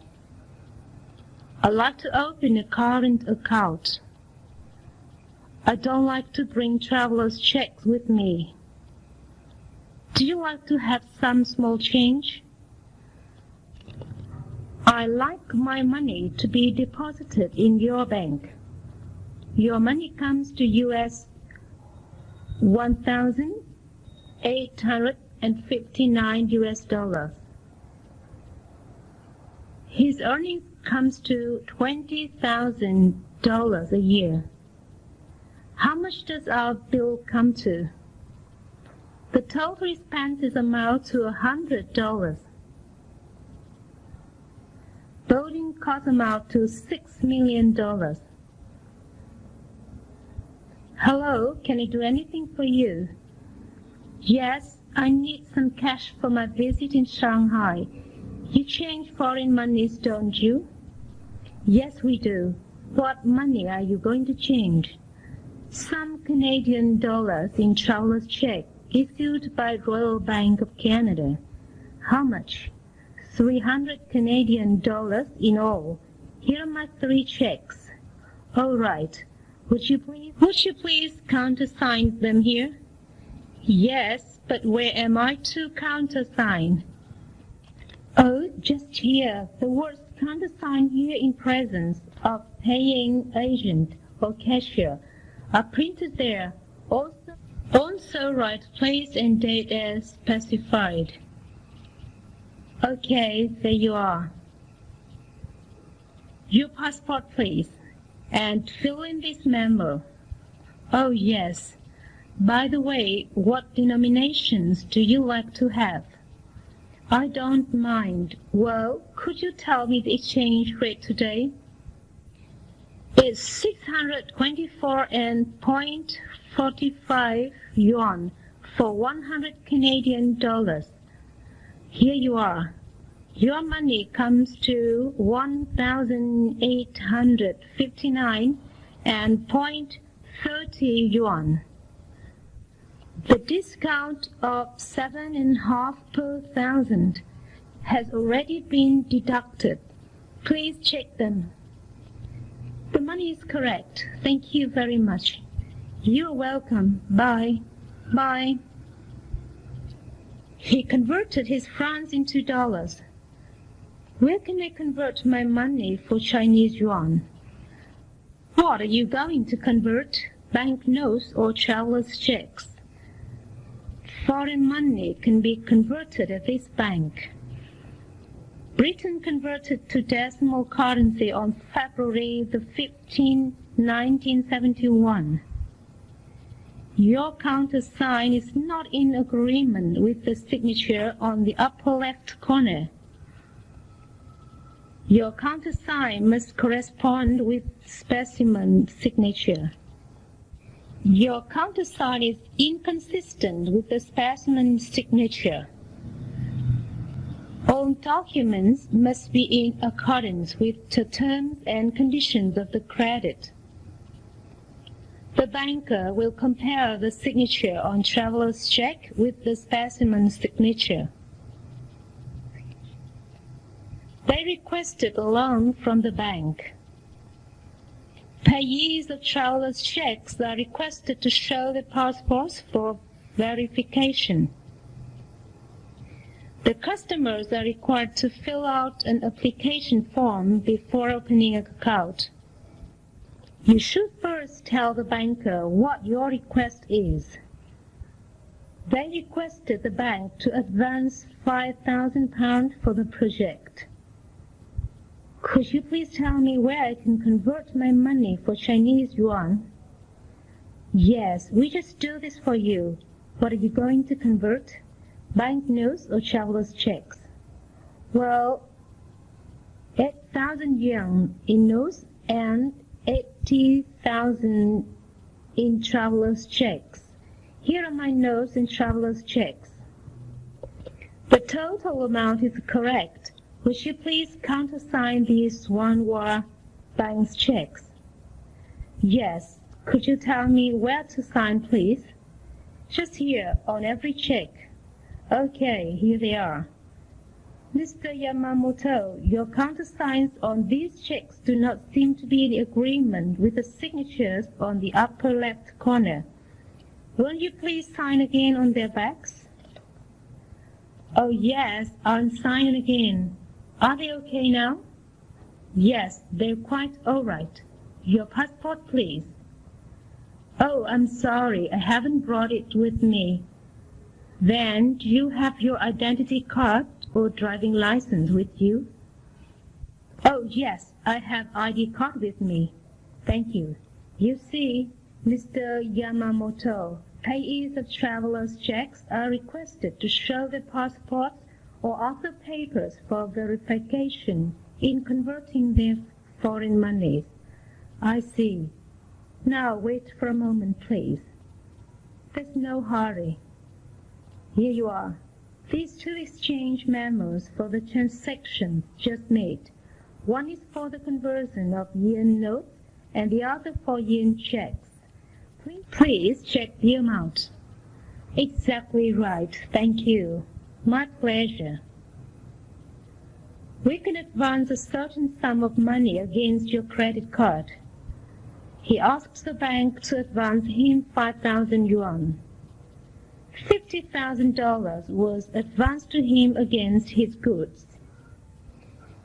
I'd like to open a current account. I don't like to bring traveler's checks with me. Do you like to have some small change? I like my money to be deposited in your bank. Your money comes to US $1,859. His earnings comes to $20,000 a year. How much does our bill come to? The total expenses amount to $100. Building costs amount to $6 million. Hello, can I do anything for you? Yes, I need some cash for my visit in Shanghai. You change foreign monies, don't you? Yes, we do. What money are you going to change? Some Canadian dollars in traveler's check issued by Royal Bank of Canada. How much? 300 Canadian dollars in all. Here are my 3 checks. All right. Would you please countersign them here? Yes, but where am I to countersign? Oh, just here. The words countersign here in presence of paying agent or cashier are printed there. Also write place and date as specified. Okay, there you are. Your passport, please, and fill in this memo. Oh, yes. By the way, what denominations do you like to have? I don't mind. Well, could you tell me the exchange rate today? It's 624.45 yuan for 100 Canadian dollars. Here you are. Your money comes to 1,859 and 0.30 yuan. The discount of 7.5 per thousand has already been deducted. Please check them. The money is correct. Thank you very much. You're welcome. Bye. Bye. He converted his francs into dollars. Where can I convert my money for Chinese yuan? What are you going to convert? Banknotes or traveler's checks? Foreign money can be converted at this bank. Britain converted to decimal currency on February the 15th, 1971. Your countersign is not in agreement with the signature on the upper left corner. Your countersign must correspond with specimen signature. Your countersign is inconsistent with the specimen signature. All documents must be in accordance with the terms and conditions of the credit. The banker will compare the signature on traveler's check with the specimen signature. They requested a loan from the bank. Payees of traveler's checks are requested to show their passports for verification. The customers are required to fill out an application form before opening an account. You should first tell the banker what your request is. They requested the bank to advance £5,000 for the project. Could you please tell me where I can convert my money for Chinese yuan? Yes, we just do this for you. What are you going to convert? Banknotes or traveler's checks? Well, 8,000 yuan in notes and 80,000 in traveler's checks. Here are my notes and traveler's checks. The total amount is correct. Would you please countersign these Wanhua Bank's checks? Yes. Could you tell me where to sign, please? Just here, on every check. Okay, here they are. Mr. Yamamoto, your countersigns on these checks do not seem to be in agreement with the signatures on the upper left corner. Will you please sign again on their backs? Oh yes, I'll sign again. Are they okay now? Yes, they're quite all right. Your passport, please. Oh, I'm sorry, I haven't brought it with me. Then, do you have your identity card or driving license with you? Oh, yes, I have ID card with me. Thank you. You see, Mr. Yamamoto, payees of traveler's checks are requested to show their passports or other papers for verification in converting their foreign monies. I see. Now wait for a moment, please. There's no hurry. Here you are. These two exchange memos for the transactions just made. One is for the conversion of yen notes and the other for yen checks. Please check the amount. Exactly right. Thank you. My pleasure. We can advance a certain sum of money against your credit card. He asks the bank to advance him 5,000 yuan. $50,000 was advanced to him against his goods.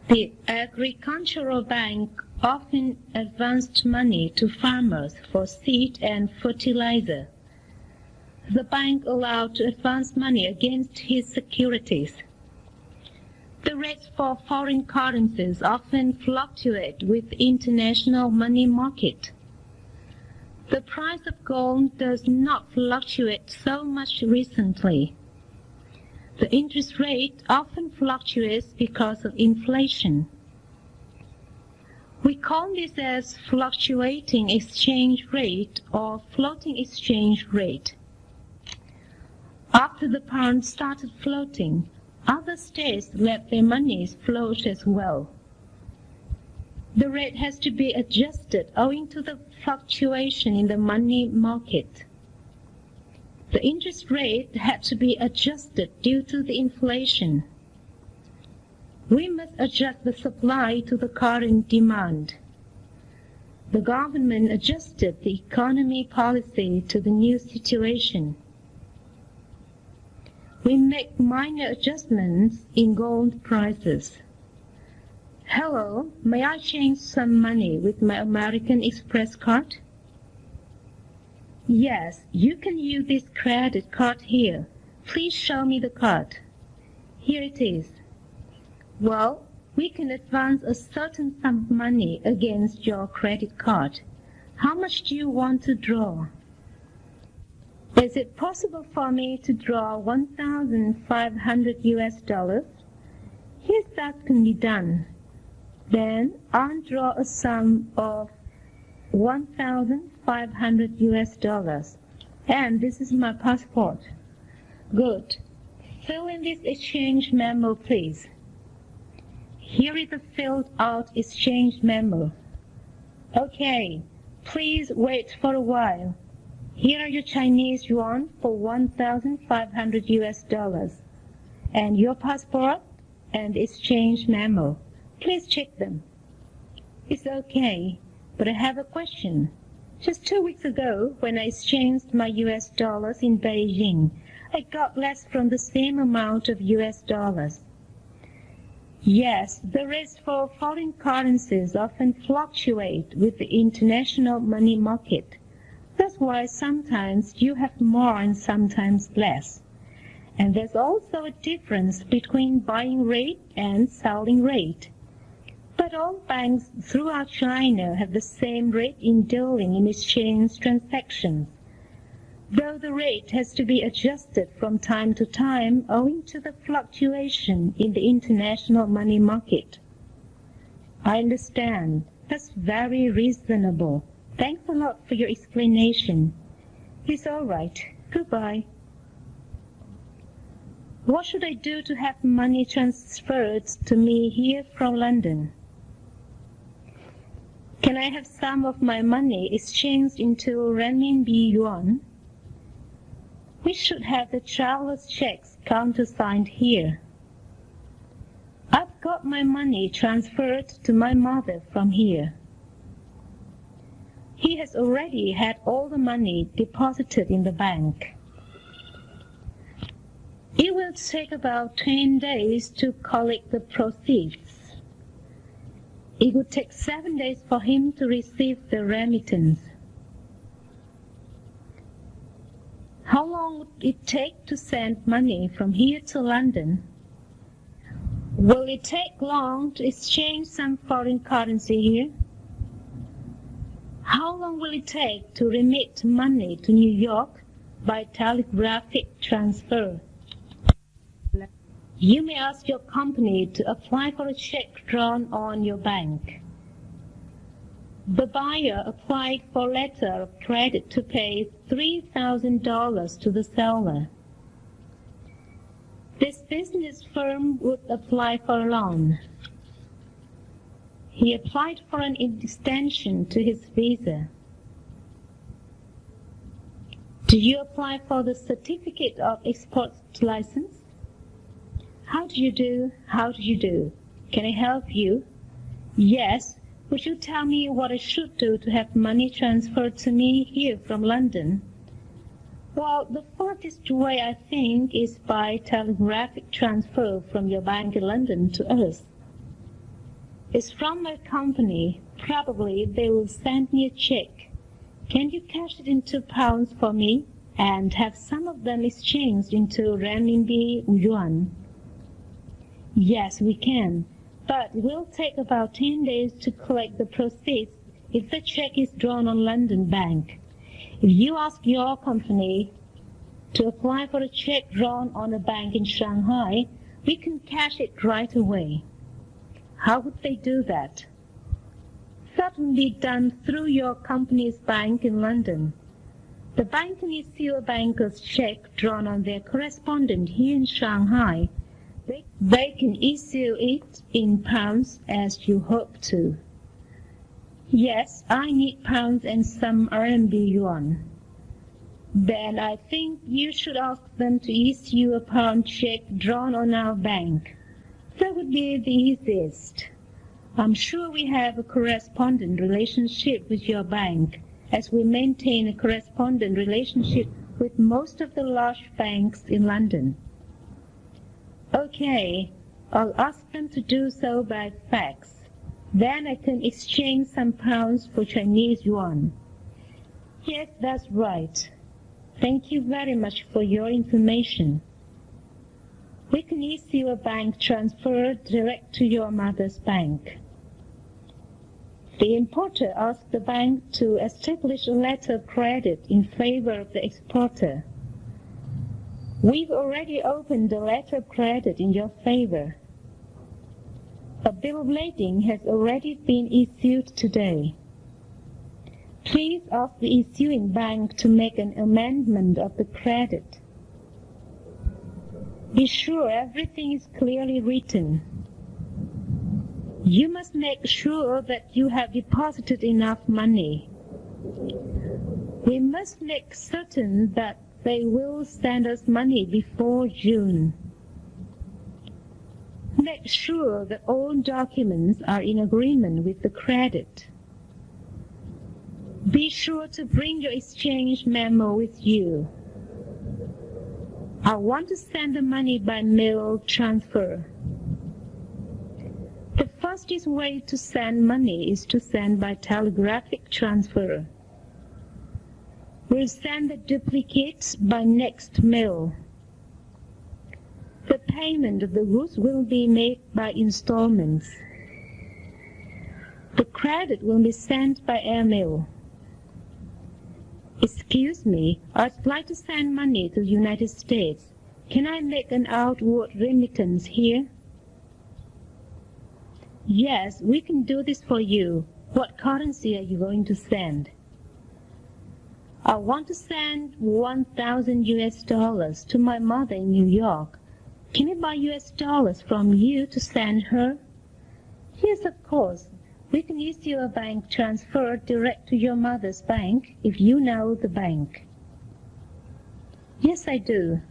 The Agricultural Bank often advanced money to farmers for seed and fertilizer. The bank allowed to advance money against his securities. The rates for foreign currencies often fluctuate with the international money market. The price of gold does not fluctuate so much recently. The interest rate often fluctuates because of inflation. We call this as fluctuating exchange rate or floating exchange rate. After the pound started floating, other states let their monies float as well. The rate has to be adjusted owing to the fluctuation in the money market. The interest rate had to be adjusted due to the inflation. We must adjust the supply to the current demand. The government adjusted the economy policy to the new situation. We make minor adjustments in gold prices. Hello, may I change some money with my American Express card? Yes, you can use this credit card here. Please show me the card. Here it is. Well, we can advance a certain sum of money against your credit card. How much do you want to draw? Is it possible for me to draw 1,500 US dollars? Yes, that can be done. Then I'll draw a sum of 1,500 US dollars. And this is my passport. Good. Fill in this exchange memo, please. Here is a filled out exchange memo. Okay, please wait for a while. Here are your Chinese yuan for 1,500 US dollars. And your passport and exchange memo. Please check them. It's okay, but I have a question. Just 2 weeks ago, when I exchanged my US dollars in Beijing, I got less from the same amount of US dollars. Yes, the rates for foreign currencies often fluctuate with the international money market. That's why sometimes you have more and sometimes less. And there's also a difference between buying rate and selling rate. But all banks throughout China have the same rate in dealing in exchange transactions, though the rate has to be adjusted from time to time owing to the fluctuation in the international money market. I understand. That's very reasonable. Thanks a lot for your explanation. It's all right. Goodbye. What should I do to have money transferred to me here from London? Can I have some of my money exchanged into renminbi yuan? We should have the traveler's checks countersigned here. I've got my money transferred to my mother from here. He has already had all the money deposited in the bank. It will take about 10 days to collect the proceeds. It would take 7 days for him to receive the remittance. How long would it take to send money from here to London? Will it take long to exchange some foreign currency here? How long will it take to remit money to New York by telegraphic transfer? You may ask your company to apply for a check drawn on your bank. The buyer applied for a letter of credit to pay $3,000 to the seller. This business firm would apply for a loan. He applied for an extension to his visa. Do you apply for the certificate of export license? How do you do? How do you do? Can I help you? Yes. Would you tell me what I should do to have money transferred to me here from London? Well, the fastest way, I think, is by telegraphic transfer from your bank in London to us. It's from my company. Probably they will send me a check. Can you cash it into pounds for me and have some of them exchanged into renminbi yuan? Yes, we can, but it will take about 10 days to collect the proceeds if the check is drawn on London Bank. If you ask your company to apply for a check drawn on a bank in Shanghai, we can cash it right away. How would they do that? That will be done through your company's bank in London. The bank can issue a banker's check drawn on their correspondent here in Shanghai. They can issue it in pounds as you hope to. Yes, I need pounds and some RMB yuan. Then I think you should ask them to issue a pound check drawn on our bank. That would be the easiest. I'm sure we have a correspondent relationship with your bank, as we maintain a correspondent relationship with most of the large banks in London. Okay, I'll ask them to do so by fax. Then I can exchange some pounds for Chinese yuan. Yes, that's right. Thank you very much for your information. We can issue a bank transfer direct to your mother's bank. The importer asks the bank to establish a letter of credit in favor of the exporter. We've already opened a letter of credit in your favor. A bill of lading has already been issued today. Please ask the issuing bank to make an amendment of the credit. Be sure everything is clearly written. You must make sure that you have deposited enough money. We must make certain that they will send us money before June. Make sure that all documents are in agreement with the credit. Be sure to bring your exchange memo with you. I want to send the money by mail transfer. The fastest way to send money is to send by telegraphic transfer. We'll send the duplicates by next mail. The payment of the goods will be made by installments. The credit will be sent by airmail. Excuse me, I'd like to send money to the United States. Can I make an outward remittance here? Yes, we can do this for you. What currency are you going to send? I want to send 1,000 US dollars to my mother in New York. Can I buy US dollars from you to send her? Yes, of course. We can issue a bank transfer direct to your mother's bank if you know the bank. Yes, I do.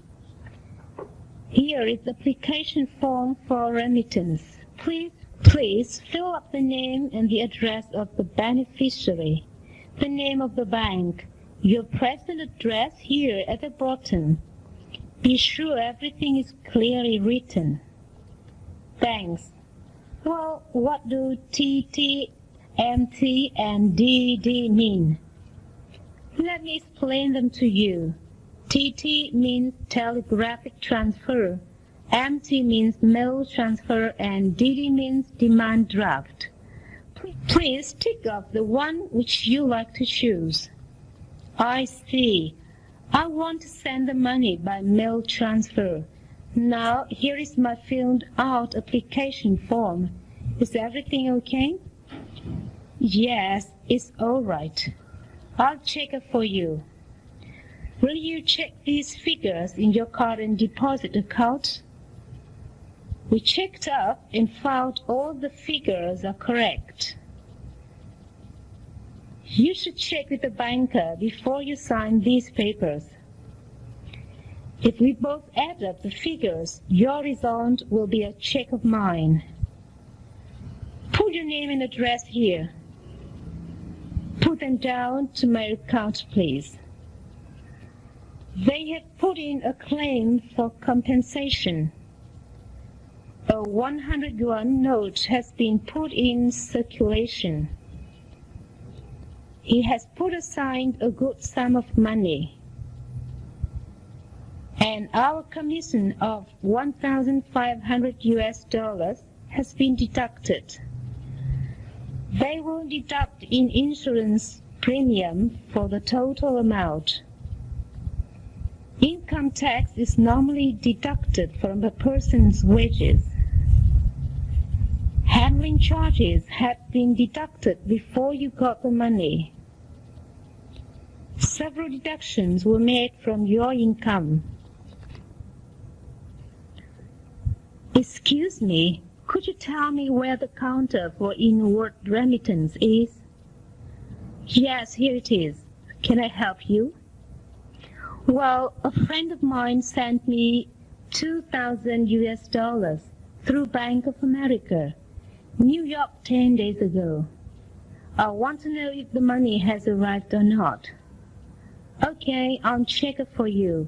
Here is the application form for remittance. Please fill up the name and the address of the beneficiary, the name of the bank, your present address here at the bottom. Be sure everything is clearly written. Thanks. Well, what do TT, MT, and DD mean? Let me explain them to you. TT means telegraphic transfer, MT means mail transfer, and DD means demand draft. Please tick off the one which you like to choose. I see. I want to send the money by mail transfer. Now, here is my filled out application form. Is everything okay? Yes, it's all right. I'll check it for you. Will you check these figures in your current deposit account? We checked up and found all the figures are correct. You should check with the banker before you sign these papers. If we both add up the figures, your result will be a check of mine. Put your name and address here. Put them down to my account, please. They have put in a claim for compensation. A 100 yuan note has been put in circulation. He has put aside a good sum of money, and our commission of $1,500 has been deducted. They will deduct in insurance premium for the total amount. Income tax is normally deducted from a person's wages. Handling charges had been deducted before you got the money. Several deductions were made from your income. Excuse me, could you tell me where the counter for inward remittance is? Yes, here it is. Can I help you? Well, a friend of mine sent me $2,000 through Bank of America, New York 10 days ago. I want to know if the money has arrived or not. Okay, I'll check it for you.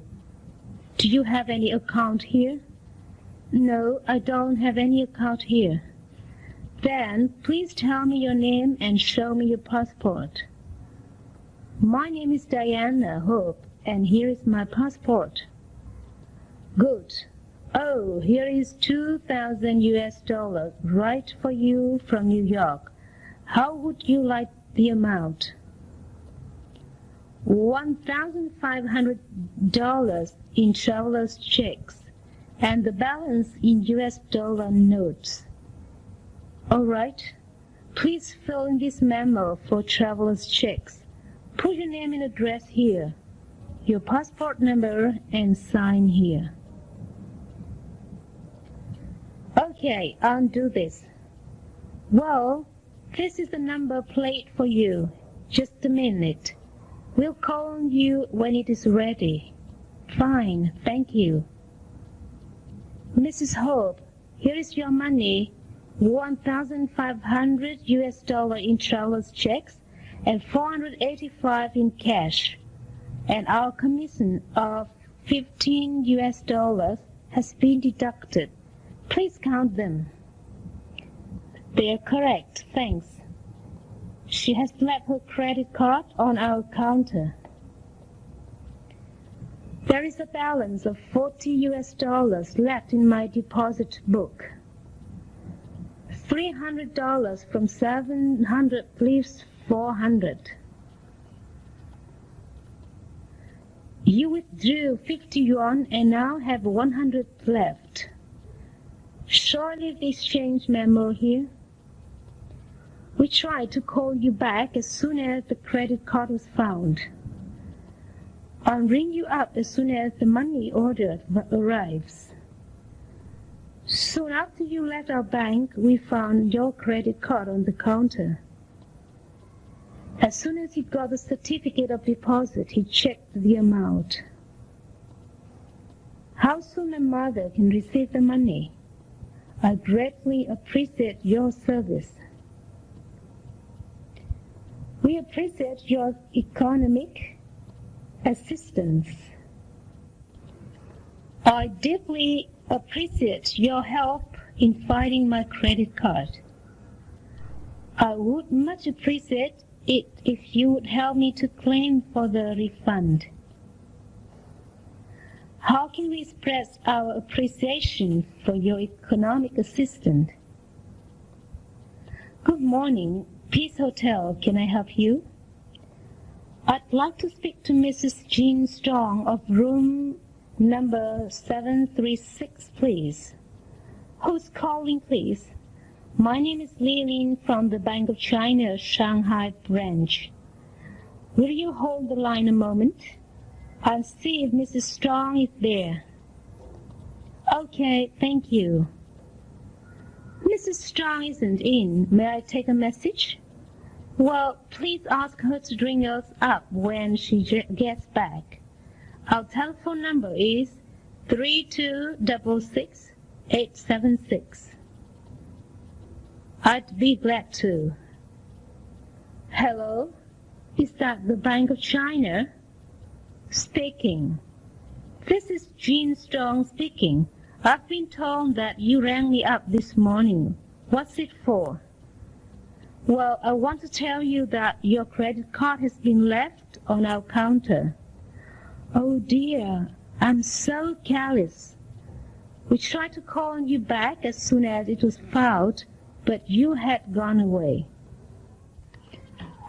Do you have any account here? No, I don't have any account here. Then, please tell me your name and show me your passport. My name is Diana Hope, and here is my passport. Good. Oh, here is $2,000 right for you from New York. How would you like the amount? $1,500 in traveler's checks, and the balance in US dollar notes. All right. Please fill in this memo for traveler's checks. Put your name and address here, your passport number, and sign here. Okay, I'll do this. Well, this is the number plate for you. Just a minute. We'll call on you when it is ready. Fine, thank you. Mrs. Hope, here is your money, $1,500 in traveler's checks and $485 in cash. And our commission of $15 has been deducted. Please count them. They are correct, thanks. She has left her credit card on our counter. There is a balance of $40 left in my deposit book. $300 from 700 leaves 400. You withdrew 50 yuan and now have 100 left. Surely the exchange memo here. We tried to call you back as soon as the credit card was found. I'll ring you up as soon as the money order arrives. Soon after you left our bank, we found your credit card on the counter. As soon as he got the certificate of deposit, he checked the amount. How soon my mother can receive the money? I greatly appreciate your service. We appreciate your economic assistance. I deeply appreciate your help in finding my credit card. I would much appreciate it if you would help me to claim for the refund. How can we express our appreciation for your economic assistance? Good morning, Peace Hotel. Can I help you? I'd like to speak to Mrs. Jean Strong of room number 736, please. Who's calling, please? My name is Li Lin from the Bank of China, Shanghai branch. Will you hold the line a moment? I'll see if Mrs. Strong is there. Okay, thank you. Mrs. Strong isn't in. May I take a message? Well, please ask her to ring us up when she gets back. Our telephone number is 3266-876. I'd be glad to. Hello? Is that the Bank of China? Speaking. This is Jean Strong speaking. I've been told that you rang me up this morning. What's it for? Well, I want to tell you that your credit card has been left on our counter. Oh dear, I'm so careless. We tried to call you back as soon as it was found, but you had gone away.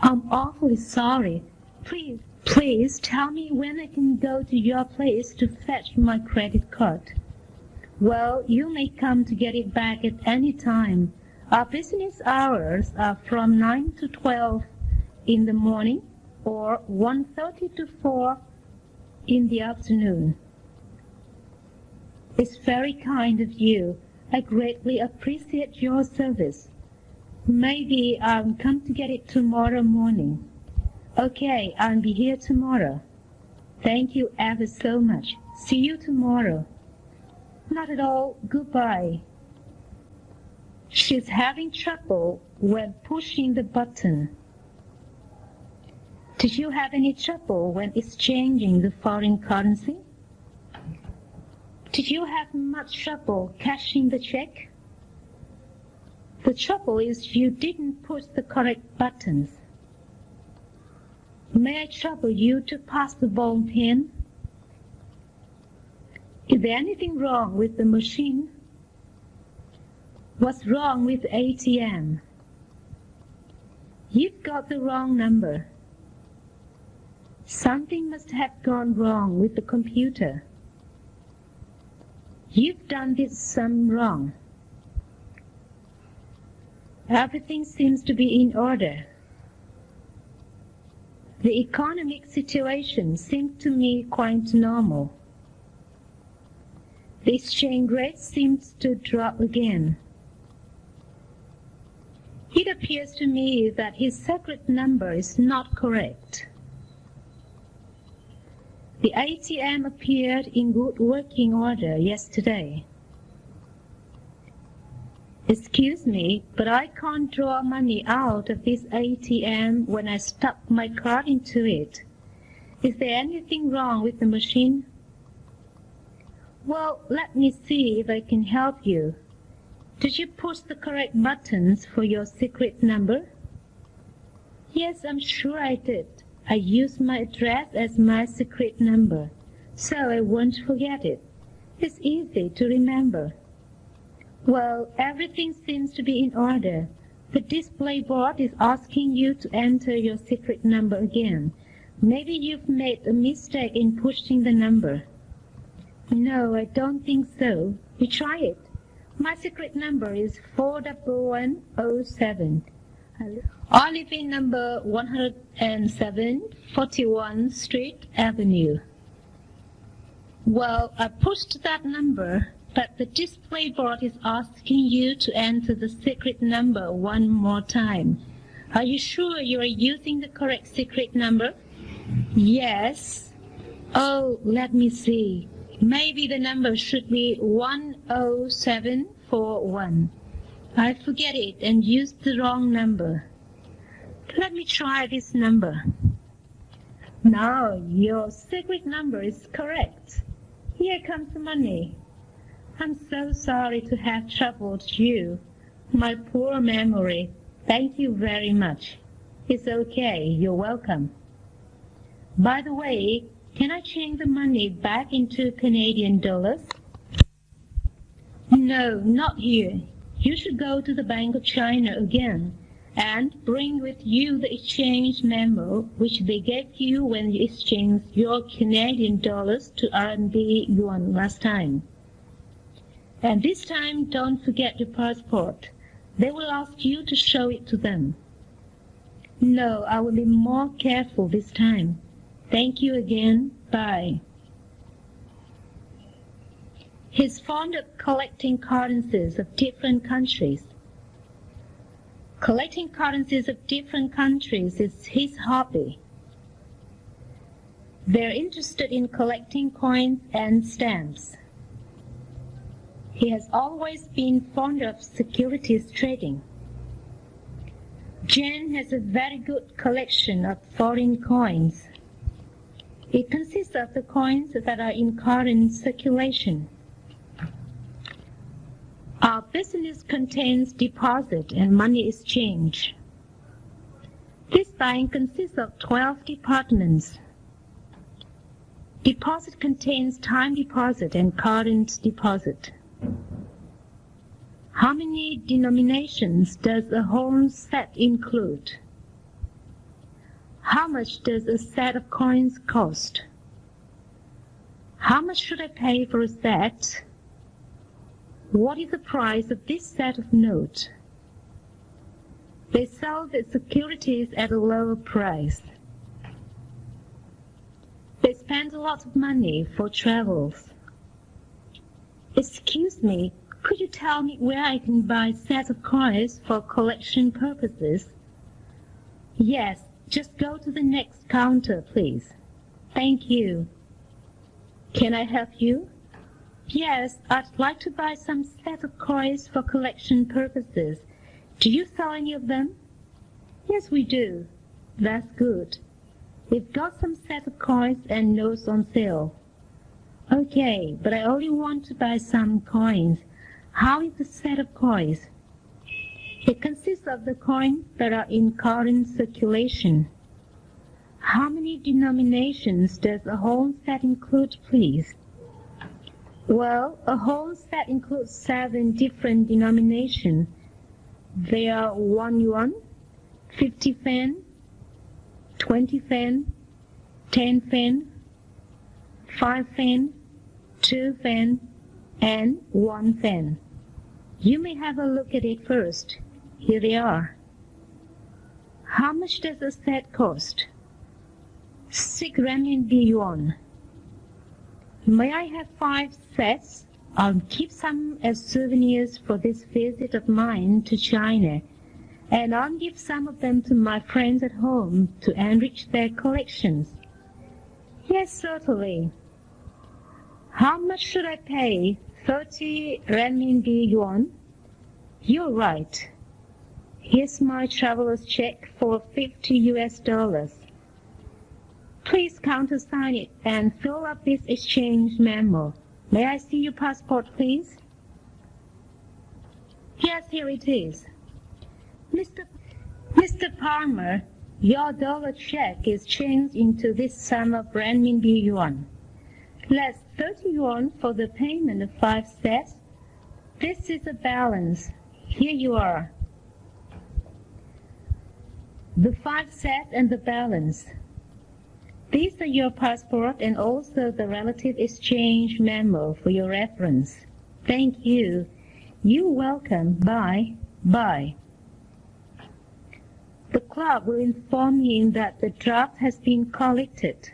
I'm awfully sorry. Please tell me when I can go to your place to fetch my credit card. Well, you may come to get it back at any time. Our business hours are from 9 to 12 in the morning or 1:30 to 4 in the afternoon. It's very kind of you. I greatly appreciate your service. Maybe I'll come to get it tomorrow morning. Okay, I'll be here tomorrow. Thank you ever so much. See you tomorrow. Not at all. Goodbye. She's having trouble when pushing the button. Did you have any trouble when exchanging the foreign currency? Did you have much trouble cashing the check? The trouble is you didn't push the correct buttons. May I trouble you to pass the ball pen? Is there anything wrong with the machine? What's wrong with the ATM? You've got the wrong number. Something must have gone wrong with the computer. You've done this some wrong. Everything seems to be in order. The economic situation seems to me quite normal. The exchange rate seems to drop again. It appears to me that his secret number is not correct. The ATM appeared in good working order yesterday. Excuse me, but I can't draw money out of this ATM when I stuck my card into it. Is there anything wrong with the machine? Well, let me see if I can help you. Did you push the correct buttons for your secret number? Yes, I'm sure I did. I used my address as my secret number, so I won't forget it. It's easy to remember. Well, everything seems to be in order. The display board is asking you to enter your secret number again. Maybe you've made a mistake in pushing the number. No, I don't think so. We try it. My secret number is 41107. I live in number 107, 41 Street Avenue. Well, I pushed that number, but the display board is asking you to enter the secret number one more time. Are you sure you are using the correct secret number? Yes. Oh, let me see. Maybe the number should be 10741. I forget it and used the wrong number. Let me try this number. Now your secret number is correct. Here comes the money. I'm so sorry to have troubled you. My poor memory. Thank you very much. It's okay. You're welcome. By the way, can I change the money back into Canadian dollars? No, not here. You should go to the Bank of China again and bring with you the exchange memo which they gave you when you exchanged your Canadian dollars to RMB yuan last time. And this time, don't forget your passport. They will ask you to show it to them. No, I will be more careful this time. Thank you again. Bye. He's fond of collecting currencies of different countries. Collecting currencies of different countries is his hobby. They're interested in collecting coins and stamps. He has always been fond of securities trading. Jane has a very good collection of foreign coins. It consists of the coins that are in current circulation. Our business contains deposit and money exchange. This bank consists of 12 departments. Deposit contains time deposit and current deposit. How many denominations does a whole set include? How much does a set of coins cost? How much should I pay for a set? What is the price of this set of notes? They sell the securities at a lower price. They spend a lot of money for travels. Excuse me, could you tell me where I can buy sets of coins for collection purposes? Yes, just go to the next counter, please. Thank you. Can I help you? Yes, I'd like to buy some set of coins for collection purposes. Do you sell any of them? Yes, we do. That's good. We've got some set of coins and notes on sale. Okay, but I only want to buy some coins. How is the set of coins? It consists of the coins that are in current circulation. How many denominations does a whole set include, please? Well, a whole set includes 7 different denominations. They are 1 yuan, 50 fen, 20 fen, 10 fen, 5 fen, 2 fen, and 1 fen. You may have a look at it first. Here they are. How much does a set cost? 6 renminbi yuan. May I have 5 sets? I'll keep some as souvenirs for this visit of mine to China, and I'll give some of them to my friends at home to enrich their collections. Yes, certainly. How much should I pay? 30 renminbi yuan? You're right. Here's my traveler's check for $50. Please countersign it and fill up this exchange memo. May I see your passport, please? Yes, here it is. Mr. Palmer, your dollar check is changed into this sum of renminbi yuan. Less 30 yuan for the payment of 5 sets. This is a balance. Here you are. The 5 sets and the balance. These are your passport and also the relative exchange memo for your reference. Thank you. You're welcome. Bye. Bye. The clerk will inform him that the draft has been collected.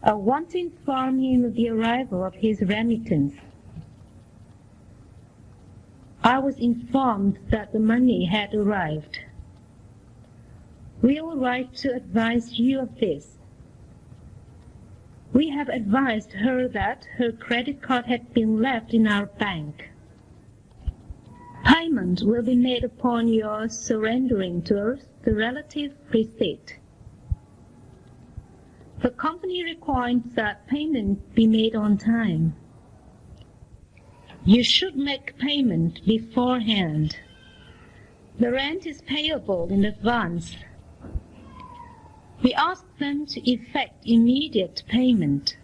I want to inform him of the arrival of his remittance. I was informed that the money had arrived. We'll write to advise you of this. We have advised her that her credit card had been left in our bank. Payment will be made upon your surrendering to us the relative receipt. The company requires that payment be made on time. You should make payment beforehand. The rent is payable in advance. We ask them to effect immediate payment.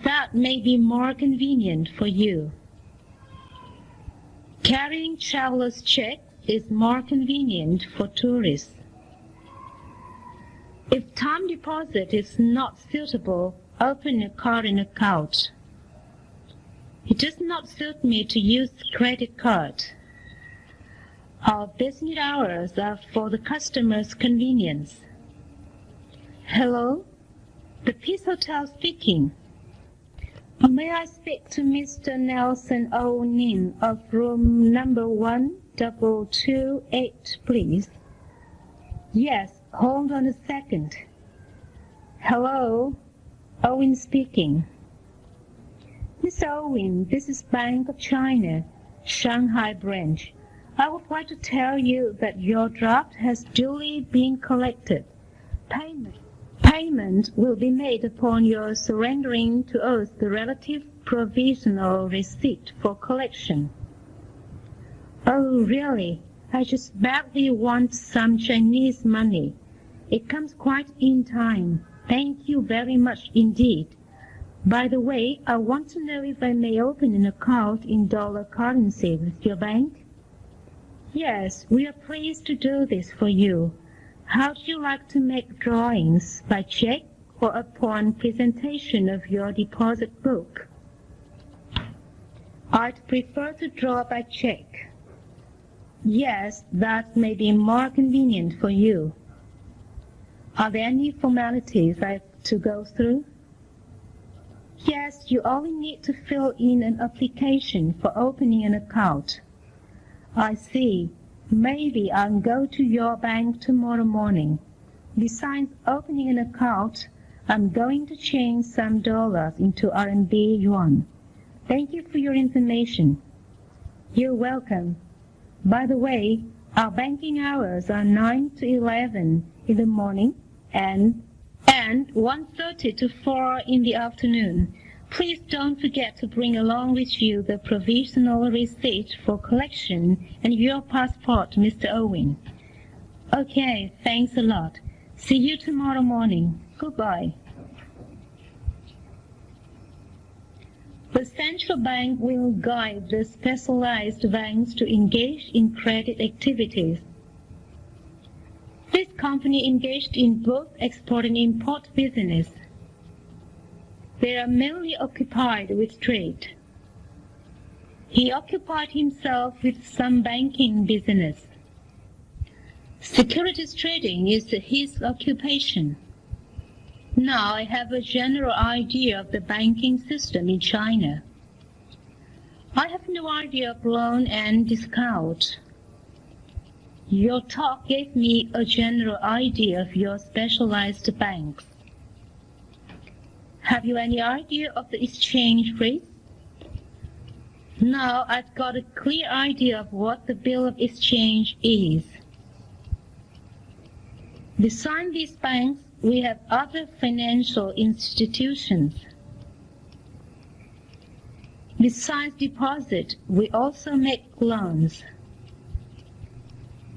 That may be more convenient for you. Carrying traveler's check is more convenient for tourists. If time deposit is not suitable, open a current account. It does not suit me to use credit card. Our business hours are for the customer's convenience. Hello? The Peace Hotel speaking. May I speak to Mr. Nelson O. Nin of room number 1228, please? Yes, hold on a second. Hello? Owen speaking. Mr. Owen, this is Bank of China, Shanghai branch. I would like to tell you that your draft has duly been collected. Payment will be made upon your surrendering to us the relative provisional receipt for collection. Oh, really? I just badly want some Chinese money. It comes quite in time. Thank you very much indeed. By the way, I want to know if I may open an account in dollar currency with your bank? Yes, we are pleased to do this for you. How do you like to make drawings, by check or upon presentation of your deposit book? I'd prefer to draw by check. Yes, that may be more convenient for you. Are there any formalities I have to go through? Yes, you only need to fill in an application for opening an account. I see. Maybe I'll go to your bank tomorrow morning. Besides opening an account, I'm going to change some dollars into RMB yuan. Thank you for your information. You're welcome. By the way, our banking hours are 9 to 11 in the morning and 1:30 to 4 in the afternoon. Please don't forget to bring along with you the provisional receipt for collection and your passport, Mr. Owen. Okay, thanks a lot. See you tomorrow morning. Goodbye. The central bank will guide the specialized banks to engage in credit activities. This company engaged in both export and import business. They are mainly occupied with trade. He occupied himself with some banking business. Securities trading is his occupation. Now I have a general idea of the banking system in China. I have no idea of loan and discount. Your talk gave me a general idea of your specialized banks. Have you any idea of the exchange rate? Now I've got a clear idea of what the bill of exchange is. Besides these banks, we have other financial institutions. Besides deposit, we also make loans.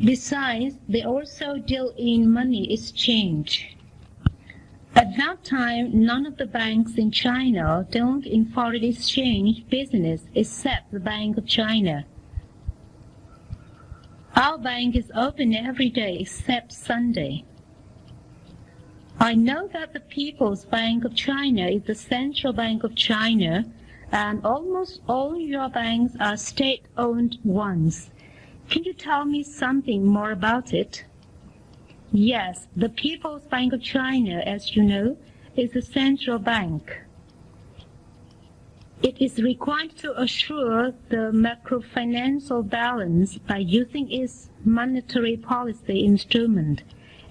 Besides, they also deal in money exchange. At that time, none of the banks in China dealt in foreign exchange business except the Bank of China. Our bank is open every day except Sunday. I know that the People's Bank of China is the Central Bank of China, and almost all your banks are state-owned ones. Can you tell me something more about it? Yes, the People's Bank of China, as you know, is a central bank. It is required to assure the macrofinancial balance by using its monetary policy instrument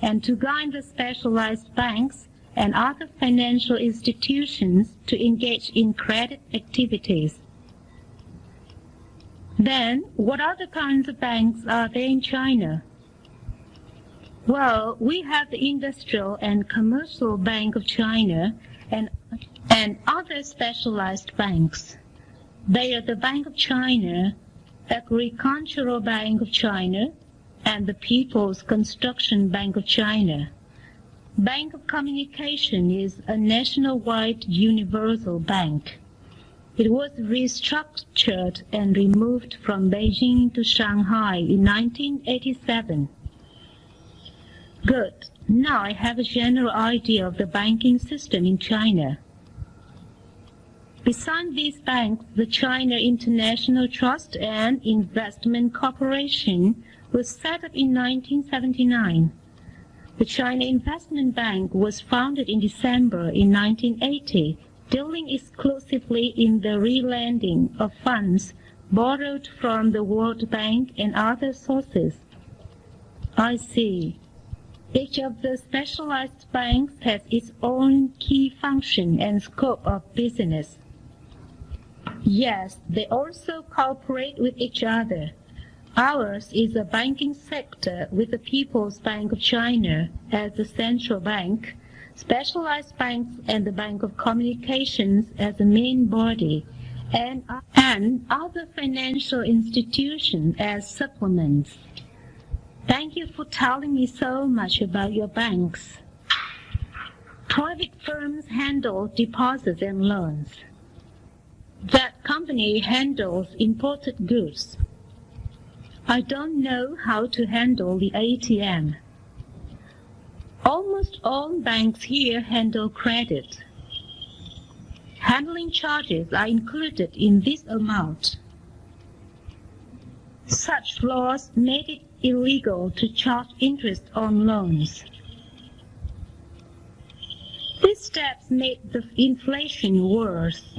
and to guide the specialized banks and other financial institutions to engage in credit activities. Then, what other kinds of banks are there in China? Well, we have the Industrial and Commercial Bank of China and other specialized banks. They are the Bank of China, Agricultural Bank of China, and the People's Construction Bank of China. Bank of Communication is a nationwide universal bank. It was restructured and removed from Beijing to Shanghai in 1987. Good. Now I have a general idea of the banking system in China. Besides these banks, the China International Trust and Investment Corporation was set up in 1979. The China Investment Bank was founded in December in 1980, dealing exclusively in the re-lending of funds borrowed from the World Bank and other sources. I see. Each of the specialized banks has its own key function and scope of business. Yes, they also cooperate with each other. Ours is a banking sector with the People's Bank of China as the central bank, specialized banks and the Bank of Communications as the main body, and other financial institutions as supplements. Thank you for telling me so much about your banks. Private firms handle deposits and loans. That company handles imported goods. I don't know how to handle the ATM. Almost all banks here handle credit. Handling charges are included in this amount. Such laws make it illegal to charge interest on loans. These steps make the inflation worse.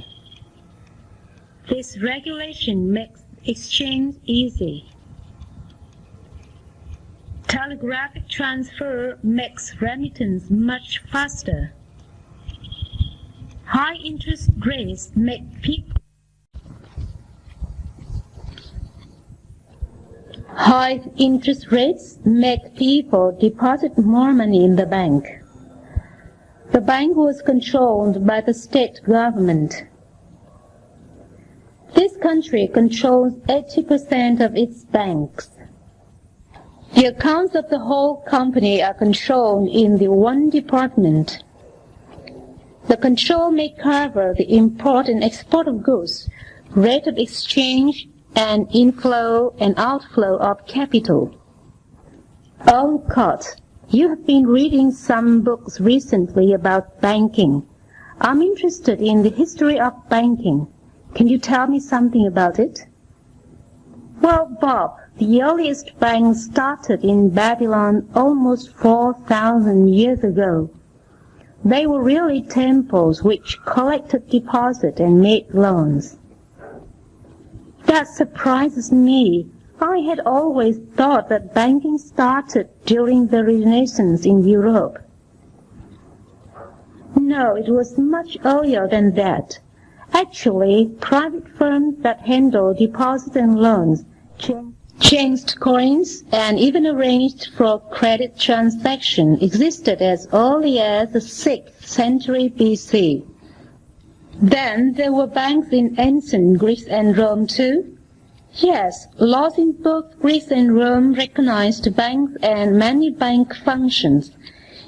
This regulation makes exchange easy. Telegraphic transfer makes remittance much faster. High interest rates make people deposit more money in the bank. The bank was controlled by the state government. This country controls 80% of its banks. The accounts of the whole company are controlled in the one department. The control may cover the import and export of goods, rate of exchange, and inflow and outflow of capital. Olcott, you have been reading some books recently about banking. I'm interested in the history of banking. Can you tell me something about it? Well, Bob, the earliest banks started in Babylon almost 4,000 years ago. They were really temples which collected deposits and made loans. That surprises me. I had always thought that banking started during the Renaissance in Europe. No, it was much earlier than that. Actually, private firms that handle deposits and loans changed coins and even arranged for credit transactions existed as early as the 6th century BC. Then there were banks in ancient Greece and Rome too. Yes, laws in both Greece and Rome recognized banks and many bank functions.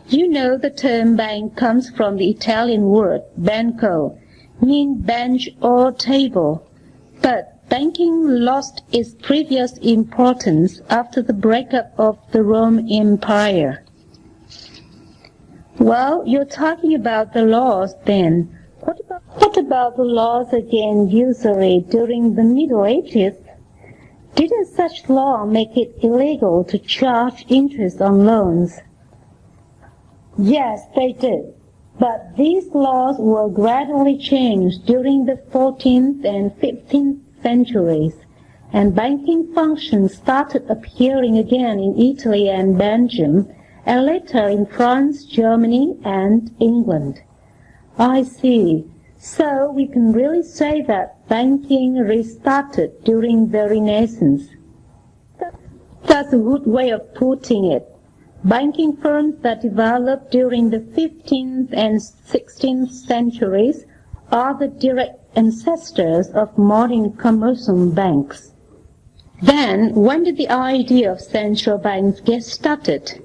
You know the term bank comes from the Italian word banco, meaning bench or table. But banking lost its previous importance after the breakup of the Roman Empire. Well, you're talking about the laws then. What about the laws against usury during the Middle Ages? Didn't such law make it illegal to charge interest on loans? Yes, they did. But these laws were gradually changed during the 14th and 15th centuries, and banking functions started appearing again in Italy and Belgium, and later in France, Germany, and England. I see. So we can really say that banking restarted during the Renaissance. That's a good way of putting it. Banking firms that developed during the 15th and 16th centuries are the direct ancestors of modern commercial banks. Then, when did the idea of central banks get started?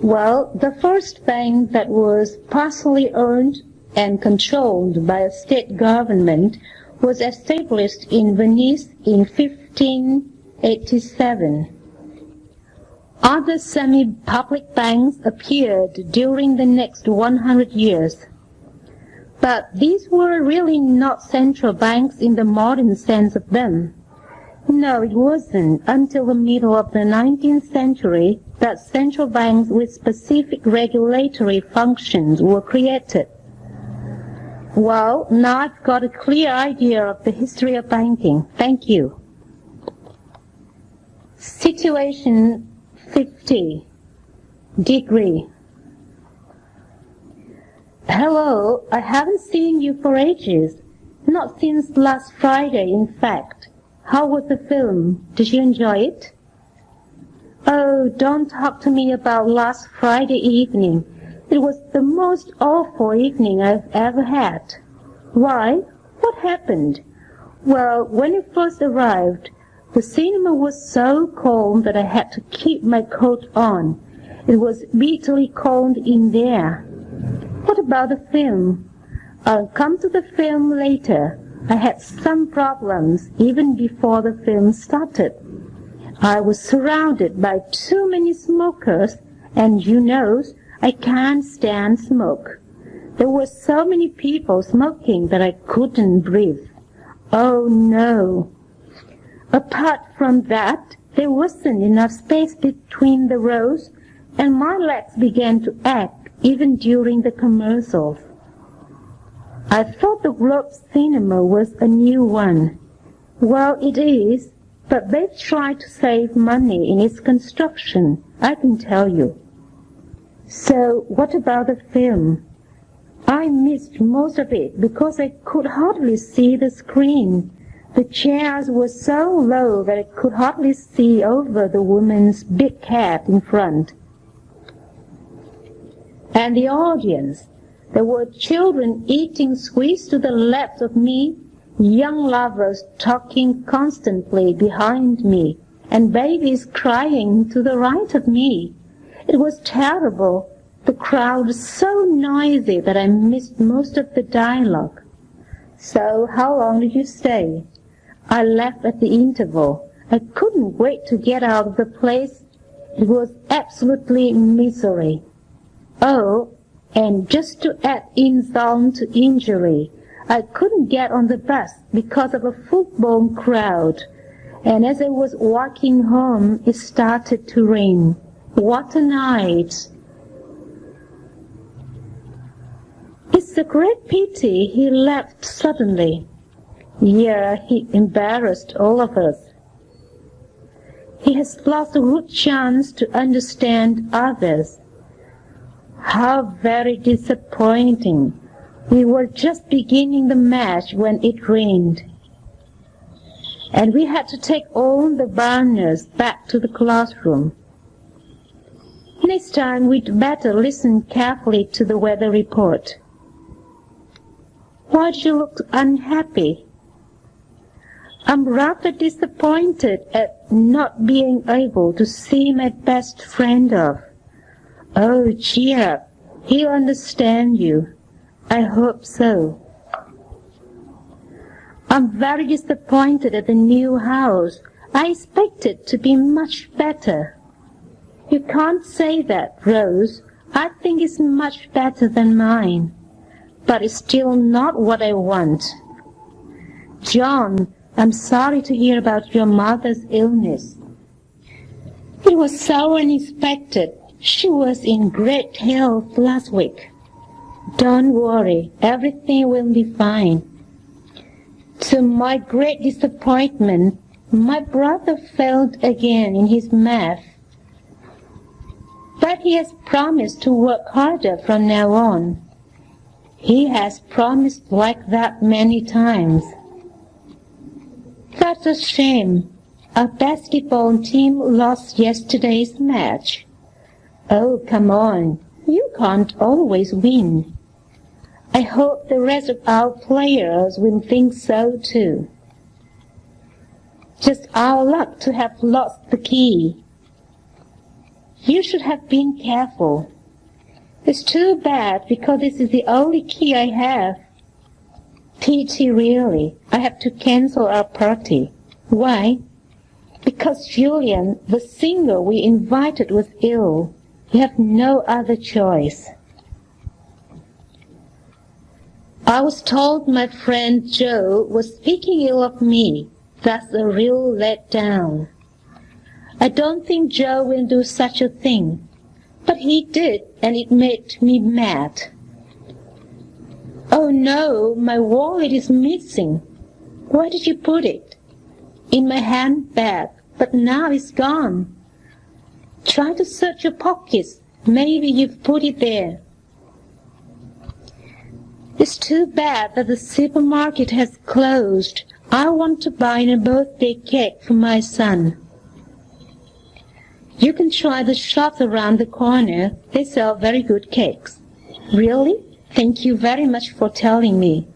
Well, the first bank that was partially owned and controlled by a state government was established in Venice in 1587. Other semi-public banks appeared during the next 100 years. But these were really not central banks in the modern sense of them. No, it wasn't until the middle of the 19th century that central banks with specific regulatory functions were created. Well, now I've got a clear idea of the history of banking. Thank you. Situation 50. Degree. Hello, I haven't seen you for ages. Not since last Friday, in fact. How was the film? Did you enjoy it? Oh, don't talk to me about last Friday evening. It was the most awful evening I've ever had. Why? What happened? Well, when it first arrived, the cinema was so cold that I had to keep my coat on. It was bitterly cold in there. What about the film? I'll come to the film later. I had some problems even before the film started. I was surrounded by too many smokers, and you know, I can't stand smoke. There were so many people smoking that I couldn't breathe. Oh no! Apart from that, there wasn't enough space between the rows, and my legs began to ache even during the commercials. I thought the Globe Cinema was a new one. Well, it is, but they've tried to save money in its construction, I can tell you. So, what about the film? I missed most of it because I could hardly see the screen. The chairs were so low that I could hardly see over the woman's big head in front. And the audience, there were children eating sweets to the left of me, young lovers talking constantly behind me, and babies crying to the right of me. It was terrible. The crowd was so noisy that I missed most of the dialogue. So, how long did you stay? I left at the interval. I couldn't wait to get out of the place. It was absolutely misery. Oh, and just to add insult to injury, I couldn't get on the bus because of a full-blown crowd. And as I was walking home, it started to rain. What a night! It's a great pity he left suddenly. Yeah, he embarrassed all of us. He has lost a good chance to understand others. How very disappointing. We were just beginning the match when it rained. And we had to take all the banners back to the classroom. Next time we'd better listen carefully to the weather report. Why do you look unhappy? I'm rather disappointed at not being able to see my best friend off. Oh, cheer up. He'll understand you. I hope so. I'm very disappointed at the new house. I expected to be much better. You can't say that, Rose. I think it's much better than mine. But it's still not what I want. John, I'm sorry to hear about your mother's illness. It was so unexpected. She was in great health last week. Don't worry, everything will be fine. To my great disappointment, my brother failed again in his math. But he has promised to work harder from now on. He has promised like that many times. That's a shame. Our basketball team lost yesterday's match. Oh, come on. You can't always win. I hope the rest of our players will think so too. Just our luck to have lost the key. You should have been careful. It's too bad because this is the only key I have. Pity really. I have to cancel our party. Why? Because Julian, the singer we invited, was ill. You have no other choice. I was told my friend Joe was speaking ill of me. That's a real letdown. I don't think Joe will do such a thing. But he did, and it made me mad. Oh no, my wallet is missing. Where did you put it? In my handbag, but now it's gone. Try to search your pockets. Maybe you've put it there. It's too bad that the supermarket has closed. I want to buy a birthday cake for my son. You can try the shops around the corner. They sell very good cakes. Really? Thank you very much for telling me.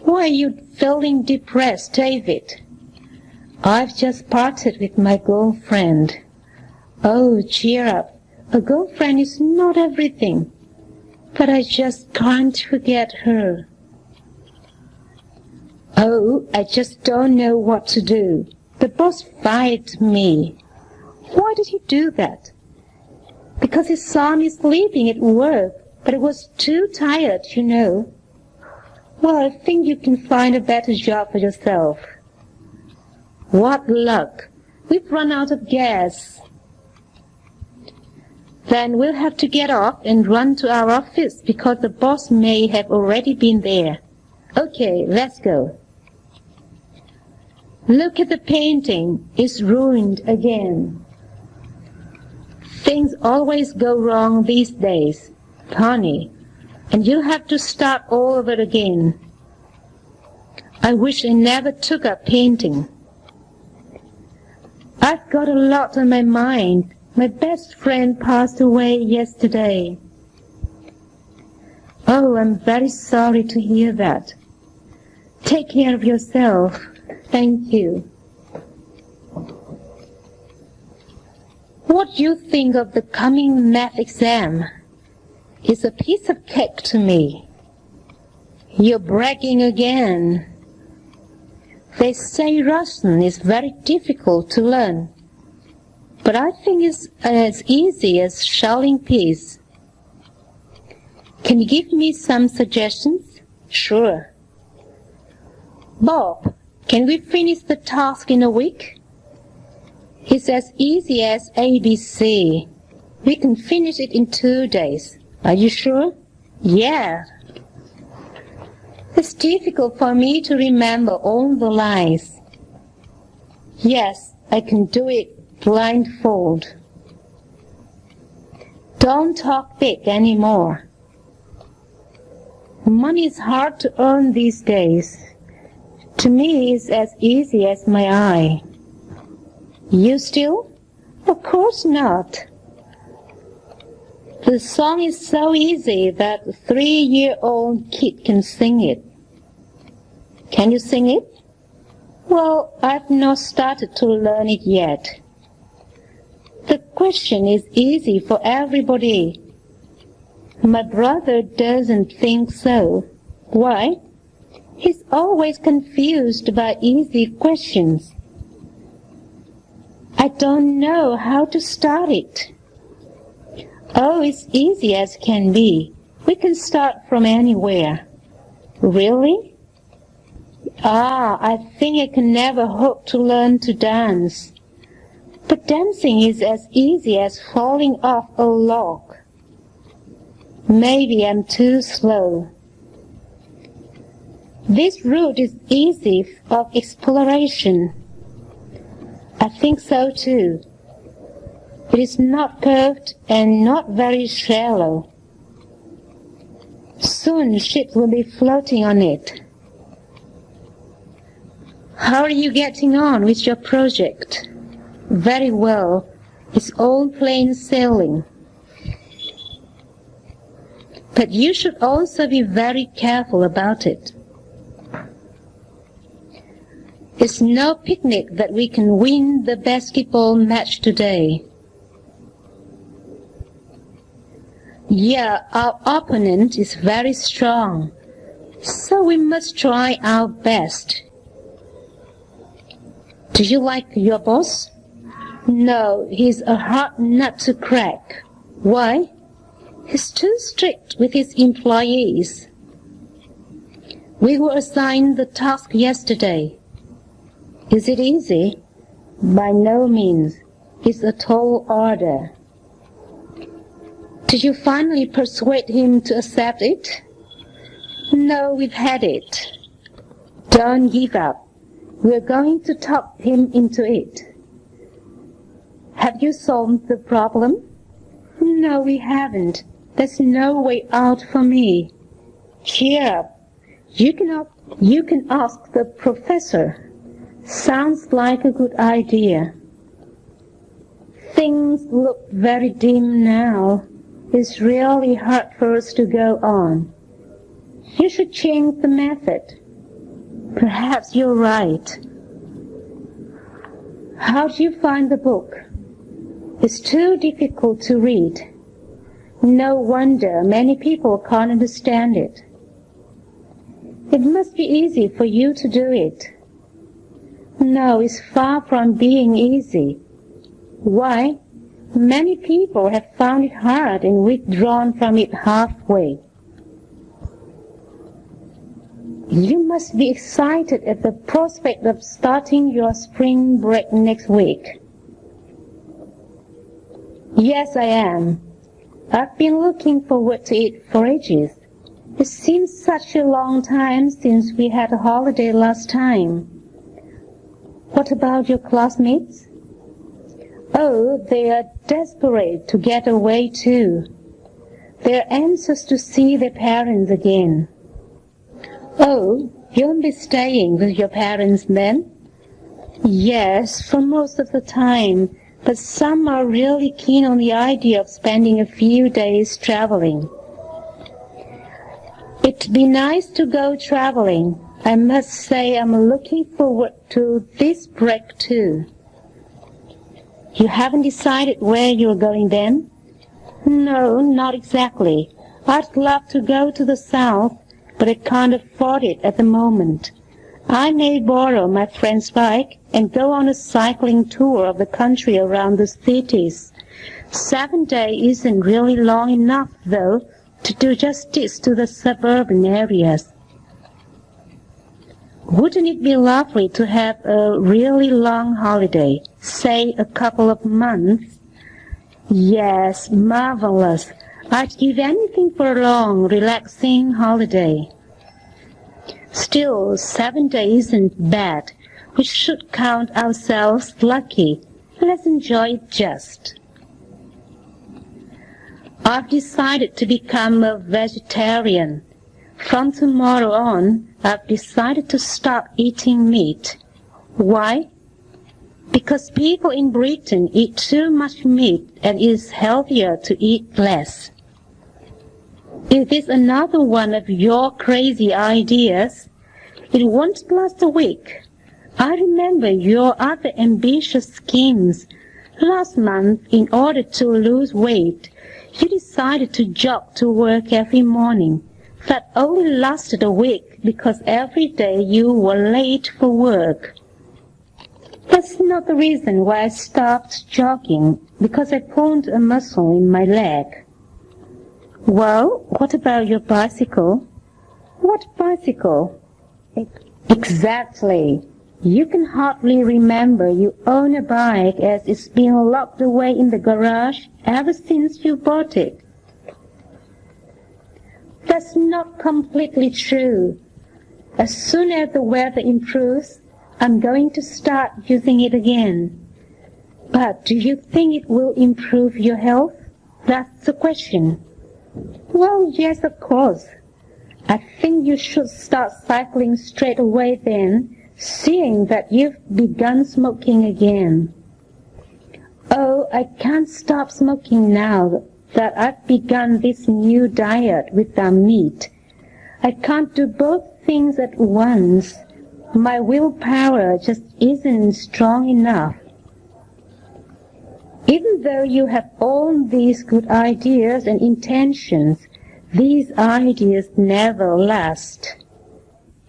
Why are you feeling depressed, David? I've just parted with my girlfriend. Oh, cheer up. A girlfriend is not everything. But I just can't forget her. Oh, I just don't know what to do. The boss fired me. Why did he do that? Because his son is leaving at work, but he was too tired, you know. Well, I think you can find a better job for yourself. What luck! We've run out of gas. Then we'll have to get off and run to our office because the boss may have already been there. Okay, let's go. Look at the painting. It's ruined again. Things always go wrong these days, Connie, and you'll have to start all over again. I wish I never took up painting. I've got a lot on my mind. My best friend passed away yesterday. Oh, I'm very sorry to hear that. Take care of yourself. Thank you. What do you think of the coming math exam? It's a piece of cake to me. You're bragging again. They say Russian is very difficult to learn, but I think it's as easy as shelling peas. Can you give me some suggestions? Sure. Bob, can we finish the task in a week? It's as easy as ABC. We can finish it in 2 days. Are you sure? Yeah. It's difficult for me to remember all the lines. Yes, I can do it blindfold. Don't talk big anymore. Money is hard to earn these days. To me, it's as easy as my eye. You still? Of course not. The song is so easy that a 3-year-old kid can sing it. Can you sing it? Well, I've not started to learn it yet. The question is easy for everybody. My brother doesn't think so. Why? He's always confused by easy questions. I don't know how to start it. Oh, it's easy as can be. We can start from anywhere. Really? I think I can never hope to learn to dance. But dancing is as easy as falling off a log. Maybe I'm too slow. This route is easy of exploration. I think so too. It is not curved and not very shallow. Soon ships will be floating on it. How are you getting on with your project? Very well. It's all plain sailing. But you should also be very careful about it. It's no picnic that we can win the basketball match today. Yeah, our opponent is very strong, so we must try our best. Do you like your boss? No, he's a hard nut to crack. Why? He's too strict with his employees. We were assigned the task yesterday. Is it easy? By no means. It's a tall order. Did you finally persuade him to accept it? No, we've had it. Don't give up. We're going to talk him into it. Have you solved the problem? No, we haven't. There's no way out for me. Cheer up. You can ask the professor. Sounds like a good idea. Things look very dim now. It's really hard for us to go on. You should change the method. Perhaps you're right. How do you find the book? It's too difficult to read. No wonder many people can't understand it. It must be easy for you to do it. No, it's far from being easy. Why? Many people have found it hard and withdrawn from it halfway. You must be excited at the prospect of starting your spring break next week. Yes, I am. I've been looking forward to it for ages. It seems such a long time since we had a holiday last time. What about your classmates? Oh, they are desperate to get away too. They're anxious to see their parents again. Oh, you'll be staying with your parents then? Yes, for most of the time, but some are really keen on the idea of spending a few days traveling. It'd be nice to go traveling. I must say I'm looking forward to this break too. You haven't decided where you're going then? No, not exactly. I'd love to go to the south, but I can't afford it at the moment. I may borrow my friend's bike and go on a cycling tour of the country around the cities. 7 days isn't really long enough, though, to do justice to the suburban areas. Wouldn't it be lovely to have a really long holiday, say a couple of months? Yes, marvelous. I'd give anything for a long, relaxing holiday. Still, 7 days isn't bad. We should count ourselves lucky. Let's enjoy it just. I've decided to become a vegetarian. From tomorrow on, I've decided to stop eating meat. Why? Because people in Britain eat too much meat and it's healthier to eat less. Is this another one of your crazy ideas? It won't last a week. I remember your other ambitious schemes. Last month, in order to lose weight, you decided to jog to work every morning. That only lasted a week because every day you were late for work. That's not the reason why I stopped jogging, because I pulled a muscle in my leg. Well, what about your bicycle? What bicycle? Exactly. You can hardly remember you own a bike as it's been locked away in the garage ever since you bought it. That's not completely true. As soon as the weather improves, I'm going to start using it again. But do you think it will improve your health? That's the question. Well, yes, of course. I think you should start cycling straight away then, seeing that you've begun smoking again. Oh, I can't stop smoking now that I've begun this new diet without meat. I can't do both things at once. My willpower just isn't strong enough. Even though you have all these good ideas and intentions, these ideas never last.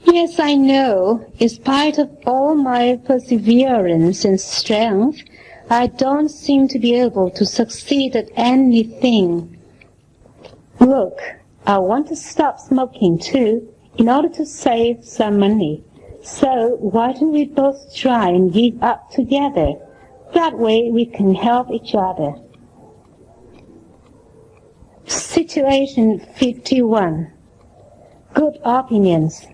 Yes, I know. In spite of all my perseverance and strength, I don't seem to be able to succeed at anything. Look, I want to stop smoking too, in order to save some money. So why don't we both try and give up together? That way we can help each other. Situation 51. Good opinions.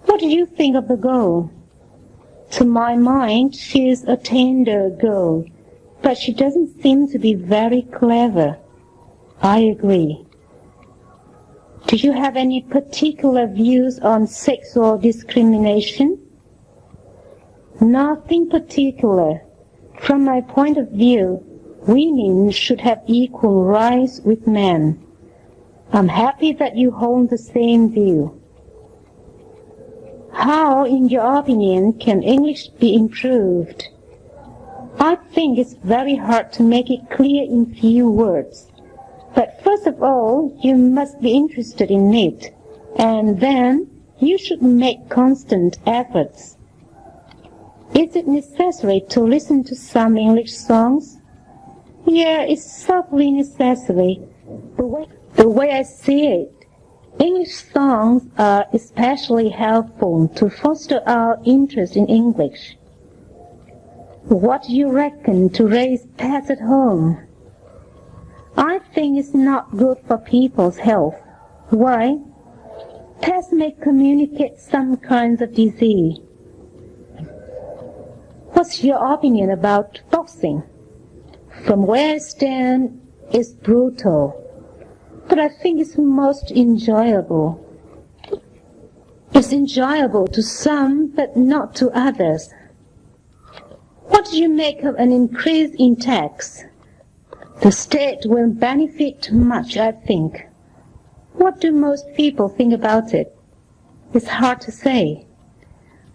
What do you think of the girl? To my mind, she is a tender girl, but she doesn't seem to be very clever. I agree. Do you have any particular views on sexual discrimination? Nothing particular. From my point of view, women should have equal rights with men. I'm happy that you hold the same view. How, in your opinion, can English be improved? I think it's very hard to make it clear in few words. But first of all, you must be interested in it, and then you should make constant efforts. Is it necessary to listen to some English songs? Yeah, it's certainly necessary. The way I see it, English songs are especially helpful to foster our interest in English. What do you reckon to raise pets at home? I think it's not good for people's health. Why? Pets may communicate some kinds of disease. What's your opinion about boxing? From where I stand, it's brutal, but I think it's most enjoyable. It's enjoyable to some, but not to others. What do you make of an increase in tax? The state will benefit much, I think. What do most people think about it? It's hard to say.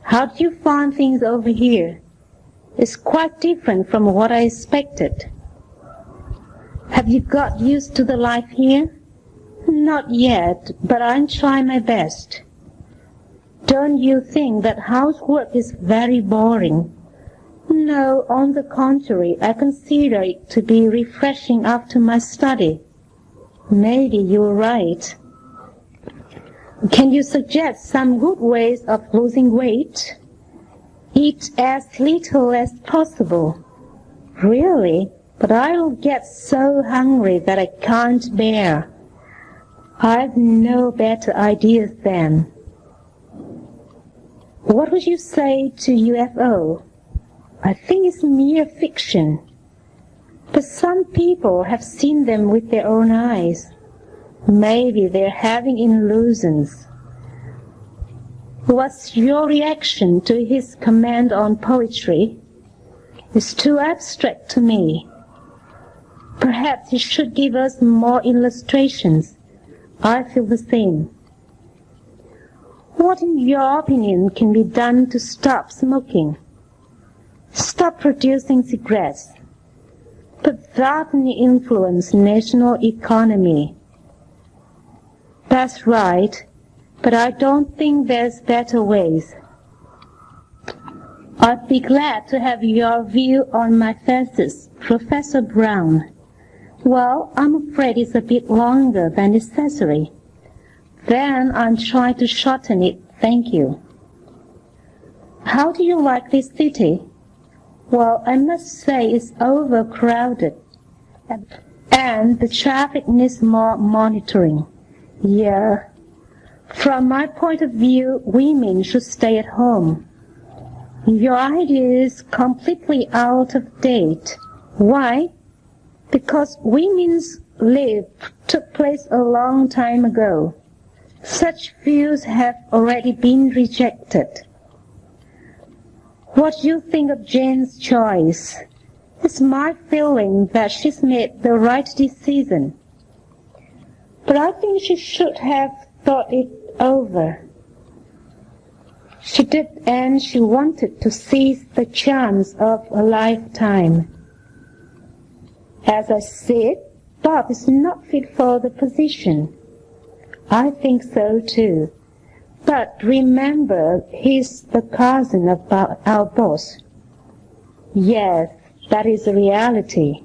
How do you find things over here? It's quite different from what I expected. Have you got used to the life here? Not yet, but I'm trying my best. Don't you think that housework is very boring? No, on the contrary, I consider it to be refreshing after my study. Maybe you're right. Can you suggest some good ways of losing weight? Eat as little as possible. Really? But I'll get so hungry that I can't bear. I've no better ideas then. What would you say to UFO? I think it's mere fiction. But some people have seen them with their own eyes. Maybe they're having illusions. What's your reaction to his comment on poetry? It's too abstract to me. Perhaps he should give us more illustrations. I feel the same. What, in your opinion, can be done to stop smoking? Stop producing cigarettes. But that may influence national economy. That's right, but I don't think there's better ways. I'd be glad to have your view on my thesis, Professor Brown. Well, I'm afraid it's a bit longer than necessary. Then I'm trying to shorten it, thank you. How do you like this city? Well, I must say it's overcrowded, and the traffic needs more monitoring. Yeah. From my point of view, women should stay at home. Your idea is completely out of date. Why? Because women's lib took place a long time ago. Such views have already been rejected. What do you think of Jane's choice? It's my feeling that she's made the right decision. But I think she should have thought it over. She did, and she wanted to seize the chance of a lifetime. As I said, Bob is not fit for the position. I think so too. But remember, he's the cousin of our boss. Yes, that is a reality.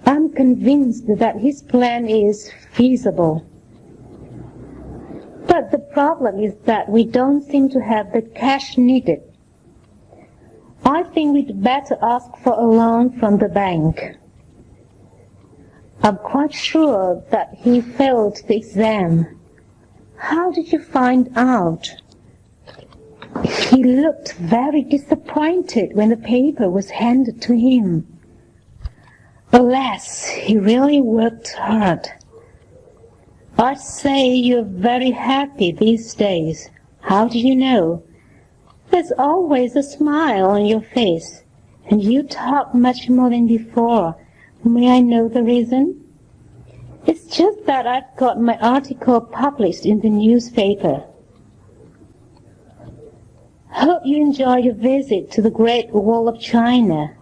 I'm convinced that his plan is feasible. But the problem is that we don't seem to have the cash needed. I think we'd better ask for a loan from the bank. I'm quite sure that he failed the exam. How did you find out? He looked very disappointed when the paper was handed to him. Alas, he really worked hard. I'd say you're very happy these days. How do you know? There's always a smile on your face, and you talk much more than before. May I know the reason? It's just that I've got my article published in the newspaper. Hope you enjoy your visit to the Great Wall of China.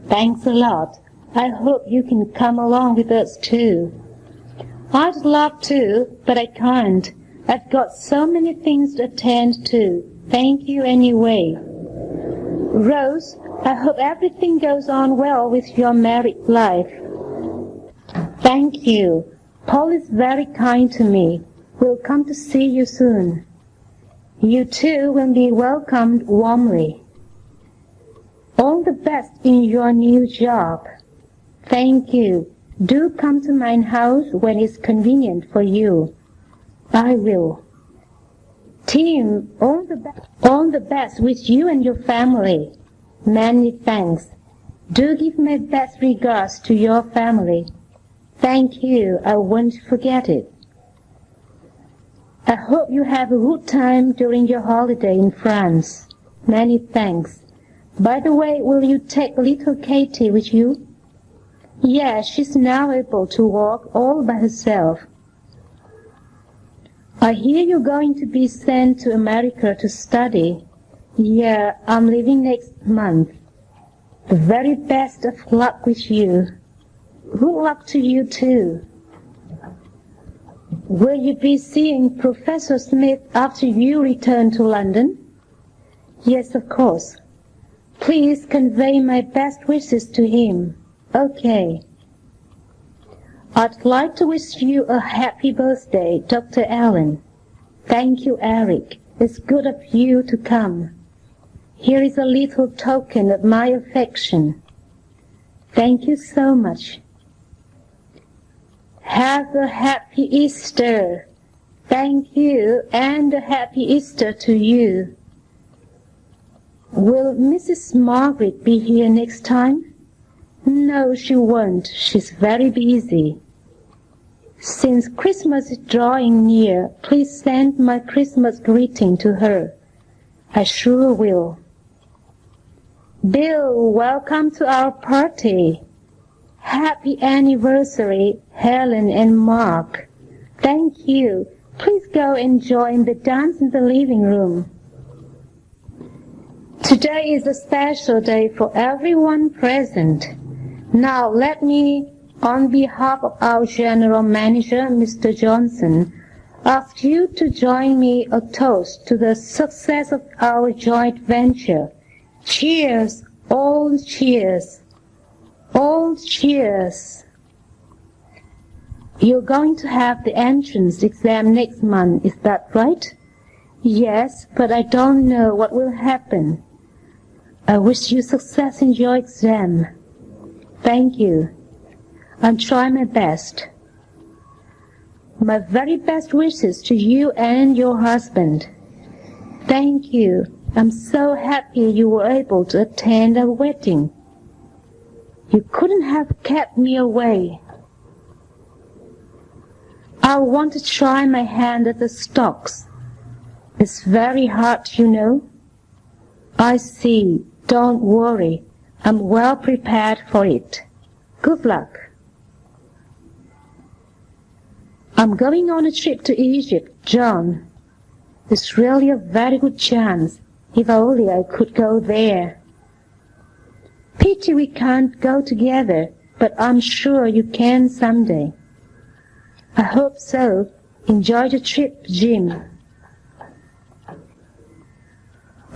Thanks a lot. I hope you can come along with us too. I'd love to, but I can't. I've got so many things to attend to. Thank you anyway. Rose, I hope everything goes on well with your married life. Thank you. Paul is very kind to me. We'll come to see you soon. You too will be welcomed warmly. All the best in your new job. Thank you. Do come to my house when it's convenient for you. I will. Tim, all the best with you and your family. Many thanks. Do give my best regards to your family. Thank you. I won't forget it. I hope you have a good time during your holiday in France. Many thanks. By the way, will you take little Katie with you? Yes, she's now able to walk all by herself. I hear you're going to be sent to America to study. Yeah, I'm leaving next month. The very best of luck with you. Good luck to you too. Will you be seeing Professor Smith after you return to London? Yes, of course. Please convey my best wishes to him. Okay. I'd like to wish you a happy birthday, Dr. Allen. Thank you, Eric. It's good of you to come. Here is a little token of my affection. Thank you so much. Have a happy Easter. Thank you, and a happy Easter to you. Will Mrs. Margaret be here next time? No, she won't. She's very busy. Since Christmas is drawing near, please send my Christmas greeting to her. I sure will. Bill, welcome to our party. Happy anniversary, Helen and Mark. Thank you. Please go and join the dance in the living room. Today is a special day for everyone present. Now let me, on behalf of our General Manager, Mr. Johnson, ask you to join me a toast to the success of our joint venture. Cheers, all cheers. All cheers. You're going to have the entrance exam next month, is that right? Yes, but I don't know what will happen. I wish you success in your exam. Thank you. I'll try my best. My very best wishes to you and your husband. Thank you. I'm so happy you were able to attend our wedding. You couldn't have kept me away. I want to try my hand at the stocks. It's very hard, you know. I see. Don't worry. I'm well prepared for it. Good luck. I'm going on a trip to Egypt, John. It's really a very good chance. If only I could go there. Pity we can't go together, but I'm sure you can someday. I hope so. Enjoy the trip, Jim.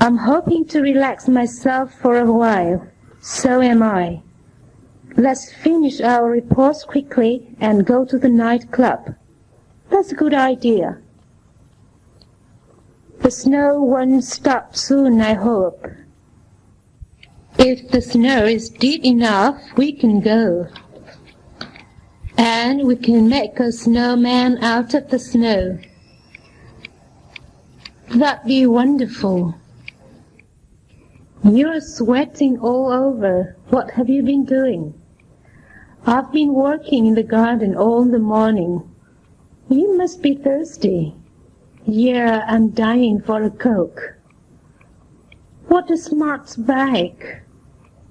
I'm hoping to relax myself for a while. So am I. Let's finish our reports quickly and go to the nightclub. That's a good idea. The snow won't stop soon, I hope. If the snow is deep enough, we can go. And we can make a snowman out of the snow. That'd be wonderful. You're sweating all over. What have you been doing? I've been working in the garden all the morning. You must be thirsty. Yeah, I'm dying for a Coke. What a smart bike.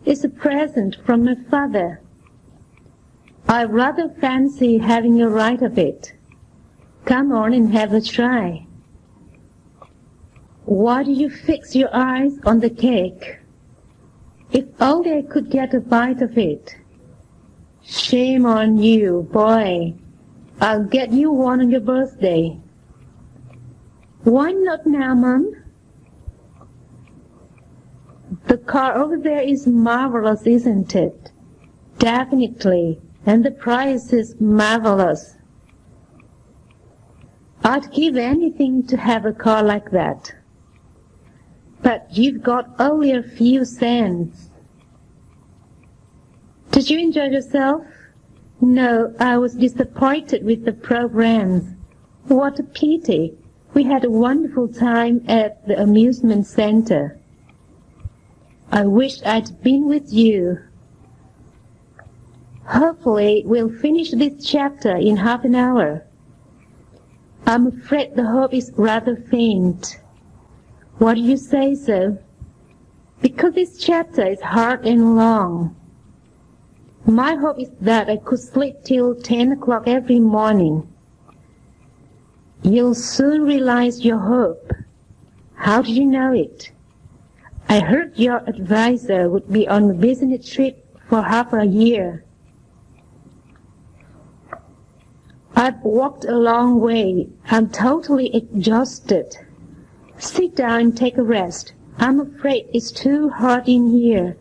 It's a present from my father. I rather fancy having a ride of it. Come on and have a try. Why do you fix your eyes on the cake? If only I could get a bite of it. Shame on you, boy. I'll get you one on your birthday. Why not now, Mum? The car over there is marvelous, isn't it? Definitely. And the price is marvelous. I'd give anything to have a car like that. But you've got only a few cents. Did you enjoy yourself? No, I was disappointed with the programs. What a pity. We had a wonderful time at the amusement center. I wish I'd been with you. Hopefully we'll finish this chapter in half an hour. I'm afraid the hope is rather faint. Why do you say so? Because this chapter is hard and long. My hope is that I could sleep till 10 o'clock every morning. You'll soon realize your hope. How do you know it? I heard your advisor would be on a business trip for half a year. I've walked a long way. I'm totally exhausted. Sit down and take a rest. I'm afraid it's too hot in here.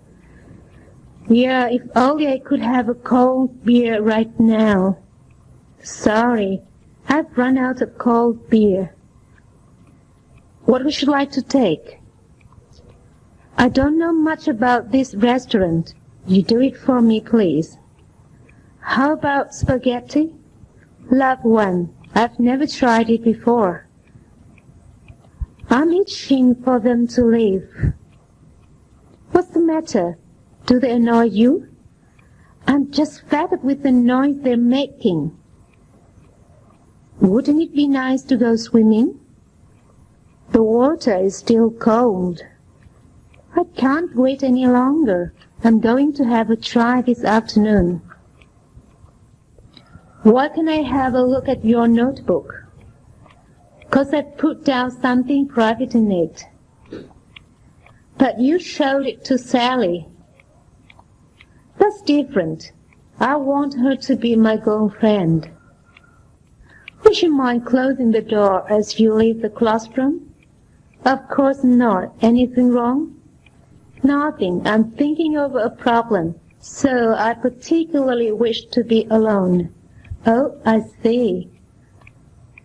Yeah, if only I could have a cold beer right now. Sorry, I've run out of cold beer. What would you like to take? I don't know much about this restaurant. You do it for me, please. How about spaghetti? Love one. I've never tried it before. I'm itching for them to leave. What's the matter? Do they annoy you? I'm just fed up with the noise they're making. Wouldn't it be nice to go swimming? The water is still cold. I can't wait any longer. I'm going to have a try this afternoon. Why can I have a look at your notebook? 'Cause I put down something private in it. But you showed it to Sally. That's different. I want her to be my girlfriend. Would you mind closing the door as you leave the classroom? Of course not. Anything wrong? Nothing. I'm thinking over a problem, so I particularly wish to be alone. Oh, I see.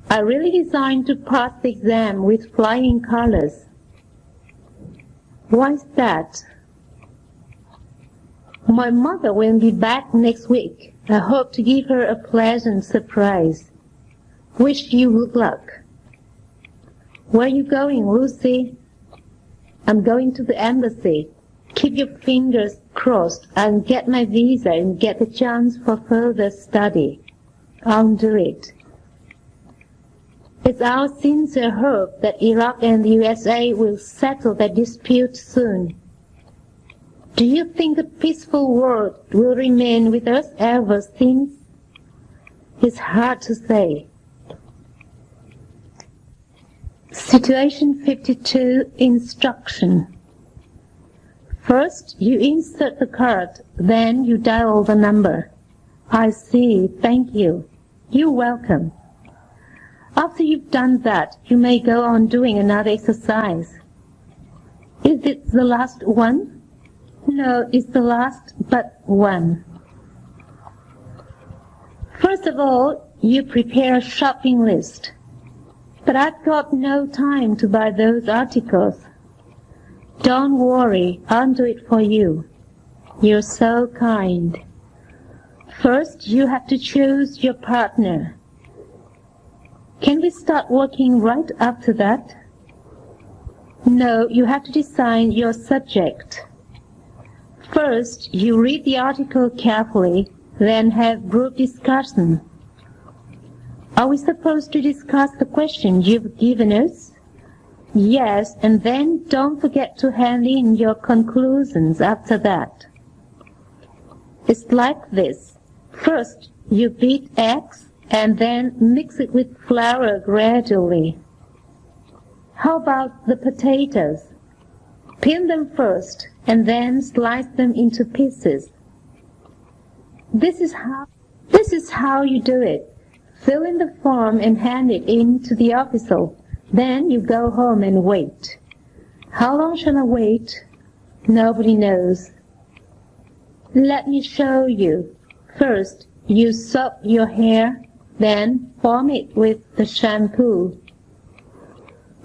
I really designed to pass the exam with flying colors. Why's that? My mother will be back next week. I hope to give her a pleasant surprise. Wish you good luck. Where are you going, Lucy? I'm going to the embassy. Keep your fingers crossed and get my visa and get a chance for further study. I'll do it. It's our sincere hope that Iraq and the USA will settle their dispute soon. Do you think the peaceful world will remain with us ever since? It's hard to say. Situation 52, Instruction. First, you insert the card, then you dial the number. I see, thank you. You're welcome. After you've done that, you may go on doing another exercise. Is it the last one? No, it's the last but one. First of all, you prepare a shopping list. But I've got no time to buy those articles. Don't worry, I'll do it for you. You're so kind. First, you have to choose your partner. Can we start working right after that? No, you have to decide your subject. First, you read the article carefully, then have group discussion. Are we supposed to discuss the question you've given us? Yes, and then don't forget to hand in your conclusions after that. It's like this. First, you beat eggs and then mix it with flour gradually. How about the potatoes? Peel them first and then slice them into pieces. This is how you do it. Fill in the form and hand it in to the official. Then you go home and wait. How long shall I wait? Nobody knows. Let me show you. First, you soak your hair, then form it with the shampoo.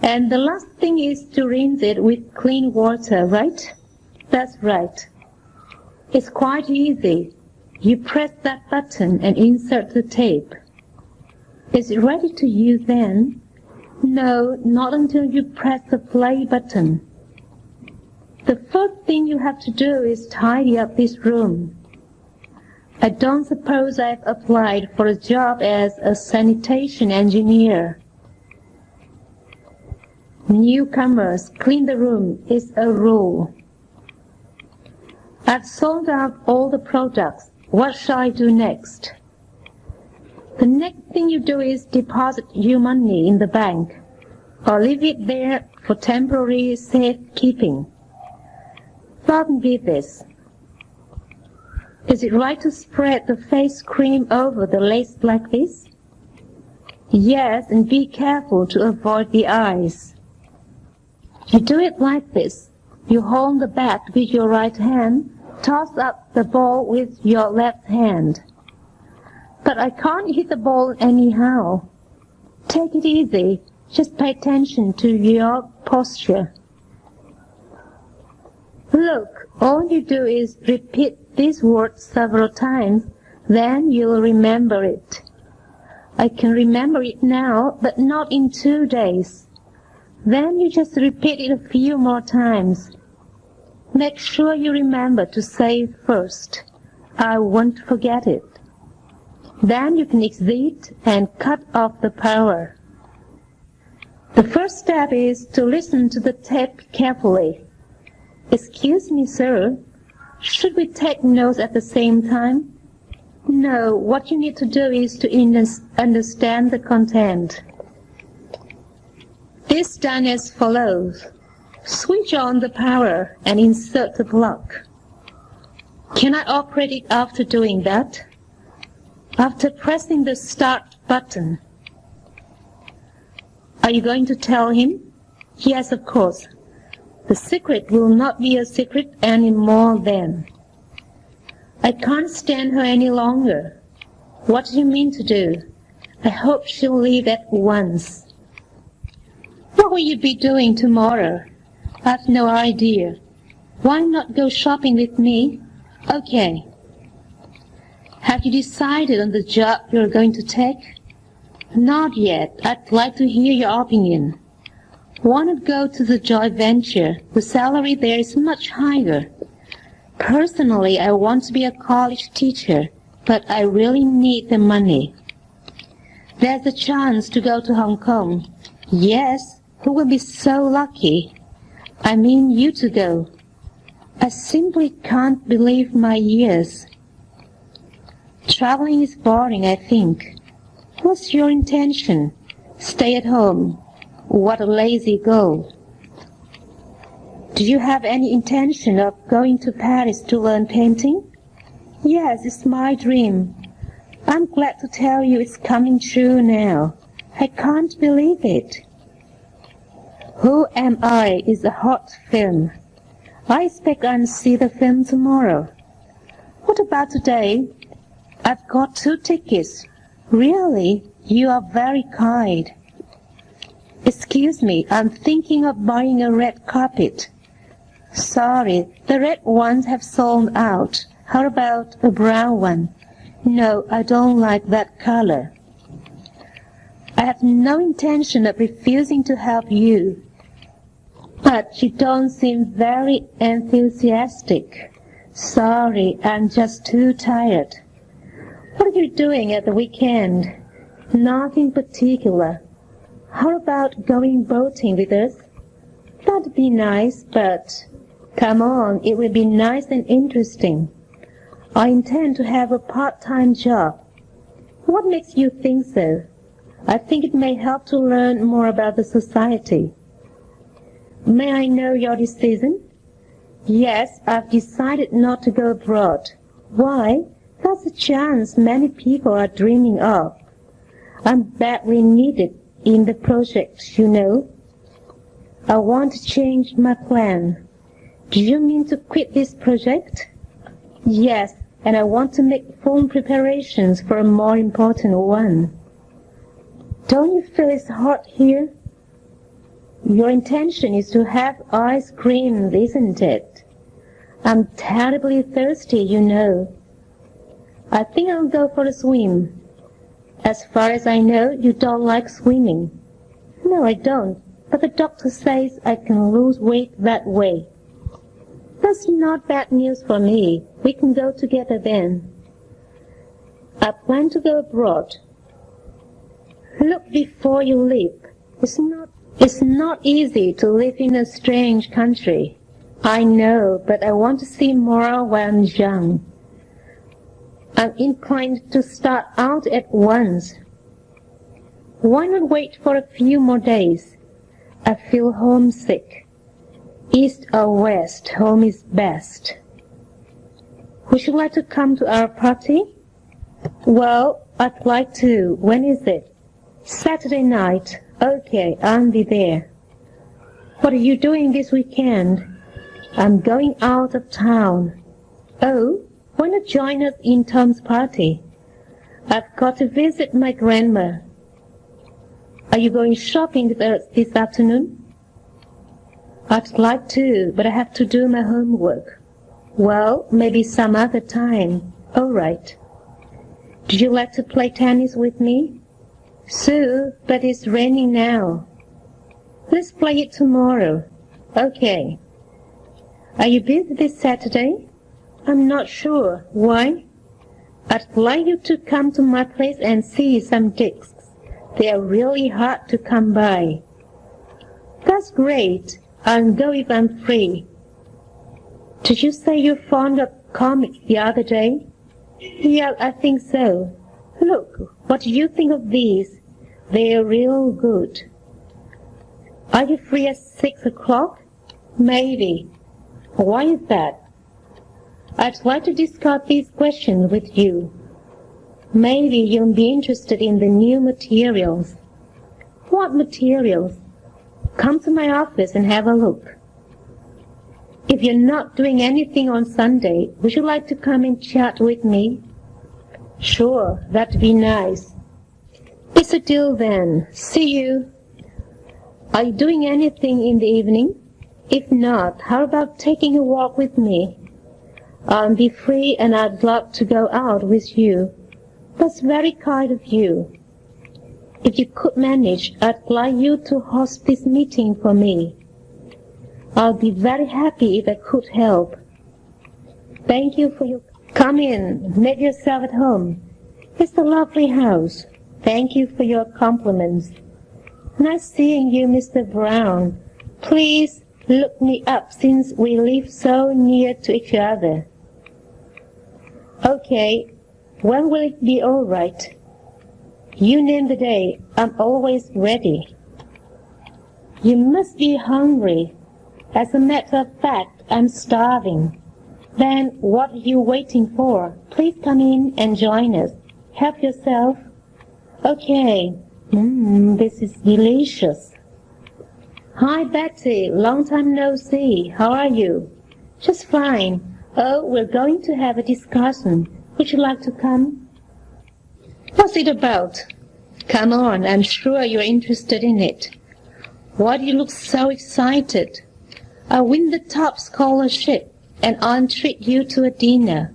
And the last thing is to rinse it with clean water, right? That's right. It's quite easy. You press that button and insert the tape. Is it ready to use then? No, not until you press the play button. The first thing you have to do is tidy up this room. I don't suppose I've applied for a job as a sanitation engineer. Newcomers clean the room is a rule. I've sold out all the products. What shall I do next? The next thing you do is deposit your money in the bank or leave it there for temporary safekeeping. Pardon me this. Is it right to spread the face cream over the lace like this? Yes, and be careful to avoid the eyes. You do it like this. You hold the bat with your right hand, toss up the ball with your left hand. But I can't hit the ball anyhow. Take it easy. Just pay attention to your posture. Look, all you do is repeat these words several times, then you'll remember it. I can remember it now, but not in 2 days. Then you just repeat it a few more times. Make sure you remember to say it first. I won't forget it. Then you can exit and cut off the power. The first step is to listen to the tape carefully. Excuse me, sir. Should we take notes at the same time? No, what you need to do is to understand the content. This done as follows. Switch on the power and insert the plug. Can I operate it after doing that? After pressing the start button. Are you going to tell him? Yes, of course. The secret will not be a secret any more then. I can't stand her any longer. What do you mean to do? I hope she'll leave at once. What will you be doing tomorrow? I've no idea. Why not go shopping with me? Okay. Have you decided on the job you're going to take? Not yet. I'd like to hear your opinion. Want to go to the joint venture? The salary there is much higher. Personally, I want to be a college teacher, but I really need the money. There's a chance to go to Hong Kong. Yes, who will be so lucky? I mean you to go. I simply can't believe my ears. Traveling is boring, I think. What's your intention? Stay at home. What a lazy goal. Do you have any intention of going to Paris to learn painting? Yes, it's my dream. I'm glad to tell you it's coming true now. I can't believe it. Who Am I is a hot film. I expect I'll see the film tomorrow. What about today? I've got 2 tickets. Really? You are very kind. Excuse me, I'm thinking of buying a red carpet. Sorry, the red ones have sold out. How about a brown one? No, I don't like that color. I have no intention of refusing to help you. But you don't seem very enthusiastic. Sorry, I'm just too tired. What are you doing at the weekend? Nothing particular. How about going boating with us? That'd be nice, but come on, it will be nice and interesting. I intend to have a part-time job. What makes you think so? I think it may help to learn more about the society. May I know your decision? Yes, I've decided not to go abroad. Why? That's a chance many people are dreaming of. I'm badly needed in the project, you know. I want to change my plan. Do you mean to quit this project? Yes, and I want to make full preparations for a more important one. Don't you feel it's hot here? Your intention is to have ice cream, isn't it? I'm terribly thirsty, you know. I think I'll go for a swim. As far as I know, you don't like swimming. No, I don't, but the doctor says I can lose weight that way. That's not bad news for me. We can go together then. I plan to go abroad. Look before you leap. It's not easy to live in a strange country. I know, but I want to see more while I'm young. I'm inclined to start out at once. Why not wait for a few more days? I feel homesick. East or west, home is best. Would you like to come to our party? Well, I'd like to. When is it? Saturday night. Okay, I'll be there. What are you doing this weekend? I'm going out of town. Oh, why not join us in Tom's party? I've got to visit my grandma. Are you going shopping with us this afternoon? I'd like to, but I have to do my homework. Well, maybe some other time. All right. Would you like to play tennis with me? Sue, but it's raining now. Let's play it tomorrow. Okay. Are you busy this Saturday? I'm not sure. Why? I'd like you to come to my place and see some discs. They are really hard to come by. That's great. I'll go if I'm free. Did you say you're fond of comics the other day? Yeah, I think so. Look, what do you think of these? They're real good. Are you free at 6 o'clock? Maybe. Why is that? I'd like to discuss these questions with you. Maybe you'll be interested in the new materials. What materials? Come to my office and have a look. If you're not doing anything on Sunday, would you like to come and chat with me? Sure, that'd be nice. It's a deal then. See you. Are you doing anything in the evening? If not, how about taking a walk with me? I'll be free and I'd love to go out with you. That's very kind of you. If you could manage, I'd like you to host this meeting for me. I'll be very happy if I could help. Thank you for your... Come in, make yourself at home. It's a lovely house. Thank you for your compliments. Nice seeing you, Mr. Brown. Please look me up since we live so near to each other. Okay, when will it be all right? You name the day. I'm always ready. You must be hungry. As a matter of fact, I'm starving. Then what are you waiting for? Please come in and join us. Help yourself. Okay. This is delicious. Hi, Betty. Long time no see. How are you? Just fine. Oh, we're going to have a discussion. Would you like to come? What's it about? Come on, I'm sure you're interested in it. Why do you look so excited? I'll win the top scholarship and I'll treat you to a dinner.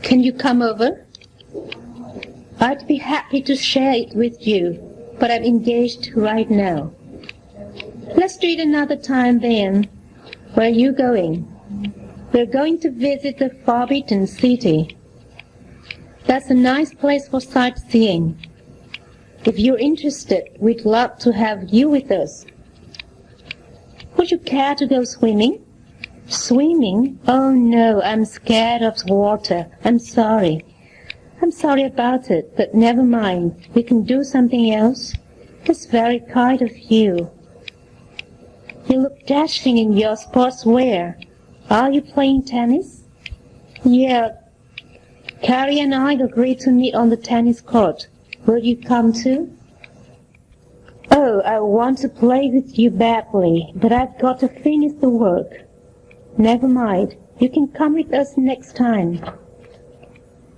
Can you come over? I'd be happy to share it with you, but I'm engaged right now. Let's do it another time then. Where are you going? We're going to visit the Forbidden City. That's a nice place for sightseeing. If you're interested, we'd love to have you with us. Would you care to go swimming? Swimming? Oh no, I'm scared of water. I'm sorry. I'm sorry about it, but never mind. We can do something else. It's very kind of you. You look dashing in your sportswear. Are you playing tennis? Yeah. Carrie and I agreed to meet on the tennis court. Will you come too? Oh, I want to play with you badly, but I've got to finish the work. Never mind. You can come with us next time.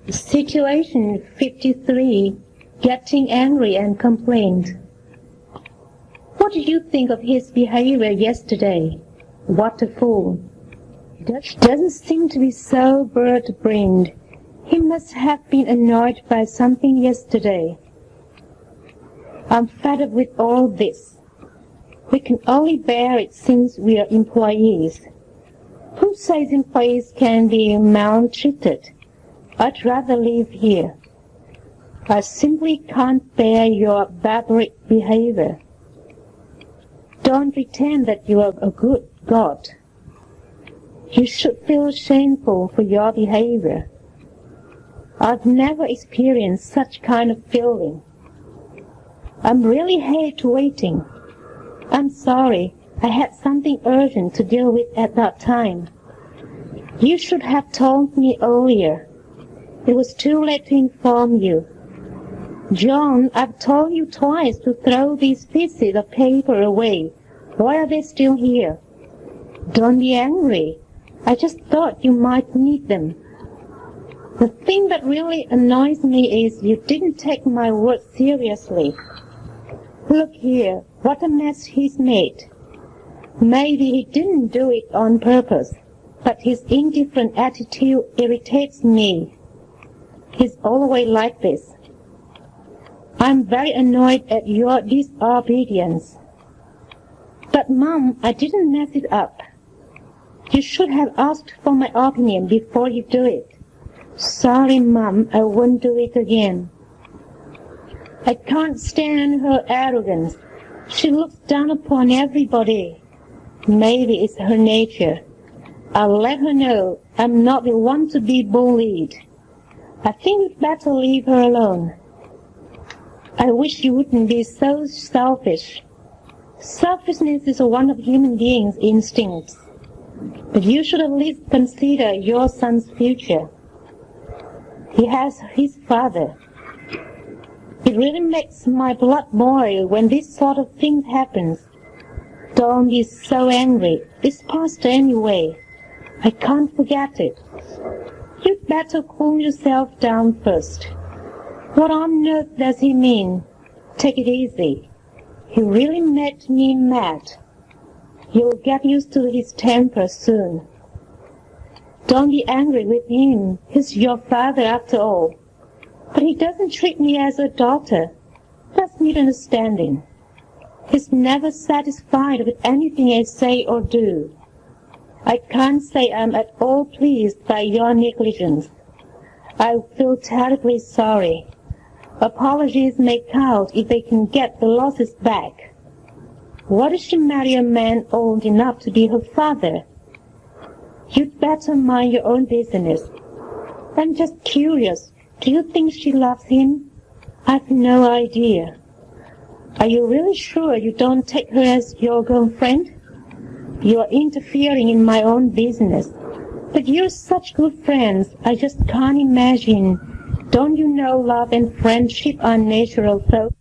Situation 53. Getting angry and complained. What did you think of his behavior yesterday? What a fool. Doesn't seem to be so bird-brained. He must have been annoyed by something yesterday. I'm fed up with all this. We can only bear it since we are employees. Who says employees can be maltreated? I'd rather live here. I simply can't bear your barbaric behavior. Don't pretend that you are a good God. You should feel shameful for your behavior. I've never experienced such kind of feeling. I'm really hate waiting. I'm sorry. I had something urgent to deal with at that time. You should have told me earlier. It was too late to inform you. John, I've told you twice to throw these pieces of paper away. Why are they still here? Don't be angry. I just thought you might need them. The thing that really annoys me is you didn't take my word seriously. Look here, what a mess he's made. Maybe he didn't do it on purpose, but his indifferent attitude irritates me. He's always like this. I'm very annoyed at your disobedience. But, Mom, I didn't mess it up. You should have asked for my opinion before you do it. Sorry, Mom, I won't do it again. I can't stand her arrogance. She looks down upon everybody. Maybe it's her nature. I'll let her know I'm not the one to be bullied. I think we'd better leave her alone. I wish you wouldn't be so selfish. Selfishness is one of human beings' instincts. But you should at least consider your son's future. He has his father. It really makes my blood boil when this sort of thing happens. Don't be so angry. It's past anyway. I can't forget it. You'd better cool yourself down first. What on earth does he mean? Take it easy. He really made me mad. You'll get used to his temper soon. Don't be angry with him. He's your father after all. But he doesn't treat me as a daughter. That's misunderstanding. He's never satisfied with anything I say or do. I can't say I'm at all pleased by your negligence. I feel terribly sorry. Apologies may count if they can get the losses back. What if she marry a man old enough to be her father? You'd better mind your own business. I'm just curious. Do you think she loves him? I've no idea. Are you really sure you don't take her as your girlfriend? You're interfering in my own business. But you're such good friends, I just can't imagine. Don't you know love and friendship are natural, though?